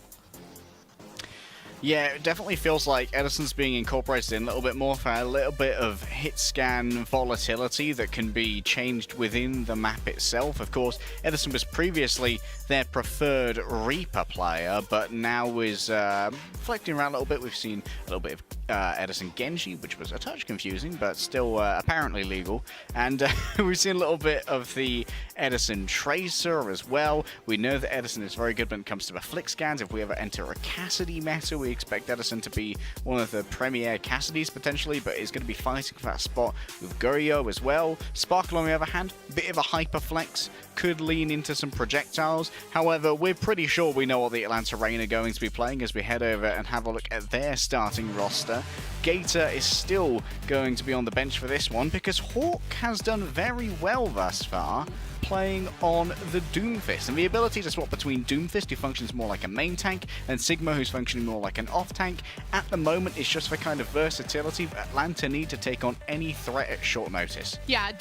Yeah, it definitely feels like Edison's being incorporated in a little bit more for a little bit of hit scan volatility that can be changed within the map itself. Of course, Edison was previously their preferred Reaper player, but now is reflecting around a little bit. We've seen a little bit of Edison Genji, which was a touch confusing, but still apparently legal. And we've seen a little bit of the Edison Tracer as well. We know that Edison is very good when it comes to the flick scans. If we ever enter a Cassidy meta, we expect Edison to be one of the premier Cassidys potentially, but is going to be fighting for that spot with Gurio as well. Sparkle, on the other hand, bit of a hyper flex, could lean into some projectiles. However, we're pretty sure we know what the Atlanta Reign are going to be playing as we head over and have a look at their starting roster. Gator is still going to be on the bench for this one because Hawk has done very well thus far playing on the Doomfist, and the ability to swap between Doomfist, who functions more like a main tank, and Sigma, who's functioning more like an off tank, at the moment is just for kind of versatility Atlanta need to take on any threat at short notice. Yeah,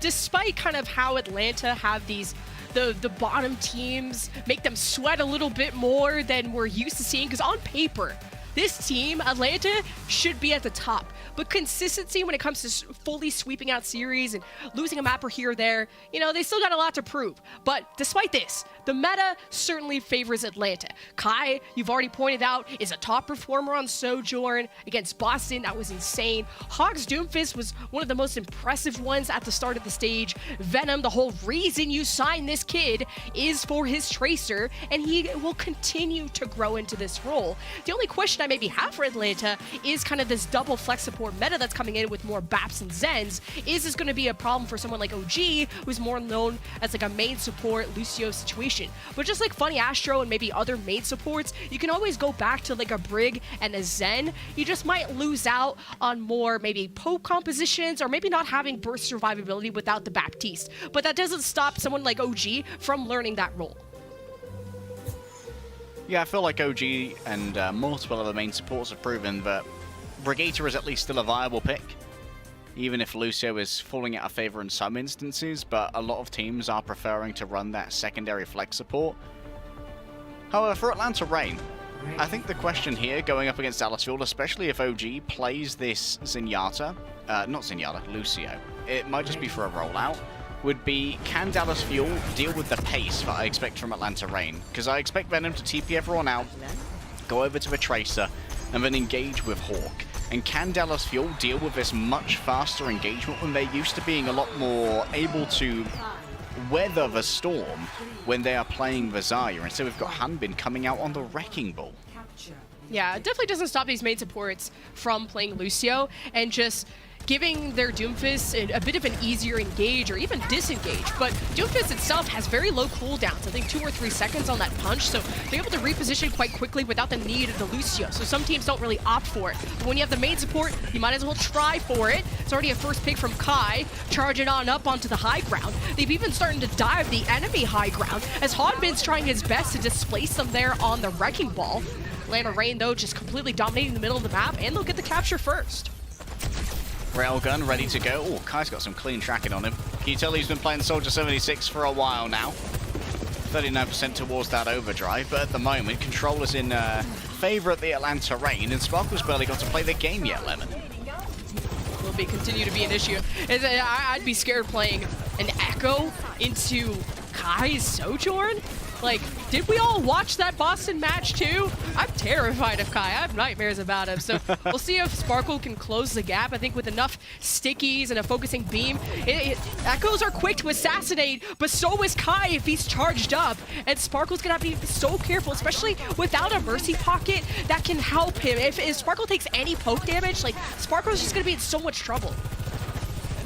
despite kind of how Atlanta have these the bottom teams make them sweat a little bit more than we're used to seeing, because on paper this team, Atlanta, should be at the top. But consistency when it comes to fully sweeping out series and losing a map or here or there, you know, they still got a lot to prove. But despite this, the meta certainly favors Atlanta. Kai, you've already pointed out, is a top performer on Sojourn against Boston. That was insane. Hog's Doomfist was one of the most impressive ones at the start of the stage. Venom, the whole reason you signed this kid is for his Tracer, and he will continue to grow into this role. The only question I maybe have for Atlanta is kind of this double flex support meta that's coming in with more Baps and Zens. Is this going to be a problem for someone like OG, who's more known as like a main support Lucio situation? But just like Funny Astro and maybe other main supports, you can always go back to like a Brig and a Zen. You just might lose out on more maybe poke compositions, or maybe not having burst survivability without the Baptiste. But that doesn't stop someone like OG from learning that role. Yeah, I feel like OG and multiple other main supports have proven that Brigator is at least still a viable pick, even if Lucio is falling out of favor in some instances, but a lot of teams are preferring to run that secondary flex support. However, for Atlanta Reign, I think the question here going up against Dallas Fuel, especially if OG plays this Zenyatta, Lucio, it might just be for a rollout, would be, can Dallas Fuel deal with the pace that I expect from Atlanta Reign? Because I expect Venom to TP everyone out, go over to the Tracer, and then engage with Hawk. And can Dallas Fuel deal with this much faster engagement when they're used to being a lot more able to weather the storm when they are playing the Zarya? Instead, we've got Hanbin coming out on the Wrecking Ball. Yeah, it definitely doesn't stop these main supports from playing Lucio and just giving their Doomfist a bit of an easier engage or even disengage. But Doomfist itself has very low cooldowns, I think 2 or 3 seconds on that punch, so they're able to reposition quite quickly without the need of the Lucio. So some teams don't really opt for it. But when you have the main support, you might as well try for it. It's already a first pick from Kai, charging on up onto the high ground. They've even started to dive the enemy high ground, as Hanbin's trying his best to displace them there on the Wrecking Ball. Atlanta Reign, though, just completely dominating the middle of the map, and they'll get the capture first. Railgun ready to go. Oh, Kai's got some clean tracking on him. Can you tell he's been playing Soldier 76 for a while now? 39% towards that overdrive, but at the moment, controller's in favor of the Atlanta Reign, and Sparkle's barely got to play the game yet, Lemon. Will continue to be an issue. I'd be scared playing an Echo into Kai's Sojourn. Like, did we all watch that Boston match too? I'm terrified of Kai. I have nightmares about him. So we'll see if Sparkle can close the gap. I think with enough stickies and a focusing beam, Echoes are quick to assassinate, but so is Kai if he's charged up. And Sparkle's gonna have to be so careful, especially without a Mercy Pocket that can help him. If Sparkle takes any poke damage, like, Sparkle's just gonna be in so much trouble.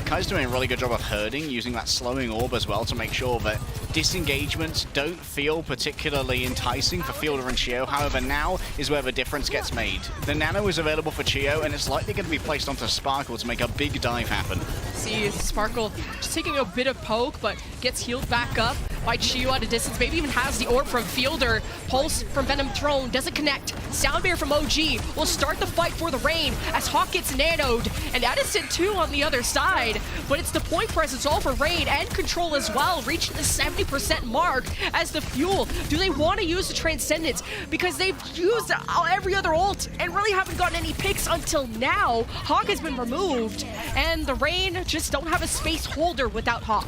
Kai's doing a really good job of herding, using that slowing orb as well to make sure that disengagements don't feel particularly enticing for Fielder and Chio. However, now is where the difference gets made. The Nano is available for Chio, and it's likely going to be placed onto Sparkle to make a big dive happen. See Sparkle just taking a bit of poke, but gets healed back up by Chio at a distance. Maybe even has the orb from Fielder. Pulse from Venom Throne doesn't connect. Soundbear from OG will start the fight for the Reign as Hawk gets nanoed, and Edison too on the other side. But it's the point presence all for Reign and Control as well, reaching the 70% mark as the Fuel. Do they want to use the Transcendence? Because they've used every other ult and really haven't gotten any picks until now. Hawk has been removed, and the Reign just don't have a space holder without Hawk.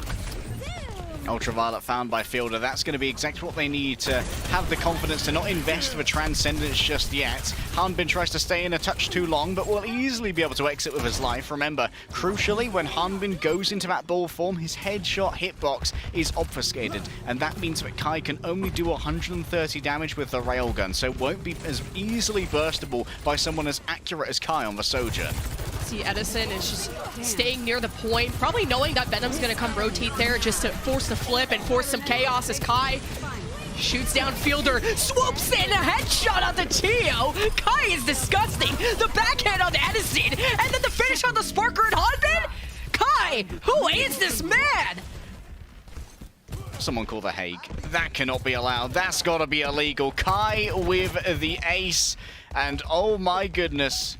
Ultraviolet found by Fielder. That's going to be exactly what they need to have the confidence to not invest for Transcendence just yet. Hanbin tries to stay in a touch too long, but will easily be able to exit with his life. Remember, crucially, when Hanbin goes into that ball form, his headshot hitbox is obfuscated, and that means that Kai can only do 130 damage with the railgun, so it won't be as easily burstable by someone as accurate as Kai on the Sojourn. See, Edison is just staying near the point, probably knowing that Venom's going to come rotate there just to force the flip and force some chaos as Kai shoots down Fielder, swoops in a headshot on the Tio. Kai is disgusting. The backhand on Edison, and then the finish on the Sparker and Hanbin. Kai, who is this man? Someone call the Hague. That cannot be allowed. That's got to be illegal. Kai with the ace, and oh my goodness.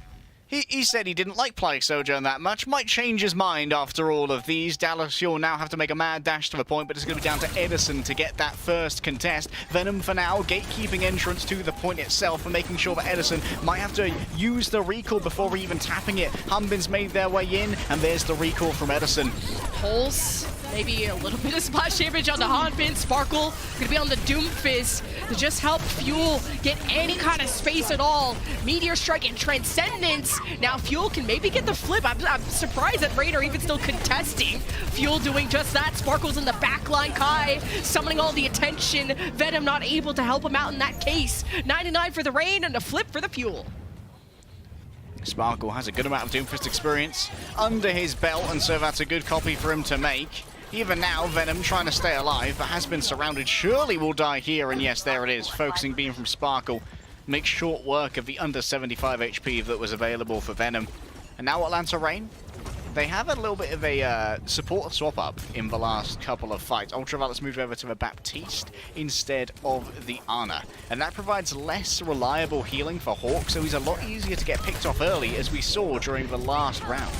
He said he didn't like playing Sojourn that much. Might change his mind after all of these. Dallas, you'll now have to make a mad dash to the point, but it's going to be down to Edison to get that first contest. Venom for now, gatekeeping entrance to the point itself and making sure that Edison might have to use the recall before even tapping it. Hanbin's made their way in, and there's the recall from Edison. Pulse, maybe a little bit of splash damage on the Hanbin. Sparkle gonna be on the Doomfist to just help Fuel get any kind of space at all. Meteor Strike and Transcendence. Now Fuel can maybe get the flip. I'm surprised that Rain are even still contesting. Fuel doing just that. Sparkle's in the backline. Kai summoning all the attention. Venom not able to help him out in that case. 99 for the Rain and a flip for the Fuel. Sparkle has a good amount of Doomfist experience under his belt, and so that's a good copy for him to make. Even now, Venom trying to stay alive, but has been surrounded. Surely will die here, and yes, there it is. Focusing beam from Sparkle makes short work of the under 75 HP that was available for Venom. And now Atlanta Reign, they have a little bit of a support swap up in the last couple of fights. Ultraviolet's moved over to the Baptiste instead of the Ana, and that provides less reliable healing for Hawk, so he's a lot easier to get picked off early, as we saw during the last round.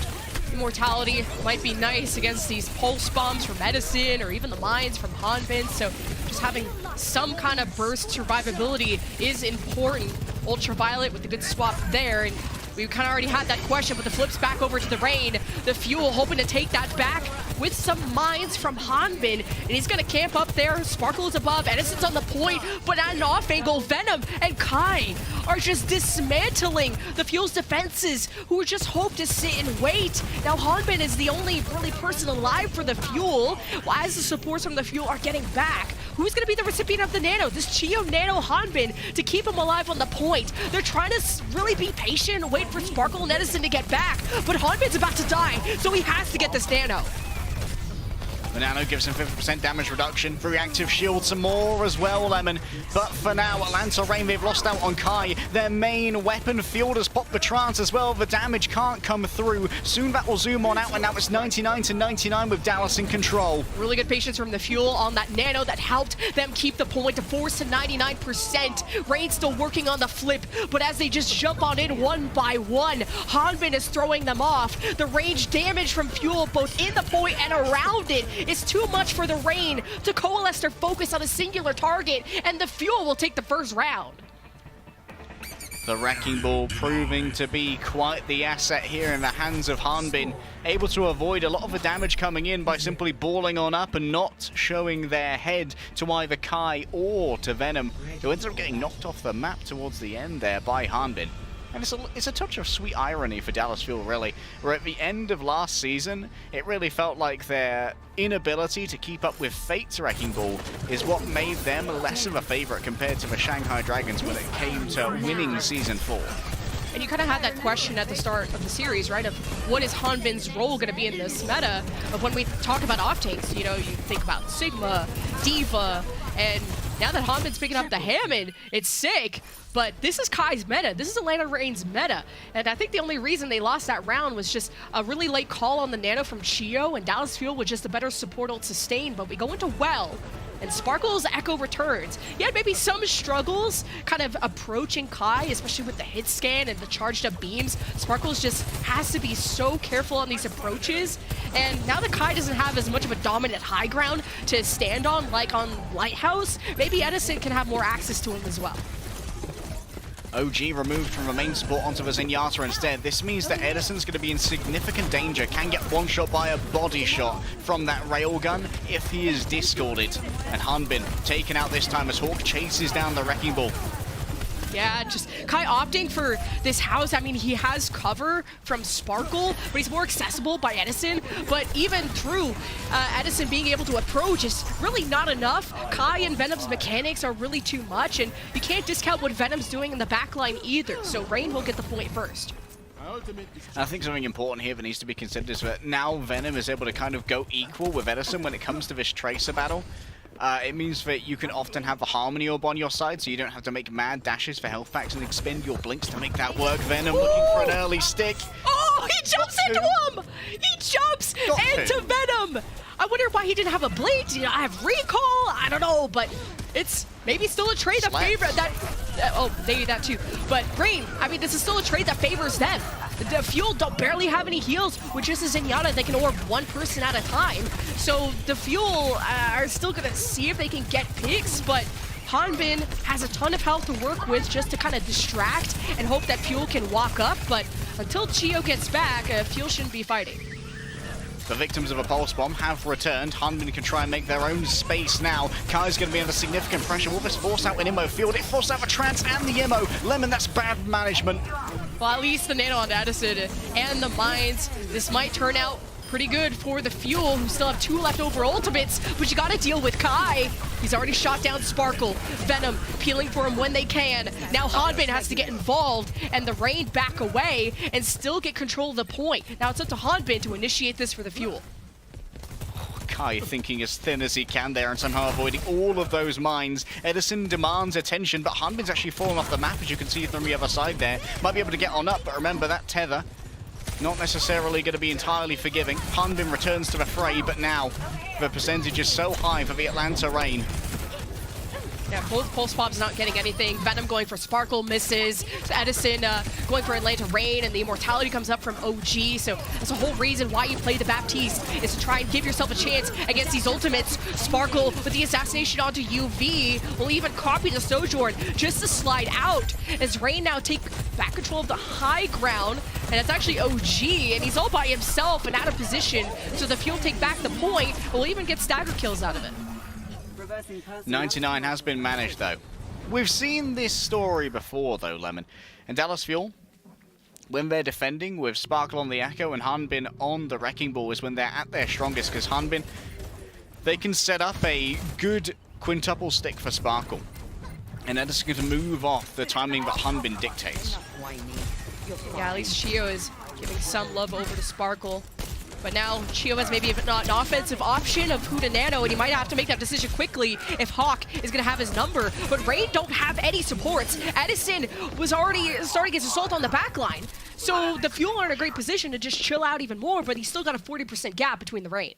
Immortality might be nice against these pulse bombs from Edison or even the mines from Hanbin, so just having some kind of burst survivability is important. Ultraviolet with a good swap there, and we kind of already had that question, but the flip's back over to the Rain. The Fuel hoping to take that back with some mines from Hanbin, and he's going to camp up there. Sparkle is above, Edison's on the point, but at an off angle, Venom and Kai are just dismantling the Fuel's defenses, who just hope to sit and wait. Now Hanbin is the only really person alive for the Fuel, while as the supports from the Fuel are getting back. Who's going to be the recipient of the Nano? This Chio Nano Hanbin to keep him alive on the point. They're trying to really be patient and wait for Sparkle and Edison to get back, but Hanbin's about to die, so he has to get this Nano. The Nano gives him 50% damage reduction. Reactive shield some more as well, Lemon. But for now, Atlanta Reign, they've lost out on Kai. Their main weapon, Fielders pop the trance as well. The damage can't come through. Soon that will zoom on out, and now it's 99 to 99 with Dallas in control. Really good patience from the Fuel on that Nano that helped them keep the point to force to 99%. Rain still working on the flip, but as they just jump on in one by one, Hanbin is throwing them off. The range damage from Fuel both in the point and around it is too much for the Rain to coalesce their focus on a singular target, and the Fuel will take the first round. The Wrecking Ball proving to be quite the asset here in the hands of Hanbin, able to avoid a lot of the damage coming in by simply balling on up and not showing their head to either Kai or to Venom, who ends up getting knocked off the map towards the end there by Hanbin. And it's a touch of sweet irony for Dallas Fuel, really, where at the end of last season, it really felt like their inability to keep up with Fate's Wrecking Ball is what made them less of a favorite compared to the Shanghai Dragons when it came to winning Season 4. And you kind of had that question at the start of the series, right, of what is Hanbin's role going to be in this meta? Of when we talk about off-tanks, you know, you think about Sigma, D.Va, and now that Hanbin's picking up the Hammond, it's sick. But this is Kai's meta. This is Atlanta Reign's meta. And I think the only reason they lost that round was just a really late call on the Nano from Chio, and Dallas Fuel was just a better support ult sustain. But we go into Well, and Sparkle's Echo returns. He had maybe some struggles kind of approaching Kai, especially with the hit scan and the charged up beams. Sparkle's just has to be so careful on these approaches. And now that Kai doesn't have as much of a dominant high ground to stand on like on Lighthouse, maybe Edison can have more access to him as well. OG removed from the main spot onto the Zenyatta instead. This means that Edison's going to be in significant danger. Can get one shot by a body shot from that railgun if he is discorded. And Hanbin taken out this time as Hawk chases down the Wrecking Ball. Yeah, just Kai opting for this house. I mean, he has cover from Sparkle, but he's more accessible by Edison. But even through Edison being able to approach is really not enough. Kai and Venom's mechanics are really too much, and you can't discount what Venom's doing in the backline either. So Rain will get the point first. I think something important here that needs to be considered is that now Venom is able to kind of go equal with Edison when it comes to this Tracer battle. It means that you can often have the Harmony Orb on your side, so you don't have to make mad dashes for health packs and expend your blinks to make that work. Venom looking for an early stick. Oh, he jumps into him! He jumps into Venom! I wonder why he didn't have a blade. You know, I have recall. I don't know, but it's maybe still a trade that favors that. Oh, maybe that too. But Rain, I mean, this is still a trade that favors them. The Fuel don't barely have any heals. With just a Zenyatta, they can orb one person at a time. So the Fuel are still gonna see if they can get picks, but Hanbin has a ton of health to work with just to kind of distract and hope that Fuel can walk up. But until Chio gets back, Fuel shouldn't be fighting. The victims of a pulse bomb have returned. Hanbin can try and make their own space now. Kai's going to be under significant pressure. Will this force out an Immo field? It forced out the Trance and the Immo. Lemon, that's bad management. Well, at least the nano on Addison and the mines. This might turn out pretty good for the Fuel, who still have 2 leftover ultimates, but you gotta deal with Kai. He's already shot down Sparkle. Venom peeling for him when they can. Now Hanbin has to get involved, and the Rain back away and still get control of the point. Now it's up to Hanbin to initiate this for the Fuel. Kai thinking as thin as he can there and somehow avoiding all of those mines. Edison demands attention, but Hanbin's actually fallen off the map, as you can see from the other side there. Might be able to get on up, but remember that tether. Not necessarily going to be entirely forgiving. Hanbin returns to the fray, but now the percentage is so high for the Atlanta Rain. Yeah, both Pulse Bombs not getting anything. Venom going for Sparkle, misses. Edison going for Atlanta Rain, and the Immortality comes up from OG. So that's the whole reason why you play the Baptiste, is to try and give yourself a chance against these ultimates. Sparkle with the assassination onto UV will even copy the Sojourn just to slide out, as Rain now take back control of the high ground. And it's actually OG, and he's all by himself and out of position. So the Fuel take back the point, and will even get stagger kills out of it. 99 has been managed, though. We've seen this story before, though, Lemon. And Dallas Fuel, when they're defending with Sparkle on the Echo and Hanbin on the Wrecking Ball, is when they're at their strongest, because Hanbin, they can set up a good quintuple stick for Sparkle. And that is going to move off the timing that Hanbin dictates. Yeah, at least Chio is giving some love over to Sparkle. But now Chio has maybe not an offensive option of who to nano, and he might have to make that decision quickly if Hawk is going to have his number. But Rain don't have any supports. Edison was already starting his assault on the backline. So the Fuel are in a great position to just chill out even more, but he's still got a 40% gap between the Rain.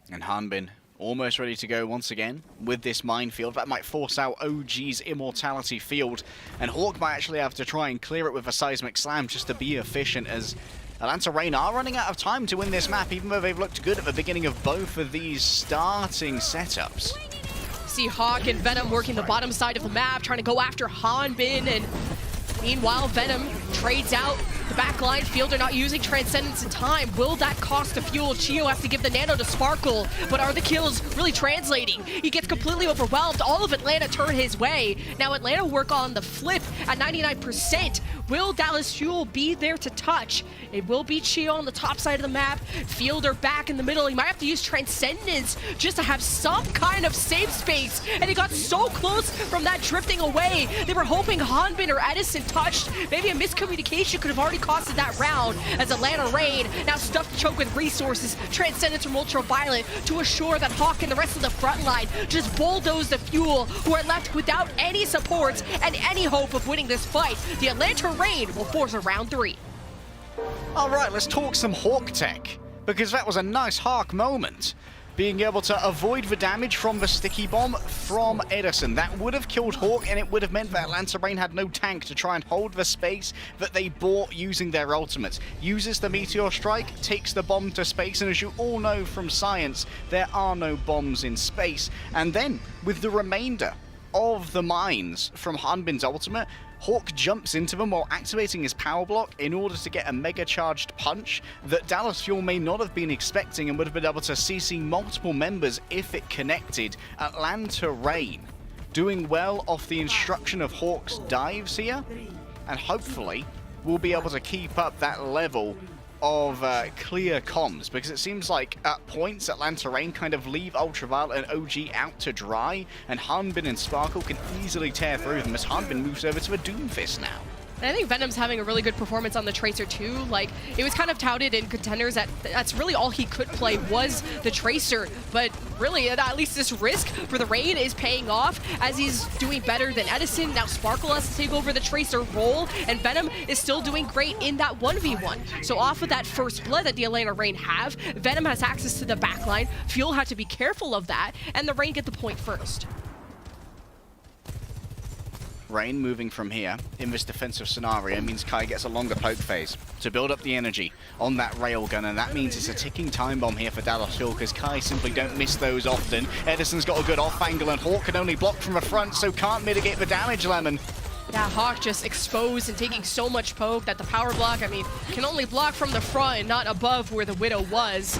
And Hanbin almost ready to go once again with this minefield. That might force out OG's Immortality field. And Hawk might actually have to try and clear it with a Seismic Slam just to be efficient, as Atlanta Rain are running out of time to win this map, even though they've looked good at the beginning of both of these starting setups. See Hawk and Venom working the bottom side of the map, trying to go after Hanbin, and meanwhile Venom trades out the backline. Fielder not using Transcendence in time. Will that cost the Fuel? Chio has to give the nano to Sparkle, but are the kills really translating? He gets completely overwhelmed. All of Atlanta turn his way. Now Atlanta work on the flip at 99%. Will Dallas Fuel be there to touch? It will be Chio on the top side of the map. Fielder back in the middle. He might have to use Transcendence just to have some kind of safe space. And he got so close from that drifting away. They were hoping Hanbin or Edison touched. Maybe a miscommunication could have already costed that round, as Atlanta Rain now stuffed to choke with resources. Transcendence from Ultraviolet to assure that Hawk and the rest of the front line just bulldoze the Fuel, who are left without any supports and any hope of winning this fight. The Atlanta Rain will force a round 3. All right, let's talk some Hawk tech, because that was a nice Hawk moment. Being able to avoid the damage from the sticky bomb from Edison. That would have killed Hawk, and it would have meant that Atlanta Rain had no tank to try and hold the space that they bought using their ultimates. Uses the Meteor Strike, takes the bomb to space, and as you all know from science, there are no bombs in space. And then, with the remainder of the mines from Hanbin's ultimate, Hawk jumps into them while activating his power block in order to get a mega charged punch that Dallas Fuel may not have been expecting and would have been able to CC multiple members if it connected. Atlanta Rain doing well off the instruction of Hawk's dives here, and hopefully we'll be able to keep up that level of clear comms, because it seems like at points Atlanta Rain kind of leave Ultraviolet and OG out to dry, and Hanbin and Sparkle can easily tear through them as Hanbin moves over to a Doomfist now. And I think Venom's having a really good performance on the Tracer too. Like, it was kind of touted in contenders that that's really all he could play was the Tracer. But really, at least this risk for the Rain is paying off as he's doing better than Edison. Now Sparkle has to take over the Tracer role, and Venom is still doing great in that 1v1. So off of that first blood that the Atlanta Rain have, Venom has access to the backline. Fuel had to be careful of that, and the Rain get the point first. Rain moving from here in this defensive scenario means Kai gets a longer poke phase to build up the energy on that railgun, and that means it's a ticking time bomb here for Dallas Fuel because Kai simply don't miss those often. Edison's got a good off angle, and Hawk can only block from the front, so can't mitigate the damage, Lemon. Yeah, Hawk just exposed and taking so much poke that the power block, I mean, can only block from the front and not above where the Widow was.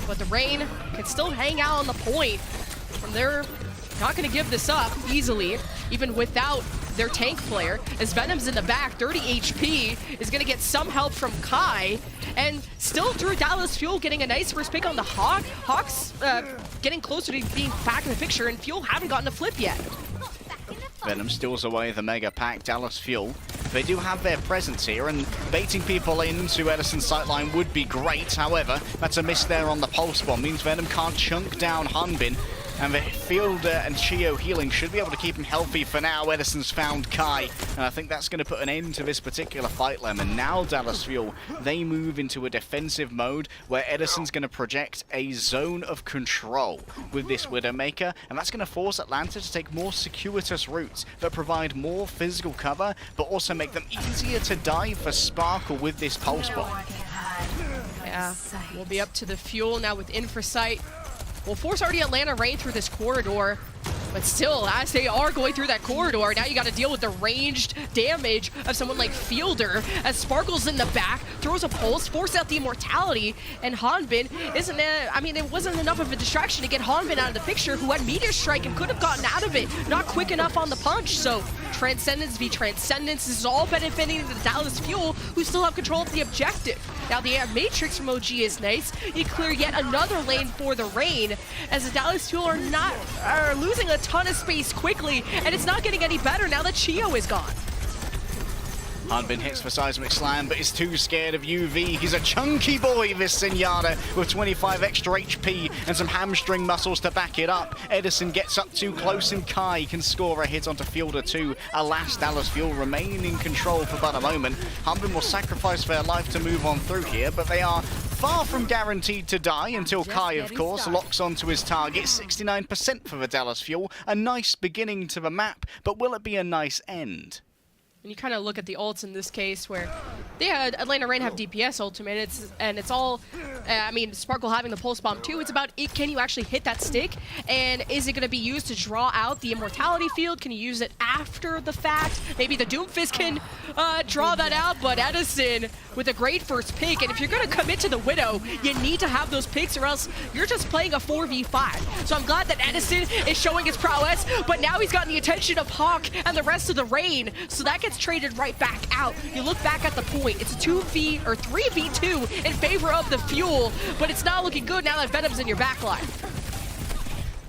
But the Rain can still hang out on the point. From there, not going to give this up easily, even without their tank player, as Venom's in the back, 30 HP, is going to get some help from Kai, and still through Dallas Fuel getting a nice first pick on the Hawk. Hawk's getting closer to being back in the picture, and Fuel haven't gotten a flip yet. Venom steals away the Mega Pack. Dallas Fuel, they do have their presence here, and baiting people into Edison's sightline would be great. However, that's a miss there on the Pulse Bomb. Means Venom can't chunk down Hanbin, and the Fielder and Chio healing should be able to keep him healthy for now. Edison's found Kai, and I think that's going to put an end to this particular fight, Lemon. Now Dallas Fuel, they move into a defensive mode where Edison's going to project a zone of control with this Widowmaker, and that's going to force Atlanta to take more circuitous routes that provide more physical cover, but also make them easier to dive for Sparkle with this Pulse Bomb. Yeah, we'll be up to the Fuel now with Infrasight. We'll force already Atlanta Rain through this corridor, but still, as they are going through that corridor, now you got to deal with the ranged damage of someone like Fielder, as Sparkle's in the back, throws a pulse, forces out the immortality, and Hanbin isn't, I mean, it wasn't enough of a distraction to get Hanbin out of the picture, who had Meteor Strike and could have gotten out of it, not quick enough on the punch, so Transcendence v Transcendence, this is all benefiting the Dallas Fuel, who still have control of the objective. Now the Matrix from OG is nice, you clear yet another lane for the Rain, as the Dallas Fuel are losing a ton of space quickly, and it's not getting any better now that Chio is gone. Hanbin hits for Seismic Slam, but is too scared of UV. He's a chunky boy, this Zenyatta, with 25 extra HP and some hamstring muscles to back it up. Edison gets up too close, and Kai can score a hit onto Fielder too. Alas, Dallas Fuel remain in control for but a moment. Hanbin will sacrifice their life to move on through here, but they are far from guaranteed to die until Kai, of course, locks onto his target. 69% for the Dallas Fuel. A nice beginning to the map, but will it be a nice end? And you kind of look at the ults in this case where they had Atlanta Rain have DPS ultimate, and it's all, I mean, Sparkle having the Pulse Bomb too. It's about can you actually hit that stick, and is it going to be used to draw out the Immortality field? Can you use it after the fact? Maybe the Doomfist can draw that out, but Edison with a great first pick, and if you're going to commit to the Widow, you need to have those picks or else you're just playing a 4v5. So I'm glad that Edison is showing his prowess, but now he's gotten the attention of Hawk and the rest of the Rain, so that gets traded right back out. You look back at the point, it's a 2v or 3v2 in favor of the Fuel, but it's not looking good now that Venom's in your backline.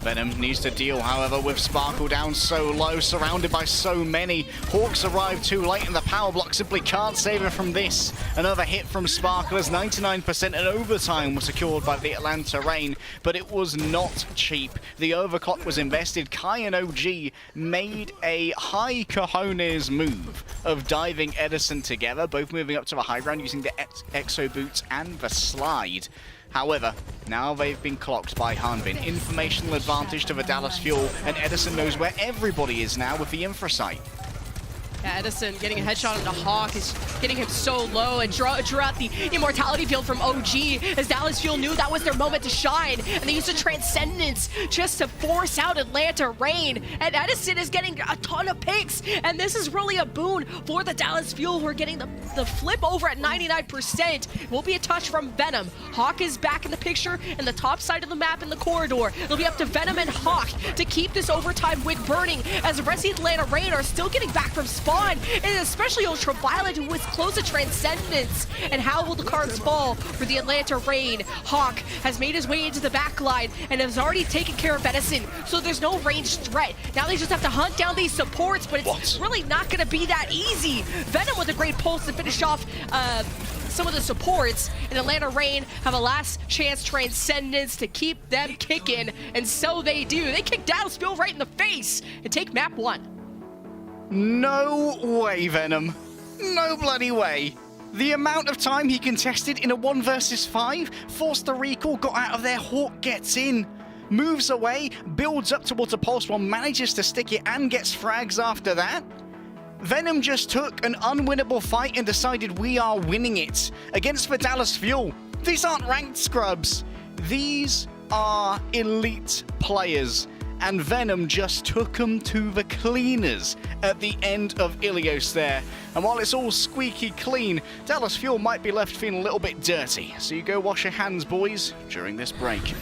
Venom needs to deal, however, with Sparkle down so low, surrounded by so many. Hawks arrive too late, and the power block simply can't save her from this. Another hit from Sparkle as 99% and overtime was secured by the Atlanta Rain, but it was not cheap. The overclock was invested. Kai and OG made a high cojones move of diving Edison together, both moving up to the high ground using the Exo Boots and the Slide. However, now they've been clocked by Hanbin. Informational advantage to the Dallas Fuel, and Edison knows where everybody is now with the Infrasight. Yeah, Edison getting a headshot into Hawk is getting him so low and drew out the immortality field from OG as Dallas Fuel knew that was their moment to shine, and they used a Transcendence just to force out Atlanta Reign. And Edison is getting a ton of picks, and this is really a boon for the Dallas Fuel who are getting the flip over at 99%. Will be a touch from Venom. Hawk is back in the picture in the top side of the map in the corridor. It'll be up to Venom and Hawk to keep this overtime wick burning as the rest of the Atlanta Reign are still getting back from spawn, and especially Ultraviolet who was close to Transcendence. And how will the cards fall for the Atlanta Reign? Hawk has made his way into the back line and has already taken care of Edison, so there's no ranged threat. Now they just have to hunt down these supports, but it's really not going to be that easy. Venom with a great pulse to finish off some of the supports, and Atlanta Reign have a last chance Transcendence to keep them kicking, and so they do. They kick Dallas Fuel right in the face and take map 1. No way, Venom. No bloody way. The amount of time he contested in a 1 versus 5, forced the recall, got out of there, Hawk gets in, moves away, builds up towards a pulse one, manages to stick it and gets frags after that. Venom just took an unwinnable fight and decided we are winning it against the Dallas Fuel. These aren't ranked scrubs. These are elite players. And Venom just took them to the cleaners at the end of Ilios there. And while it's all squeaky clean, Dallas Fuel might be left feeling a little bit dirty. So you go wash your hands, boys, during this break.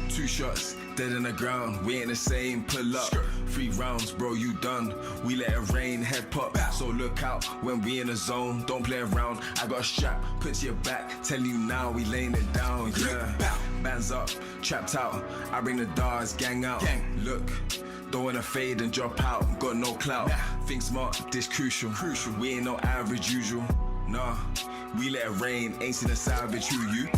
Two shots, dead in the ground, we ain't the same, pull up. 3 rounds, bro, you done. We let it rain, head pop. So look out when we in the zone, don't play around. I got a strap, put to your back, tell you now, we laying it down, yeah. Bands up, trapped out, I bring the dogs, gang out. Look, don't wanna fade and drop out, got no clout. Think smart, this crucial. We ain't no average usual, nah. We let it rain, ain't seen a savage, who you?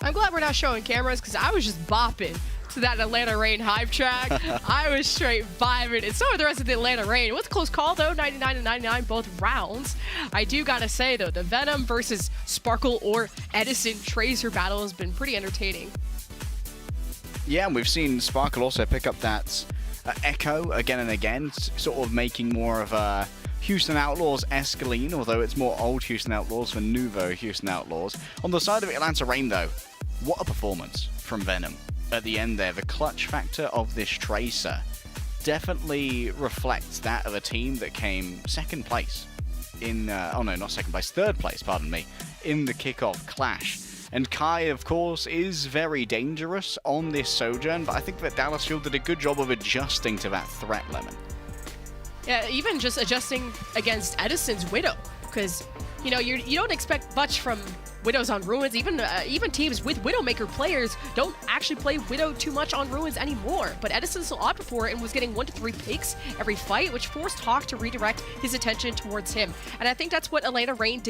I'm glad we're not showing cameras because I was just bopping to that Atlanta Reign hype track. I was straight vibing, and so are the rest of the Atlanta Reign. It was a close call though, 99-99 both rounds. I do gotta say though, the Venom versus Sparkle or Edison Tracer battle has been pretty entertaining. Yeah, and we've seen Sparkle also pick up that Echo again and again, sort of making more of a Houston Outlaws-esque lean, although it's more old Houston Outlaws than nouveau Houston Outlaws. On the side of Atlanta Reign though, what a performance from Venom. At the end there, the clutch factor of this Tracer definitely reflects that of a team that came second place in, oh no, not second place, third place, pardon me, in the kickoff clash. And Kai, of course, is very dangerous on this Sojourn, but I think that Dallas Fuel did a good job of adjusting to that threat, Lemon. Yeah, even just adjusting against Edison's Widow, because, you know, you don't expect much from Widows on Ruins. Even teams with Widowmaker players don't actually play Widow too much on Ruins anymore. But Edison still opted for it and was getting 1 to 3 picks every fight, which forced Hawk to redirect his attention towards him. And I think that's what Atlanta Reign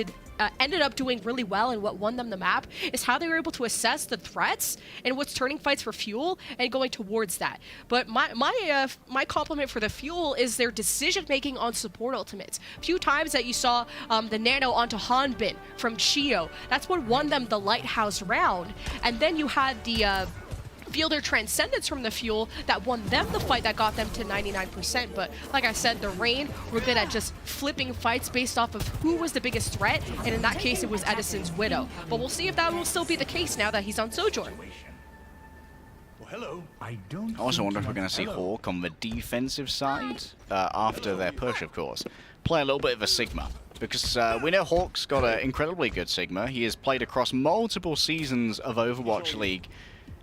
ended up doing really well, and what won them the map is how they were able to assess the threats and what's turning fights for Fuel and going towards that. But my compliment for the Fuel is their decision making on support ultimates. Few times that you saw the Nano onto Hanbin from Chio, that's what won them the Lighthouse round. And then you had the Fielder Transcendence from the Fuel that won them the fight that got them to 99%. But like I said, the Reign were good at just flipping fights based off of who was the biggest threat, and in that case it was Edison's Widow. But we'll see if that will still be the case now that he's on Sojourn. Well, hello. I also wonder if we're going to see Hawk on the defensive side after their push, of course, play a little bit of a Sigma. Because we know Hawk's got an incredibly good Sigma. He has played across multiple seasons of Overwatch League,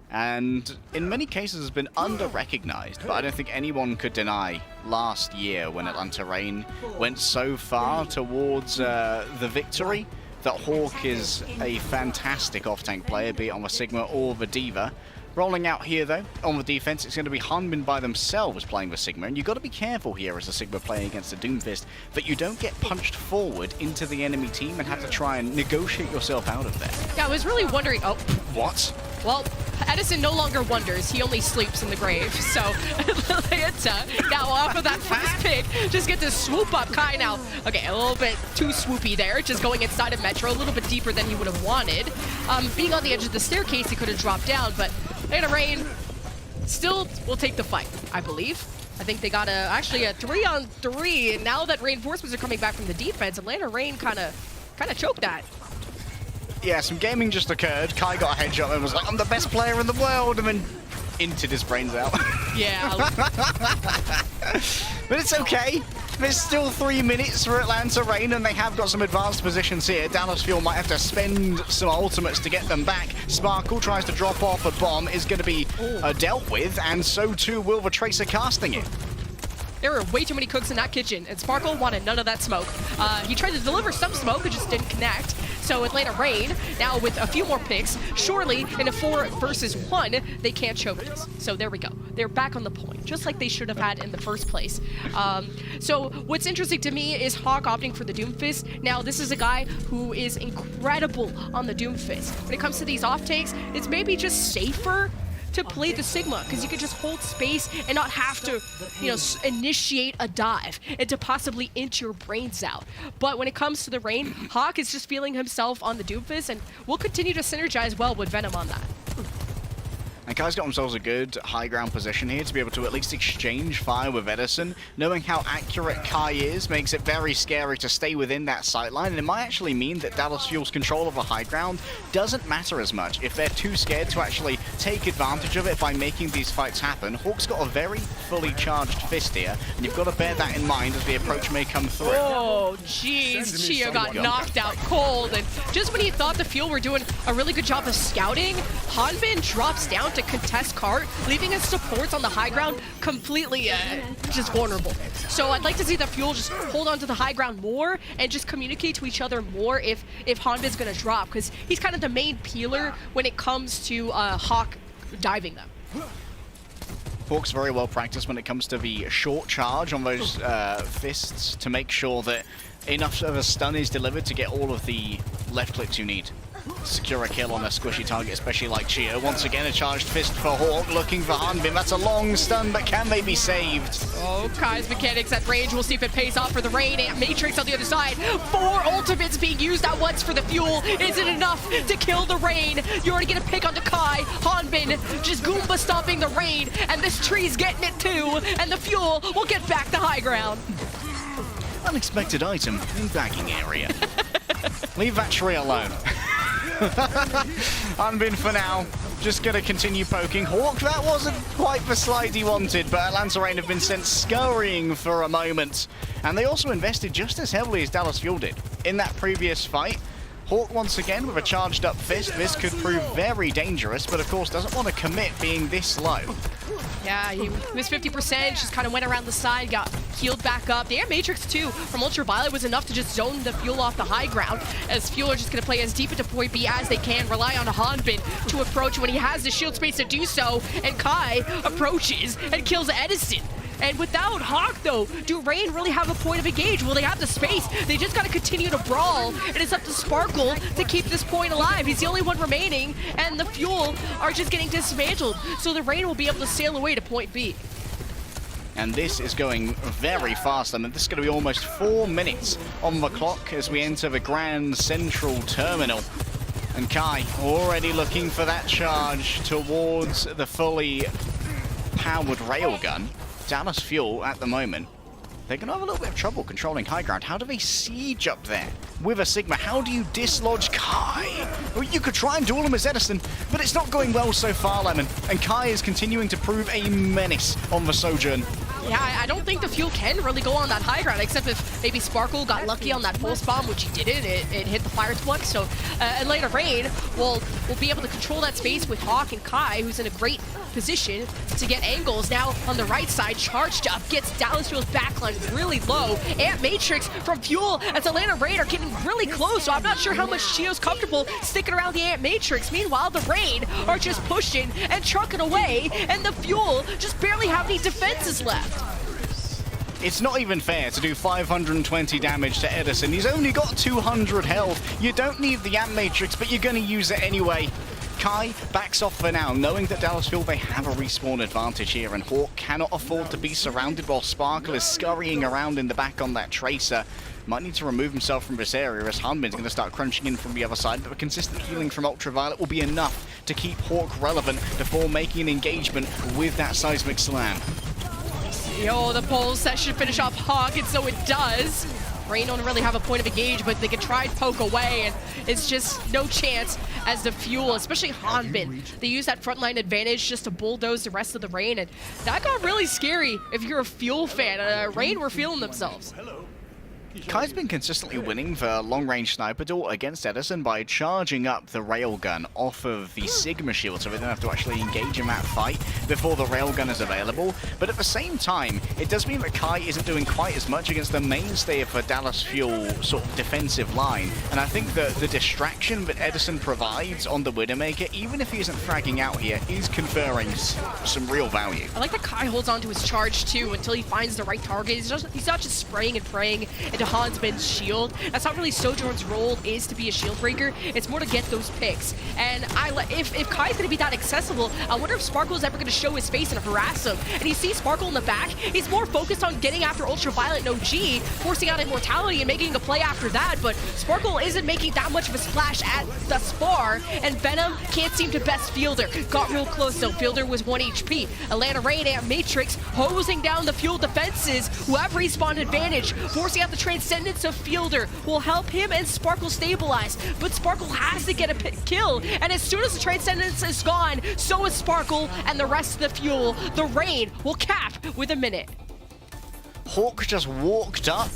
and in many cases has been under-recognized, but I don't think anyone could deny last year when Atlanta Reign went so far towards the victory that Hawk is a fantastic off-tank player, be it on the Sigma or the Diva. Rolling out here, though, on the defense, it's going to be Hanbin by themselves playing with Sigma, and you've got to be careful here as a Sigma playing against a Doomfist that you don't get punched forward into the enemy team and have to try and negotiate yourself out of there. Yeah, I was really wondering... Oh. What? Well, Edison no longer wonders. He only sleeps in the grave. So, Atlanta, now off of that first pick, just get to swoop up Kai now. Okay, a little bit too swoopy there, just going inside of Metro, a little bit deeper than he would have wanted. Being on the edge of the staircase, he could have dropped down, but Atlanta Reign still will take the fight, I believe. I think they got actually a 3-on-3, and now that reinforcements are coming back from the defense, Atlanta Reign kind of choked that. Yeah, some gaming just occurred. Kai got a headshot and was like, I'm the best player in the world, and then inted his brains out. Yeah. But it's okay. There's still 3 minutes for Atlanta Reign, and they have got some advanced positions here. Dallas Fuel might have to spend some ultimates to get them back. Sparkle tries to drop off a bomb, is going to be dealt with, and so too will the Tracer casting it. There were way too many cooks in that kitchen, and Sparkle wanted none of that smoke. He tried to deliver some smoke, it just didn't connect. So Atlanta Reign, now with a few more picks, surely in a 4 versus 1, they can't choke this. So there we go. They're back on the point, just like they should have had in the first place. So what's interesting to me is Hawk opting for the Doomfist. Now, this is a guy who is incredible on the Doomfist. When it comes to these off takes, it's maybe just safer to play the Sigma, because you can just hold space and not have to, initiate a dive and to possibly inch your brains out. But when it comes to the Reign, Hawk is just feeling himself on the Doomfist, and we'll continue to synergize well with Venom on that. And Kai's got themselves a good high ground position here to be able to at least exchange fire with Edison. Knowing how accurate Kai is makes it very scary to stay within that sightline, and it might actually mean that Dallas Fuel's control of the high ground doesn't matter as much if they're too scared to actually take advantage of it by making these fights happen. Hawk's got a very fully charged fist here, and you've got to bear that in mind as the approach may come through. Oh, jeez, Chia got knocked out cold, and just when he thought the Fuel were doing a really good job of scouting, Hanbin drops down to contest cart, leaving his supports on the high ground completely just vulnerable. So I'd like to see the Fuel just hold on to the high ground more and just communicate to each other more if Hanbin's going to drop, because he's kind of the main peeler when it comes to Hawk diving them. Hawk's very well practiced when it comes to the short charge on those fists to make sure that enough of a stun is delivered to get all of the left clicks you need. Secure a kill on a squishy target, especially like Chia. Once again, a charged fist for Hawk, looking for Hanbin. That's a long stun, but can they be saved? Oh, Kai's mechanics at range. We'll see if it pays off for the Rain. And Matrix on the other side. 4 ultimates being used at once for the Fuel. Isn't enough to kill the Rain. You already get a pick onto Kai. Hanbin just Goomba stomping the Rain. And this tree's getting it too. And the Fuel will get back to high ground. Unexpected item in bagging area. Leave that tree alone. Hanbin for now, just going to continue poking. Hawk, that wasn't quite the slide he wanted, but Atlanta Reign have been sent scurrying for a moment. And they also invested just as heavily as Dallas Fuel did in that previous fight. Hawk once again with a charged up fist. This could prove very dangerous, but of course doesn't want to commit being this low. Yeah, he was 50%, just kind of went around the side, got healed back up. The Air Matrix, too, from Ultraviolet was enough to just zone the Fuel off the high ground, as Fuel are just going to play as deep into point B as they can, rely on Hanbin to approach when he has the shield space to do so, and Kai approaches and kills Edison. And without Hawk, though, do Rain really have a point of engage? Will they have the space? They just got to continue to brawl, and it's up to Sparkle to keep this point alive. He's the only one remaining, and the Fuel are just getting dismantled, so the Rain will be able to sail away to point B. And this is going very fast. I mean, this is going to be almost 4 minutes on the clock as we enter the Grand Central Terminal. And Kai already looking for that charge towards the fully powered railgun. Dallas Fuel at the moment, they're going to have a little bit of trouble controlling high ground. How do they siege up there with a Sigma? How do you dislodge Kai? Well, you could try and duel him as Edison, but it's not going well so far, Lemon. And Kai is continuing to prove a menace on the Sojourn. Yeah, I don't think the Fuel can really go on that high ground, except if maybe Sparkle got lucky on that pulse bomb, which he didn't. It hit the fire twice. So, and later Rain will be able to control that space with Hawk and Kai, who's in a great position to get angles. Now on the right side, charged up, gets Dallas Fuel's backline really low. Ant Matrix from Fuel as Atlanta Rain are getting really close, so I'm not sure how much Chio's comfortable sticking around the Ant Matrix. Meanwhile, the Rain are just pushing and trucking away, and the Fuel just barely have any defenses left. It's not even fair to do 520 damage to Edison. He's only got 200 health. You don't need the Ant Matrix, but you're going to use it anyway. Kai backs off for now, knowing that Dallas Fuel, they have a respawn advantage here, and Hawk cannot afford to be surrounded while Sparkle is scurrying around in the back on that Tracer. Might need to remove himself from this area as Hanbin's going to start crunching in from the other side, but a consistent healing from Ultraviolet will be enough to keep Hawk relevant before making an engagement with that Seismic Slam. Yo, the pole set should finish off Hawk, and so it does. Rain don't really have a point of engage, but they can try and poke away, and it's just no chance as the Fuel, especially Hanbin, they use that frontline advantage just to bulldoze the rest of the Rain, and that got really scary if you're a Fuel fan. Rain were feeling themselves. Kai's been consistently winning the long-range sniper duel against Edison by charging up the railgun off of the Sigma shield, so they don't have to actually engage in that fight before the railgun is available. But at the same time, it does mean that Kai isn't doing quite as much against the mainstay of the Dallas Fuel sort of defensive line. And I think that the distraction that Edison provides on the Widowmaker, even if he isn't fragging out here, is conferring some real value. I like that Kai holds on to his charge too until he finds the right target. He's not just spraying and praying and into Hansman's shield. That's not really Sojourn's role is to be a shield breaker. It's more to get those picks. And if Kai's going to be that accessible, I wonder if Sparkle is ever going to show his face and harass him. And you see Sparkle in the back, he's more focused on getting after Ultraviolet no G, forcing out Immortality and making a play after that, but Sparkle isn't making that much of a splash at thus far, and Venom can't seem to best Fielder. Got real close though, Fielder was 1 HP. Atlanta Rain and Matrix hosing down the Fuel defenses, who have respawn advantage, forcing out the Transcendence of Fielder will help him and Sparkle stabilize, but Sparkle has to get a kill, and as soon as the Transcendence is gone, so is Sparkle and the rest of the Fuel. The Rain will cap with a minute. Hawk just walked up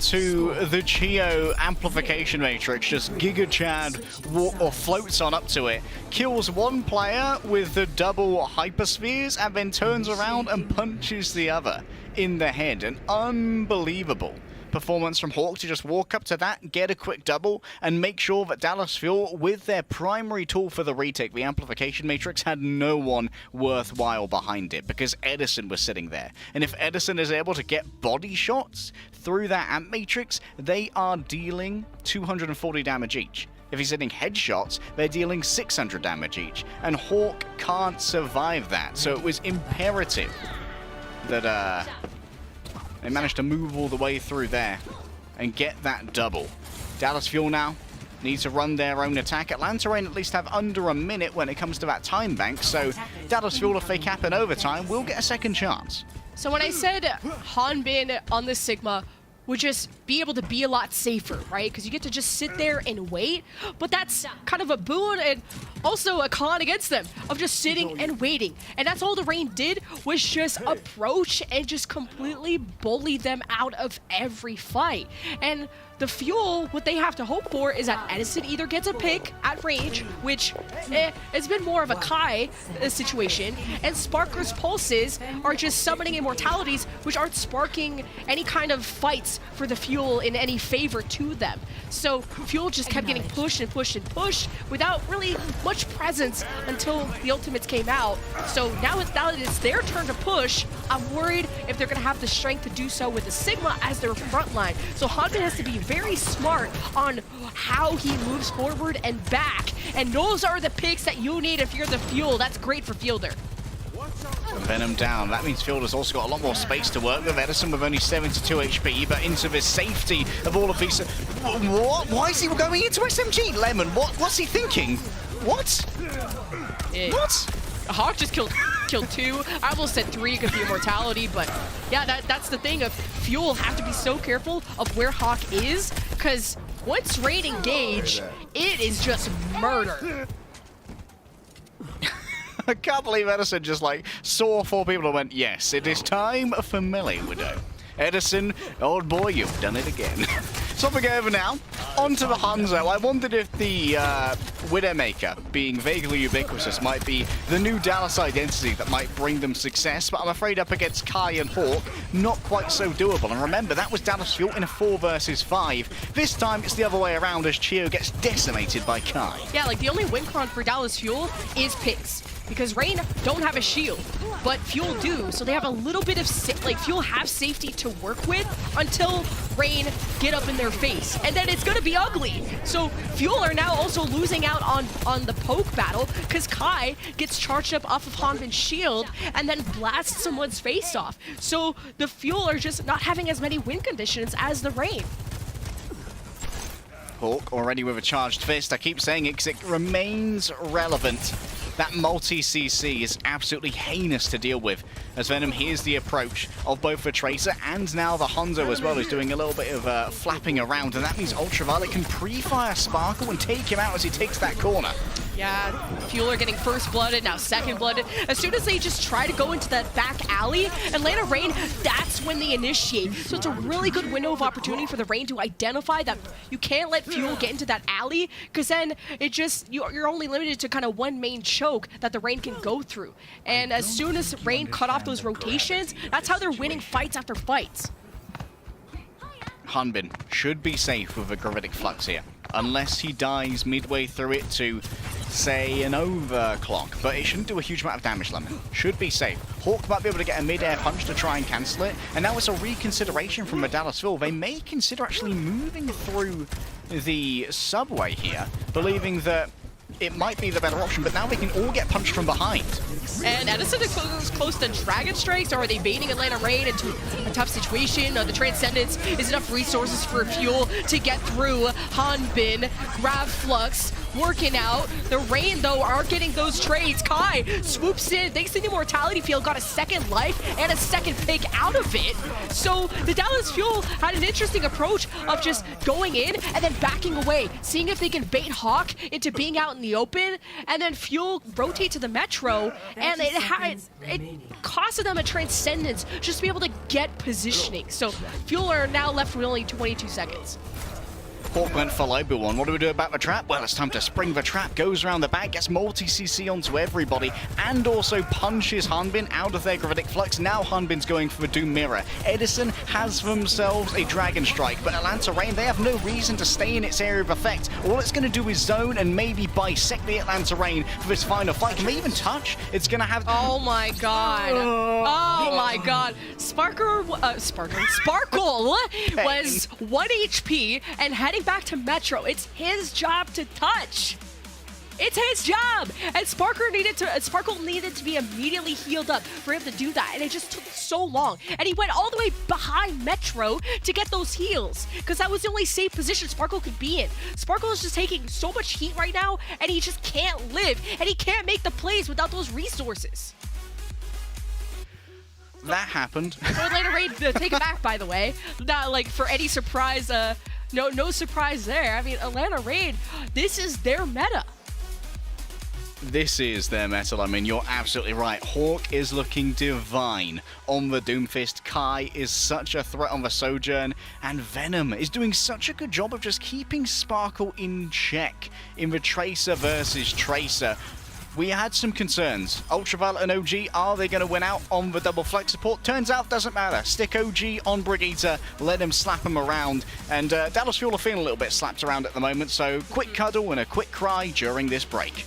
to the Chio amplification matrix, just Giga Chad floats on up to it, kills one player with the double hyperspheres, and then turns around and punches the other in the head. An unbelievable performance from Hawk to just walk up to that, get a quick double, and make sure that Dallas Fuel, with their primary tool for the retake, the amplification matrix, had no one worthwhile behind it, because Edison was sitting there. And if Edison is able to get body shots through that amp matrix, they are dealing 240 damage each. If he's hitting headshots, they're dealing 600 damage each, and Hawk can't survive that. So it was imperative that they managed to move all the way through there and get that double. Dallas Fuel now needs to run their own attack. Atlanta Rain at least have under a minute when it comes to that time bank, so Dallas Fuel, if they cap in overtime, will get a second chance. So when I said Hanbin on the Sigma would just be able to be a lot safer, right? Because you get to just sit there and wait, but that's kind of a boon and also a con against them of just sitting and waiting. And that's all the Rain did, was just approach and just completely bully them out of every fight. And the Fuel, what they have to hope for is that Edison either gets a pick at range, which it's been more of a Kai situation, and Sparker's pulses are just summoning immortalities, which aren't sparking any kind of fights for the Fuel in any favor to them. So Fuel just kept getting pushed and pushed and pushed without really much presence until the ultimates came out. So now that it's their turn to push, I'm worried if they're going to have the strength to do so with the Sigma as their front line. So Hanbin has to be very smart on how he moves forward and back, and those are the picks that you need if you're the Fuel. That's great for Fielder. Venom down. That means Fielder's also got a lot more space to work with. Edison with only 72 HP, but into the safety of all of these. What? Why is he going into SMG? Lemon, what's he thinking? What? What? Hawk just killed 2. I almost said 3 because of the immortality, but yeah, that's the thing of Fuel have to be so careful of where Hawk is, because once Rain engage, it is just murder. I can't believe Edison just saw 4 people and went, yes, it is time for Melee Widow. Edison, old boy, you've done it again. Swapping over now, onto the Hangzhou. I wondered if the Widowmaker, being vaguely ubiquitous, might be the new Dallas identity that might bring them success, but I'm afraid up against Kai and Hawk, not quite so doable. And remember, that was Dallas Fuel in a 4 versus 5. This time, it's the other way around as Chio gets decimated by Kai. Yeah, the only win con for Dallas Fuel is picks, because Rain don't have a shield, but Fuel do, so they have a little bit of Fuel have safety to work with until Rain get up in their face, and then it's gonna be ugly. So Fuel are now also losing out on the poke battle, because Kai gets charged up off of Hanbin's shield and then blasts someone's face off. So the Fuel are just not having as many win conditions as the Rain. Hawk already with a charged fist. I keep saying it because it remains relevant. That multi-CC is absolutely heinous to deal with, as Venom hears the approach of both the Tracer and now the Hangzhou as well, who's doing a little bit of flapping around, and that means Ultraviolet can pre-fire Sparkle and take him out as he takes that corner. Yeah, Fuel are getting first blooded, now second blooded. As soon as they just try to go into that back alley, Atlanta Rain, that's when they initiate. So it's a really good window of opportunity for the Rain to identify that you can't let Fuel get into that alley, because then it just, you're only limited to kind of one main choke that the Rain can go through. And as soon as Rain cut off those rotations, that's how they're winning fights after fights. Hanbin should be safe with a Gravitic Flux here. unless he dies midway through it to, say, an overclock. But it shouldn't do a huge amount of damage, Lemon. Should be safe. Hawk might be able to get a mid-air punch to try and cancel it, and now it's a reconsideration from Medallisville. They may consider actually moving through the subway here, believing that it might be the better option, but now they can all get punched from behind. And Edison is close to Dragon Strikes, or are they baiting Atlanta Rain into a tough situation? The Transcendence is enough resources for Fuel to get through. Hanbin, grab Flux, working out. The Rain, though, are getting those trades. Kai swoops in, thanks to the Immortality Field, got a second life and a second pick out of it. So the Dallas Fuel had an interesting approach of just going in and then backing away, seeing if they can bait Hawk into being out in the open, and then Fuel rotate to the Metro, and it costed them a Transcendence just to be able to get positioning. So Fuel are now left with only 22 seconds. Hawk went for Obi-Wan. What do we do about the trap? Well, it's time to spring the trap. Goes around the back, gets multi-CC onto everybody, and also punches Hanbin out of their Gravitic Flux. Now Hanbin's going for the Doom Mirror. Edison has themselves a Dragon Strike, but Atlanta Rain, they have no reason to stay in its area of effect. All it's going to do is zone and maybe bisect the Atlanta Rain for this final fight. Can they even touch? It's going to have... Oh my god. Oh my god. Sparkle was 1 HP and heading back to Metro. It's his job to touch. It's his job, and Sparkle needed to be immediately healed up for him to do that, and it just took so long. And he went all the way behind Metro to get those heals, because that was the only safe position Sparkle could be in. Sparkle is just taking so much heat right now, and he just can't live, and he can't make the plays without those resources. That happened. So Atlanta Raid, take it back, by the way. Not like for any surprise. No surprise there. I mean, Atlanta Raid, this is their meta. This is their meta. I mean, you're absolutely right. Hawk is looking divine on the Doomfist. Kai is such a threat on the Sojourn. And Venom is doing such a good job of just keeping Sparkle in check in the Tracer versus Tracer. We had some concerns. Ultraviolet and OG, are they going to win out on the double flex support? Turns out, doesn't matter. Stick OG on Brigitte, let him slap him around. And Dallas Fuel are feeling a little bit slapped around at the moment, so quick cuddle and a quick cry during this break.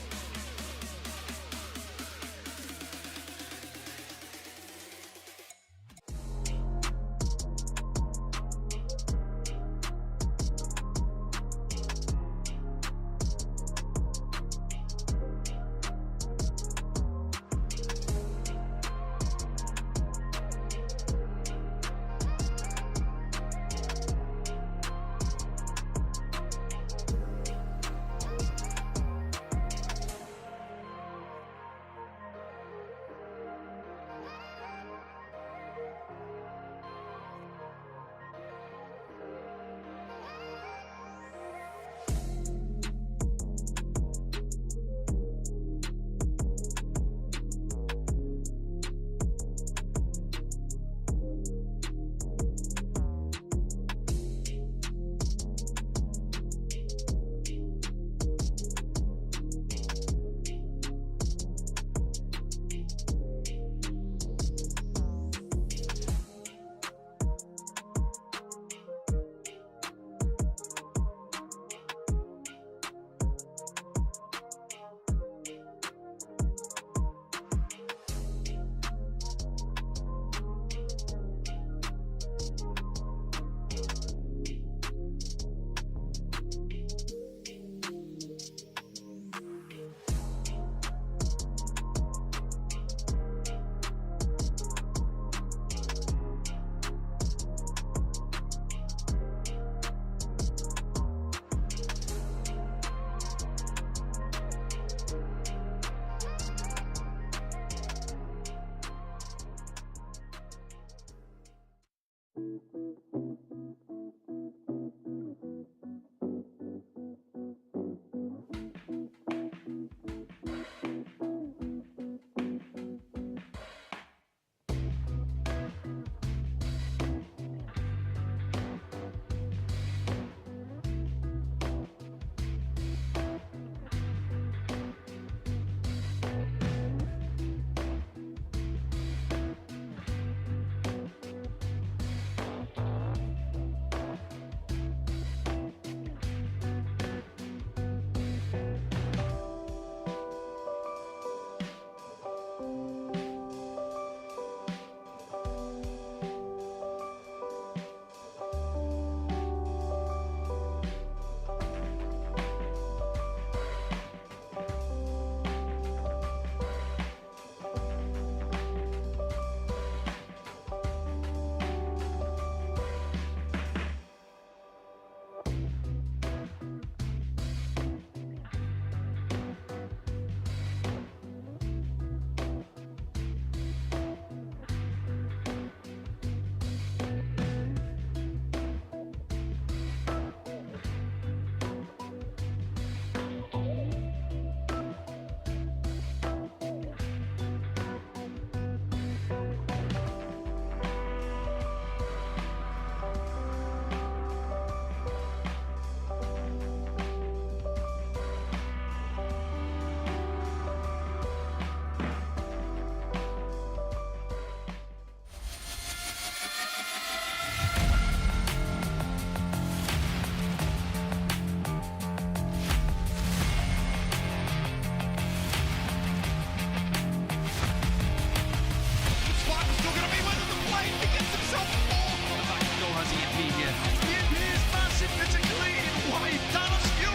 TMP here. TMP is massive, particularly in wave. Dallas Fuel.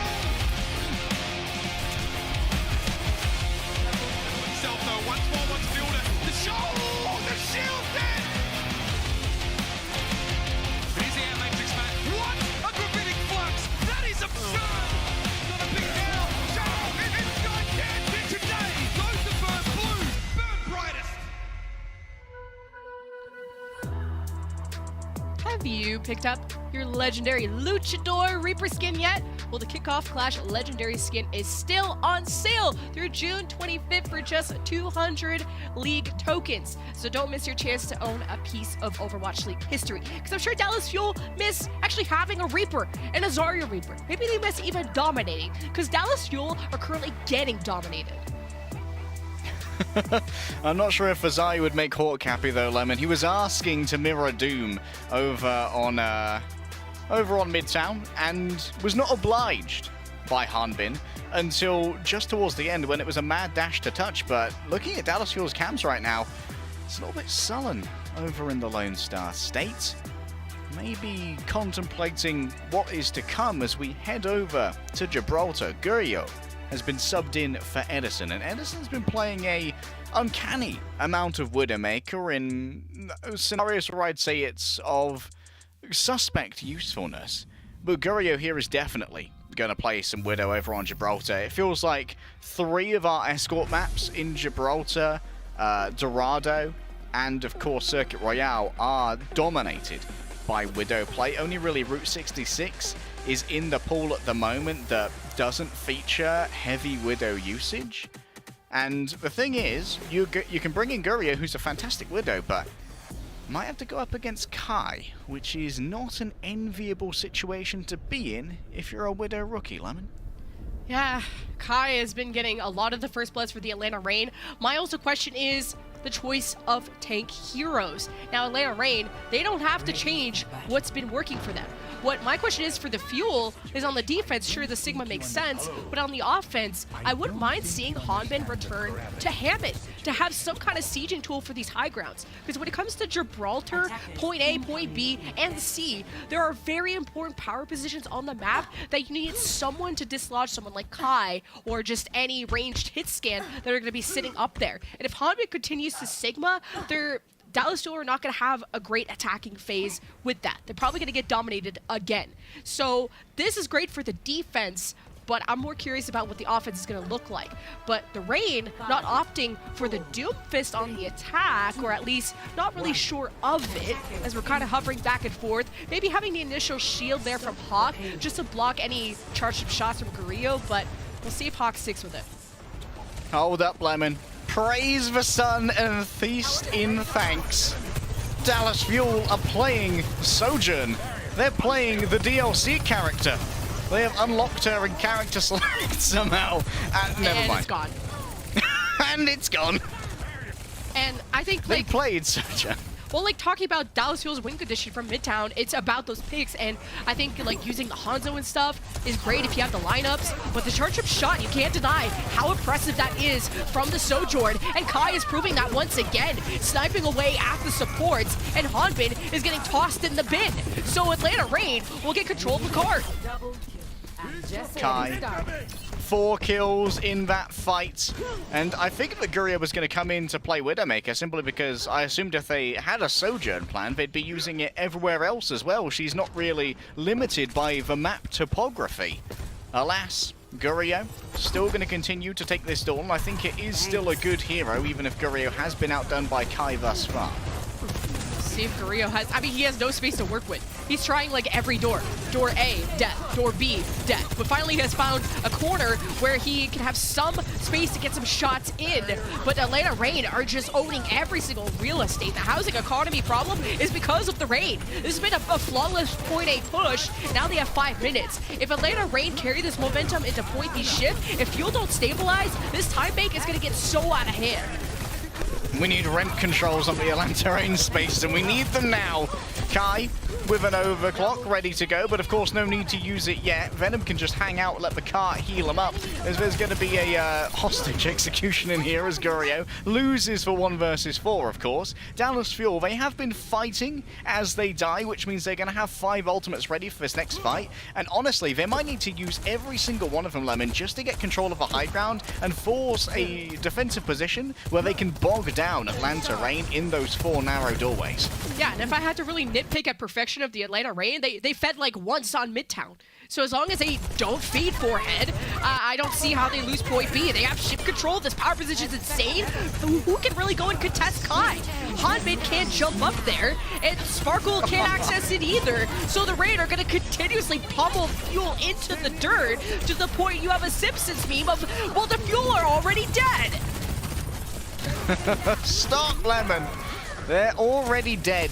Himself though, once more wants to build it. The shield dead! But here's the air matrix, man. What a gravitic flux! That is absurd! Not a big deal. Charles, it's gigantic today! Goes to burn blue, burn brightest! Have you picked up your legendary Luchador Reaper skin yet? Well, the Kickoff Clash legendary skin is still on sale through June 25th for just 200 League tokens. So don't miss your chance to own a piece of Overwatch League history. Because I'm sure Dallas Fuel miss actually having a Reaper and a Zarya Reaper. Maybe they miss even dominating, because Dallas Fuel are currently getting dominated. I'm not sure if Azai would make Hawk happy though, Lemon. He was asking to mirror Doom over on Midtown and was not obliged by Hanbin until just towards the end when it was a mad dash to touch. But looking at Dallas Fuel's camps right now, it's a little bit sullen over in the Lone Star State. Maybe contemplating what is to come as we head over to Gibraltar. Gurio has been subbed in for Edison, and Edison's been playing a uncanny amount of Widowmaker in scenarios where I'd say it's of suspect usefulness. But Gurio here is definitely going to play some Widow over on Gibraltar. It feels like 3 of our escort maps in Gibraltar, Dorado, and of course Circuit Royale are dominated by Widow play. Only really Route 66 is in the pool at the moment that doesn't feature heavy Widow usage. And the thing is, you can bring in Gurio, who's a fantastic Widow, but might have to go up against Kai, which is not an enviable situation to be in if you're a Widow rookie, Lemon. Yeah, Kai has been getting a lot of the first bloods for the Atlanta Reign. My also question is the choice of tank heroes. Now, Atlanta Reign, they don't have to change what's been working for them. What my question is for the Fuel is on the defense, sure, the Sigma makes sense, but on the offense, I wouldn't mind seeing Hanbin return to Hammond to have some kind of sieging tool for these high grounds. Because when it comes to Gibraltar, point A, point B, and C, there are very important power positions on the map that you need someone to dislodge someone like Kai or just any ranged hit scan that are going to be sitting up there. And if Hanbin continues to Sigma, Dallas Fuel are not going to have a great attacking phase with that. They're probably going to get dominated again. So this is great for the defense, but I'm more curious about what the offense is going to look like. But the Reign not opting for the Doomfist on the attack, or at least not really sure of it, as we're kind of hovering back and forth. Maybe having the initial shield there from Hawk just to block any charged shots from Gurio, but we'll see if Hawk sticks with it. Hold up, Lemon. Praise the sun and feast in thanks. Dallas Fuel are playing Sojourn. They're playing the DLC character. They have unlocked her in character select somehow. Never mind. It's gone. And it's gone. And I think they played Sojourn. Well, like talking about Dallas Fuel's win condition from Midtown, it's about those picks, and I think like using the Hangzhou and stuff is great if you have the lineups, but the charge up shot, you can't deny how impressive that is from the Sojourn, and Kai is proving that once again, sniping away at the supports, and Hanbin is getting tossed in the bin. So Atlanta Reign will get control of the card. Kai, 4 kills in that fight, and I figured that Gurio was going to come in to play Widowmaker simply because I assumed if they had a Sojourn plan, they'd be using it everywhere else as well. She's not really limited by the map topography. Alas, Gurio still going to continue to take this Dawn. I think it is still a good hero, even if Gurio has been outdone by Kai thus far. See if Gurio has, I mean, he has no space to work with. He's trying like every door. Door A, death. Door B, death. But finally he has found a corner where he can have some space to get some shots in. But Atlanta Reign are just owning every single real estate. The housing economy problem is because of the Reign. This has been a flawless point A push. Now they have 5 minutes. If Atlanta Reign carry this momentum into point B shift, if Fuel don't stabilize, this time bank is going to get so out of hand. We need ramp controls on the Atlanta Rain space, and we need them now. Kai with an overclock ready to go, but of course no need to use it yet. Venom can just hang out, let the cart heal him up. There's going to be a hostage execution in here as Gurio loses for 1 versus 4, of course. Dallas Fuel, they have been fighting as they die, which means they're going to have 5 ultimates ready for this next fight. And honestly, they might need to use every single one of them, Lemon, just to get control of the high ground and force a defensive position where they can bog down Atlanta Rain in those 4 narrow doorways. Yeah, and if I had to really nitpick at perfection of the Atlanta Rain, they fed like once on Midtown. So as long as they don't feed forehead, I don't see how they lose point B. They have ship control. This power position is insane. Who can really go and contest Kai? Hanbin can't jump up there, and Sparkle can't access it either. So the Rain are going to continuously pummel Fuel into the dirt to the point you have a Simpsons meme of, well, the Fuel are already dead. Stop, Lemon. They're already dead.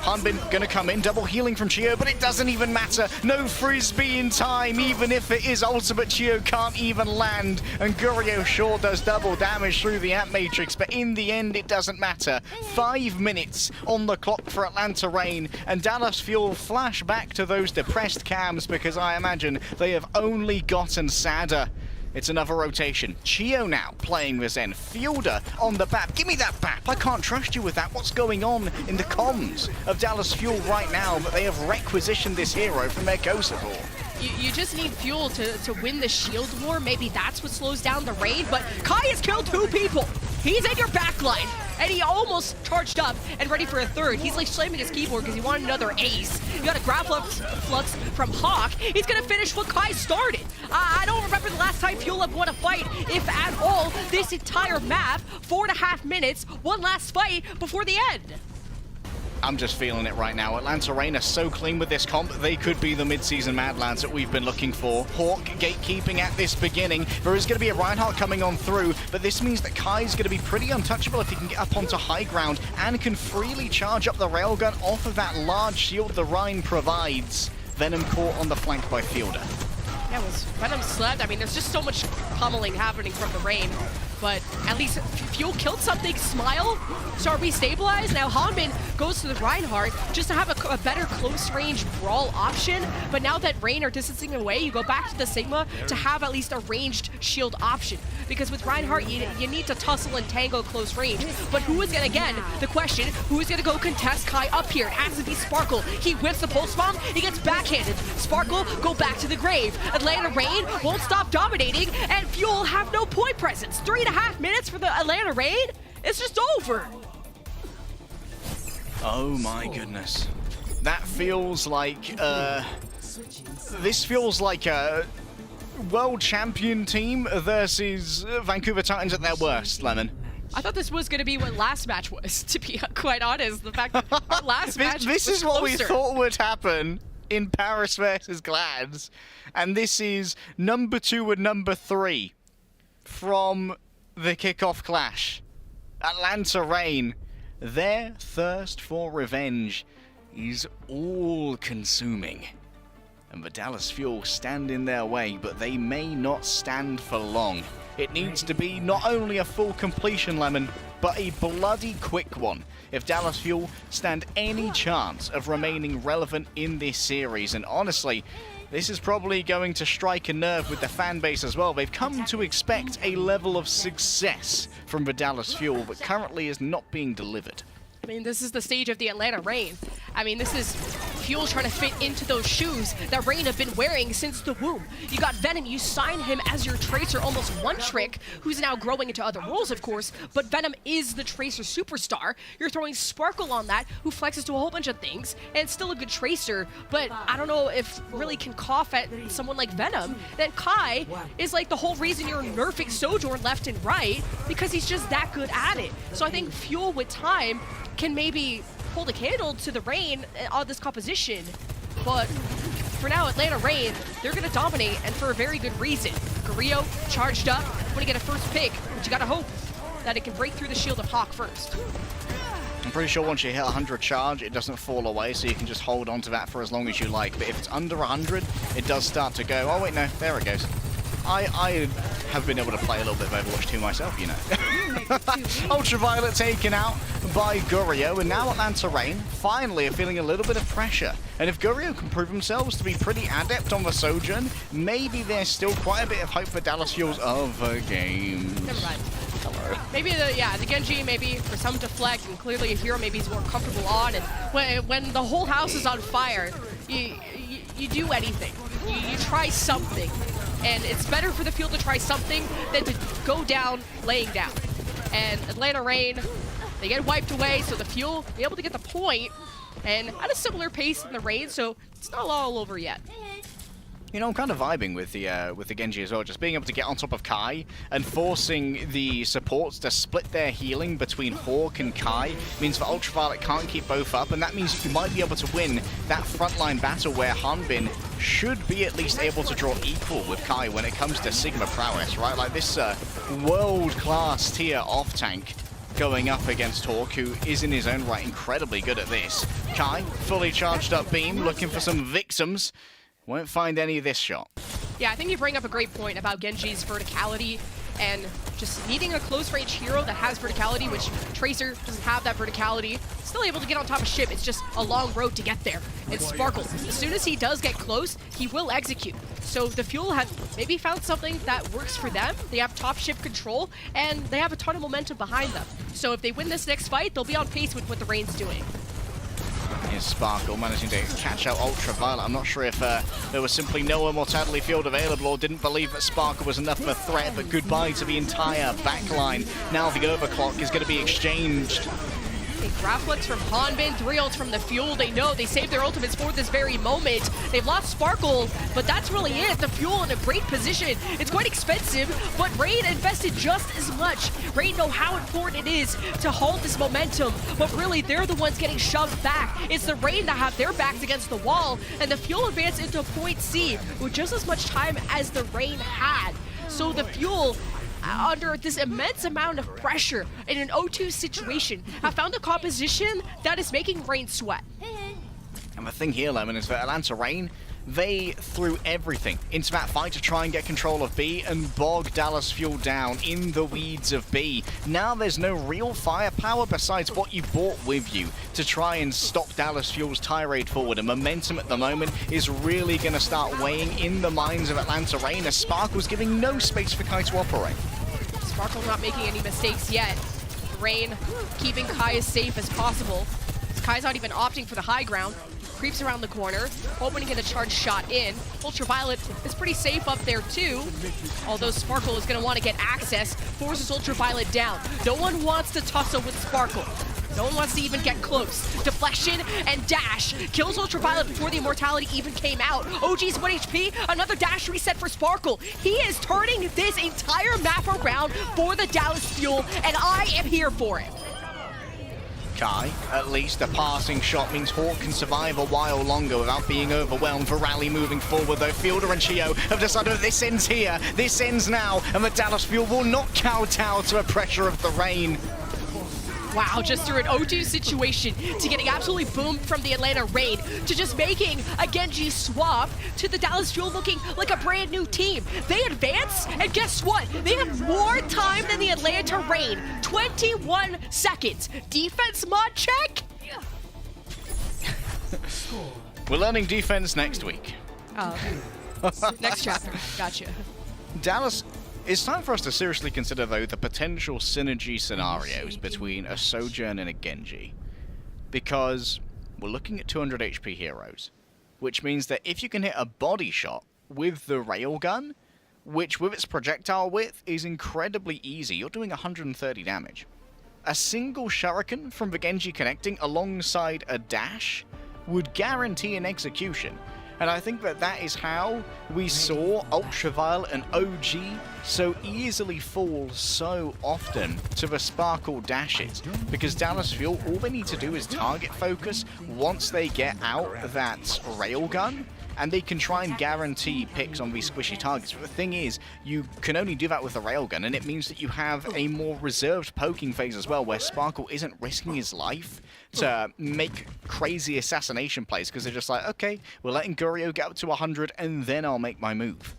Hanbin gonna come in, double healing from Chio, but it doesn't even matter. No frisbee in time, even if it is ultimate, Chio can't even land. And Gurio sure does double damage through the Amp Matrix, but in the end it doesn't matter. 5 minutes on the clock for Atlanta Rain, and Dallas Fuel flash back to those depressed cams because I imagine they have only gotten sadder. It's another rotation. Chio now playing the Zen. Fielder on the BAP. Give me that BAP. I can't trust you with that. What's going on in the comms of Dallas Fuel right now? But they have requisitioned this hero from their co-support. You just need Fuel to win the shield war. Maybe that's what slows down the Raid. But Kai has killed 2 people. He's in your backline. And he almost charged up and ready for a third. He's like slamming his keyboard because he wanted another ace. You got a grab flux from Hawk. He's going to finish what Kai started. I don't remember the last time Fuel have won a fight, if at all, this entire map. 4.5 minutes, one last fight before the end. I'm just feeling it right now. Atlanta Rain are so clean with this comp, they could be the mid-season Mad Lads that we've been looking for. Hawk gatekeeping at this beginning. There is going to be a Reinhardt coming on through, but this means that Kai's going to be pretty untouchable if he can get up onto high ground and can freely charge up the railgun off of that large shield the Rhine provides. Venom caught on the flank by Fielder. Yeah, was Venom slept. I mean, there's just so much pummeling happening from the Rain. But at least Fuel killed something. Smile. So are we stabilized? Now Hanbin goes to the Reinhardt just to have a better close-range brawl option. But now that Rain are distancing away, you go back to the Sigma to have at least a ranged shield option. Because with Reinhardt, you need to tussle and tango close range. But who is going to, again, the question, who is going to go contest Kai up here? It has to be Sparkle. He whips the pulse bomb. He gets backhanded. Sparkle go back to the grave. Atlanta Rain won't stop dominating, and Fuel have no point presence. 3.5 minutes for the Atlanta Rain? It's just over. Oh my goodness. That feels like, this feels like a world champion team versus Vancouver Titans at their worst, Lemon. I thought this was going to be what last match was, to be quite honest. The fact that our last match This was is what we closer. thought would happen in Paris versus Glads. And this is number 2 and number 3 from the kickoff clash. Atlanta Rain, their thirst for revenge is all-consuming. And the Dallas Fuel stand in their way, but they may not stand for long. It needs to be not only a full completion, Lemon, but a bloody quick one if Dallas Fuel stand any chance of remaining relevant in this series. And honestly, this is probably going to strike a nerve with the fan base as well. They've come to expect a level of success from the Dallas Fuel that currently is not being delivered. I mean, this is the stage of the Atlanta Rain. I mean, this is Fuel trying to fit into those shoes that Rain have been wearing since the womb. You got Venom, you sign him as your Tracer, almost one trick, who's now growing into other roles, of course, but Venom is the Tracer superstar. You're throwing Sparkle on that, who flexes to a whole bunch of things, and it's still a good Tracer, but I don't know if really can cough at someone like Venom. Then Kai is like the whole reason you're nerfing Sojourn left and right, because he's just that good at it. So I think Fuel, with time, can maybe hold a candle to the Rain on this composition, but for now, Atlanta Rain, they're gonna dominate, and for a very good reason. Gurio charged up, want to get a first pick, but you gotta hope that it can break through the shield of Hawk first. I'm pretty sure once you hit 100 charge, it doesn't fall away, so you can just hold on to that for as long as you like. But if it's under 100, it does start to go. Oh wait, no, there it goes. I have been able to play a little bit of Overwatch 2 myself, you know. Ultraviolet taken out by Gurio, and now Atlanta Reign finally are feeling a little bit of pressure. And if Gurio can prove themselves to be pretty adept on the Sojourn, maybe there's still quite a bit of hope for Dallas Fuel's other games. Never mind. Hello. Maybe the Genji, maybe for some deflect, and clearly a hero maybe he's more comfortable on. And when the whole house is on fire, you do anything. You try something. And it's better for the field to try something than to go down laying down. And Atlanta Reign, they get wiped away, so the Fuel be able to get the point, and at a similar pace in the Reign, so it's not all over yet. You know, I'm kind of vibing with the Genji as well, just being able to get on top of Kai and forcing the supports to split their healing between Hawk and Kai means that Ultraviolet can't keep both up, and that means that you might be able to win that frontline battle where Hanbin should be at least able to draw equal with Kai when it comes to Sigma prowess, right? Like this world-class tier off-tank going up against Hawk, who is in his own right incredibly good at this. Kai, fully charged up beam, looking for some victims. Won't find any of this shot. Yeah, I think you bring up a great point about Genji's verticality and just needing a close-range hero that has verticality, which Tracer doesn't have that verticality. Still able to get on top of ship, it's just a long road to get there. And Sparkle, as soon as he does get close, he will execute. So the Fuel have maybe found something that works for them. They have top ship control, and they have a ton of momentum behind them. So if they win this next fight, they'll be on pace with what the Reign's doing. Here's Sparkle managing to catch out Ultraviolet. I'm not sure if there was simply no Immortality Field available or didn't believe that Sparkle was enough of a threat, but goodbye to the entire backline. Now the overclock is going to be exchanged. A Graflex from Hanbin, 3 ults from the Fuel. They know they saved their ultimates for this very moment. They've lost Sparkle, but that's really it. The Fuel in a great position. It's quite expensive, but Raid invested just as much. Raid know how important it is to hold this momentum, but really they're the ones getting shoved back. It's the Raid that have their backs against the wall, and the Fuel advance into point C with just as much time as the Raid had. So the Fuel, under this immense amount of pressure in an 0-2 situation, have found a composition that is making Rain sweat. And the thing here, Lemon, is that Atlanta Reign, they threw everything into that fight to try and get control of B and bog Dallas Fuel down in the weeds of B. Now there's no real firepower besides what you brought with you to try and stop Dallas Fuel's tirade forward. And momentum at the moment is really going to start weighing in the minds of Atlanta Reign as Sparkle's giving no space for Kai to operate. Sparkle not making any mistakes yet. Rain keeping Kai as safe as possible. Kai's not even opting for the high ground. Creeps around the corner, hoping to get a charge shot in. Ultraviolet is pretty safe up there too, although Sparkle is going to want to get access, forces Ultraviolet down. No one wants to tussle with Sparkle. No one wants to even get close. Deflection and dash kills Ultraviolet before the Immortality even came out. OG's 1 HP, another dash reset for Sparkle. He is turning this entire map around for the Dallas Fuel, and I am here for it. Kai, at least a passing shot means Hawk can survive a while longer without being overwhelmed. Virali moving forward though. Fielder and Chio have decided that this ends here, this ends now, and the Dallas Fuel will not kowtow to the pressure of the Rain. Wow, just through an 0-2 situation to getting absolutely boomed from the Atlanta Raid to just making a Genji swap to the Dallas Fuel looking like a brand new team. They advance, and guess what? They have more time than the Atlanta Raid. 21 seconds. Defense mod check? We're learning defense next week. Oh, next chapter. Gotcha. Dallas, it's time for us to seriously consider, though, the potential synergy scenarios between a Sojourn and a Genji. Because we're looking at 200 HP heroes, which means that if you can hit a body shot with the railgun, which with its projectile width is incredibly easy, you're doing 130 damage. A single shuriken from the Genji connecting alongside a dash would guarantee an execution. And I think that that is how we saw Ultraviolet and OG so easily fall so often to the Sparkle dashes. Because Dallas Fuel, all they need to do is target focus once they get out that railgun, and they can try and guarantee picks on these squishy targets. But the thing is, you can only do that with a railgun, and it means that you have a more reserved poking phase as well, where Sparkle isn't risking his life to make crazy assassination plays, because they're just like, okay, we're letting Gurio get up to 100, and then I'll make my move.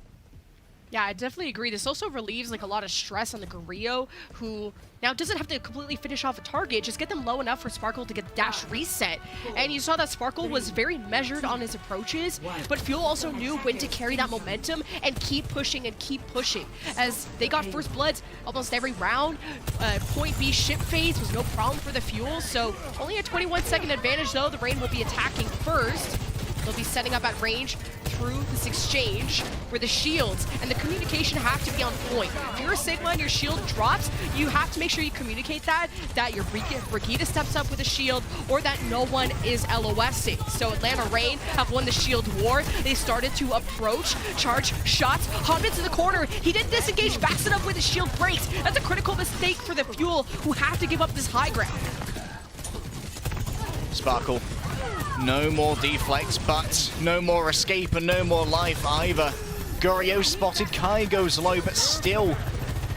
Yeah, I definitely agree. This also relieves like a lot of stress on the Guerrillo, who now doesn't have to completely finish off a target, just get them low enough for Sparkle to get the dash reset. And you saw that Sparkle was very measured on his approaches, but Fuel also knew when to carry that momentum and keep pushing and keep pushing. As they got first bloods almost every round, point B ship phase was no problem for the Fuel, so only a 21-second advantage though. The Rain will be attacking first. They'll be setting up at range through this exchange where the shields and the communication have to be on point. If you're a Sigma and your shield drops, you have to make sure you communicate that your Brigitte steps up with a shield or that no one is LOSing. So Atlanta Reign have won the shield war. They started to approach, charge shots. Hanbin's in the corner. He didn't disengage fast enough with his shield breaks. That's a critical mistake for the Fuel, who have to give up this high ground. Sparkle. No more deflects, but no more escape and no more life either. Guerrillo spotted, Kai goes low, but still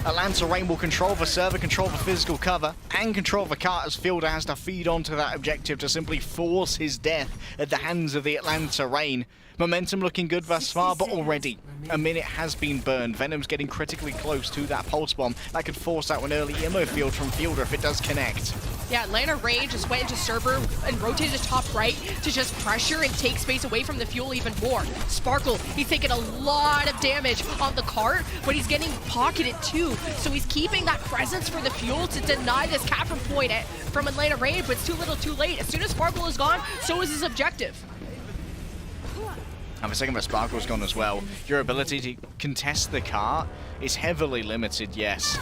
Atlanta Reign will control the server, control the physical cover, and control the cart as Fielder has to feed onto that objective to simply force his death at the hands of the Atlanta Reign. Momentum looking good thus far, but already a minute has been burned. Venom's getting critically close to that pulse bomb. That could force out an early ammo field from Fielder if it does connect. Yeah, Atlanta Reign just went into server and rotated to top right to just pressure and take space away from the Fuel even more. Sparkle, he's taking a lot of damage on the cart, but he's getting pocketed too. So he's keeping that presence for the Fuel to deny this capture point from Atlanta Reign, but it's too little too late. As soon as Sparkle is gone, so is his objective. And the second that Sparkle's gone as well, your ability to contest the cart is heavily limited, yes.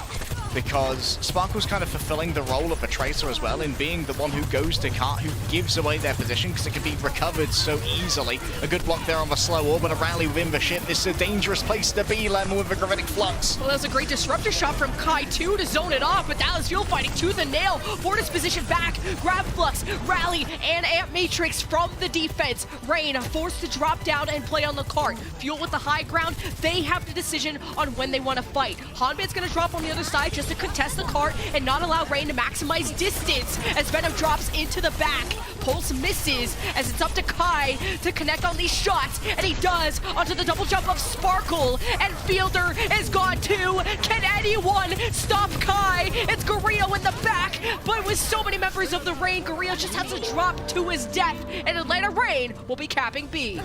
Because Sparkle's kind of fulfilling the role of a Tracer as well in being the one who goes to cart, who gives away their position because it can be recovered so easily. A good block there on the slow orb and a rally within the ship. This is a dangerous place to be, Lemon, with a Gravitic Flux. Well, that was a great disruptor shot from Kai 2 to zone it off, but Dallas Fuel fighting to the nail. Fortis position back, grab Flux, rally, and Amp Matrix from the defense. Rain forced to drop down and play on the cart. Fuel with the high ground, they have the decision on when they want to fight. Hanbin's going to drop on the other side just to contest the cart and not allow Rain to maximize distance as Venom drops into the back. Pulse misses as it's up to Kai to connect on these shots, and he does onto the double jump of Sparkle, and Fielder is gone too. Can anyone stop Kai? It's Guerrillo in the back, but with so many members of the Rain, Guerrillo just has to drop to his death, and Atlanta Reign will be capping B.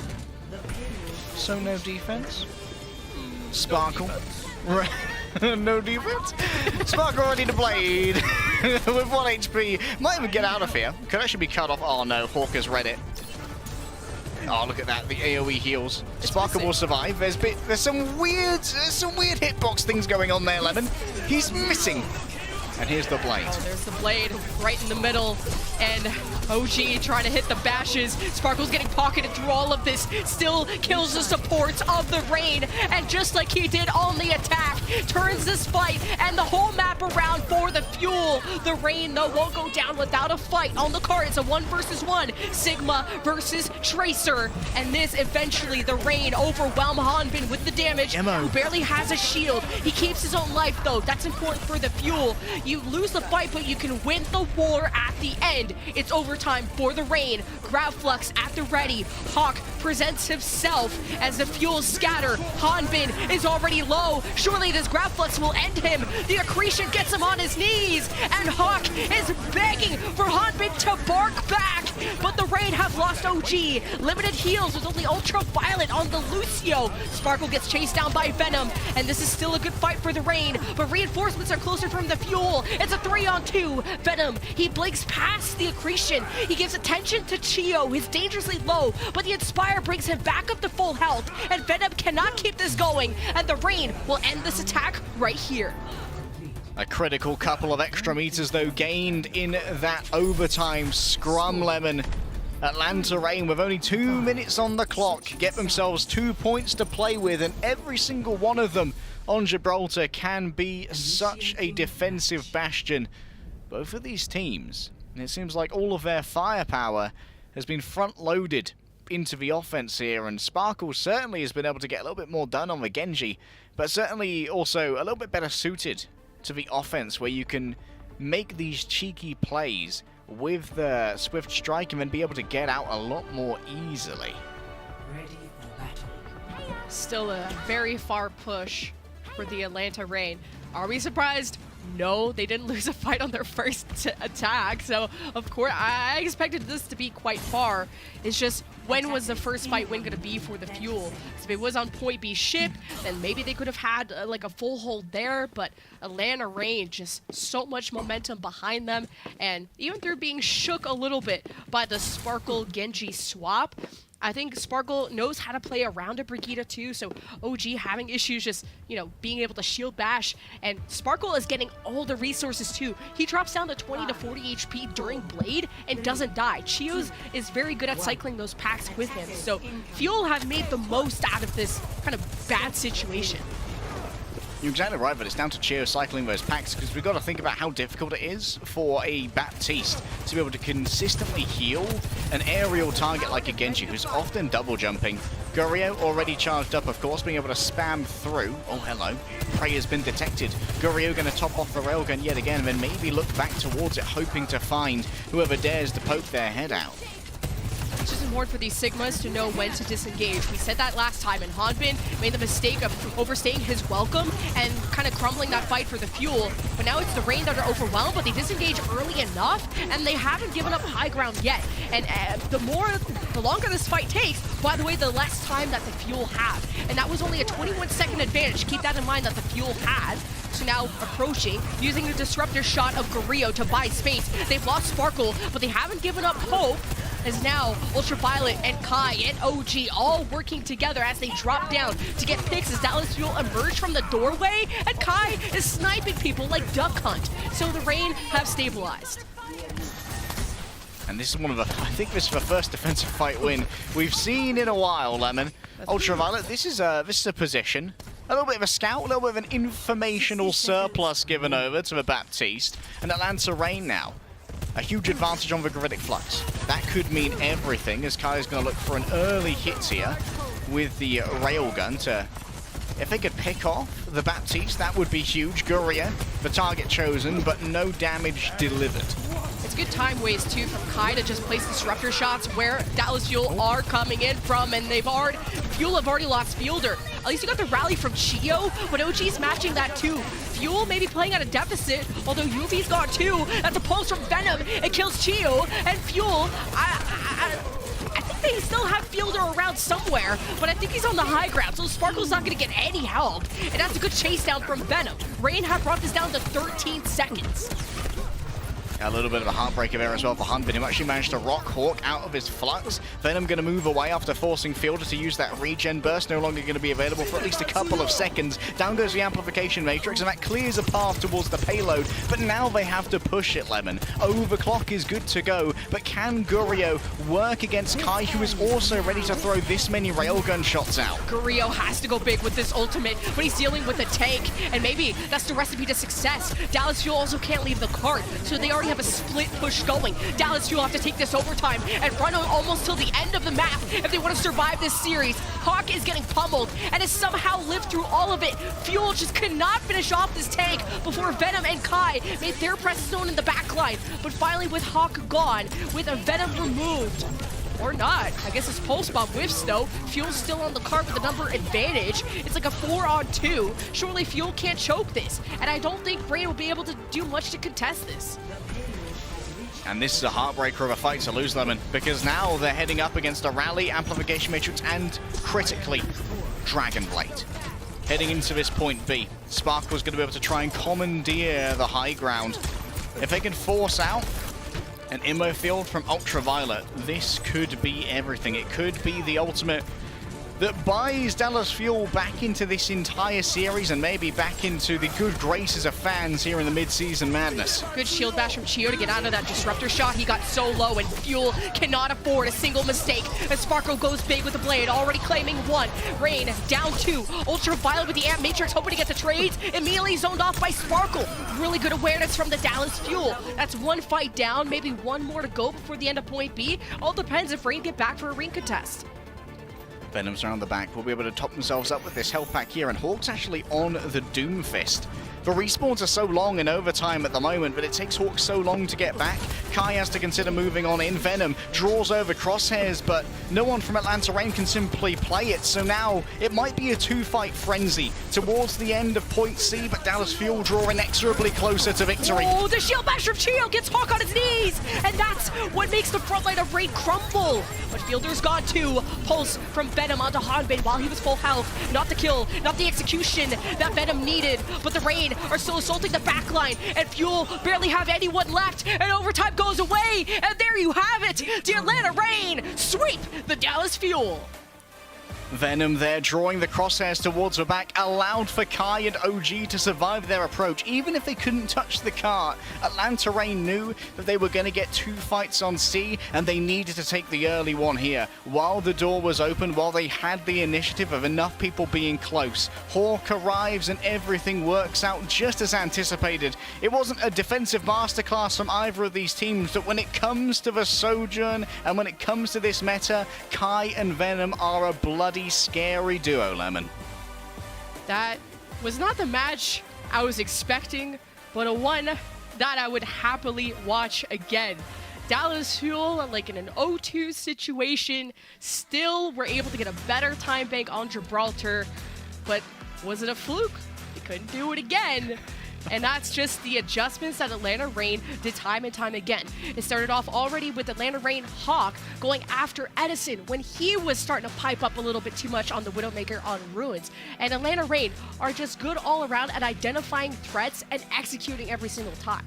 So no defense? Sparkle. No defense? Sparkle ready to blade with 1 HP. Might even get out of here. Could actually be cut off. Oh no, Hawker's read it. Oh, look at that, the AoE heals. Sparkle will survive. There's some weird hitbox things going on there, Lemon. He's missing. And here's the blade. Oh, there's the blade right in the middle. And OG trying to hit the bashes. Sparkle's getting pocketed through all of this. Still kills the supports of the Rain. And just like he did on the attack, turns this fight and the whole map around for the Fuel. The Rain, though, won't go down without a fight. On the card, it's a 1 versus 1. Sigma versus Tracer. And this, eventually, the Rain overwhelm Hanbin with the damage. Who barely has a shield. He keeps his own life, though. That's important for the Fuel. You lose the fight, but you can win the war at the end. It's overtime for the Rain. Grab Flux at the ready. Hawk presents himself as the Fuel scatter. Hanbin is already low. Surely this Grab Flux will end him. The accretion gets him on his knees, and Hawk is begging for Hanbin to bark back. But the Rain have lost OG. Limited heals with only Ultraviolet on the Lucio. Sparkle gets chased down by Venom, and this is still a good fight for the Rain, but reinforcements are closer from the Fuel. It's a 3-on-2. Venom, he blinks past the accretion. He gives attention to Chio, who's dangerously low, but the Inspire brings him back up to full health, and Venom cannot keep this going, and the Rain will end this attack right here. A critical couple of extra meters, though, gained in that overtime scrum, Lemon. Atlanta Reign, with only 2 minutes on the clock, get themselves 2 points to play with, and every single one of them on Gibraltar can be such a defensive bastion. Both of these teams, and it seems like all of their firepower has been front-loaded into the offense here, and Sparkle certainly has been able to get a little bit more done on the Genji, but certainly also a little bit better suited to the offense, where you can make these cheeky plays with the Swift Strike and then be able to get out a lot more easily. Still a very far push for the Atlanta Reign. Are we surprised? No, they didn't lose a fight on their first attack, so of course I expected this to be quite far. It's just, when was the first fight win gonna be for the Fuel? If it was on point B ship, then maybe they could have had like a full hold there, but Atlanta Reign, just so much momentum behind them, and even through being shook a little bit by the Sparkle Genji swap, I think Sparkle knows how to play around a Brigitte too, so OG having issues just, you know, being able to shield bash, and Sparkle is getting all the resources too. He drops down to 20 to 40 HP during Blade and doesn't die. Chio's is very good at cycling those packs with him, so Fuel have made the most out of this kind of bad situation. You're exactly right, but it's down to Chio cycling those packs, because we've got to think about how difficult it is for a Baptiste to be able to consistently heal an aerial target like a Genji, who's often double jumping. Gurio already charged up, of course, being able to spam through. Oh, hello. Prey has been detected. Gurio going to top off the railgun yet again, and then maybe look back towards it, hoping to find whoever dares to poke their head out. It's just important for these Sigmas to know when to disengage. We said that last time, and Hanbin made the mistake of overstaying his welcome and kind of crumbling that fight for the Fuel. But now it's the Reign that are overwhelmed, but they disengage early enough, and they haven't given up high ground yet. And the longer this fight takes, by the way, the less time that the Fuel have. And that was only a 21-second advantage. Keep that in mind that the Fuel had. So now approaching, using the disruptor shot of Gurio to buy space. They've lost Sparkle, but they haven't given up hope, as now Ultraviolet and Kai and OG all working together as they drop down to get picks as Dallas Fuel emerge from the doorway, and Kai is sniping people like Duck Hunt. So the Reign have stabilized. And this is one of the, I think this is the first defensive fight win we've seen in a while, Lemon. Ultraviolet, this is a position. A little bit of a scout, a little bit of an informational surplus given over to the Baptiste. And Atlanta Reign now. A huge advantage on the Gravitic Flux. That could mean everything, as Kai is going to look for an early hit here with the railgun to... If they could pick off the Baptiste, that would be huge. Guria, the target chosen, but no damage delivered. It's good time waste too from Kai to just place disruptor shots where Dallas Fuel are coming in from, and Fuel have already lost Fielder. At least you got the rally from Chio, but OG's matching that too. Fuel maybe playing at a deficit, although Yubi's gone too. That's a pulse from Venom. It kills Chio, and Fuel, I think they still have Fielder around somewhere, but I think he's on the high ground, so Sparkle's not going to get any help. And that's a good chase down from Venom. Reign have brought this down to 13 seconds. A little bit of a heartbreaker there as well for Hanbin, who actually managed to rock Hawk out of his flux. Venom going to move away after forcing Fielder to use that regen burst, no longer going to be available for at least a couple of seconds. Down goes the amplification matrix, and that clears a path towards the payload, but now they have to push it, Lemon. Overclock is good to go, but can Gurio work against Kai, who is also ready to throw this many railgun shots out? Gurio has to go big with this ultimate, but he's dealing with a tank, and maybe that's the recipe to success. Dallas Fuel also can't leave the cart, so they already have a split push going. Dallas Fuel have to take this overtime and run almost till the end of the map if they want to survive this series. Hawk is getting pummeled and has somehow lived through all of it. Fuel just could not finish off this tank before Venom and Kai made their presence known in the backline. But finally, with Hawk gone, with a Venom removed, or not, I guess it's Pulse Bomb whiffs though. Fuel's still on the cart with the number advantage. It's like a 4-on-2. Surely Fuel can't choke this, and I don't think Reign will be able to do much to contest this. And this is a heartbreaker of a fight to lose, Lemon, because now they're heading up against a Rally, Amplification Matrix, and critically, Dragon Blade. Heading into this point B, Sparkle's going to be able to try and commandeer the high ground. If they can force out an Immo Field from Ultraviolet, this could be everything. It could be the ultimate that buys Dallas Fuel back into this entire series and maybe back into the good graces of fans here in the mid-season madness. Good shield bash from Chio to get out of that disruptor shot. He got so low, and Fuel cannot afford a single mistake as Sparkle goes big with the blade, already claiming 1. Reign down 2. Ultraviolet with the Amp Matrix, hoping to get the trades. Immediately zoned off by Sparkle. Really good awareness from the Dallas Fuel. That's 1 fight down, maybe 1 more to go before the end of point B. All depends if Reign get back for a ring contest. Venom's around the back. Will be able to top themselves up with this health pack here, and Hawk's actually on the Doomfist. The respawns are so long in overtime at the moment, but it takes Hawk so long to get back. Kai has to consider moving on in. Venom draws over Crosshairs, but no one from Atlanta Reign can simply play it. So now it might be a two-fight frenzy towards the end of point C, but Dallas Fuel draw inexorably closer to victory. Oh, the shield bash from Chio gets Hawk on his knees, and that's what makes the front line of Rain crumble. But Fielder's gone too. Pulse from Venom onto Hanbin while he was full health. Not the kill, not the execution that Venom needed, but the Rain are still assaulting the backline, and Fuel barely have anyone left, and overtime goes away, and there you have it. The Atlanta Reign sweep the Dallas Fuel. Venom there drawing the crosshairs towards her back allowed for Kai and OG to survive their approach. Even if they couldn't touch the cart, Atlanta Reign knew that they were going to get 2 fights on C, and they needed to take the early one here. While the door was open, while they had the initiative of enough people being close, Hawk arrives and everything works out just as anticipated. It wasn't a defensive masterclass from either of these teams, but when it comes to the Sojourn and when it comes to this meta, Kai and Venom are a bloody scary duo, Lemon. That was not the match I was expecting, but a one that I would happily watch again. Dallas Fuel, like in an 0-2 situation, still were able to get a better time bank on Gibraltar, but was it a fluke? They couldn't do it again. And that's just the adjustments that Atlanta Reign did time and time again. It started off already with Atlanta Reign Hawk going after Edison when he was starting to pipe up a little bit too much on the Widowmaker on Ruins. And Atlanta Reign are just good all around at identifying threats and executing every single time.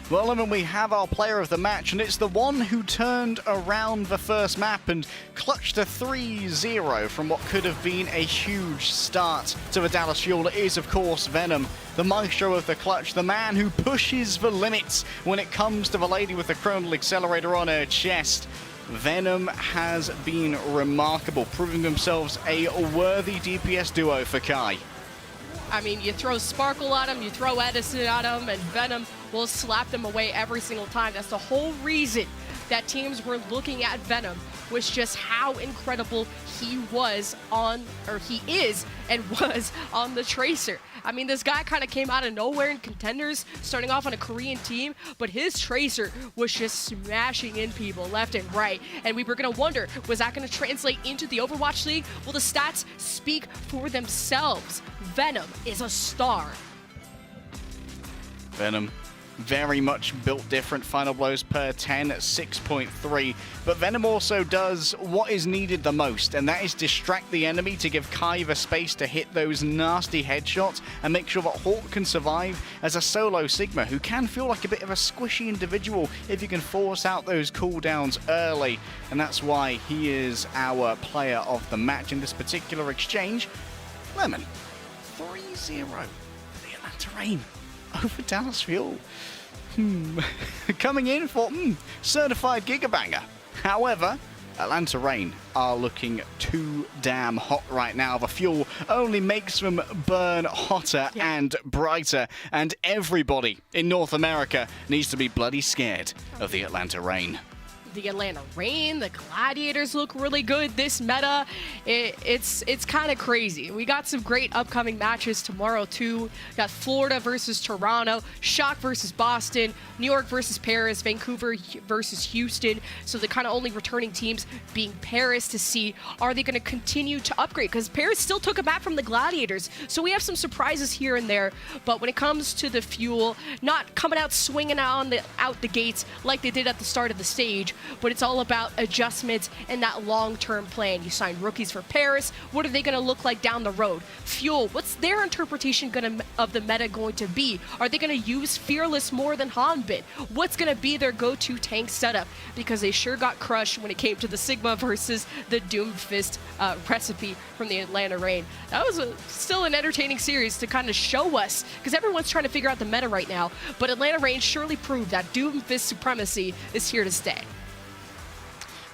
Well, Lemon, we have our player of the match, and it's the one who turned around the first map and clutched a 3-0 from what could have been a huge start to the Dallas Fuel. It is, of course, Venom, the maestro of the clutch, the man who pushes the limits when it comes to the lady with the chronal accelerator on her chest. Venom has been remarkable, proving themselves a worthy DPS duo for Kai. I mean, you throw Sparkle at him, you throw Edison at him, and Venom will slap them away every single time. That's the whole reason that teams were looking at Venom, was just how incredible he was on, or he is and was on the Tracer. I mean, this guy kind of came out of nowhere in contenders, starting off on a Korean team, but his Tracer was just smashing in people left and right. And we were going to wonder, was that going to translate into the Overwatch League? Well, the stats speak for themselves. Venom is a star. Venom, very much built different. Final blows per 10 at 6.3. But Venom also does what is needed the most, and that is distract the enemy to give Kai the space to hit those nasty headshots and make sure that Hawk can survive as a solo Sigma, who can feel like a bit of a squishy individual if you can force out those cooldowns early. And that's why he is our player of the match in this particular exchange. Lemon, 3-0, the Atlanta Reign over Dallas Fuel. Coming in for certified Gigabanger. However, Atlanta Reign are looking too damn hot right now. The Fuel only makes them burn hotter and brighter, and everybody in North America needs to be bloody scared of the Atlanta Reign. The Atlanta Reign, the Gladiators look really good. This meta, it's kind of crazy. We got some great upcoming matches tomorrow too. Got Florida versus Toronto, Shock versus Boston, New York versus Paris, Vancouver versus Houston. So the kind of only returning teams being Paris to see, are they going to continue to upgrade? Because Paris still took a map from the Gladiators. So we have some surprises here and there. But when it comes to the Fuel, not coming out swinging out the gates like they did at the start of the stage, but it's all about adjustments and that long-term plan. You sign rookies for Paris. What are they going to look like down the road? Fuel, what's their interpretation of the meta going to be? Are they going to use Fearless more than Hanbin? What's going to be their go-to tank setup? Because they sure got crushed when it came to the Sigma versus the Doomfist recipe from the Atlanta Reign. That was still an entertaining series to kind of show us, because everyone's trying to figure out the meta right now, but Atlanta Reign surely proved that Doomfist supremacy is here to stay.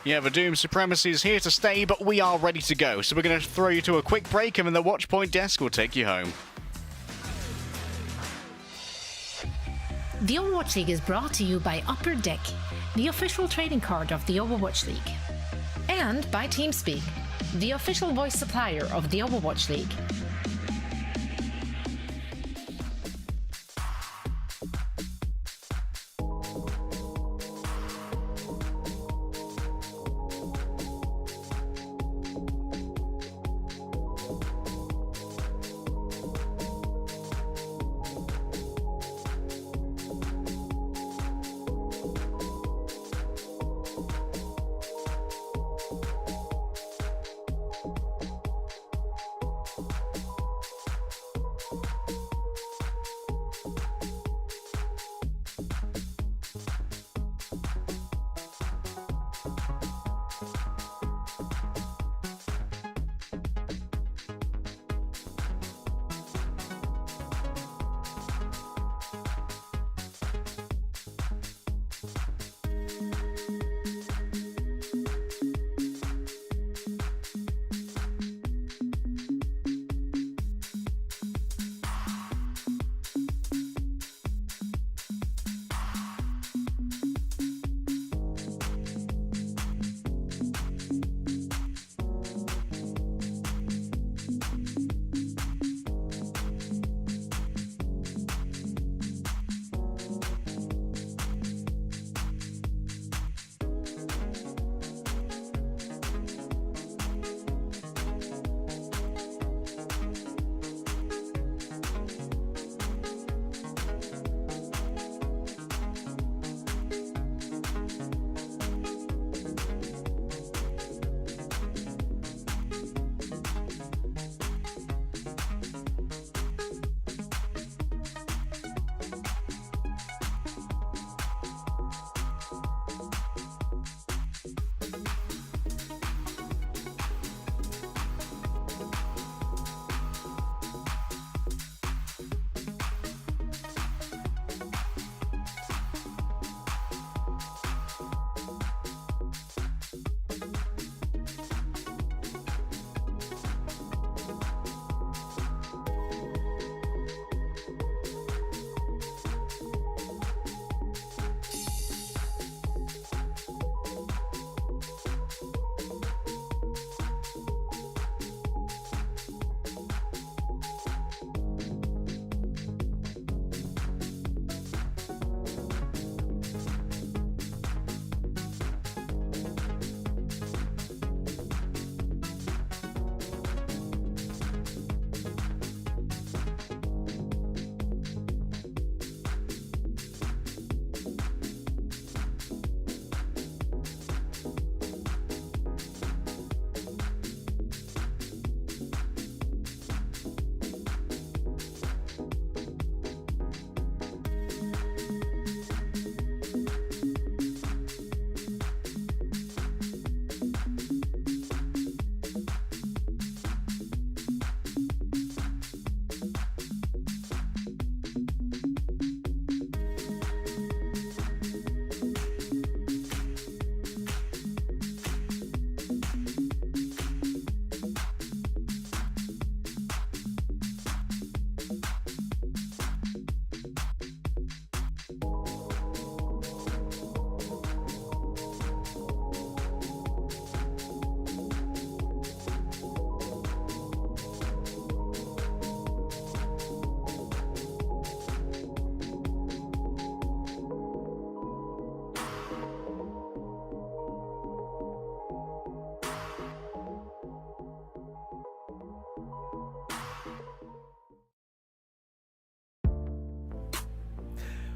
Yeah, the Doom Supremacy is here to stay, but we are ready to go. So we're going to throw you to a quick break, and then the Watch Point desk will take you home. The Overwatch League is brought to you by Upper Deck, the official trading card of the Overwatch League. and by TeamSpeak, the official voice supplier of the Overwatch League.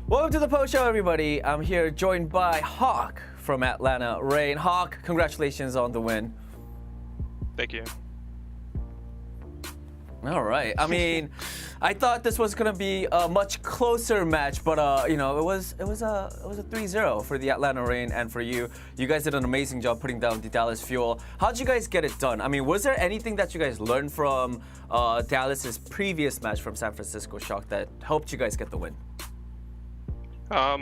Welcome to the post show, everybody. I'm here joined by Hawk from Atlanta Reign. Hawk, congratulations on the win. Thank you. All right. I mean, I thought this was gonna be a much closer match, but you know, it was a 3-0 for the Atlanta Reign and for you. You guys did an amazing job putting down the Dallas Fuel. How'd you guys get it done? I mean, was there anything that you guys learned from Dallas's previous match from San Francisco Shock that helped you guys get the win?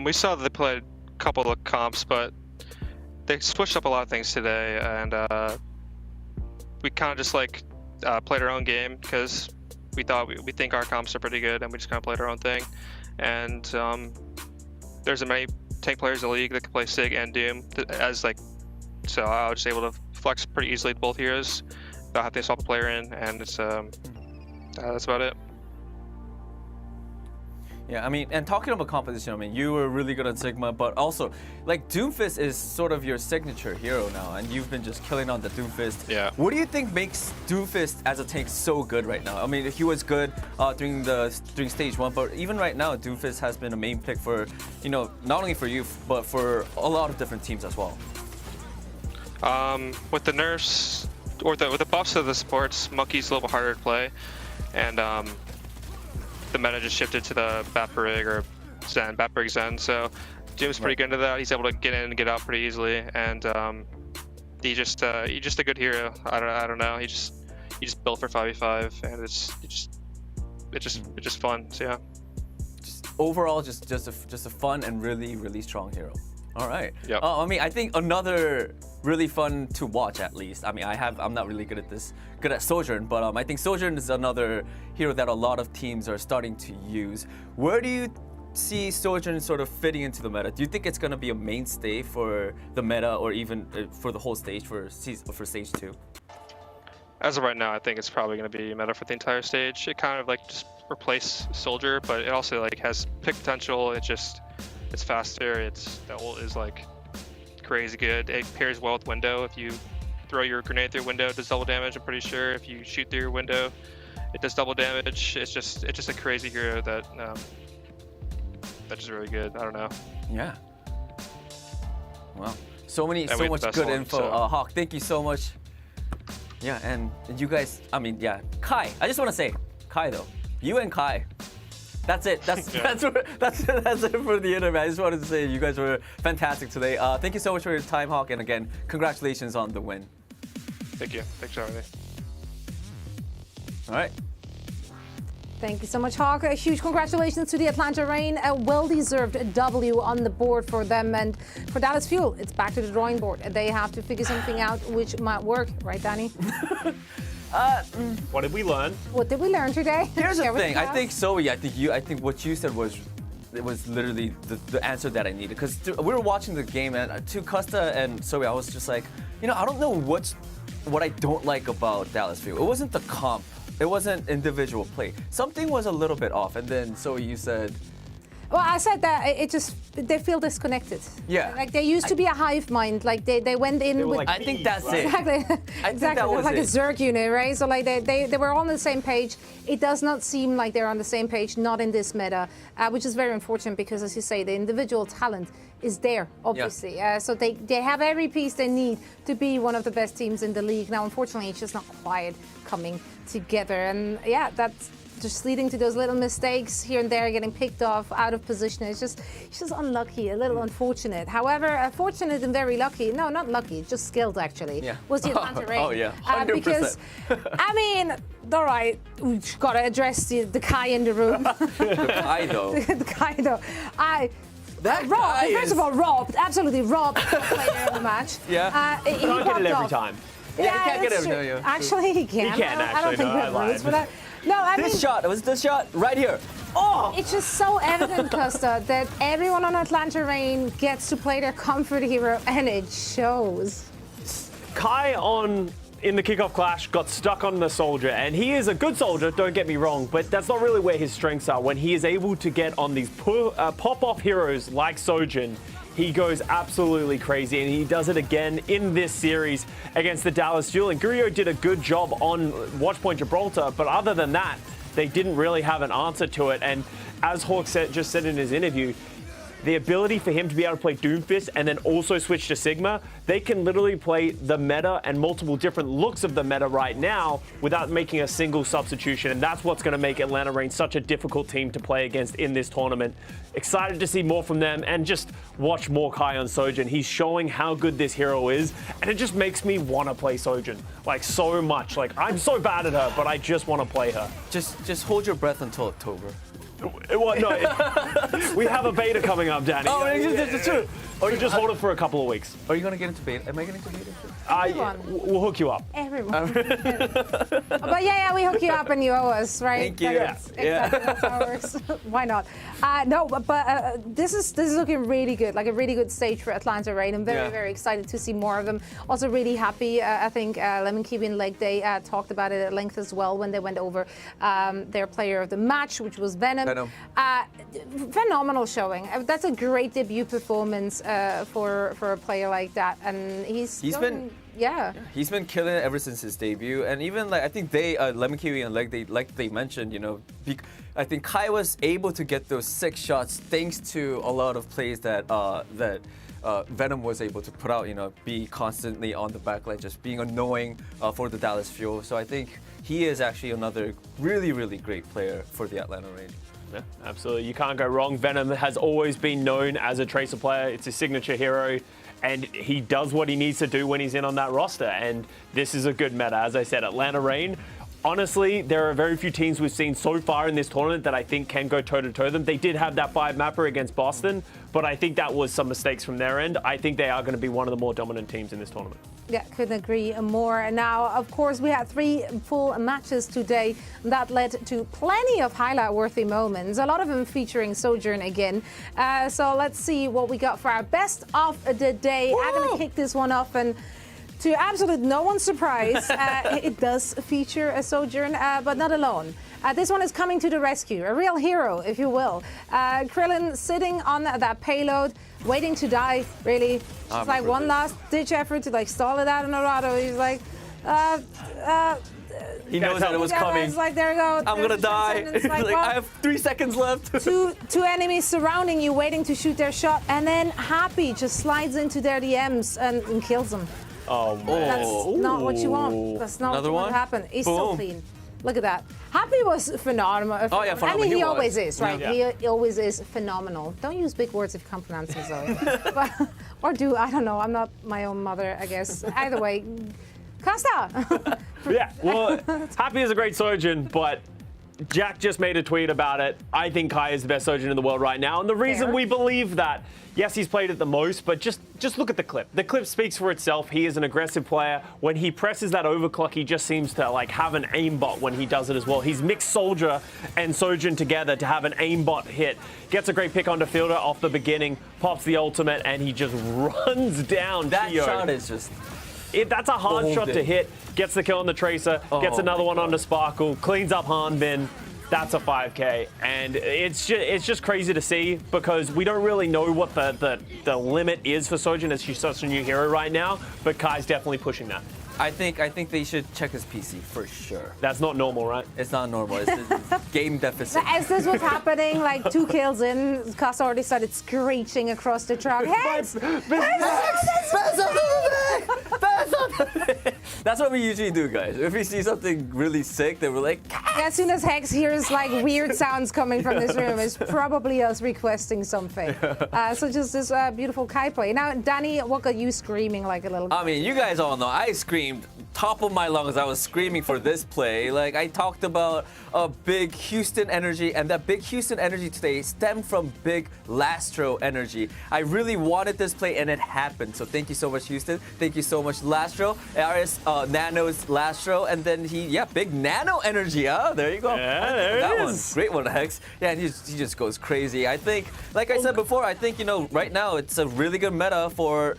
We saw that they played a couple of comps, but they switched up a lot of things today, and we kind of just like played our own game because we think our comps are pretty good, and we just kind of played our own thing. And there's many tank players in the league that can play Sig and Doom so I was just able to flex pretty easily to both heroes without having to swap a player in, and it's that's about it. Yeah, I mean, and talking about composition, I mean, you were really good on Sigma, but also, like, Doomfist is sort of your signature hero now, and you've been just killing on the Doomfist. Yeah. What do you think makes Doomfist as a tank so good right now? I mean, he was good during stage 1, but even right now, Doomfist has been a main pick for, you know, not only for you, but for a lot of different teams as well. With the nerfs, or with the buffs of the supports, Monkey's a little harder to play, and the meta just shifted to the Batbrig or Zen, Batbrig Zen, so Doom's pretty good into that. He's able to get in and get out pretty easily, and he's just a good hero. I don't know. He just built for 5v5, and it's just fun. So yeah. Just overall, just a fun and really strong hero. All right. Yep. I mean, I think another really fun to watch, at least. I mean, I'm not really good at Sojourn, but I think Sojourn is another hero that a lot of teams are starting to use. Where do you see Sojourn sort of fitting into the meta? Do you think it's going to be a mainstay for the meta, or even for the whole stage for stage 2? As of right now, I think it's probably going to be meta for the entire stage. It kind of like just replace Soldier, but it also like has pick potential. It's faster. The ult is like crazy good. It pairs well with window. If you throw your grenade through window, it does double damage. I'm pretty sure. If you shoot through your window, it does double damage. It's just a crazy hero that's just really good. I don't know. Yeah. Well, so much good info. So. Hawk, thank you so much. Yeah, and you guys. I mean, yeah, Kai. I just want to say, Kai though. You and Kai. That's it. That's it for the interview. I just wanted to say you guys were fantastic today. Thank you so much for your time, Hawk, and again, congratulations on the win. Thank you. Thanks for having me. All right. Thank you so much, Hawk. A huge congratulations to the Atlanta Reign. A well-deserved W on the board for them. And for Dallas Fuel, it's back to the drawing board. They have to figure something out which might work. Right, Danny? What did we learn? What did we learn today? Here's the thing. I think Zoe. I think what you said was literally the answer that I needed. Because we were watching the game, and to Costa and Zoe, I was just like, I don't know what I don't like about Dallas Fuel. It wasn't the comp. It wasn't individual play. Something was a little bit off. And then Zoe, you said. Well, I said that they feel disconnected. Yeah. Like they used to be a hive mind. Like they went in with. Like I think that's it. Exactly. Exactly. That was like a Zerg unit, right? So like they were all on the same page. It does not seem like they're on the same page, not in this meta, which is very unfortunate because, as you say, the individual talent is there, obviously. Yeah. So they have every piece they need to be one of the best teams in the league. Now, unfortunately, it's just not quite coming together. And yeah, that's just leading to those little mistakes here and there, getting picked off, out of position. It's just unlucky, a little unfortunate. However, fortunate and very lucky. No, not lucky, just skilled actually. Yeah. Was the Atlanta Reign. Oh yeah, 100%. Because, I mean, all right, we've got to address the guy in the room. The guy though. The guy though. Rob, first of all, robbed, absolutely robbed the player in the match. Yeah. He can't get it every time. Yeah, he can't get it that's every true. time. Actually, he can. He can, I don't actually. think No, we I have lied. rules for that. No, I mean, It was this shot right here. Oh! It's just so evident, Costa, that everyone on Atlanta Reign gets to play their comfort hero, and it shows. Kai in the kickoff clash got stuck on the soldier, and he is a good soldier, don't get me wrong, but that's not really where his strengths are. When he is able to get on these pop-off heroes like Sojourn, he goes absolutely crazy, and he does it again in this series against the Dallas Fuel. And Gurio did a good job on Watchpoint Gibraltar, but other than that, they didn't really have an answer to it. And as Hawk just said in his interview, the ability for him to be able to play Doomfist and then also switch to Sigma, they can literally play the meta and multiple different looks of the meta right now without making a single substitution. And that's what's going to make Atlanta Reign such a difficult team to play against in this tournament. Excited to see more from them and just watch more Kai on Sojourn. He's showing how good this hero is, and it just makes me want to play Sojourn, like so much. Like I'm so bad at her, but I just want to play her. Just hold your breath until October. Well, no, we have a beta coming up, Danny. Oh, it's true. Or just hold it for a couple of weeks. Are you gonna get into beta? Am I getting into beta? We'll hook you up. Everyone. But yeah, we hook you up and you owe us, right? Thank you. Exactly, that's how it works. Why not? No, but this is looking really good, like a really good stage for Atlanta Rain. I'm very excited to see more of them. Also really happy. I think Lemon Kiwi and Leg Day talked about it at length as well when they went over their player of the match, which was Venom. Phenomenal showing. That's a great debut performance for a player like that, and he's been killing it ever since his debut. And even like I think they Lemon Kiwi and Leg Day, like they mentioned, you know, I think Kai was able to get those 6 shots thanks to a lot of plays that Venom was able to put out, you know, be constantly on the backline, just being annoying for the Dallas Fuel. So I think he is actually another really great player for the Atlanta Rain. Yeah, absolutely. You can't go wrong. Venom has always been known as a Tracer player. It's his signature hero, and he does what he needs to do when he's in on that roster. And this is a good meta. As I said, Atlanta Rain, honestly, there are very few teams we've seen so far in this tournament that I think can go toe-to-toe them. They did have that 5-mapper against Boston, but I think that was some mistakes from their end. I think they are going to be one of the more dominant teams in this tournament. Yeah, couldn't agree more. Now, of course, we had 3 full matches today that led to plenty of highlight-worthy moments, a lot of them featuring Sojourn again. So let's see what we got for our best of the day. I'm going to kick this one off, and to absolute no one's surprise, it does feature a Sojourn, but not alone. This one is coming to the rescue, a real hero, if you will. Krillin sitting on that payload, waiting to die, really. Just like one last ditch effort to like stall it out in Dorado. He's like, he knows that it was coming. It's like, there you go. I'm gonna die. Like, well, I have 3 seconds left. two enemies surrounding you, waiting to shoot their shot, and then Happy just slides into their DMs and kills them. Oh, man. That's not what you want. That's not what you want to happen. He's so clean. Look at that. Happy was phenomenal. Oh, yeah, phenomenal. I mean, he always is, right? Yeah. He always is phenomenal. Don't use big words if you can't pronounce them, Zoe. Or do, I don't know. I'm not my own mother, I guess. Either way, Costa. Yeah, well, Happy is a great Sojourn, but Jack just made a tweet about it. I think Kai is the best Sojourn in the world right now. And the reason we believe that, yes, he's played it the most, but just look at the clip. The clip speaks for itself. He is an aggressive player. When he presses that overclock, he just seems to like have an aimbot when he does it as well. He's mixed Soldier and Sojourn together to have an aimbot hit. Gets a great pick onto Fielder off the beginning, pops the ultimate, and he just runs down That Theo. shot is just... That's a hard shot to hit. Gets the kill on the Tracer, gets another one onto Sparkle, cleans up Hanbin. That's a 5K. And it's just crazy to see because we don't really know what the limit is for Sojourn as she's such a new hero right now, but Kai's definitely pushing that. I think they should check his PC for sure. That's not normal, right? It's not normal. It's a game deficit. As this was happening, like 2 kills in, Costa already started screeching across the truck. Hex! That's what we usually do, guys. If we see something really sick, then we're like... As soon as Hex hears like weird sounds coming from this room, it's probably us requesting something. So just this beautiful Kai play. Now, Danny, what got you screaming like a little... I mean, you guys all know I screamed top of my lungs. I was screaming for this play. Like, I talked about a big Houston energy, and that big Houston energy today stemmed from big Lastro energy. I really wanted this play, and it happened. So thank you so much, Houston. Thank you so much, Lastro. RS Nano's Lastro, and then big Nano energy, huh? There you go. Yeah, there it is. Great one, Hex. Yeah, and he just goes crazy. I think, like I said before, I think, right now it's a really good meta for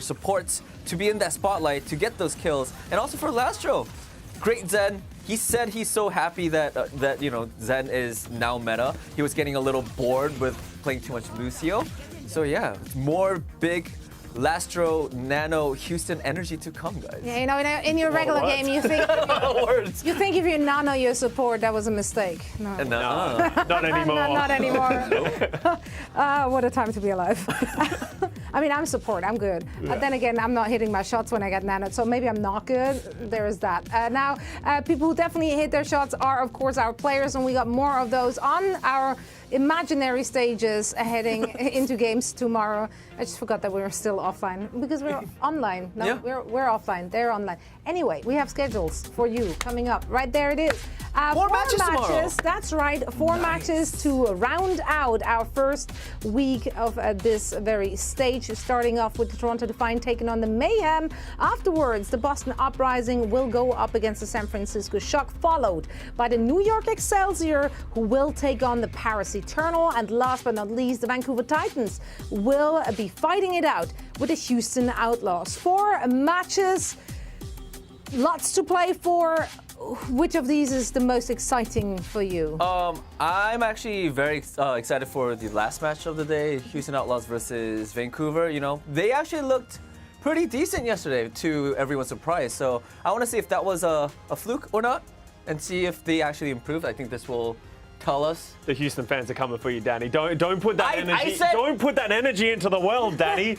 supports to be in that spotlight, to get those kills, and also for Lastro. Great Zen. He said he's so happy that Zen is now meta. He was getting a little bored with playing too much Lucio. So yeah, more big Lastro Nano Houston energy to come, guys. Yeah, in your regular game, you think if you nano your support, that was a mistake. No, not anymore. Not anymore. What a time to be alive. I mean, I'm support. I'm good. Yeah. Then again, I'm not hitting my shots when I get nanoed, so maybe I'm not good. There is that. Now, people who definitely hit their shots are, of course, our players, and we got more of those on our imaginary stages heading into games tomorrow. I just forgot that we were still offline because we're online. No, we're offline. They're online. Anyway, we have schedules for you coming up. Right there it is. Four matches tomorrow. That's right. Four matches to round out our first week of this very stage. Starting off with the Toronto Defiant taking on the Mayhem. Afterwards, the Boston Uprising will go up against the San Francisco Shock, followed by the New York Excelsior, who will take on the Paris Eternal. And last but not least, the Vancouver Titans will be fighting it out with the Houston Outlaws. 4 matches, lots to play for. Which of these is the most exciting for you? I'm actually very excited for the last match of the day, Houston Outlaws versus Vancouver. You know, they actually looked pretty decent yesterday, to everyone's surprise. So I want to see if that was a fluke or not, and see if they actually improved. I think this will tell us. The Houston fans are coming for you, Danny. Don't put that energy. Don't put that energy into the world, Danny.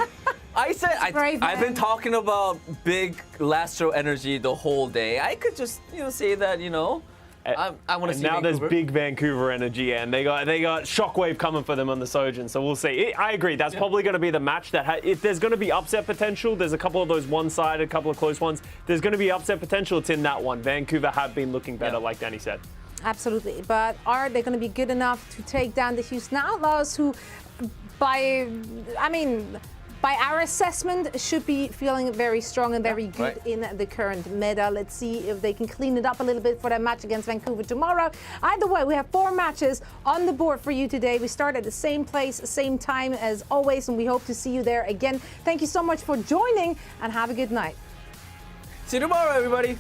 I've been talking about big Lastro energy the whole day. I could just say that I want to see. Now Vancouver. there's big Vancouver energy, and they got Shockwave coming for them on the Sojourn. So we'll see. I agree. That's probably going to be the match that if there's going to be upset potential, there's a couple of those one-sided, a couple of close ones. There's going to be upset potential. It's in that one. Vancouver have been looking better, like Danny said. Absolutely. But are they going to be good enough to take down the Houston Outlaws, who, by our assessment, should be feeling very strong and very good in the current meta? Let's see if they can clean it up a little bit for that match against Vancouver tomorrow. Either way, we have 4 matches on the board for you today. We start at the same place, same time as always, and we hope to see you there again. Thank you so much for joining, and have a good night. See you tomorrow, everybody.